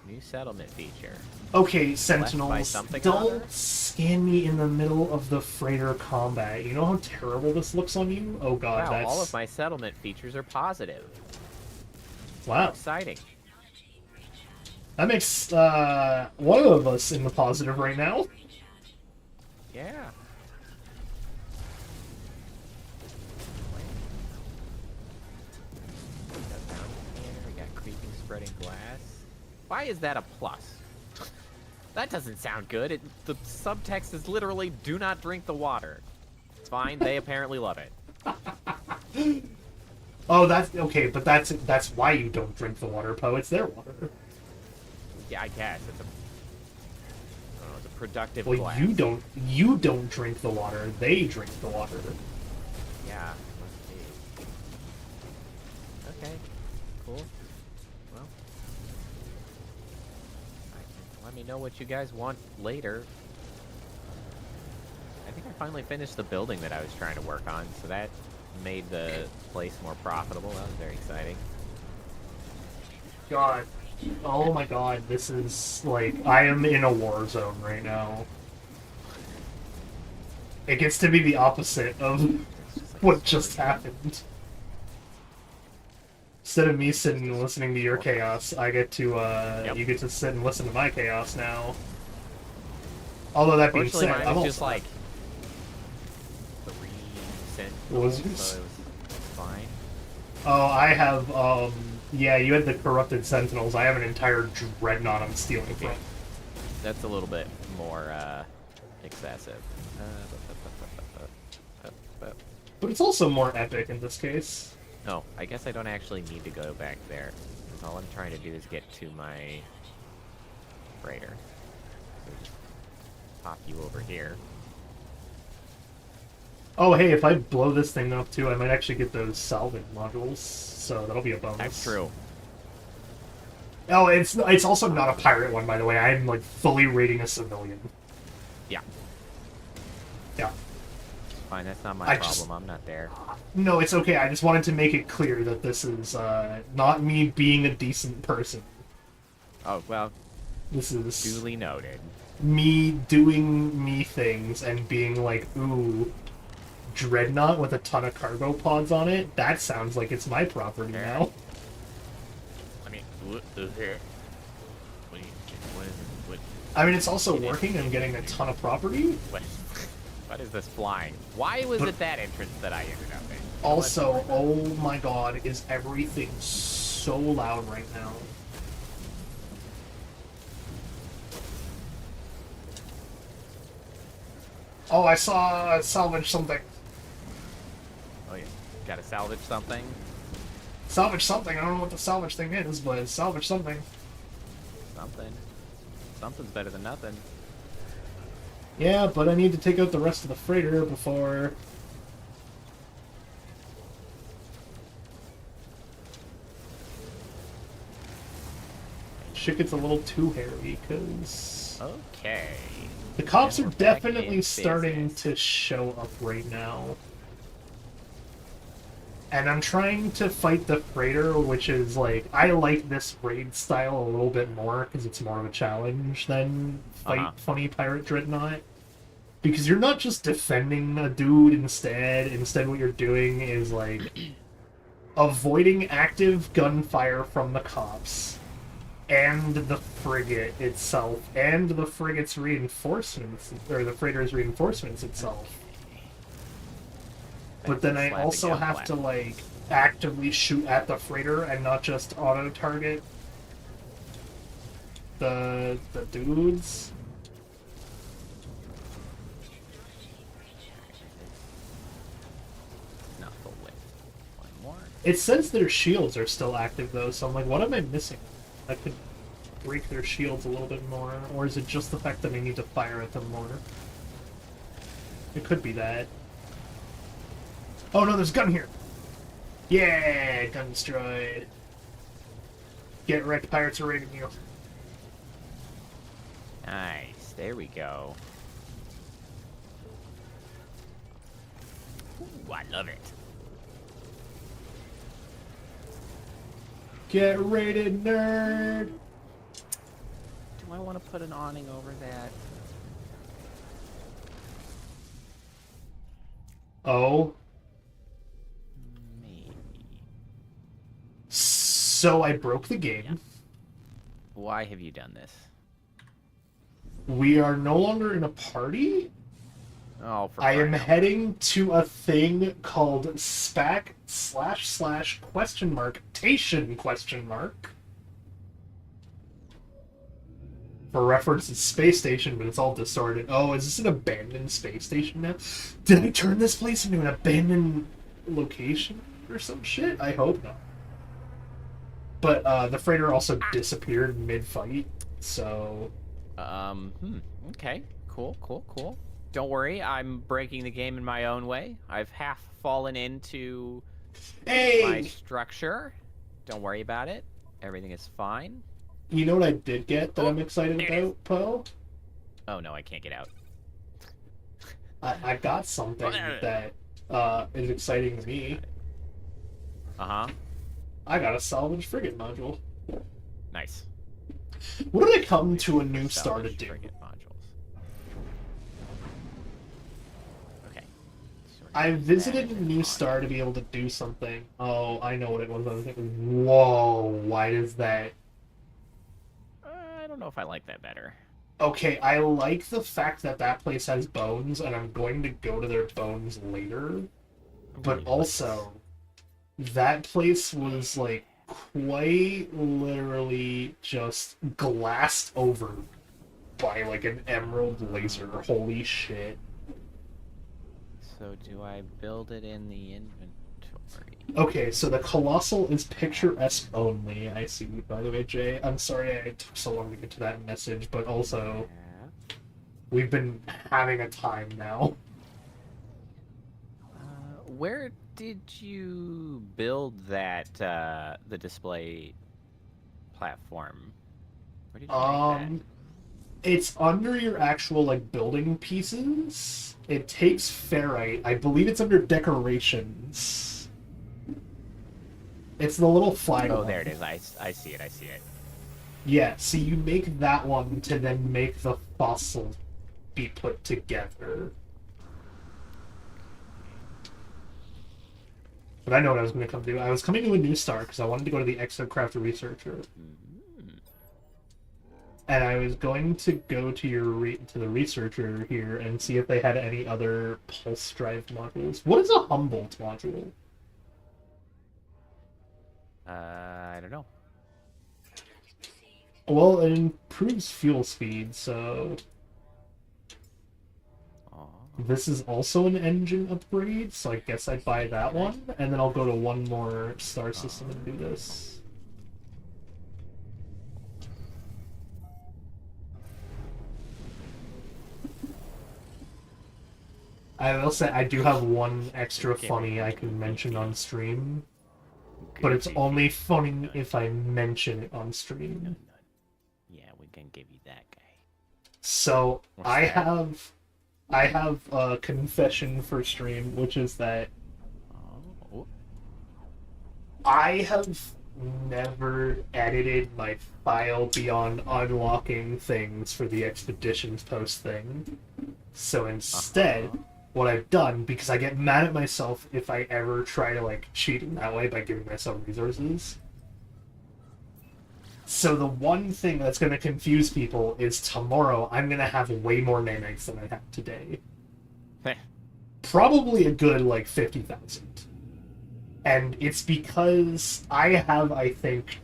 New settlement feature. Okay, Left by Sentinels, something or don't other? scan me in the middle of the freighter combat. You know how terrible this looks on you? Oh god, Wow, that's... all of my settlement features are positive. Wow. Exciting. That makes, one of us in the positive right now. Yeah. We got creeping, spreading glass. Why is that a plus? That doesn't sound good. The subtext is literally, do not drink the water. It's fine, they apparently love it. Oh, that's... Okay, but that's why you don't drink the water, Poe. It's their water. Yeah, I guess. It's a productive Well, glass. you don't drink the water. They drink the water. Yeah, must be. Okay, cool. Well, let me know what you guys want later. I think I finally finished the building that I was trying to work on, so that made the place more profitable. That was very exciting. God. Oh my god, this is, like, I am in a war zone right now. It gets to be the opposite of what just happened. Instead of me sitting and listening to your chaos, I get to, you get to sit and listen to my chaos now. Although that being Fortunately, said, mine I'm was just also... like 3 cents, Was so yours? it was fine. Oh, I have, yeah, you had the corrupted sentinels. I have an entire dreadnought I'm stealing from. That's a little bit more excessive. But it's also more epic in this case. No, I guess I don't actually need to go back there. 'Cause all I'm trying to do is get to my freighter. So just pop you over here. Oh, hey, if I blow this thing up too, I might actually get those salvage modules, so that'll be a bonus. That's true. Oh, it's also not a pirate one, by the way. I'm, like, fully raiding a civilian. Yeah. Yeah. Fine, that's not my I problem. just- I'm not there. No, it's okay. I just wanted to make it clear that this is, not me being a decent person. Oh, well, This is duly noted. me doing me things and being like, ooh, dreadnought with a ton of cargo pods on it? That sounds like it's my property now. I mean, what is it? What is what? I mean, it's also working. I'm getting a ton of property. What is this flying? Why was But- it that entrance that I ended up in? Also, oh my god, is everything so loud right now? Oh, I saw salvage something. Oh yeah, gotta salvage something. Salvage something. I don't know what the salvage thing is, but it's salvage something. Something's better than nothing. Yeah, but I need to take out the rest of the freighter before... shit gets a little too hairy, because... Okay. The cops And are we're back definitely in starting business. to show up right now. And I'm trying to fight the freighter, which is like, I like this raid style a little bit more because it's more of a challenge than fight funny pirate dreadnought. Because you're not just defending a dude instead what you're doing is like avoiding active gunfire from the cops and the frigate itself and the frigate's reinforcements, or the freighter's reinforcements itself. But then I also have to, like, actively shoot at the freighter and not just auto-target the dudes. Not full width. One more. It says their shields are still active, though, so I'm like, what am I missing? I could break their shields a little bit more, or is it just the fact that I need to fire at them more? It could be that. Oh no, there's a gun here! Yeah, gun destroyed. Get wrecked, pirates are raiding you. Nice. There we go. Ooh, I love it. Get raided, nerd! Do I want to put an awning over that? Oh. Maybe. So I broke the game. Yeah. Why have you done this? We are no longer in a party. Oh, for I am crying out heading to a thing called SPAC / question mark tation question mark. For reference, it's space station, but it's all distorted. Oh, is this an abandoned space station now? Did I turn this place into an abandoned location or some shit? I hope not. But the freighter also disappeared mid-fight, so... Okay. Cool. Don't worry, I'm breaking the game in my own way. I've half fallen into my structure. Don't worry about it. Everything is fine. You know what I did get that I'm excited about, Poe? Oh no, I can't get out. I got something that is exciting to me. Uh-huh. I got a salvage frigate module. Nice. What did I come to a new star to Salvage do? frigate modules. Okay. I visited a new star to be able to do something. Oh, I know what it was. I was thinking, whoa, why does that... I don't know if I like that better. Okay, I like the fact that that place has bones, and I'm going to go to their bones later. But also, that place was, like, quite literally just glassed over by, like, an emerald laser. Holy shit. So do I build it in the inventory? Okay, so the Colossal is picturesque only, I see, by the way, Jay. I'm sorry it took so long to get to that message, but also, we've been having a time now. Where did you build that, the display platform? Where did you make that? It's under your actual, like, building pieces. It takes ferrite. I believe it's under decorations. It's the little flag. Oh, there it is. I see it. Yeah, so you make that one to then make the fossil be put together. But I know what I was going to come do. I was coming to a new star because I wanted to go to the Exocraft Researcher. And I was going to go to to the Researcher here and see if they had any other pulse drive modules. What is a Humboldt module? I don't know. Well, it improves fuel speed, so... This is also an engine upgrade, so I guess I'd buy that one, and then I'll go to one more star system and do this. I will say I do have one extra funny I can mention on stream, but it's only funny if I mention it on stream. Yeah, we can give you that guy. So I have a confession for stream, which is that I have never edited my file beyond unlocking things for the Expeditions post thing. So instead, what I've done, because I get mad at myself if I ever try to, like, cheat in that way by giving myself resources. So the one thing that's going to confuse people is tomorrow I'm going to have way more nanites than I have today. Probably a good, like, 50,000. And it's because I have, I think,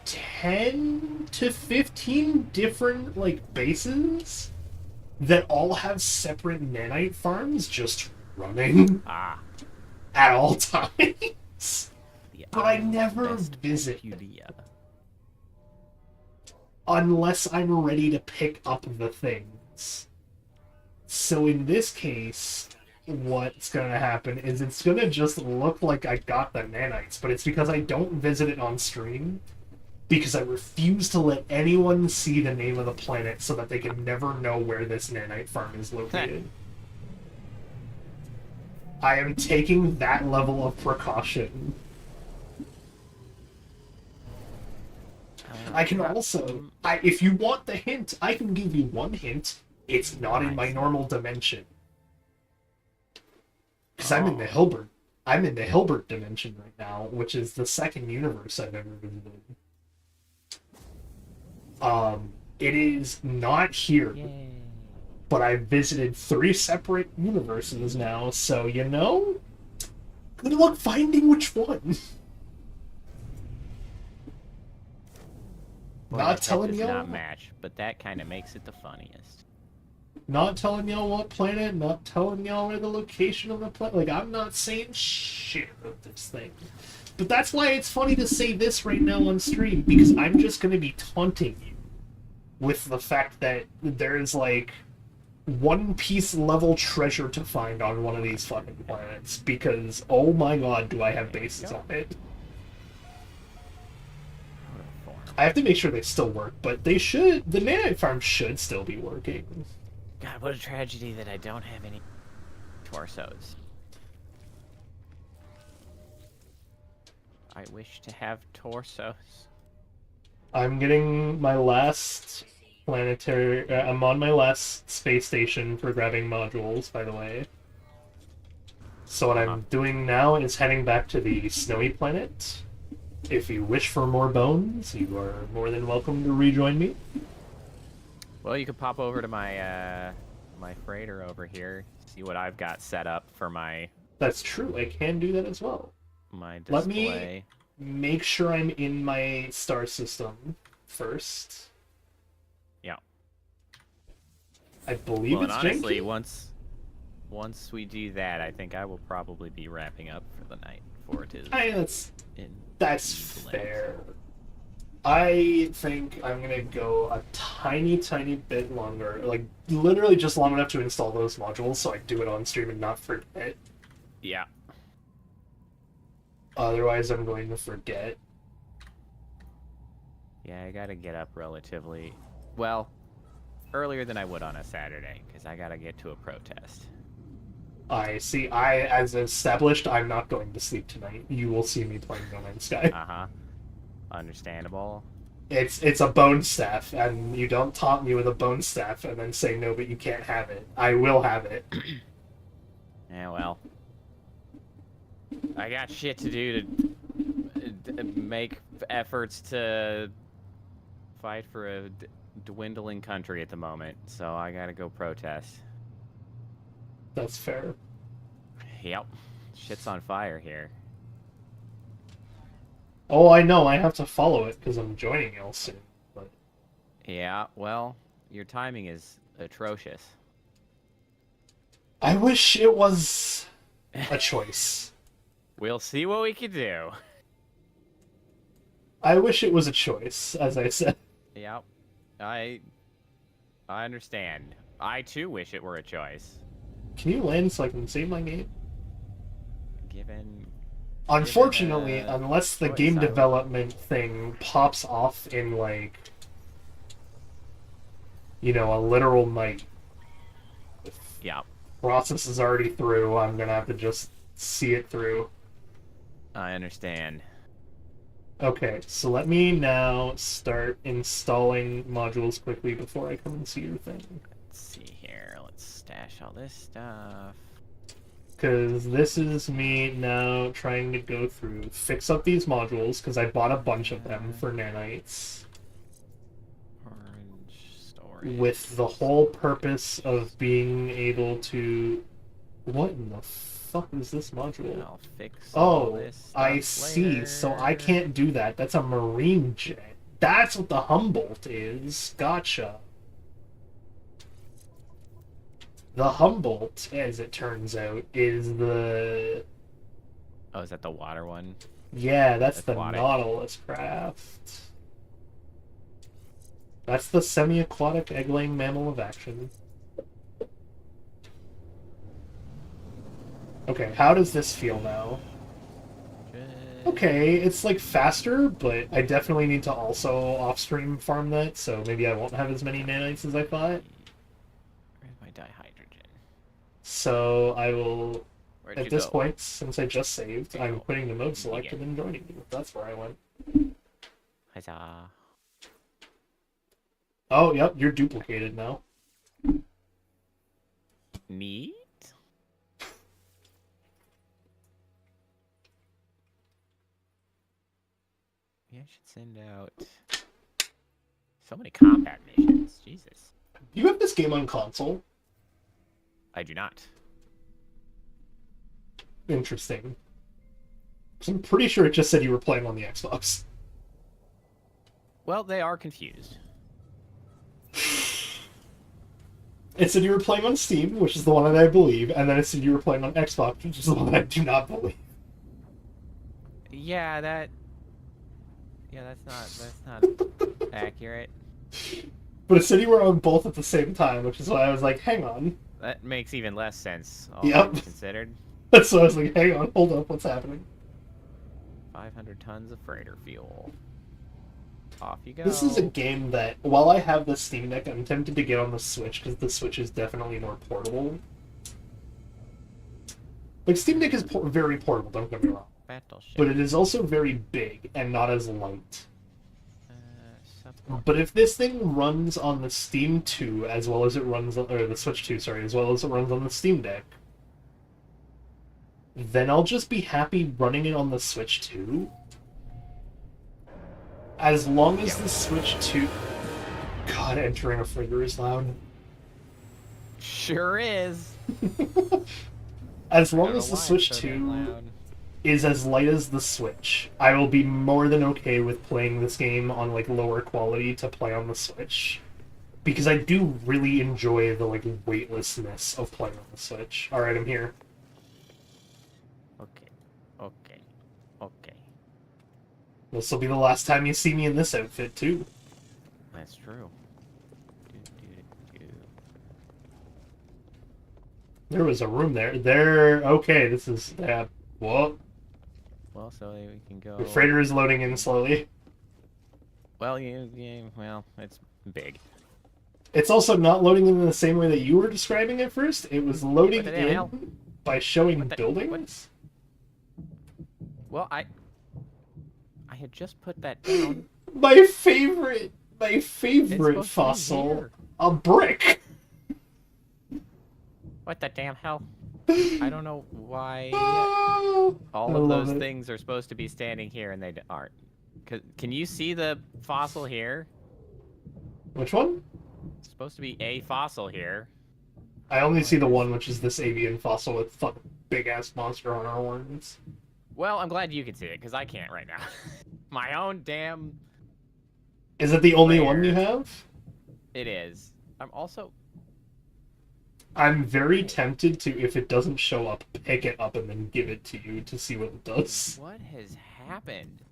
10 to 15 different, like, bases that all have separate nanite farms just running at all times. But I never visit unless I'm ready to pick up the things. So in this case, what's gonna happen is it's gonna just look like I got the nanites, but it's because I don't visit it on stream. Because I refuse to let anyone see the name of the planet so that they can never know where this nanite farm is located. I am taking that level of precaution. I can also, if you want the hint, I can give you one hint. It's not in my normal dimension. Because I'm in the Hilbert. I'm in the Hilbert dimension right now, which is the second universe I've ever visited. It is not here. Yay. But I've visited 3 separate universes now, so you know, good luck finding which one. Well, Not telling does y'all. not match, but that kind of makes it the funniest. Not telling y'all what planet. Not telling y'all where the location of the planet. Like, I'm not saying shit about this thing. But that's why it's funny to say this right now on stream, because I'm just going to be taunting you with the fact that there's like One Piece level treasure to find on one of these fucking planets, because oh my god, do I have bases on it. I have to make sure they still work, but they should. The nanite farm should still be working. God, what a tragedy that I don't have any torsos. I wish to have torsos. I'm getting my last planetary. I'm on my last space station for grabbing modules, by the way. So what I'm doing now is heading back to the snowy planet. If you wish for more bones, you are more than welcome to rejoin me. Well, you could pop over to my my freighter over here, see what I've got set up for my. That's true. I can do that as well. My display. Let me make sure I'm in my star system first. Yeah. I believe it's honestly, janky. once we do that, I think I will probably be wrapping up for the night. For it is. That's fair. I think I'm gonna go a tiny bit longer, like literally just long enough to install those modules, so I do it on stream and not forget. Yeah. Otherwise, I'm going to forget. Yeah, I gotta get up relatively, well, earlier than I would on a Saturday, because I gotta get to a protest. I see. As established, I'm not going to sleep tonight. You will see me playing No Man's Sky. Understandable. It's a bone staff, and you don't taunt me with a bone staff and then say no, but you can't have it. I will have it. Yeah, well, I got shit to do to make efforts to fight for a dwindling country at the moment, so I gotta go protest. That's fair. Yep. Shit's on fire here. Oh, I know. I have to follow it because I'm joining y'all soon. But yeah, well, your timing is atrocious. I wish it was a choice. We'll see what we can do. I wish it was a choice, as I said. Yep. I understand. I too wish it were a choice. Can you land so I can save my game? Given Unfortunately, unless the game choice, development thing pops off in, like, you know, a literal night. Yeah. Process is already through, I'm gonna have to just see it through. I understand. Okay, so let me now start installing modules quickly before I come and see your thing. Let's see here. Let's stash all this stuff. Because this is me now trying to go through, fix up these modules, because I bought a bunch of them for nanites. Orange storage. With the whole purpose of being able to... What in the fuck is this module? I'll fix all this stuff I see. later. So I can't do that. That's a marine jet. That's what the Humboldt is. Gotcha. The Humboldt, as it turns out, is the... Oh, is that the water one? Yeah, that's the Aquatic. Nautilus craft. That's the semi-aquatic egg-laying mammal of action. Okay, how does this feel now? Okay, it's like faster, but I definitely need to also off-stream farm that, so maybe I won't have as many nanites as I thought. Where's my dihydrogen? So I will, Where'd at you this go? point, since I just saved, I'm Go. putting the mode Vegan. selected and joining you. That's where I went. Huzzah. Oh, yep, you're duplicated now. Neat. Yeah, I should send out so many combat missions. Jesus. Do you have this game on console? I do not. Interesting. 'Cause I'm pretty sure it just said you were playing on the Xbox. Well, they are confused. It said you were playing on Steam, which is the one that I believe, and then it said you were playing on Xbox, which is the one that I do not believe. Yeah, that's not accurate. But it said you were on both at the same time, which is why I was like, hang on. That makes even less sense, all Yep. things considered. That's why I was like, hang on, hold up, what's happening? 500 tons of freighter fuel. Off you go. This is a game that, while I have the Steam Deck, I'm tempted to get on the Switch, because the Switch is definitely more portable. Like, Steam Deck is very portable, don't get me wrong. Battleship. But it is also very big, and not as light. Support. But if this thing runs on the Steam 2, as well as it runs, or the Switch 2, sorry, as well as it runs on the Steam Deck, then I'll just be happy running it on the Switch 2. As long as the Switch 2... God, entering a freighter is loud. Sure is. As I long don't as know the why Switch it's so damn 2 loud. is as light as the Switch, I will be more than okay with playing this game on, like, lower quality to play on the Switch. Because I do really enjoy the, like, weightlessness of playing on the Switch. Alright, I'm here. Okay. Okay. Okay. This will be the last time you see me in this outfit, too. That's true. Do. There was a room there. There... Okay, this is... Whoa. Well, so we can go. The freighter is loading in slowly. Well, yeah, well, it's big. It's also not loading in the same way that you were describing it first. It was loading What the damn hell? in by showing What the- buildings. Well, I had just put that down. My favorite It's supposed to be fossil. here. A brick. What the damn hell? I don't know why all I of love those it. things are supposed to be standing here and they aren't. Can you see the fossil here? Which one? It's supposed to be a fossil here. I only see the one, which is this avian fossil with fucking big-ass monster on our horns. Well, I'm glad you can see it, because I can't right now. My own damn... Is it the only one you Where? have? It is. I'm also... I'm very tempted to, if it doesn't show up, pick it up and then give it to you to see what it does. What has happened?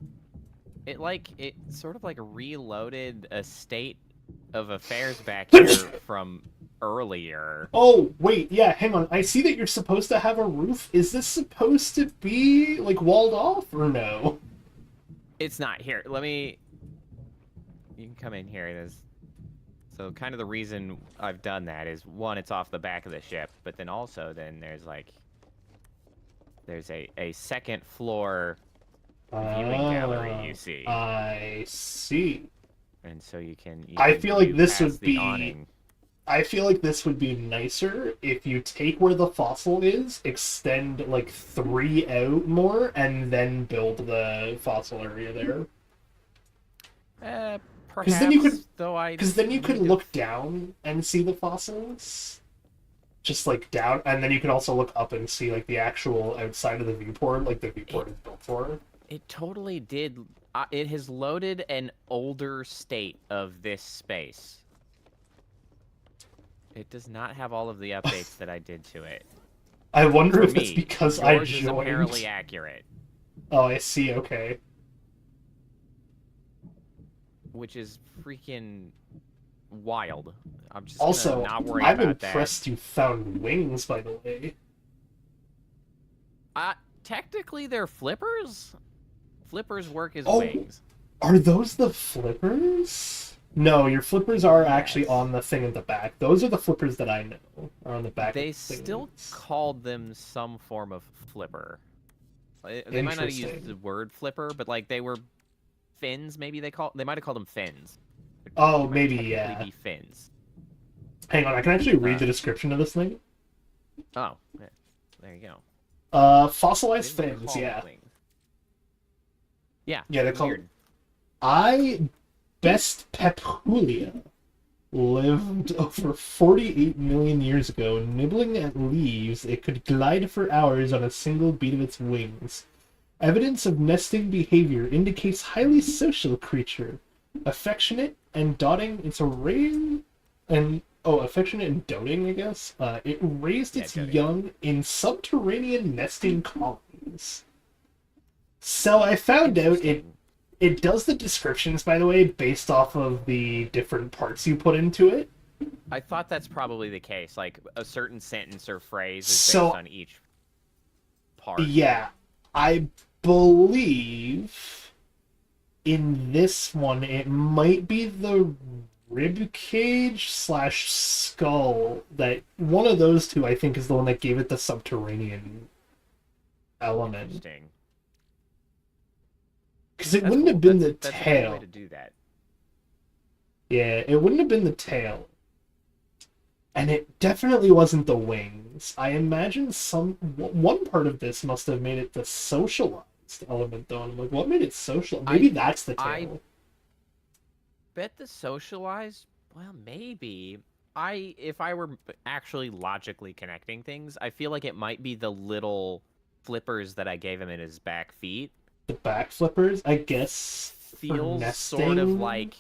It sort of like reloaded a state of affairs back here from earlier. Oh, wait, yeah, hang on. I see that you're supposed to have a roof. Is this supposed to be, like, walled off, or no? It's not. Here, let me... You can come in here. So kind of the reason I've done that is, one, it's off the back of the ship, but then also there's a second floor viewing gallery, you see. I see. And so you can I feel like view this past would the be... awning. I feel like this would be nicer if you take where the fossil is, extend, like, 3 out more, and then build the fossil area there. Perhaps, then you could- though I... Because then you could need to- look down and see the fossils. Just, like, down, and then you could also look up and see, like, the actual outside of the viewport, like the viewport is built for. It totally did. It has loaded an older state of this space. It does not have all of the updates that I did to it. I wonder For if me, it's because I yours is joined. apparently accurate, Oh, I see, okay. which is freaking wild. I'm just Also, gonna not worry I'm about impressed you found wings, by the way. Technically, they're flippers. Flippers work as Oh, wings. are those the flippers? No, your flippers are actually Yes. on the thing at the back. Those are the flippers that I know are on the back They of the still things. called them some form of flipper. They might not have used the Interesting. word flipper, but like they were fins. Maybe they might have called them fins. Oh, They might maybe, technically yeah. be fins. Hang on, I can actually read Uh, the description of this thing. oh, yeah, there you go. They Fossilized didn't fins, call yeah. it wings. Yeah, Yeah, they're called... weird. I Best Pepulia lived over 48 million years ago. Nibbling at leaves, it could glide for hours on a single beat of its wings. Evidence of nesting behavior indicates highly social creature. Affectionate and doting, it's a rare and affectionate and doting, I guess. It raised Yeah, its doting. young in subterranean nesting colonies. So I found out it does the descriptions, by the way, based off of the different parts you put into it. I thought that's probably the case. Like a certain sentence or phrase is So based on each part. yeah, I believe in this one it might be the rib cage slash skull, that one of those two I think is the one that gave it the subterranean element. Interesting. Because it That's wouldn't cool. have been That's the a good tail. way to do that. Yeah, it wouldn't have been the tail. And it definitely wasn't the wings. I imagine one part of this must have made it the socialized element, though. And I'm like, what made it social? Maybe that's the tail. I bet the socialized. Well, maybe. If I were actually logically connecting things, I feel like it might be the little flippers that I gave him in his back feet. The back flippers, I guess, for Feels nesting. sort of like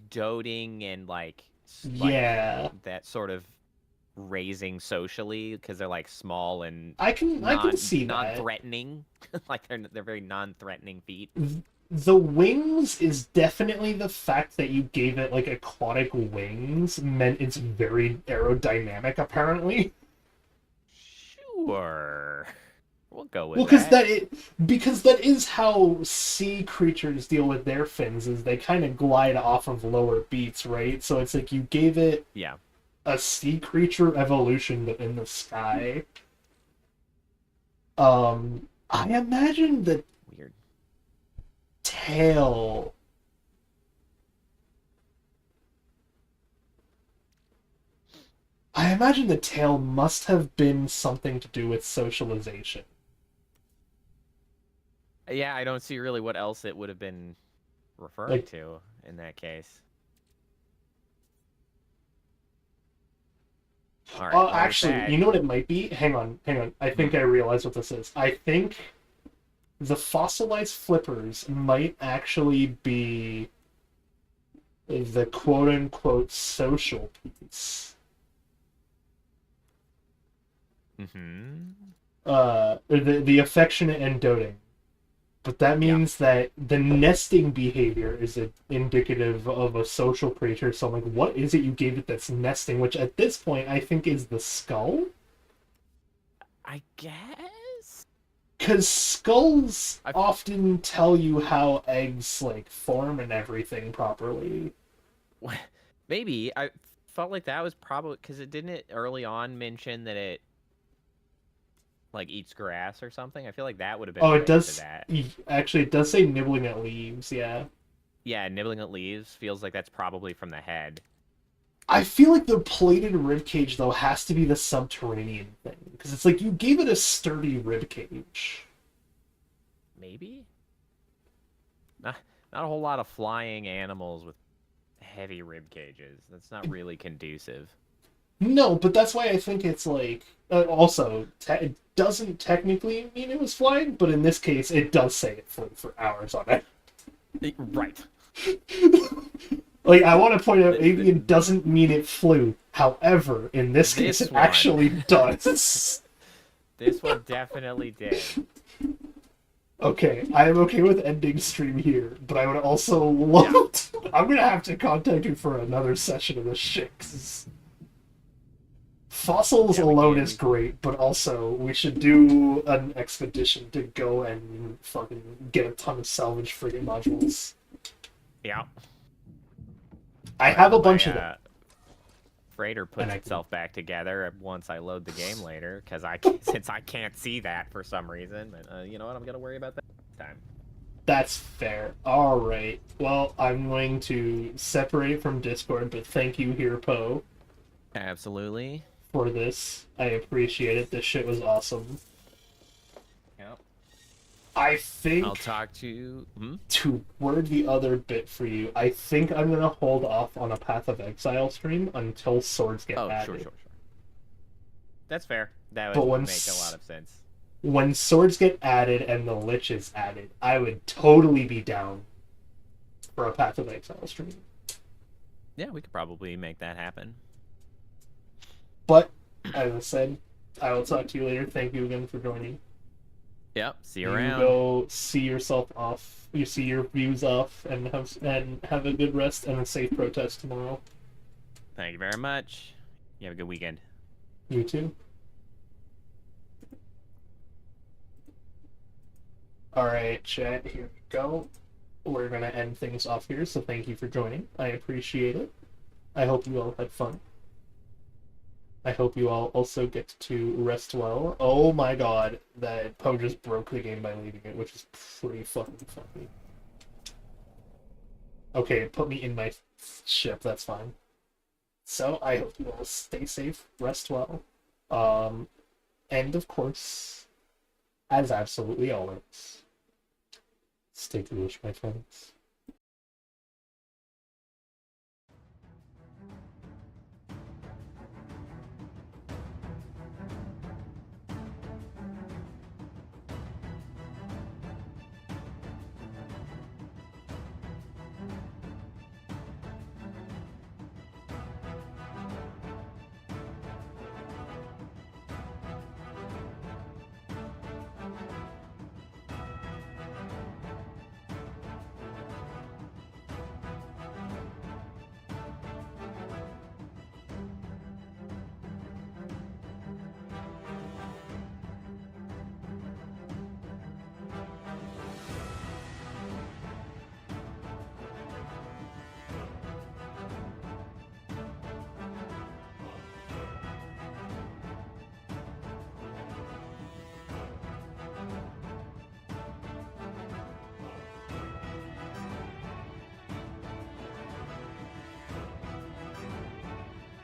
doting and like Yeah. that sort of raising socially because they're like small and I can see that. non-threatening. Like they're very non-threatening feet. The wings is definitely the fact that you gave it like aquatic wings meant it's very aerodynamic, apparently. Sure. We'll go with Well, because that is how sea creatures deal with their fins, is they kind of glide off of lower beats, right? So it's like you gave it Yeah. a sea creature evolution but in the sky. I imagine the Weird. tail. I imagine the tail must have been something to do with socialization. Yeah, I don't see really what else it would have been referring Like- to in that case. All right. well, with Actually, that- you know what it might be? Hang on. I think I realize what this is. I think the fossilized flippers might actually be the quote-unquote social piece. Or the affectionate and doting. But that means that the nesting behavior is indicative of a social creature. So I'm like, what is it you gave it that's nesting? Which at this point I think is the skull? I guess. Because skulls often tell you how eggs like form and everything properly. Maybe I felt like that was probably because it didn't early on mention that it like eats grass or something. I feel like that would have been. Oh, it related does. To that. Actually, it does say nibbling at leaves. Yeah. Yeah, nibbling at leaves feels like that's probably from the head. I feel like the plated ribcage though has to be the subterranean thing because it's like you gave it a sturdy ribcage. Maybe. Not a whole lot of flying animals with heavy rib cages. That's not really conducive. No, but that's why I think it's like also it doesn't technically mean it was flying, but in this case it does say it flew for hours on it. Right. Like I want to point out, avian doesn't mean it flew. However, in this case, it one. actually does. This one definitely did. Okay, I am okay with ending stream here, but I would also love to... I'm gonna have to contact you for another session of this shit, 'cause Fossils Yeah, we alone can. is great, but also we should do an expedition to go and fucking get a ton of salvage frigate modules. Yeah. I I have a hope bunch my of them. freighter And puts I can- itself back together once I load the game later, because since I can't see that for some reason. But you know what? I'm gonna worry about that next time. That's fair. All right. Well, I'm going to separate from Discord, but thank you, here, Poe, Absolutely. for this. I appreciate it. This shit was awesome. Yep. I think I'll talk to you. to word the other bit for you, I think I'm gonna hold off on a Path of Exile stream until swords get Oh, added. sure. That's fair. That But would when make a lot of sense. when swords get added and the Lich is added, I would totally be down for a Path of Exile stream. Yeah, we could probably make that happen. But as I said, I will talk to you later. Thank you again for joining. Yep. See you You around. go see yourself off. You see your views off, and have a good rest and a safe protest tomorrow. Thank you very much. You have a good weekend. You too. Alright, chat, here we go. We're gonna end things off here, so thank you for joining. I appreciate it. I hope you all had fun. I hope you all also get to rest well. Oh my god, that Poe just broke the game by leaving it, which is pretty fucking funny. Okay, put me in my ship, that's fine. So, I hope you all stay safe, rest well. And of course, as absolutely always, stay foolish, my friends.